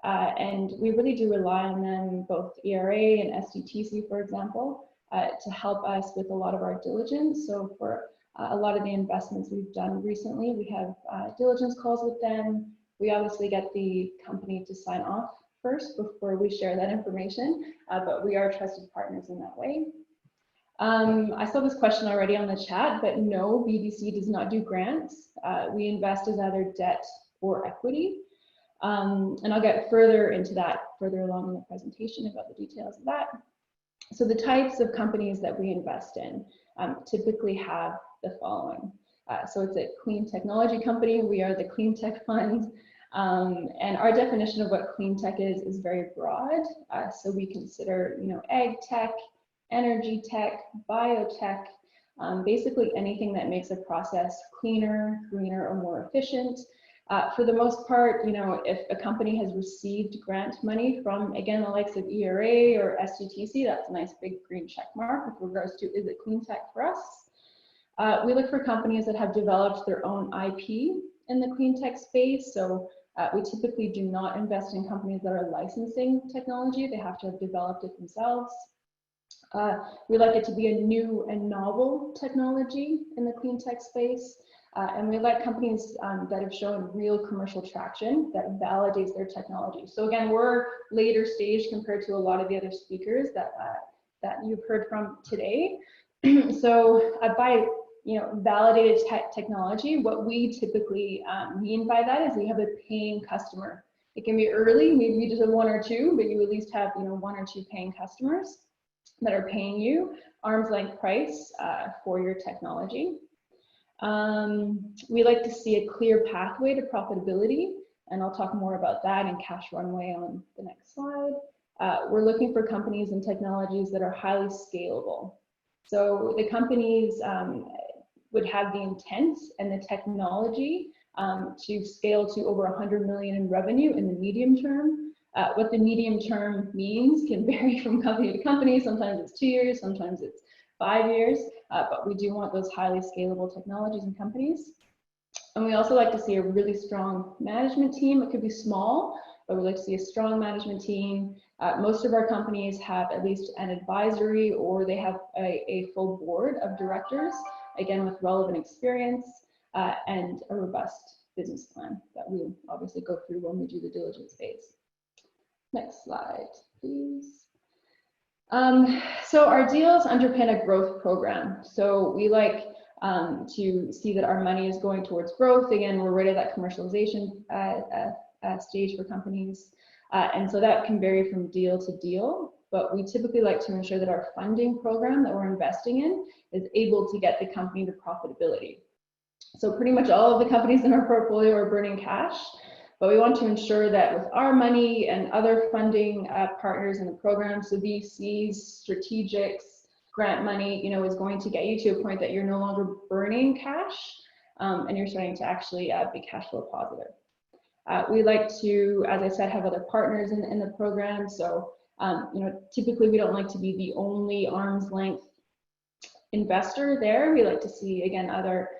And we really do rely on them, both ERA and SDTC, for example, to help us with a lot of our diligence. So for a lot of the investments we've done recently, we have diligence calls with them. We obviously get the company to sign off first before we share that information, but we are trusted partners in that way. I saw this question already on the chat, but no, BDC does not do grants. We invest as either debt or equity. And I'll get further into that further along in the presentation about the details of that. So the types of companies that we invest in typically have the following. So it's a clean technology company. We are the Cleantech Fund. And our definition of what cleantech is very broad. So we consider, ag tech, energy tech, biotech, basically anything that makes a process cleaner, greener, or more efficient. For the most part, if a company has received grant money from, again, the likes of ERA or SDTC, that's a nice big green check mark with regards to, is it clean tech for us? We look for companies that have developed their own IP in the clean tech space. So we typically do not invest in companies that are licensing technology. They have to have developed it themselves. We like it to be a new and novel technology in the clean tech space. And we like companies that have shown real commercial traction that validates their technology. So again, we're later stage compared to a lot of the other speakers that you've heard from today. So by validated technology, what we typically mean by that is we have a paying customer. It can be early, maybe just a 1 or 2, but you at least have 1 or 2 paying customers that are paying you arm's length price for your technology. We like to see a clear pathway to profitability, and I'll talk more about that and cash runway on the next slide. We're looking for companies and technologies that are highly scalable. So the companies would have the intent and the technology to scale to over 100 million in revenue in the medium term. What the medium term means can vary from company to company. Sometimes it's 2 years, sometimes it's 5 years, but we do want those highly scalable technologies and companies. And we also like to see a really strong management team. It could be small, but we like to see a strong management team. Most of our companies have at least an advisory, or they have a full board of directors, again with relevant experience and a robust business plan that we'll obviously go through when we do the diligence phase. Next slide, please. So our deals underpin a growth program. So we like to see that our money is going towards growth. Again, we're right at that commercialization stage for companies. And so that can vary from deal to deal, but we typically like to ensure that our funding program that we're investing in is able to get the company to profitability. So pretty much all of the companies in our portfolio are burning cash, but we want to ensure that with our money and other funding partners in the program, so VCs, strategics, grant money, is going to get you to a point that you're no longer burning cash and you're starting to actually be cash flow positive. We like to, as I said, have other partners in the program. So, typically we don't like to be the only arm's length investor there. We like to see, again, either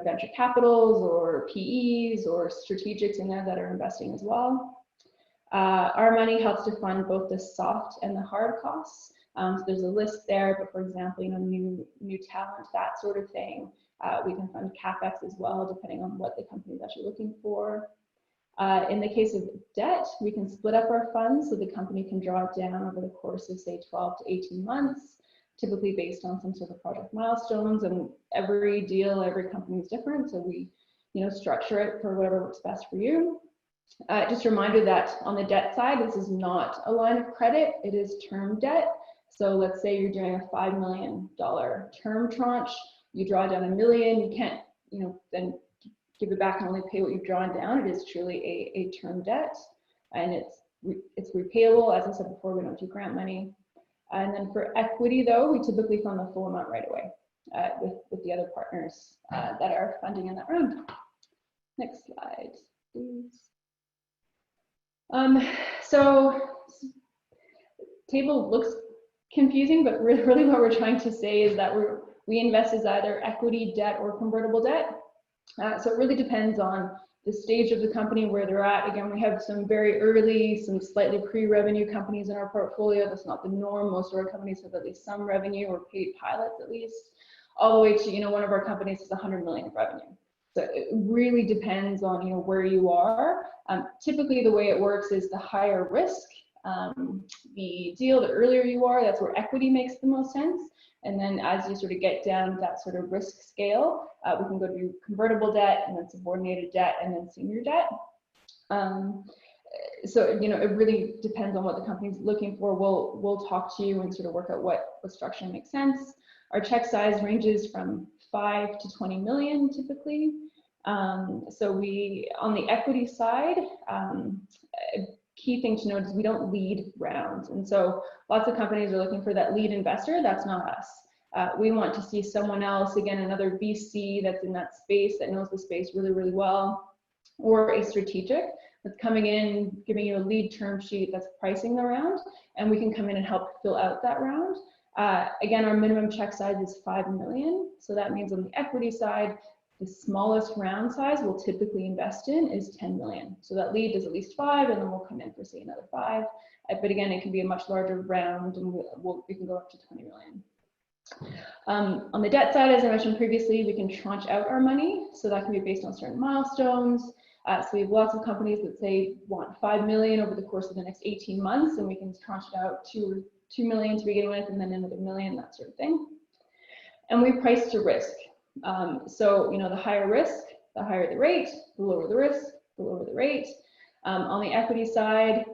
venture capitals or PEs or strategics in there that are investing as well. Our money helps to fund both the soft and the hard costs. So there's a list there, but for example, new talent, that sort of thing. We can fund CapEx as well, depending on what the company is actually looking for. In the case of debt, we can split up our funds so the company can draw it down over the course of, say, 12 to 18 months, typically based on some sort of project milestones. And every deal, every company is different, so we structure it for whatever works best for you. Just a reminder that on the debt side, this is not a line of credit, it is term debt. So let's say you're doing a $5 million term tranche, you draw down $1 million, you can't then give it back and only pay what you've drawn down. It is truly a term debt, and it's repayable. As I said before, we don't do grant money. And then for equity, though, we typically fund the full amount right away with the other partners that are funding in that round. Next slide, please. So table looks confusing, but really what we're trying to say is that we invest as either equity, debt, or convertible debt. So it really depends on the stage of the company, where they're at. Again, we have some very early, some slightly pre-revenue companies in our portfolio. That's not the norm. Most of our companies have at least some revenue, or paid pilots at least, all the way to, one of our companies is 100 million of revenue. So it really depends on, where you are. Typically the way it works is the higher risk, the deal, the earlier you are, that's where equity makes the most sense. And then as you sort of get down that sort of risk scale, we can go to convertible debt, and then subordinated debt, and then senior debt. So, you know, it really depends on what the company's looking for. We'll talk to you and sort of work out what structure makes sense. Our check size ranges from 5 to 20 million typically. So we, on the equity side, a key thing to note is we don't lead rounds. And so lots of companies are looking for that lead investor. That's not us. We want to see someone else, again, another VC that's in that space, that knows the space really, really well, or a strategic that's coming in, giving you a lead term sheet that's pricing the round, and we can come in and help fill out that round. Again, our minimum check size is 5 million. So that means on the equity side, the smallest round size we'll typically invest in is 10 million. So that lead is at least 5, and then we'll come in for, say, another 5. But again, it can be a much larger round, and we can go up to 20 million. On the debt side, as I mentioned previously, we can tranche out our money. So that can be based on certain milestones. So we have lots of companies that say want 5 million over the course of the next 18 months, and we can tranche it out 2 million to begin with, and then another 1 million, that sort of thing. And we price to risk. So, you know, the higher risk, the higher the rate, the lower the risk, the lower the rate. On the equity side,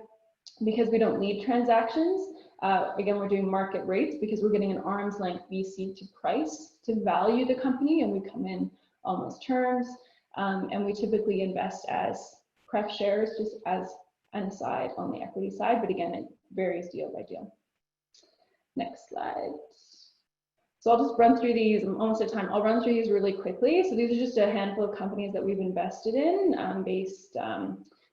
because we don't lead transactions, again, we're doing market rates because we're getting an arm's length VC to price, to value the company, and we come in on those terms. And we typically invest as pref shares, just as an aside on the equity side, but again, it varies deal by deal. Next slide. So I'll just run through these. I'm almost at time. I'll run through these really quickly. So these are just a handful of companies that we've invested in,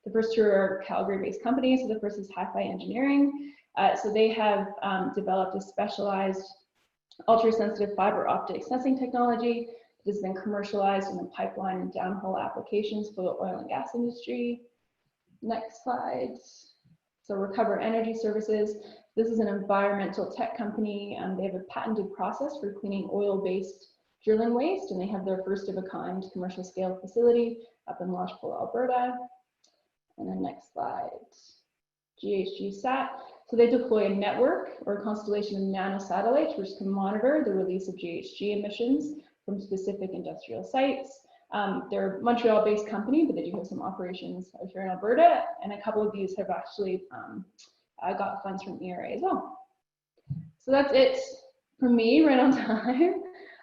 the first two are Calgary-based companies. So the first is Hi-Fi Engineering. So they have developed a specialized ultra-sensitive fiber optic sensing technology that has been commercialized in the pipeline and downhole applications for the oil and gas industry. Next slide. So Recover Energy Services. This is an environmental tech company. They have a patented process for cleaning oil-based drilling waste, and they have their first of a kind commercial scale facility up in Lodgepole, Alberta. And then next slide. GHG Sat. So they deploy a network or a constellation of nanosatellites which can monitor the release of GHG emissions from specific industrial sites. They're a Montreal-based company, but they do have some operations out here in Alberta, and a couple of these have actually got funds from ERA as well. So that's it for me, right on time.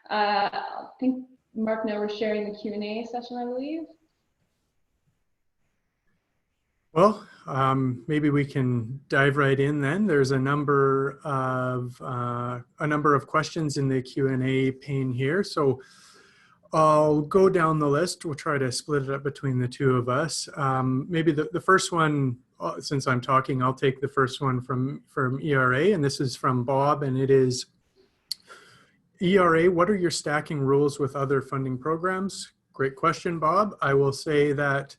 I think Mark now we're sharing the Q&A session, I believe. Well, maybe we can dive right in then. There's a number of questions in the Q&A pane here. So I'll go down the list. We'll try to split it up between the two of us. Maybe the first one, since I'm talking, I'll take the first one from ERA, and this is from Bob, and it is, ERA, what are your stacking rules with other funding programs? Great question, Bob. I will say that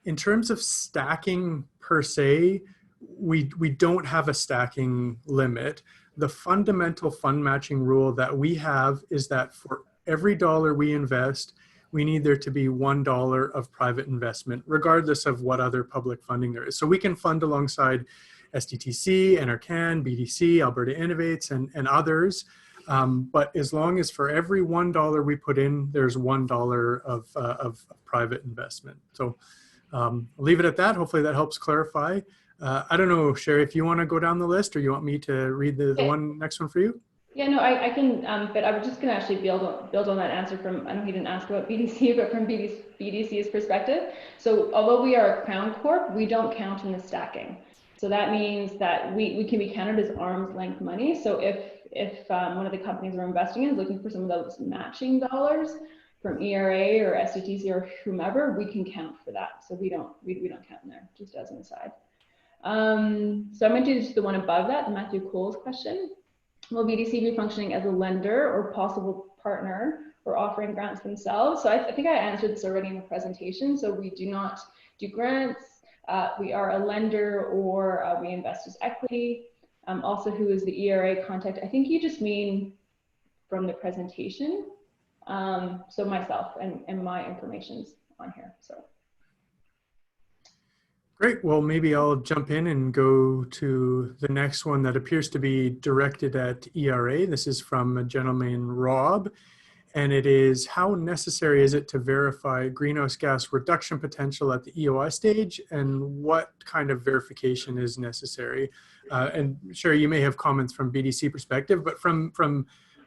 in terms of stacking per se, we don't have a stacking limit. The fundamental fund matching rule that we have is that for every dollar we invest, we need there to be $1 of private investment, regardless of what other public funding there is. So we can fund alongside SDTC, NRCan, BDC, Alberta Innovates, and others. But as long as for every $1 we put in, there's $1 of private investment. So I'll leave it at that. Hopefully that helps clarify. I don't know, Sherry, if you want to go down the list, or you want me to read the next one for you? Yeah, no, I can, but I was just going to actually build on that answer from, I know he didn't ask about BDC, but from BDC's perspective. So although we are a Crown Corp, we don't count in the stacking. So that means that we can be counted as arm's length money. So if one of the companies we're investing in is looking for some of those matching dollars from ERA or SDTC or whomever, we can count for that. So we don't count in there, just as an aside. So I'm going to do just the one above that, the Matthew Cole's question. Will BDC be functioning as a lender or possible partner or offering grants themselves? So I think I answered this already in the presentation. So we do not do grants. We are a lender, or we invest as equity. Also, who is the ERA contact? I think you just mean from the presentation. So myself and my information's on here. So. Great. Well, maybe I'll jump in and go to the next one that appears to be directed at ERA. This is from a gentleman, Rob. And it is, how necessary is it to verify greenhouse gas reduction potential at the EOI stage, and what kind of verification is necessary? And Sherry, you may have comments from BDC perspective, but from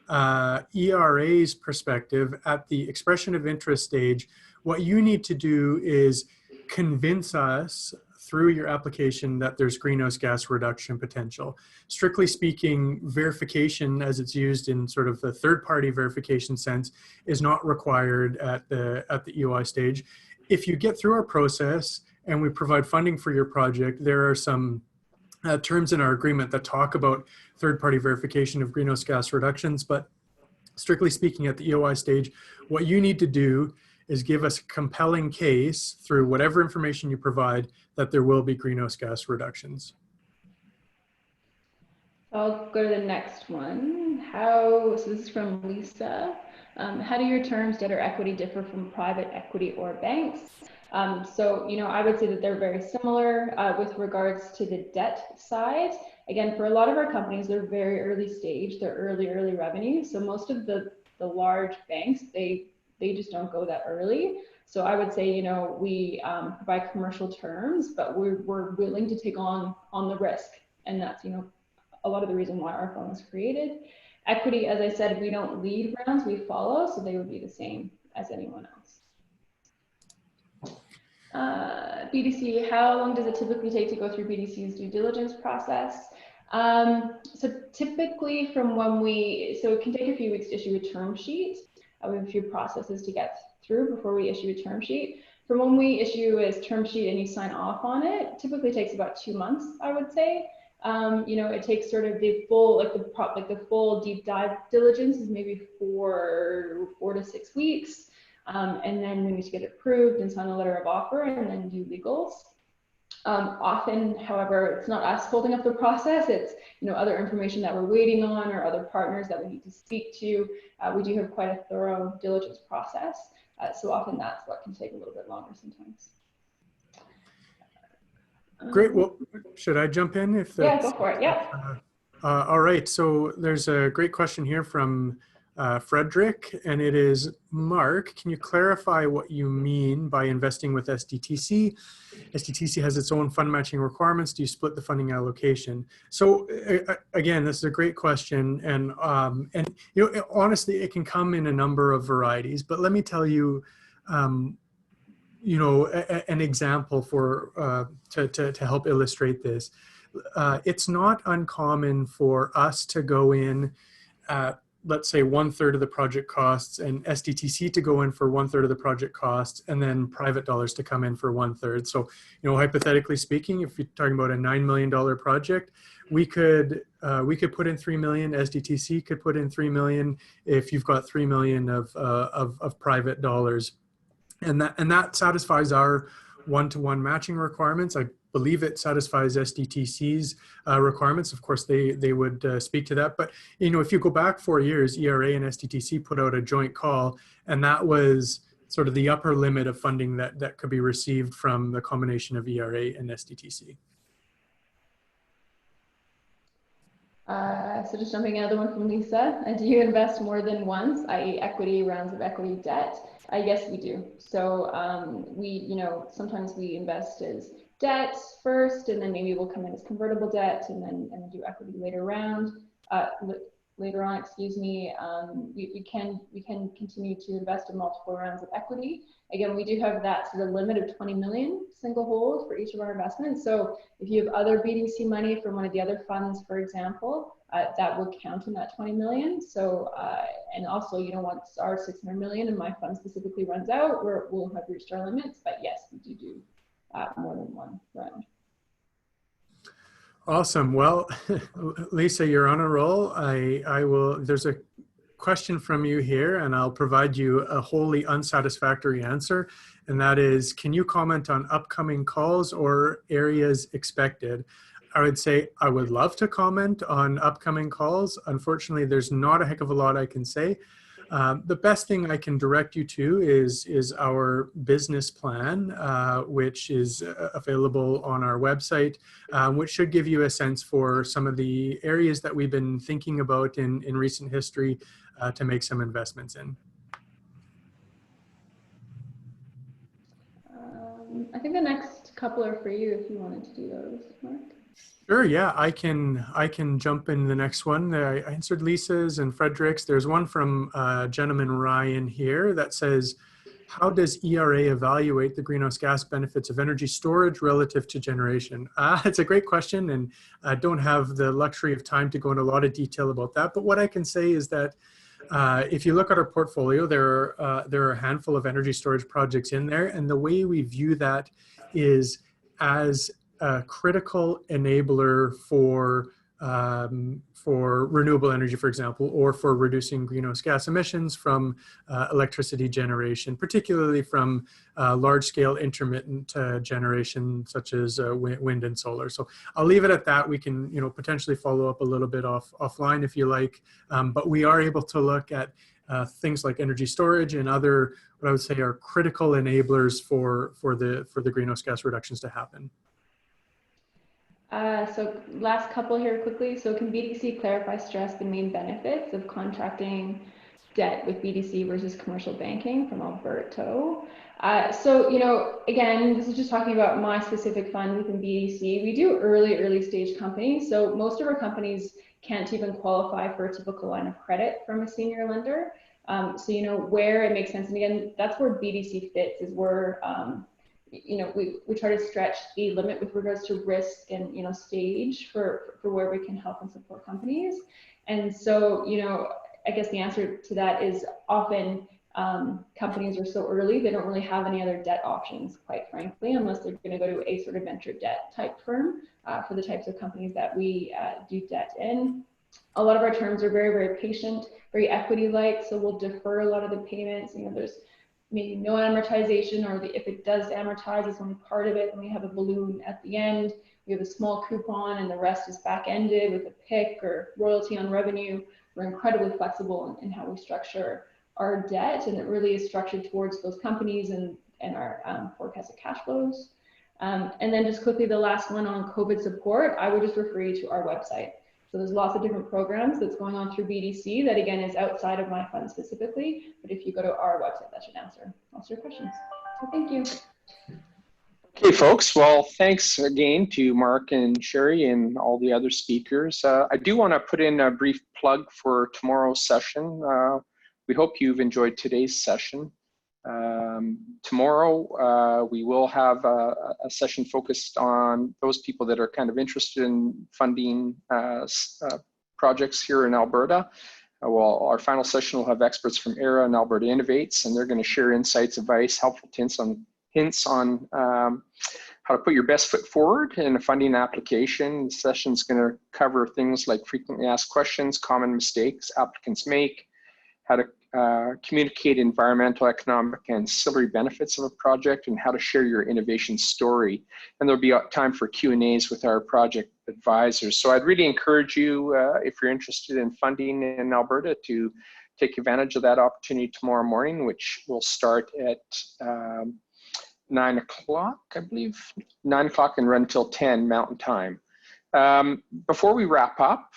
ERA's perspective, at the expression of interest stage, what you need to do is convince us through your application that there's greenhouse gas reduction potential. Strictly speaking, verification, as it's used in sort of the third-party verification sense, is not required at the EOI stage. If you get through our process and we provide funding for your project, there are some terms in our agreement that talk about third-party verification of greenhouse gas reductions, but strictly speaking, at the EOI stage, what you need to do is give us a compelling case through whatever information you provide that there will be greenhouse gas reductions. I'll go to the next one. So this is from Lisa. How do your terms, debt or equity, differ from private equity or banks? So, I would say that they're very similar with regards to the debt side. Again, for a lot of our companies, they're very early stage, they're early revenue. So most of the large banks, they just don't go that early. So I would say, we provide commercial terms, but we're willing to take on the risk. And that's, a lot of the reason why our fund was created. Equity, as I said, we don't lead rounds, we follow, so they would be the same as anyone else. BDC, how long does it typically take to go through BDC's due diligence process? So typically from so it can take a few weeks to issue a term sheet. We have a few processes to get through before we issue a term sheet. From when we issue a term sheet and you sign off on it, typically takes about 2 months, I would say. It takes sort of the full, the full deep dive diligence is maybe 4 to 6 weeks. And then we need to get it approved and sign a letter of offer and then do legals. Often, however, it's not us holding up the process, it's other information that we're waiting on or other partners that we need to speak to. We do have quite a thorough diligence process. So often that's what can take a little bit longer sometimes. Great. Well, should I jump in? Yeah, go for it. Yeah. All right. So there's a great question here from Frederick, and it is, Mark, can you clarify what you mean by investing with SDTC? SDTC has its own fund matching requirements. Do you split the funding allocation? So again, this is a great question, and honestly, it can come in a number of varieties. But let me tell you, an example for to help illustrate this. It's not uncommon for us to go in at, let's say, 1/3 of the project costs, and SDTC to go in for 1/3 of the project costs, and then private dollars to come in for 1/3. So, hypothetically speaking, if you're talking about a $9 million project, we could put in $3 million. SDTC could put in $3 million if you've got $3 million of private dollars, and that satisfies our one-to-one matching requirements. I believe it satisfies SDTC's requirements. Of course, they would speak to that. But, if you go back 4 years, ERA and SDTC put out a joint call, and that was sort of the upper limit of funding that could be received from the combination of ERA and SDTC. So just jumping another one from Lisa. Do you invest more than once, i.e. equity, rounds of equity, debt? Yes, we do. So sometimes we invest as debt first, and then maybe we'll come in as convertible debt, and then do equity later on. Excuse me. We can continue to invest in multiple rounds of equity. Again, we do have that sort of limit of 20 million single hold for each of our investments. So if you have other BDC money from one of the other funds, for example, that will count in that 20 million. So, and also, once our 600 million and my fund specifically runs out, we'll have reached our limits. But yes, we do more than one round. Awesome. Well, Lisa, you're on a roll. I will, there's a question from you here, and I'll provide you a wholly unsatisfactory answer. And that is, can you comment on upcoming calls or areas expected? I would say I would love to comment on upcoming calls. Unfortunately, there's not a heck of a lot I can say. The best thing I can direct you to is our business plan, which is available on our website, which should give you a sense for some of the areas that we've been thinking about in recent history to make some investments in. I think the next couple are for you if you wanted to do those, Mark. Sure, yeah, I can jump in the next one. I answered Lisa's and Frederick's. There's one from gentleman Ryan here that says, how does ERA evaluate the greenhouse gas benefits of energy storage relative to generation? It's a great question, and I don't have the luxury of time to go into a lot of detail about that. But what I can say is that if you look at our portfolio, there are a handful of energy storage projects in there, and the way we view that is as a critical enabler for renewable energy, for example, or for reducing greenhouse gas emissions from electricity generation, particularly from large-scale intermittent generation such as wind and solar. So I'll leave it at that. We can, potentially follow up a little bit offline if you like, but we are able to look at things like energy storage and other, what I would say, are critical enablers for the greenhouse gas reductions to happen. So last couple here quickly. So can BDC clarify, stress the main benefits of contracting debt with BDC versus commercial banking, from Alberto? So, again, this is just talking about my specific fund within BDC. We do early stage companies. So most of our companies can't even qualify for a typical line of credit from a senior lender. So, where it makes sense. And again, that's where BDC fits, is where, we try to stretch the limit with regards to risk and, stage for where we can help and support companies. And so, I guess the answer to that is often companies are so early, they don't really have any other debt options, quite frankly, unless they're going to go to a sort of venture debt type firm for the types of companies that we do debt in. A lot of our terms are very, very patient, very equity-like, so we'll defer a lot of the payments. There's maybe no amortization, or if it does amortize, it's only part of it, and we have a balloon at the end. We have a small coupon, and the rest is back-ended with a PIK or royalty on revenue. We're incredibly flexible in how we structure our debt, and it really is structured towards those companies and our forecasted cash flows. And then just quickly, the last one on COVID support, I would just refer you to our website. So there's lots of different programs that's going on through BDC that, again, is outside of my fund specifically. But if you go to our website, that should answer most of your questions. So thank you. Okay, folks. Well, thanks again to Mark and Sherry and all the other speakers. I do want to put in a brief plug for tomorrow's session. We hope you've enjoyed today's session. Tomorrow, we will have a session focused on those people that are kind of interested in funding projects here in Alberta. Well, our final session will have experts from ERA and Alberta Innovates, and they're going to share insights, advice, helpful hints on how to put your best foot forward in a funding application. The session's going to cover things like frequently asked questions, common mistakes applicants make, how to communicate environmental, economic, and ancillary benefits of a project, and how to share your innovation story. And there'll be time for Q&As with our project advisors. So I'd really encourage you, if you're interested in funding in Alberta, to take advantage of that opportunity tomorrow morning, which will start at 9 o'clock, I believe, 9 o'clock and run till 10 Mountain Time. Before we wrap up,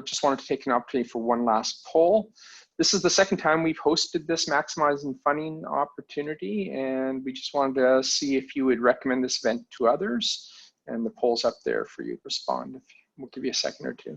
just wanted to take an opportunity for one last poll. This is the second time we've hosted this Maximizing Funding opportunity, and we just wanted to see if you would recommend this event to others. And the poll's up there for you to respond. We'll give you a second or two.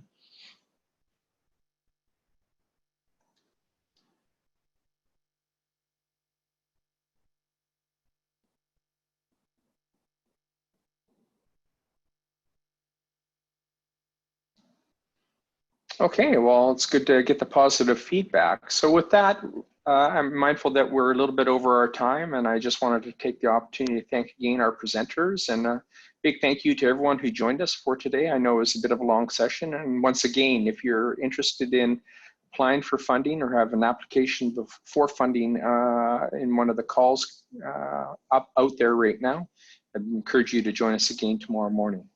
Okay, well, it's good to get the positive feedback. So with that, I'm mindful that we're a little bit over our time, and I just wanted to take the opportunity to thank again our presenters, and a big thank you to everyone who joined us for today. I know it was a bit of a long session, and once again, if you're interested in applying for funding or have an application for funding in one of the calls out there right now, I'd encourage you to join us again tomorrow morning.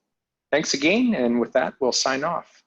Thanks again, and with that, we'll sign off.